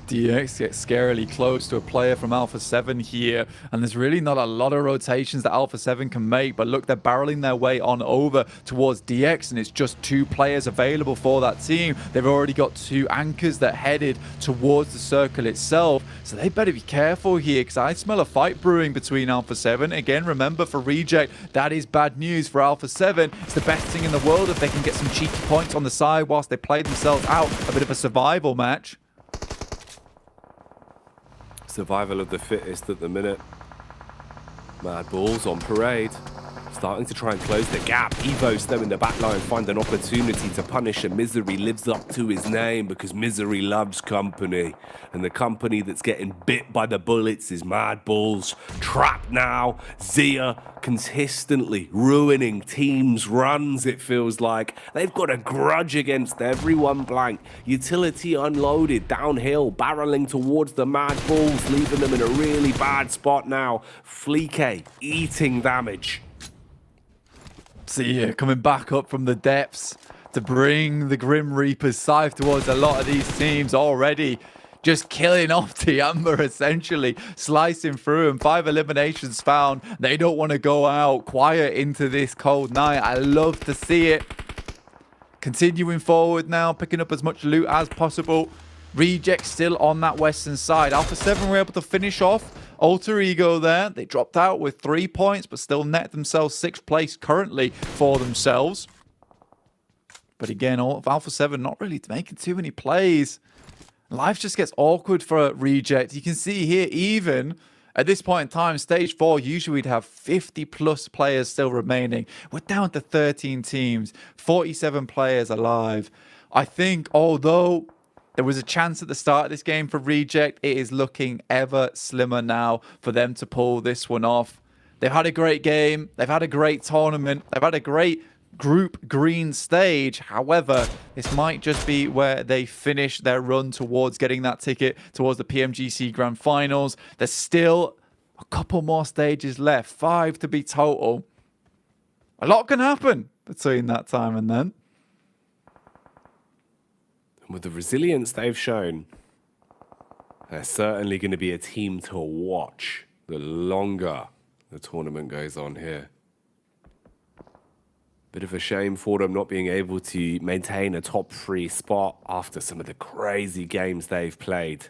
DX gets scarily close to a player from Alpha 7 here, and there's really not a lot of rotations that Alpha 7 can make, but look, they're barreling their way on over towards DX, and it's just 2 players available for that team. They've already got 2 anchors that headed towards the circle itself, so they better be careful here, because I smell a fight brewing between Alpha 7. Again, remember, for Reject, that is bad news for Alpha 7. It's the best thing in the world if they can get some cheeky points on the side whilst they play themselves out a bit of a survival match. Survival of the fittest at the minute. Mad Balls on parade. Starting to try and close the gap. Evos, though, in the back line find an opportunity to punish, and Misery lives up to his name because Misery loves company. And the company that's getting bit by the bullets is Mad Balls. Trapped now. Zia consistently ruining teams' runs, it feels like. They've got a grudge against everyone blank. Utility unloaded, downhill, barreling towards the Mad Balls, leaving them in a really bad spot now. Fleeke eating damage. Zia coming back up from the depths to bring the Grim Reaper's scythe towards a lot of these teams already. Just killing off Tiamba, essentially, slicing through, and 5 eliminations found. They don't want to go out quiet into this cold night. I love to see it. Continuing forward now, picking up as much loot as possible. Reject still on that western side. Alpha 7 were able to finish off Alter Ego there. They dropped out with 3 points, but still net themselves 6th place currently for themselves. But again, Alpha 7 not really making too many plays. Life just gets awkward for Reject. You can see here, even at this point in time, stage 4, usually we'd have 50 plus players still remaining. We're down to 13 teams, 47 players alive. I think, although there was a chance at the start of this game for Reject, it is looking ever slimmer now for them to pull this one off. They've had a great game. They've had a great tournament. They've had a great group green stage. However, this might just be where they finish their run towards getting that ticket towards the PMGC Grand Finals. There's still a couple more stages left, 5 to be total. A lot can happen between that time and then. With the resilience they've shown, they're certainly going to be a team to watch the longer the tournament goes on here. Bit of a shame for them not being able to maintain a top 3 spot after some of the crazy games they've played.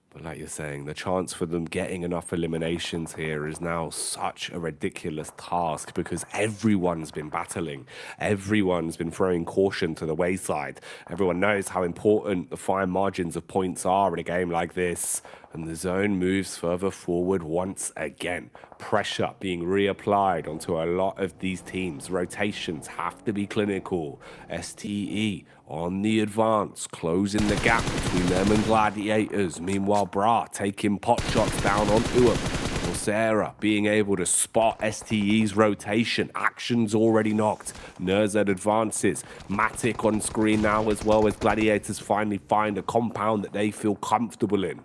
But like you're saying, the chance for them getting enough eliminations here is now such a ridiculous task because everyone's been battling. Everyone's been throwing caution to the wayside. Everyone knows how important the fine margins of points are in a game like this. And the zone moves further forward once again. Pressure being reapplied onto a lot of these teams. Rotations have to be clinical. STE on the advance, closing the gap between them and Gladiators. Meanwhile, Bra taking pot shots down onto him. Sarah being able to spot STE's rotation. Action's already knocked. Nerzed advances. Matic on screen now as well as Gladiators finally find a compound that they feel comfortable in.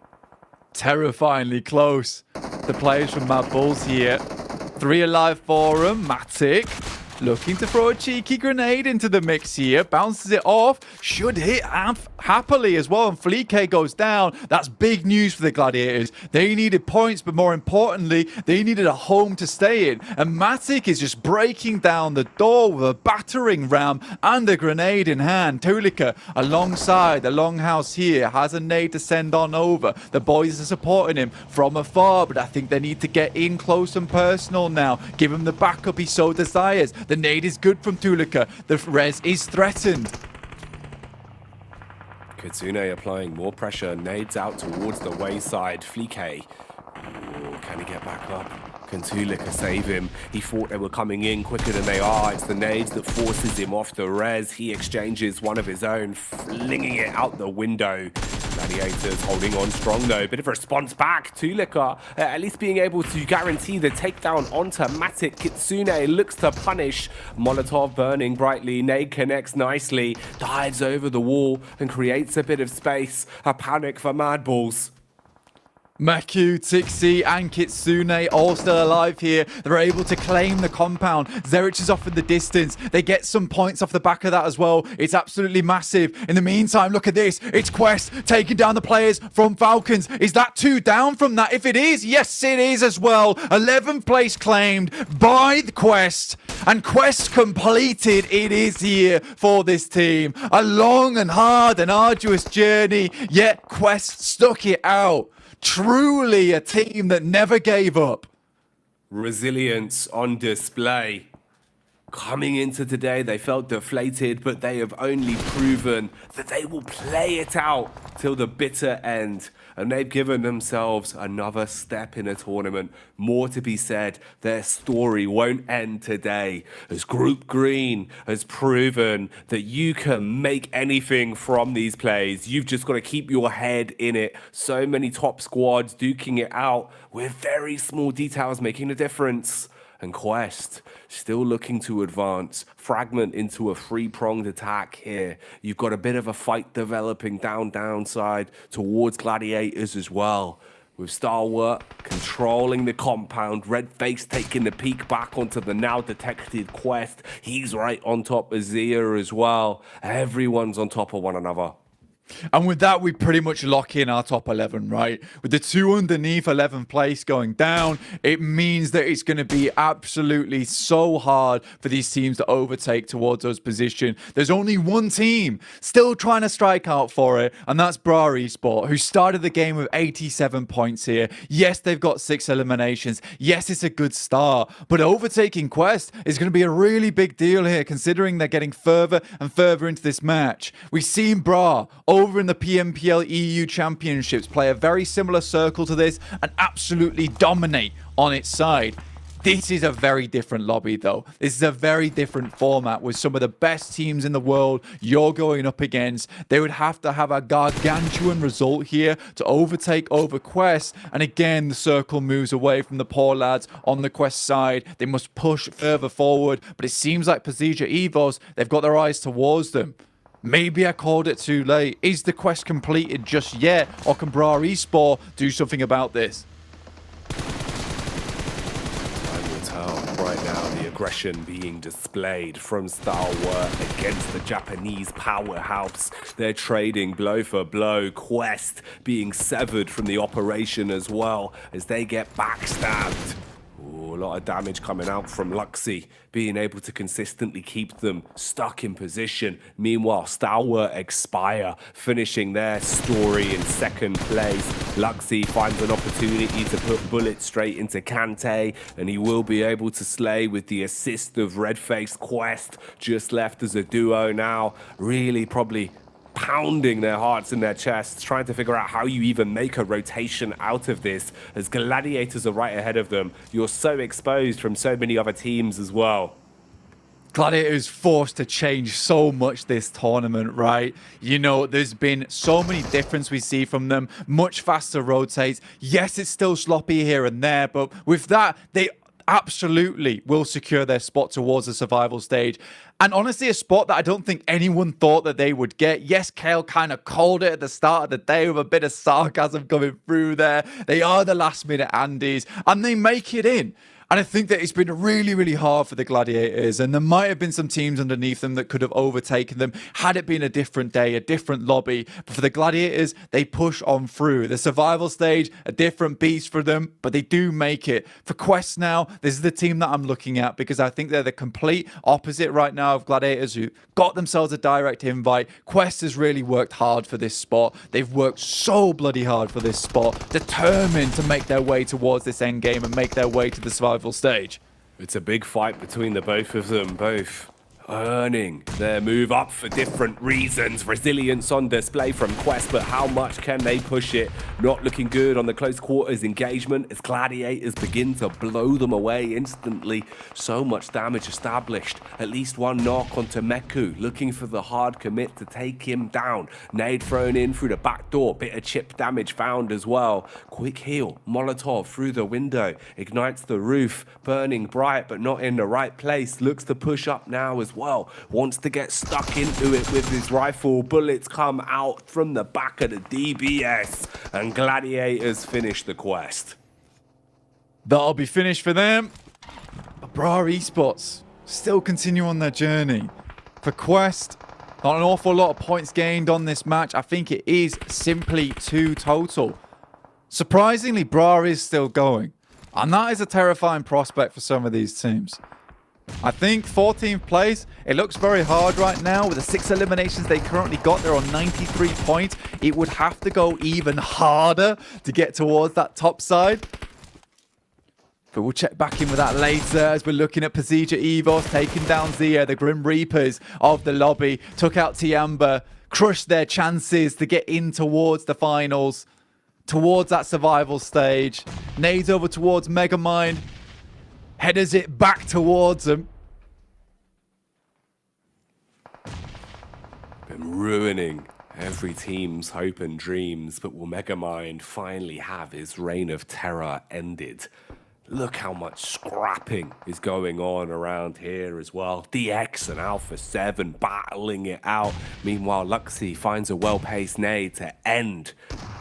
Terrifyingly close. The players from Mad Bulls here. 3 alive for him. Matic looking to throw a cheeky grenade into the mix here. Bounces it off. Should hit happily as well. And Fleek goes down. That's big news for the Gladiators. They needed points, but more importantly, they needed a home to stay in. And Matic is just breaking down the door with a battering ram and a grenade in hand. Tulika alongside the longhouse here has a nade to send on over. The boys are supporting him from afar, but I think they need to get in close and personal now. Give him the backup he so desires. The nade is good from Tulika. The res is threatened. Kitsune applying more pressure. Nades out towards the wayside. Fleek. Can he get back up? Can Tulika save him? He thought they were coming in quicker than they are. It's the nades that forces him off the res. He exchanges one of his own, flinging it out the window. Gladiators holding on strong though. Bit of a response back. Tulika at least being able to guarantee the takedown onto Matic. Kitsune looks to punish. Molotov burning brightly. Nade connects nicely. Dives over the wall and creates a bit of space. A panic for Mad Bulls. Maku, Tixi, and Kitsune all still alive here. They're able to claim the compound. Zerich is off in the distance. They get some points off the back of that as well. It's absolutely massive. In the meantime, look at this. It's Quest taking down the players from Falcons. Is that 2 down from that? If it is, yes, it is as well. 11th place claimed by the Quest. And Quest completed. It is here for this team. A long and hard and arduous journey, yet Quest stuck it out. Truly a team that never gave up. Resilience on display. Coming into today, they felt deflated, but they have only proven that they will play it out till the bitter end. And they've given themselves another step in a tournament. More to be said, their story won't end today. As Group Green has proven that you can make anything from these plays. You've just got to keep your head in it. So many top squads duking it out with very small details making a difference. And Quest still looking to advance. Fragment into a three-pronged attack here. You've got a bit of a fight developing downside towards Gladiators as well. With Stalwart controlling the compound. Redface taking the peek back onto the now detected Quest. He's right on top of Zia as well. Everyone's on top of one another. And with that, we pretty much lock in our top 11, right? With the 2 underneath 11th place going down, it means that it's going to be absolutely so hard for these teams to overtake towards those positions. There's only one team still trying to strike out for it, and that's Bra Esport, who started the game with 87 points here. Yes, they've got 6 eliminations. Yes, it's a good start, but overtaking Quest is going to be a really big deal here, considering they're getting further and further into this match. We've seen Bra over in the PMPL EU Championships play a very similar circle to this and absolutely dominate on its side. This is a very different lobby though. This is a very different format with some of the best teams in the world you're going up against. They would have to have a gargantuan result here to overtake over Quest. And again, the circle moves away from the poor lads on the Quest side. They must push further forward, but it seems like Pasija Evos, they've got their eyes towards them. Maybe I called it too late. Is the quest completed just yet? Or can Bra Esport do something about this? Time will tell. Right now, the aggression being displayed from Stalwart against the Japanese powerhouse. They're trading blow for blow. Quest being severed from the operation as well as they get backstabbed. Ooh, a lot of damage coming out from Luxy, being able to consistently keep them stuck in position. Meanwhile, Stalwart expire, finishing their story in second place. Luxy finds an opportunity to put bullets straight into Kante, and he will be able to slay with the assist of Redface. Quest just left as a duo now, really probably pounding their hearts in their chests, trying to figure out how you even make a rotation out of this, as Gladiators are right ahead of them. You're so exposed from so many other teams as well. Gladiators forced to change so much this tournament, right? You know, there's been so many differences we see from them. Much faster rotates. Yes, it's still sloppy here and there, but with that, they absolutely will secure their spot towards the survival stage. And honestly, a spot that I don't think anyone thought that they would get. Yes, Kale kind of called it at the start of the day with a bit of sarcasm coming through there. They are the last minute Andes, and they make it in. And I think that it's been really, really hard for the Gladiators, and there might have been some teams underneath them that could have overtaken them had it been a different day, a different lobby. But for the Gladiators, they push on through. The survival stage, a different beast for them, but they do make it. For Quest now, this is the team that I'm looking at because I think they're the complete opposite right now of Gladiators who got themselves a direct invite. Quest has really worked hard for this spot. They've worked so bloody hard for this spot, determined to make their way towards this end game and make their way to the survival stage. It's a big fight between the both of them, both earning their move up for different reasons. Resilience on display from Quest, but how much can they push it? Not looking good on the close quarters engagement as Gladiators begin to blow them away instantly. So much damage established. At least one knock onto Meku, looking for the hard commit to take him down. Nade thrown in through the back door, bit of chip damage found as well. Quick heal, Molotov through the window, ignites the roof, burning bright but not in the right place. Looks to push up now as well, wants to get stuck into it with his rifle. Bullets come out from the back of the DBS, and Gladiators finish the quest. That'll be finished for them. Bra Esports still continue on their journey. For Quest, not an awful lot of points gained on this match. I think it is simply 2 total. Surprisingly, Bra is still going, and that is a terrifying prospect for some of these teams. I think 14th place, it looks very hard right now. With the 6 eliminations they currently got, they're on 93 points. It would have to go even harder to get towards that top side. But we'll check back in with that later as we're looking at Pasija Evos taking down Zia, the Grim Reapers of the lobby. Took out Tiamba, crushed their chances to get in towards the finals, towards that survival stage. Nades over towards Megamind. Headers it back towards them. Been ruining every team's hope and dreams, but will Megamind finally have his reign of terror ended? Look how much scrapping is going on around here as well. DX and Alpha 7 battling it out. Meanwhile, Luxy finds a well-paced nade to end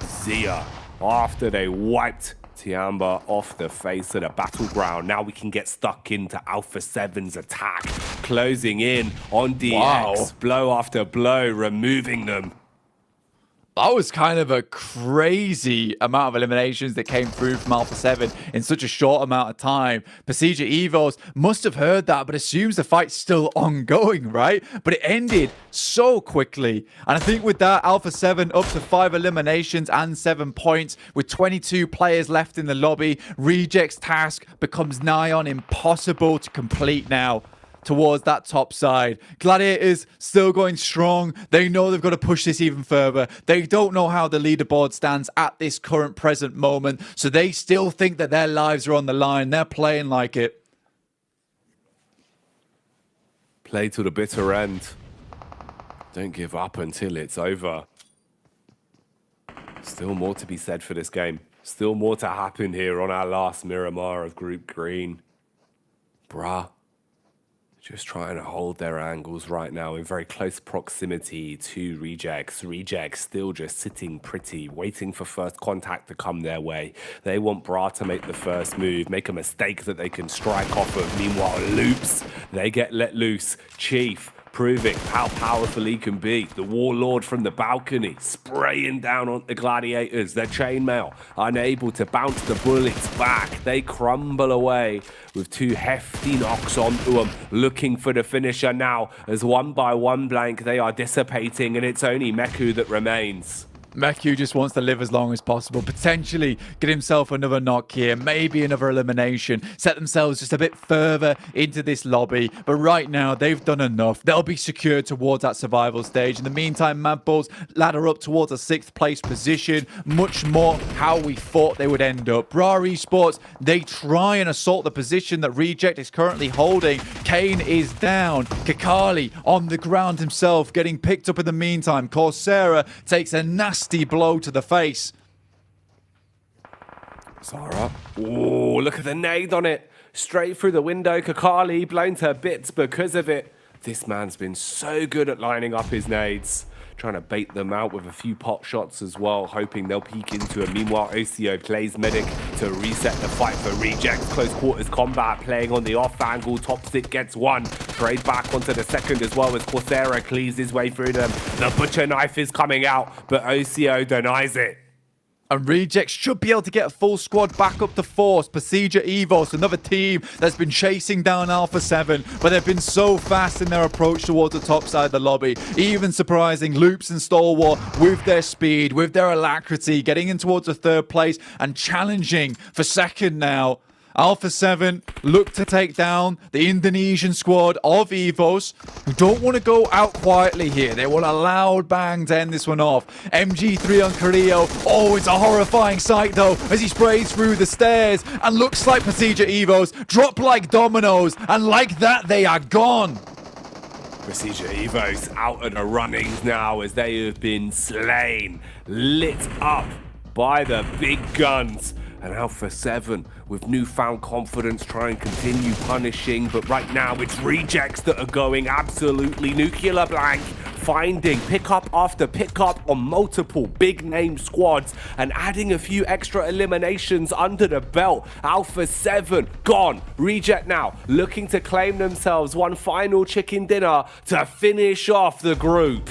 Zia after they wiped Tiamba off the face of the battleground. Now we can get stuck into Alpha 7's attack, closing in on DX. Wow. Blow after blow, removing them. That was kind of a crazy amount of eliminations that came through from Alpha 7 in such a short amount of time. Pasija Evos must have heard that, but assumes the fight's still ongoing, right? But it ended so quickly. And I think with that, Alpha 7 up to 5 eliminations and 7 points with 22 players left in the lobby. Reject's task becomes nigh on impossible to complete now towards that top side. Gladiators still going strong. They know they've got to push this even further. They don't know how the leaderboard stands at this current present moment, so they still think that their lives are on the line. They're playing like it. Play to the bitter end. Don't give up until it's over. Still more to be said for this game. Still more to happen here on our last Miramar of Group Green. Bruh. Just trying to hold their angles right now in very close proximity to Rejects. Rejects still just sitting pretty, waiting for first contact to come their way. They want Bra to make the first move, make a mistake that they can strike off of. Meanwhile, Loops, they get let loose. Chief proving how powerful he can be. The Warlord from the balcony, spraying down on the Gladiators. Their chainmail, unable to bounce the bullets back. They crumble away with 2 hefty knocks onto them, looking for the finisher now. As one by one blank, they are dissipating, and it's only Meku that remains. Meku just wants to live as long as possible, potentially get himself another knock here, maybe another elimination, set themselves just a bit further into this lobby. But right now, they've done enough. They'll be secured towards that survival stage. In the meantime, Mad Bulls ladder up towards a 6th place position, much more how we thought they would end up. Bra Esports, they try and assault the position that Reject is currently holding. Kane is down. Kakali on the ground himself, getting picked up in the meantime. Coursera takes a nasty blow to the face. Zara. Oh, look at the nade on it. Straight through the window. Kakali blown to bits because of it. This man's been so good at lining up his nades. Trying to bait them out with a few pot shots as well, hoping they'll peek into it. Meanwhile, OCO plays Medic to reset the fight for Reject. Close quarters combat, playing on the off angle. Topstick gets one. Trade back onto the second as well as Coursera cleaves his way through them. The butcher knife is coming out, but OCO denies it. And Reject should be able to get a full squad back up to force. Pasija Evos, another team that's been chasing down Alpha 7, but they've been so fast in their approach towards the top side of the lobby. Even surprising Loops and Stalwart with their speed, with their alacrity, getting in towards the 3rd place and challenging for 2nd now. Alpha 7 look to take down the Indonesian squad of Evos, who don't want to go out quietly here. They want a loud bang to end this one off. MG3 on Carrillo. Oh, it's a horrifying sight, though, as he sprays through the stairs. And looks like Pasija Evos drop like dominoes. And like that, they are gone. Pasija Evos out of the runnings now as they have been slain, lit up by the big guns. And Alpha 7, with newfound confidence, try and continue punishing. But right now, it's Rejects that are going absolutely nuclear blank, finding pickup after pickup on multiple big-name squads and adding a few extra eliminations under the belt. Alpha 7 gone. Reject now looking to claim themselves one final chicken dinner to finish off the group.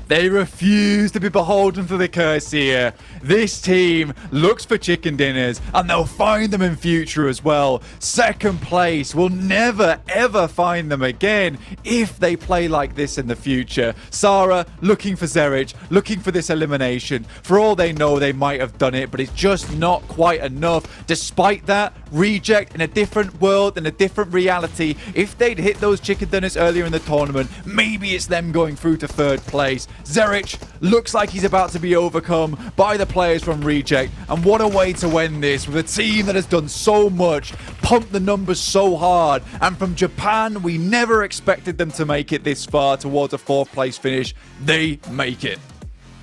They refuse to be beholden to the curse here. This team looks for chicken dinners, and they'll find them in future as well. 2nd place will never ever find them again if they play like this in the future. Sarah looking for Zerich, looking for this elimination. For all they know, they might have done it, but it's just not quite enough. Despite that, Reject in a different world, in a different reality. If they'd hit those chicken dinners earlier in the tournament, maybe it's them going through to 3rd place. Zerich looks like he's about to be overcome by the players from Reject. And what a way to end this with a team that has done so much, pumped the numbers so hard. And from Japan, we never expected them to make it this far towards a 4th place finish. They make it.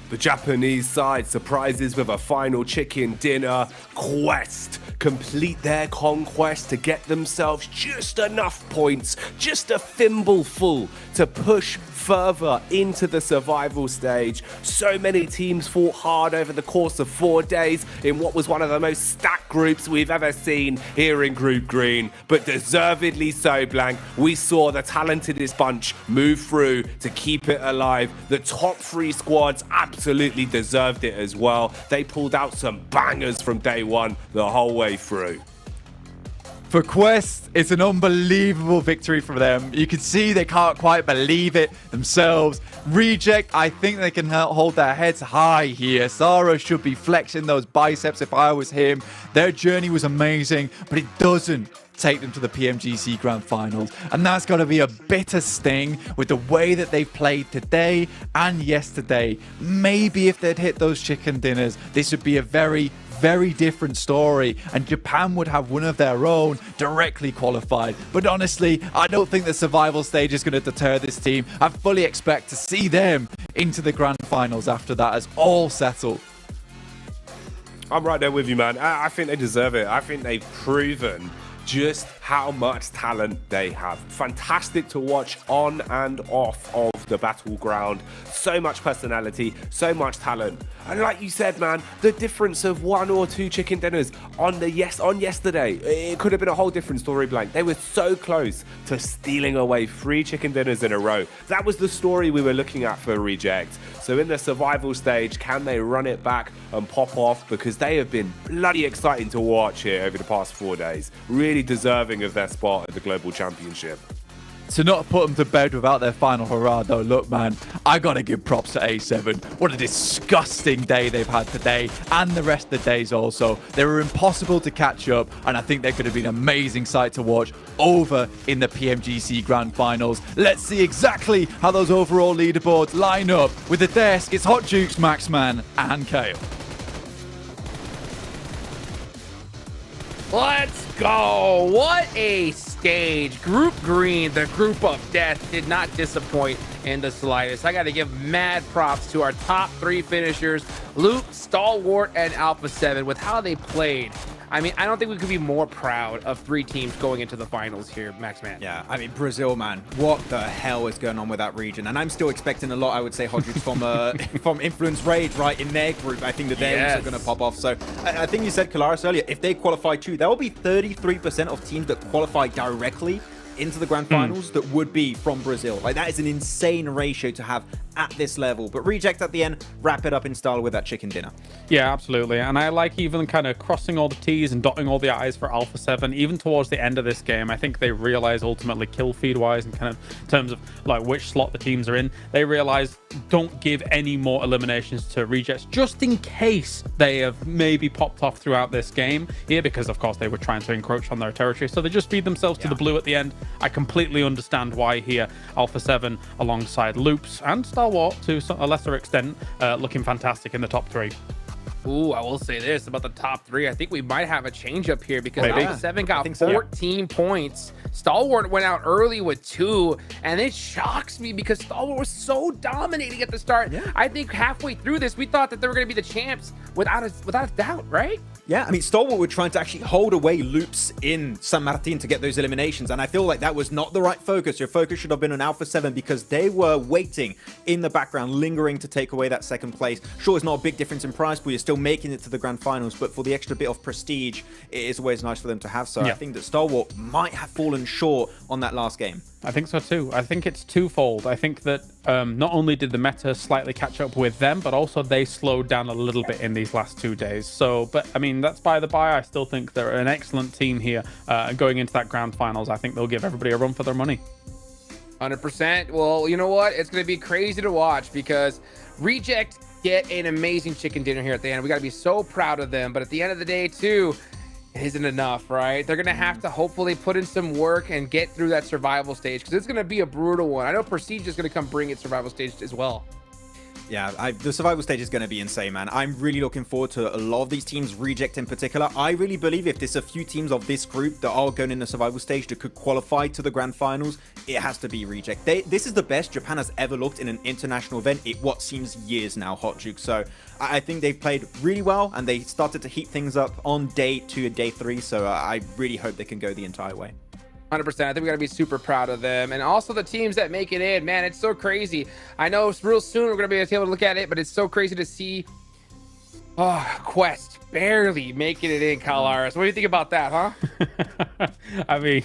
The Japanese side surprises with a final chicken dinner quest. Complete their conquest to get themselves just enough points, just a thimbleful to push further into the survival stage. So many teams fought hard over the course of 4 days in what was one of the most stacked groups we've ever seen here in Group Green. But deservedly so, Blank. We saw the talentedest bunch move through to keep it alive. The top 3 squads absolutely deserved it as well. They pulled out some bangers from day one the whole way through. For Quest, it's an unbelievable victory for them. You can see they can't quite believe it themselves. Reject, I think they can hold their heads high here. Sarah should be flexing those biceps if I was him. Their journey was amazing, but it doesn't take them to the PMGC Grand Finals. And that's got to be a bitter sting with the way that they've played today and yesterday. Maybe if they'd hit those chicken dinners, this would be a very different story, and Japan would have one of their own directly qualified. But honestly, I don't think the survival stage is going to deter this team. I fully expect to see them into the Grand Finals after that as all settled. I'm right there with you, man. I think they deserve it. I think they've proven just how much talent they have. Fantastic to watch on and off of the battleground. So much personality, so much talent. And like you said, man, the difference of 1 or 2 chicken dinners on yesterday, it could have been a whole different story, Blank. They were so close to stealing away 3 chicken dinners in a row. That was the story we were looking at for Reject. So in the survival stage, can they run it back and pop off? Because they have been bloody exciting to watch here over the past 4 days. Really deserving of their spot at the Global Championship. to not put them to bed without their final hurrah, though, look, man, I gotta give props to A7. What a disgusting day they've had today, and the rest of the days also. They were impossible to catch up, and I think they could have been an amazing sight to watch over in the PMGC Grand Finals. Let's see exactly how those overall leaderboards line up. With the desk, it's Hot Jukes, Maxman, and Kale. Let's go. What a stage. Group Green, the group of death, did not disappoint in the slightest. I got to give mad props to our top 3 finishers, Luke, Stalwart, and Alpha 7, with how they played. I mean, I don't think we could be more proud of 3 teams going into the finals here, Maxman. Yeah, I mean, Brazil, man, what the hell is going on with that region? And I'm still expecting a lot, I would say, Hodges, from Influence Rage, right, in their group. I think that they're also going to pop off. So I think you said, Kalaris, earlier, if they qualify too, there will be 33% of teams that qualify directly into the Grand Finals that would be from Brazil. Like, that is an insane ratio to have at this level. But Reject at the end, wrap it up in style with that chicken dinner. Yeah, absolutely. And I like even kind of crossing all the T's and dotting all the I's for Alpha 7. Even towards the end of this game, I think they realize ultimately kill feed wise and kind of in terms of like which slot the teams are in, they realize don't give any more eliminations to Rejects just in case they have maybe popped off throughout this game here, because of course they were trying to encroach on their territory. So they just feed themselves to the blue at the end. I completely understand why here. Alpha 7 alongside Loops and Stalwart to a lesser extent looking fantastic in the top 3. Ooh, I will say this about the top 3. I think we might have a change up here because Maybe. Alpha 7 got 14 points. Stalwart went out early with 2, and it shocks me because Stalwart was so dominating at the start. I think halfway through this, we thought that they were going to be the champs without a doubt, right? Yeah, I mean, Stalwart were trying to actually hold away Loops in San Martin to get those eliminations, and I feel like that was not the right focus. Your focus should have been on Alpha 7 because they were waiting in the background, lingering to take away that second place. Sure, it's not a big difference in prize, but you're still making it to the Grand Finals, but for the extra bit of prestige, it is always nice for them to have. So I think that Stalwart might have fallen short on that last game. I think so too. I think it's twofold. I think that not only did the meta slightly catch up with them, but also they slowed down a little bit in these last 2 days. So, but I mean, that's by the by. I still think they're an excellent team here going into that Grand Finals. I think they'll give everybody a run for their money. 100%. Well, you know what? It's going to be crazy to watch because Reject get an amazing chicken dinner here at the end. We got to be so proud of them. But at the end of the day, too, it isn't enough, right? They're going to have to hopefully put in some work and get through that survival stage because it's going to be a brutal one. I know Prestige is going to come bring its survival stage as well. Yeah, the survival stage is going to be insane, man. I'm really looking forward to a lot of these teams, Reject in particular. I really believe if there's a few teams of this group that are going in the survival stage that could qualify to the Grand Finals, it has to be Reject. This is the best Japan has ever looked in an international event in what seems years now, Hot Juke. So I think they've played really well and they started to heat things up on day 2 and day 3. So I really hope they can go the entire way. 100%. I think we got to be super proud of them. And also the teams that make it in, man, it's so crazy. I know real soon we're going to be able to look at it, but it's so crazy to see Quest barely making it in, Kalaris. What do you think about that, huh? I mean,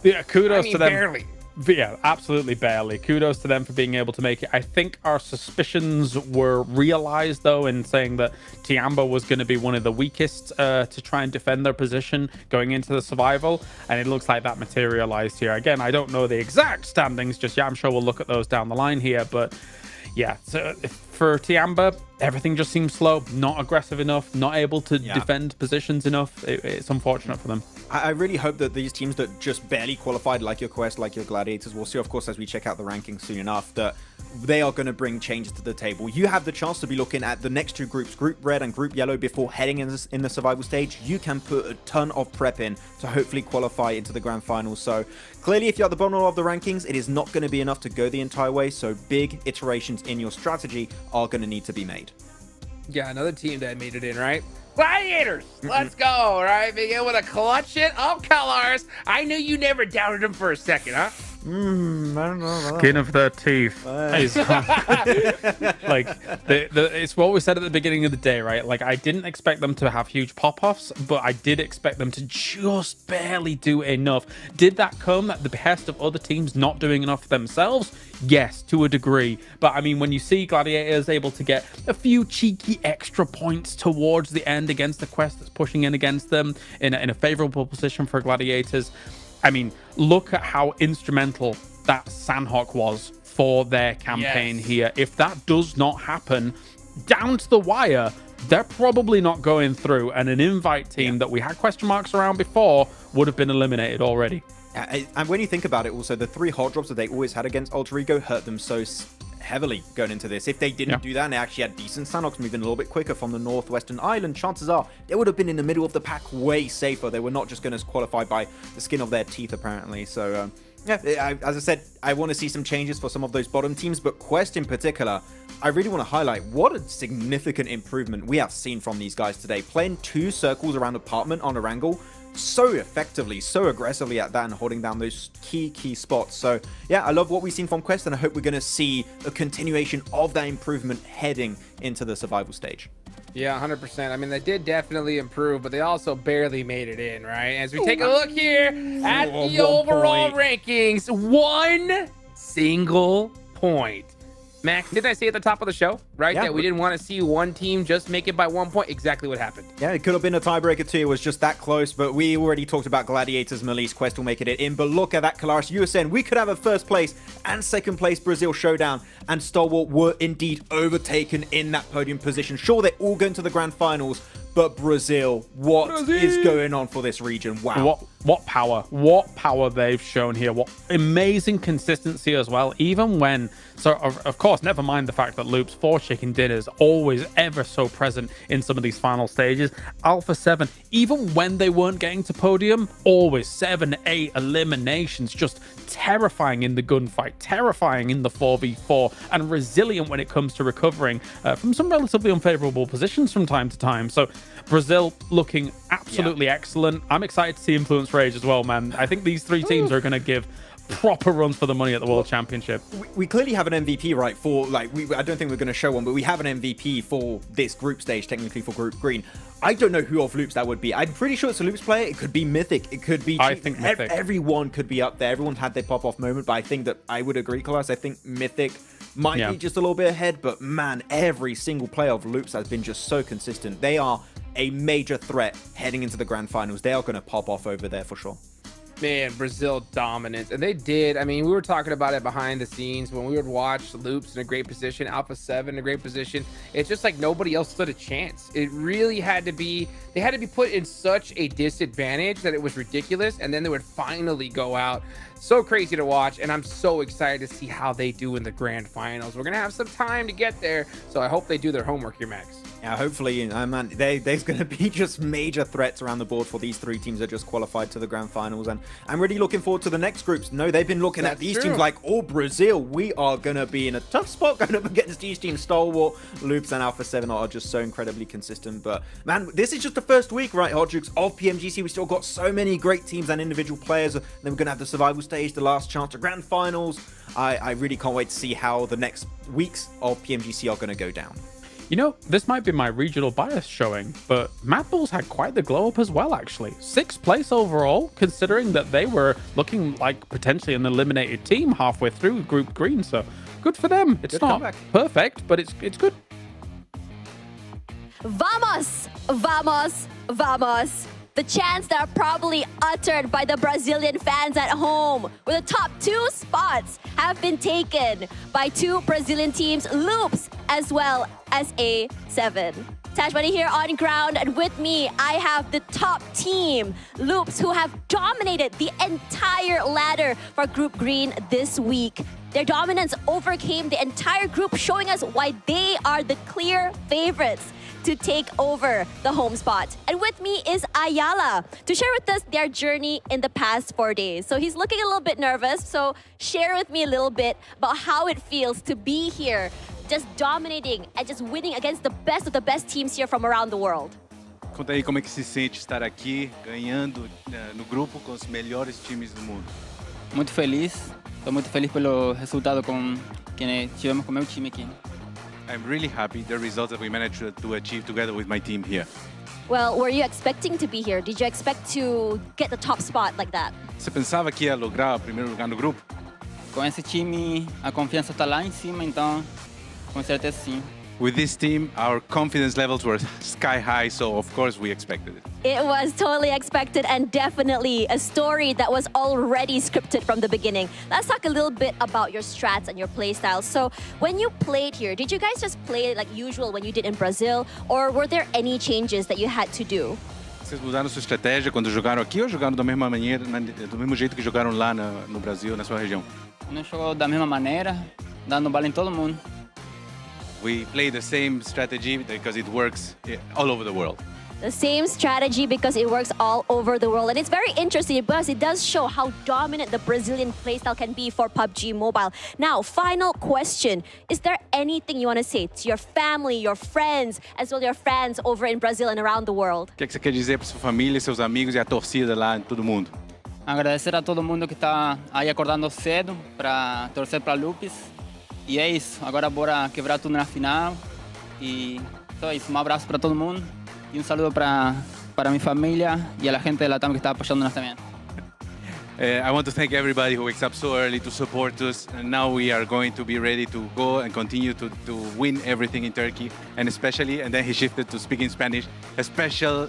yeah, kudos to them. Barely. Yeah, absolutely barely. Kudos to them for being able to make it. I think our suspicions were realized, though, in saying that Tiamba was going to be one of the weakest to try and defend their position going into the survival, and it looks like that materialized here. Again, I don't know the exact standings just yet. I'm sure we'll look at those down the line here, but yeah, so for Tiamba, everything just seems slow, not aggressive enough, not able to defend positions enough. It's unfortunate for them. I really hope that these teams that just barely qualified, like your Quest, like your Gladiators, we'll see, of course, as we check out the rankings soon enough, that they are going to bring changes to the table. You have the chance to be looking at the next 2 groups, Group Red and Group Yellow, before heading in the survival stage. You can put a ton of prep in to hopefully qualify into the Grand Finals. So clearly, if you're at the bottom of the rankings, it is not going to be enough to go the entire way. So big iterations in your strategy are going to need to be made. Yeah, another team that made it in, right? Gladiators, let's go, right? Being able to clutch it up, Kalaris. I knew you never doubted him for a second, huh? I don't know. Skin of their teeth. Like, it's what we said at the beginning of the day, right? Like, I didn't expect them to have huge pop-offs, but I did expect them to just barely do enough. Did that come at the behest of other teams not doing enough themselves? Yes, to a degree. But I mean, when you see Gladiators able to get a few cheeky extra points towards the end against the Quest that's pushing in against them in a favorable position for Gladiators, I mean, look at how instrumental that Sandhawk was for their campaign here. If that does not happen down to the wire, they're probably not going through, and an invite team that we had question marks around before would have been eliminated already. And when you think about it, also, the 3 hot drops that they always had against Alter Ego hurt them so heavily going into this. If they didn't do that and they actually had decent Sandhawks moving a little bit quicker from the northwestern island, chances are they would have been in the middle of the pack way safer. They were not just going to qualify by the skin of their teeth, apparently. So, yeah, as I said, I want to see some changes for some of those bottom teams, but Quest in particular, I really want to highlight what a significant improvement we have seen from these guys today. Playing 2 circles around apartment on Erangel so effectively, so aggressively at that and holding down those key spots. So yeah, I love what we've seen from Quest, and I hope we're going to see a continuation of that improvement heading into the survival stage. Yeah, 100%. I mean, they did definitely improve, but they also barely made it in, right? As we take a look here at the overall rankings, 1 single point. Max, didn't I say at the top of the show, right, that we didn't want to see one team just make it by 1 point? Exactly what happened. Yeah, it could have been a tiebreaker too. It was just that close, but we already talked about Gladiators, Melise, Quest will make it in. But look at that, Kalaris. You were saying we could have a first place and second place Brazil showdown, and Stalwart were indeed overtaken in that podium position. Sure, they're all going to the Grand Finals, but Brazil, what is going on for this region? Wow. What power they've shown here. What amazing consistency as well. Even when, so of course, never mind the fact that Loops 4 Chicken Dinners always ever so present in some of these final stages. Alpha 7, even when they weren't getting to podium, always 7, 8 eliminations, just terrifying in the gunfight, terrifying in the 4v4, and resilient when it comes to recovering from some relatively unfavorable positions from time to time. So Brazil looking absolutely excellent. I'm excited to see Influence Rage as well, man. I think these 3 teams are going to give proper runs for the money at the World Championship. We clearly have an MVP, right? For like, I don't think we're going to show one, but we have an MVP for this group stage, technically for Group Green. I don't know who of Loops that would be. I'm pretty sure it's a Loops player. It could be Mythic. It could be... I think Mythic. Everyone could be up there. Everyone had their pop-off moment, but I think that I would agree, Klaus. I think Mythic might be just a little bit ahead, but man, every single player of Loops has been just so consistent. They are a major threat heading into the Grand Finals. They are going to pop off over there for sure. Man, Brazil dominance. And they did. I mean, we were talking about it behind the scenes when we would watch Loops in a great position, Alpha 7 in a great position. It's just like nobody else stood a chance. It really had to be, they had to be put in such a disadvantage that it was ridiculous. And then they would finally go out. So crazy to watch. And I'm so excited to see how they do in the Grand Finals. We're going to have some time to get there. So I hope they do their homework here, Max. Yeah, hopefully, man, there's going to be just major threats around the board for these 3 teams that just qualified to the Grand Finals. And I'm really looking forward to the next groups. No, they've been looking at these teams like, oh, Brazil, we are going to be in a tough spot going up against these teams. Stalwart, Loops, and Alpha 7 are just so incredibly consistent. But, man, this is just the first week, right, Hot Jukes, of PMGC. We still got so many great teams and individual players. Then we're going to have the survival stage, the last chance to Grand Finals. I really can't wait to see how the next weeks of PMGC are going to go down. You know, this might be my regional bias showing, but Mad Bulls had quite the glow up as well, actually. 6th place overall, considering that they were looking like potentially an eliminated team halfway through Group Green. So good for them. It's not perfect, but it's good. Vamos! Vamos! Vamos! The chants that are probably uttered by the Brazilian fans at home, where the top 2 spots have been taken by 2 Brazilian teams, Loops as well as A7. Tash Buddy here on ground, and with me, I have the top team, Loops, who have dominated the entire ladder for Group Green this week. Their dominance overcame the entire group, showing us why they are the clear favorites to take over the home spot. And with me is Ayala to share with us their journey in the past 4 days. So he's looking a little bit nervous, so share with me a little bit about how it feels to be here, just dominating and just winning against the best of the best teams here from around the world. Conta aí como é que se sente estar aqui, ganhando no grupo com os melhores times do mundo. Muito feliz, estou muito feliz pelo resultado com quem tivemos com meu time aqui. I'm really happy the results that we managed to achieve together with my team here. Well, were you expecting to be here? Did you expect to get the top spot like that? Você pensava que ia lograr o primeiro lugar no grupo? Com esse time, a confiança está lá em cima, então com certeza sim. with this team, our confidence levels were sky high, so of course we expected it. It was totally expected and definitely a story that was already scripted from the beginning. Let's talk a little bit about your strats and your play styles. So when you played here, did you guys just play like usual when you did in Brazil, or were there any changes that you had to do? Vocês mudaram sua estratégia quando jogaram aqui ou jogaram da mesma maneira, do mesmo jeito que jogaram lá no Brasil, na sua região? Nós jogamos da mesma maneira, dando bala em todo mundo. We play the same strategy because it works all over the world. The same strategy because it works all over the world. And it's very interesting because it does show how dominant the Brazilian playstyle can be for PUBG Mobile. Now, final question. Is there anything you want to say to your family, your friends, as well as your fans over in Brazil and around the world? O que você quer dizer para sua família, seus amigos e a torcida lá, todo mundo? Agradecer a todo mundo que está aí acordando cedo para torcer para Lupis. E é isso. Agora bora quebrar tudo na final. E só isso. Um abraço para todo mundo. Y un saludo para mi familia y a la gente de la TAM que está apoyándonos también. I want to thank everybody who wakes up so early to support us. And now we are going to be ready to go and continue to win everything in Turkey. And especially, and then he shifted to speaking Spanish. A special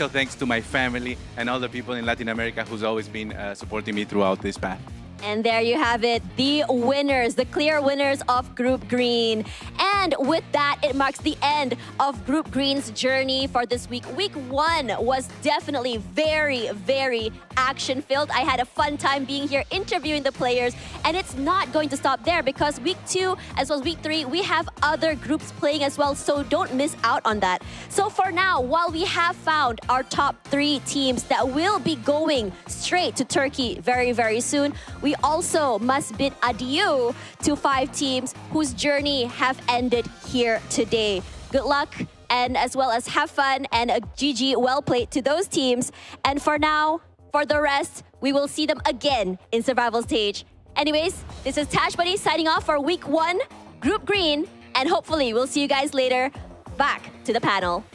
thanks to my family and all the people in Latin America who's always been supporting me throughout this path. And there you have it, the winners, the clear winners of Group Green. And with that, it marks the end of Group Green's journey for this week. Week 1 was definitely very, very action-filled. I had a fun time being here interviewing the players, and it's not going to stop there because week 2 as well as week 3, we have other groups playing as well, so don't miss out on that. So for now, while we have found our top 3 teams that will be going straight to Turkey very, very soon, we also must bid adieu to 5 teams whose journey have ended here today. Good luck, and as well as have fun, and a GG well played to those teams. And for now, for the rest, we will see them again in Survival Stage. Anyways, this is Tash Buddy signing off for Week 1, Group Green, and hopefully we'll see you guys later. Back to the panel.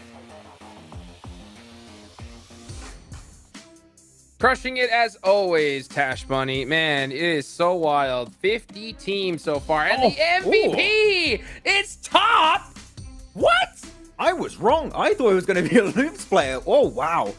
Crushing it as always, Tash Bunny. Man, it is so wild. 50 teams so far. And the MVP! It's Top! What? I was wrong. I thought it was going to be a Loops player. Oh, wow.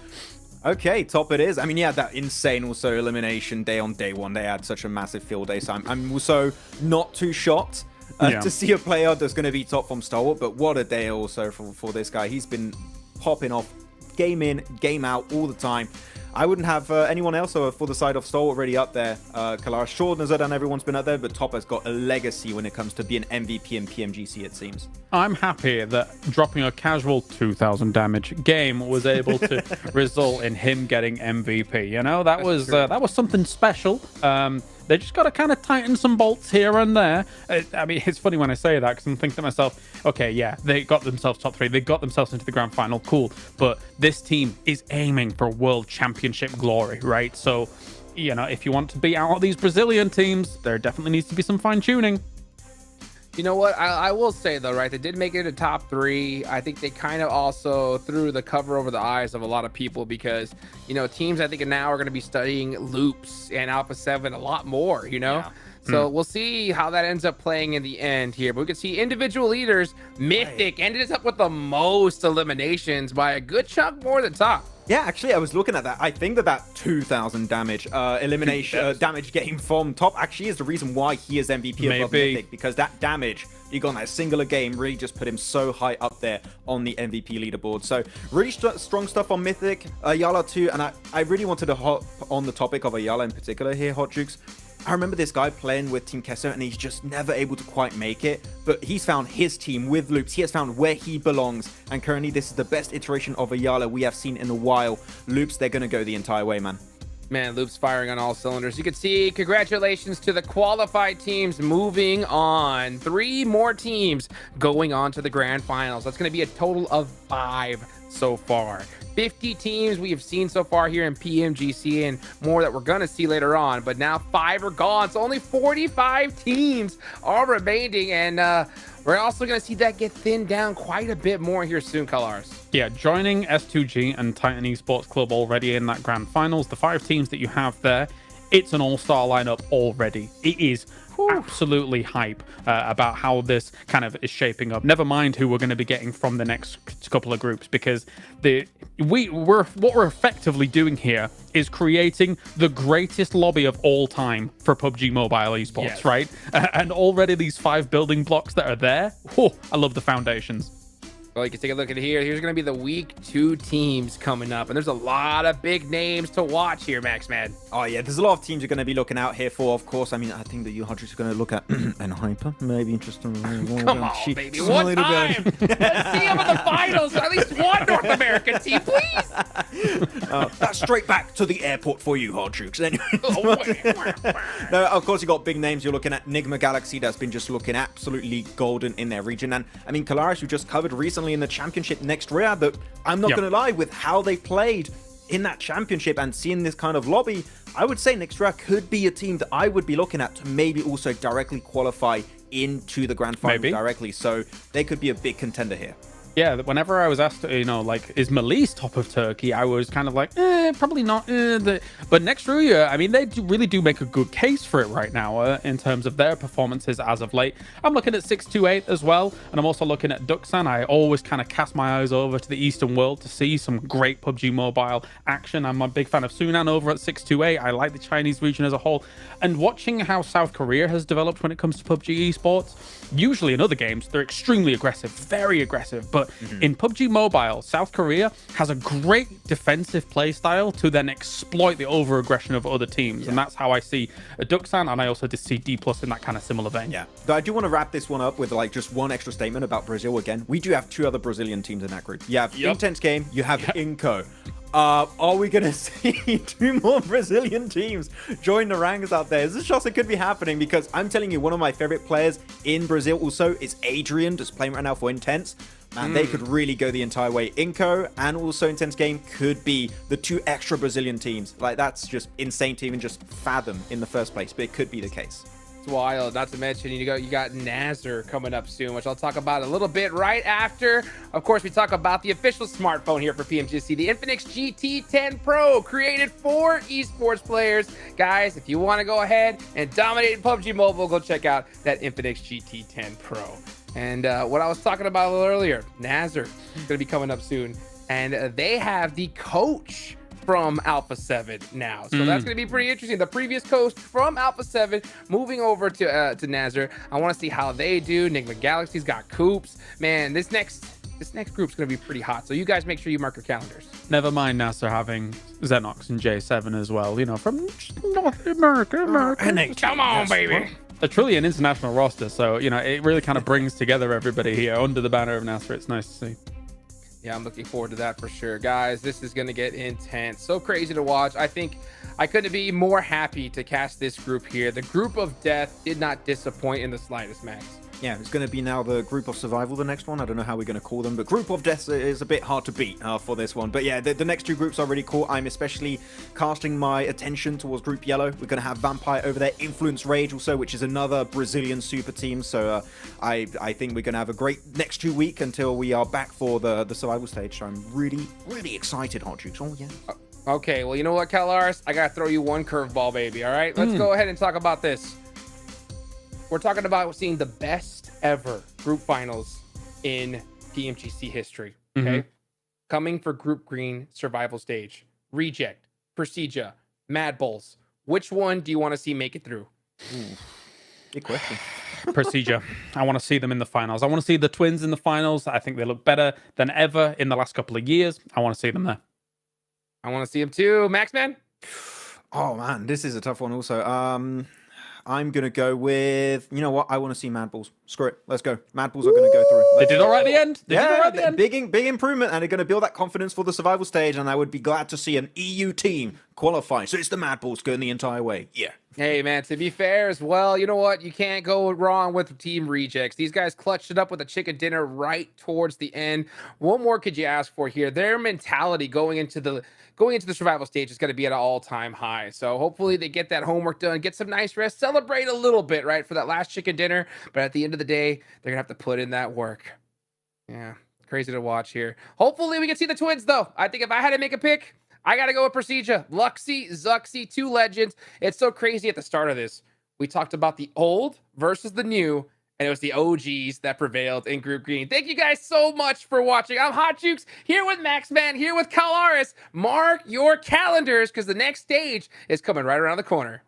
Okay, Top it is. I mean, yeah, that insane also elimination day on day 1. They had such a massive field day. So I'm also not too shocked to see a player that's going to be Top from Stalwart. But what a day also for this guy. He's been popping off game in, game out all the time. I wouldn't have anyone else for the side of Stalwart already up there. Kalar, sure, Nazadan, everyone's been up there, but Top has got a legacy when it comes to being MVP in PMGC, it seems. I'm happy that dropping a casual 2,000 damage game was able to result in him getting MVP. You know, that was something special. They just got to kind of tighten some bolts here and there. I mean, it's funny when I say that because I'm thinking to myself, okay, yeah, they got themselves top 3. They got themselves into the grand final. Cool. But this team is aiming for world championship glory, right? So, you know, if you want to beat out all these Brazilian teams, there definitely needs to be some fine tuning. You know what? I will say, though, right? They did make it a top 3. I think they kind of also threw the cover over the eyes of a lot of people because, you know, teams I think now are going to be studying Loops and Alpha 7 a lot more, you know? Yeah. So we'll see how that ends up playing in the end here. But we can see individual leaders. Mythic ended up with the most eliminations by a good chunk more than Top. Yeah, actually, I was looking at that. I think that 2,000 damage elimination damage game from Top actually is the reason why he is MVP above Mythic, because that damage he got in that singular game really just put him so high up there on the MVP leaderboard. So really strong stuff on Mythic. Ayala too, and I really wanted to hop on the topic of Ayala in particular here, Hot Jukes. I remember this guy playing with Team Kesso and he's just never able to quite make it, but he's found his team with Loops. He has found where he belongs, and currently this is the best iteration of Ayala we have seen in a while. Loops, they're going to go the entire way, man. Man, Loops firing on all cylinders. You can see congratulations to the qualified teams moving on. 3 more teams going on to the grand finals. That's going to be a total of 5 so far. 50 teams we have seen so far here in PMGC, and more that we're going to see later on. But now 5 are gone, so only 45 teams are remaining, and we're also going to see that get thinned down quite a bit more here soon, Kalars. Yeah, joining S2G and Titan Esports Club already in that grand finals, the 5 teams that you have there, it's an all-star lineup already. It is absolutely hype about how this kind of is shaping up. Never mind who we're going to be getting from the next couple of groups, because what we're effectively doing here is creating the greatest lobby of all time for PUBG Mobile esports, right? And already these 5 building blocks that are there, I love the foundations. Well, you can take a look at it here. Here's going to be the week 2 teams coming up, and there's a lot of big names to watch here, Max, man. Oh, yeah, there's a lot of teams you're going to be looking out here for, of course. I mean, I think that you Hodges are going to look at and Hyper, maybe interesting. Come on, baby, one time. Let's see them in the finals. At least one North American team, please. That's straight back to the airport for you, Hodges. Anyway. No, of course, you got big names. You're looking at Nigma Galaxy, that's been just looking absolutely golden in their region. And I mean, Kalaris, we just covered recently in the championship next round, that I'm not going to lie, with how they played in that championship and seeing this kind of lobby, I would say Nixra could be a team that I would be looking at to maybe also directly qualify into the grand final directly. So they could be a big contender here. Yeah, whenever I was asked, like, is Malise top of Turkey, I was kind of like, probably not. But next Ruya, I mean, they really do make a good case for it right now in terms of their performances as of late. I'm looking at 628 as well, and I'm also looking at Duxan. I always kind of cast my eyes over to the Eastern world to see some great PUBG Mobile action. I'm a big fan of Sunan over at 628. I like the Chinese region as a whole. And watching how South Korea has developed when it comes to PUBG esports, usually in other games, they're extremely aggressive, very aggressive, but in PUBG Mobile, South Korea has a great defensive play style to then exploit the over-aggression of other teams. And that's how I see Duxan, and I also just see D+ in that kind of similar vein. Yeah, but I do want to wrap this one up with like just one extra statement about Brazil again. We do have 2 other Brazilian teams in that group. You have Intense Game, you have Inco. Are we going to see 2 more Brazilian teams join the ranks out there? Is this just it could be happening? Because I'm telling you, one of my favorite players in Brazil also is Adrian, just playing right now for Intense. Man, they could really go the entire way. Inco and also Intense Game could be the 2 extra Brazilian teams. Like, that's just insane to even just fathom in the first place, but it could be the case. It's wild. Not to mention, you got Nazar coming up soon, which I'll talk about a little bit right after. Of course, we talk about the official smartphone here for PMGC, the Infinix GT10 Pro, created for esports players. Guys, if you want to go ahead and dominate PUBG Mobile, go check out that Infinix GT10 Pro. And what I was talking about a little earlier, Nazar is going to be coming up soon, and they have the coach from Alpha 7 now. So that's going to be pretty interesting. The previous coach from Alpha 7 moving over to Nazar. I want to see how they do. Nigma Galaxy's got Coops. Man, this next group's going to be pretty hot. So you guys make sure you mark your calendars. Never mind Nazar having Xenox and J7 as well, from North America. Come on, baby. A truly an international roster, so it really kind of brings together everybody here under the banner of Nazar. It's nice to see. Yeah, I'm looking forward to that for sure. Guys, this is going to get intense. So crazy to watch. I think I couldn't be more happy to cast this group here. The group of death did not disappoint in the slightest, Max. Yeah, it's going to be now the group of survival, the next one. I don't know how we're going to call them, but group of death is a bit hard to beat for this one. But yeah, the next 2 groups are really cool. I'm especially casting my attention towards Group Yellow. We're going to have Vampire over there, Influence Rage also, which is another Brazilian super team. So I think we're going to have a great next 2 weeks until we are back for the survival stage. So I'm really, really excited, Hot Jukes. Oh, yeah. Okay, well, you know what, Kalaris? I got to throw you one curveball, baby, all right? Let's go ahead and talk about this. We're talking about seeing the best ever group finals in PMGC history, okay? Coming for Group Green survival stage. Reject, Procedure, Mad Bulls. Which one do you want to see make it through? Good question. Procedure. I want to see them in the finals. I want to see the twins in the finals. I think they look better than ever in the last couple of years. I want to see them there. I want to see them too. Max, man? Oh, man, this is a tough one also. I'm going to go with, you know what? I want to see Mad Bulls. Screw it. Let's go. Mad Bulls are going to go through. They did all right at the end. They did all right at the end. Big improvement, and they're going to build that confidence for the survival stage, and I would be glad to see an EU team qualify. So it's the Mad Bulls going the entire way. Yeah. Hey, man, to be fair as well, you know what? You can't go wrong with Team Rejects. These guys clutched it up with a chicken dinner right towards the end. What more could you ask for here? Their mentality going into the survival stage is going to be at an all-time high. So hopefully they get that homework done, get some nice rest, celebrate a little bit, right, for that last chicken dinner. But at the end of the day, they're going to have to put in that work. Yeah, crazy to watch here. Hopefully we can see the twins, though. I think if I had to make a pick, I got to go with Procedure. Luxy, Zuxy, two legends. It's so crazy at the start of this. We talked about the old versus the new, and it was the OGs that prevailed in Group Green. Thank you guys so much for watching. I'm Hot Jukes, here with Maxman, here with Kalaris. Mark your calendars, because the next stage is coming right around the corner.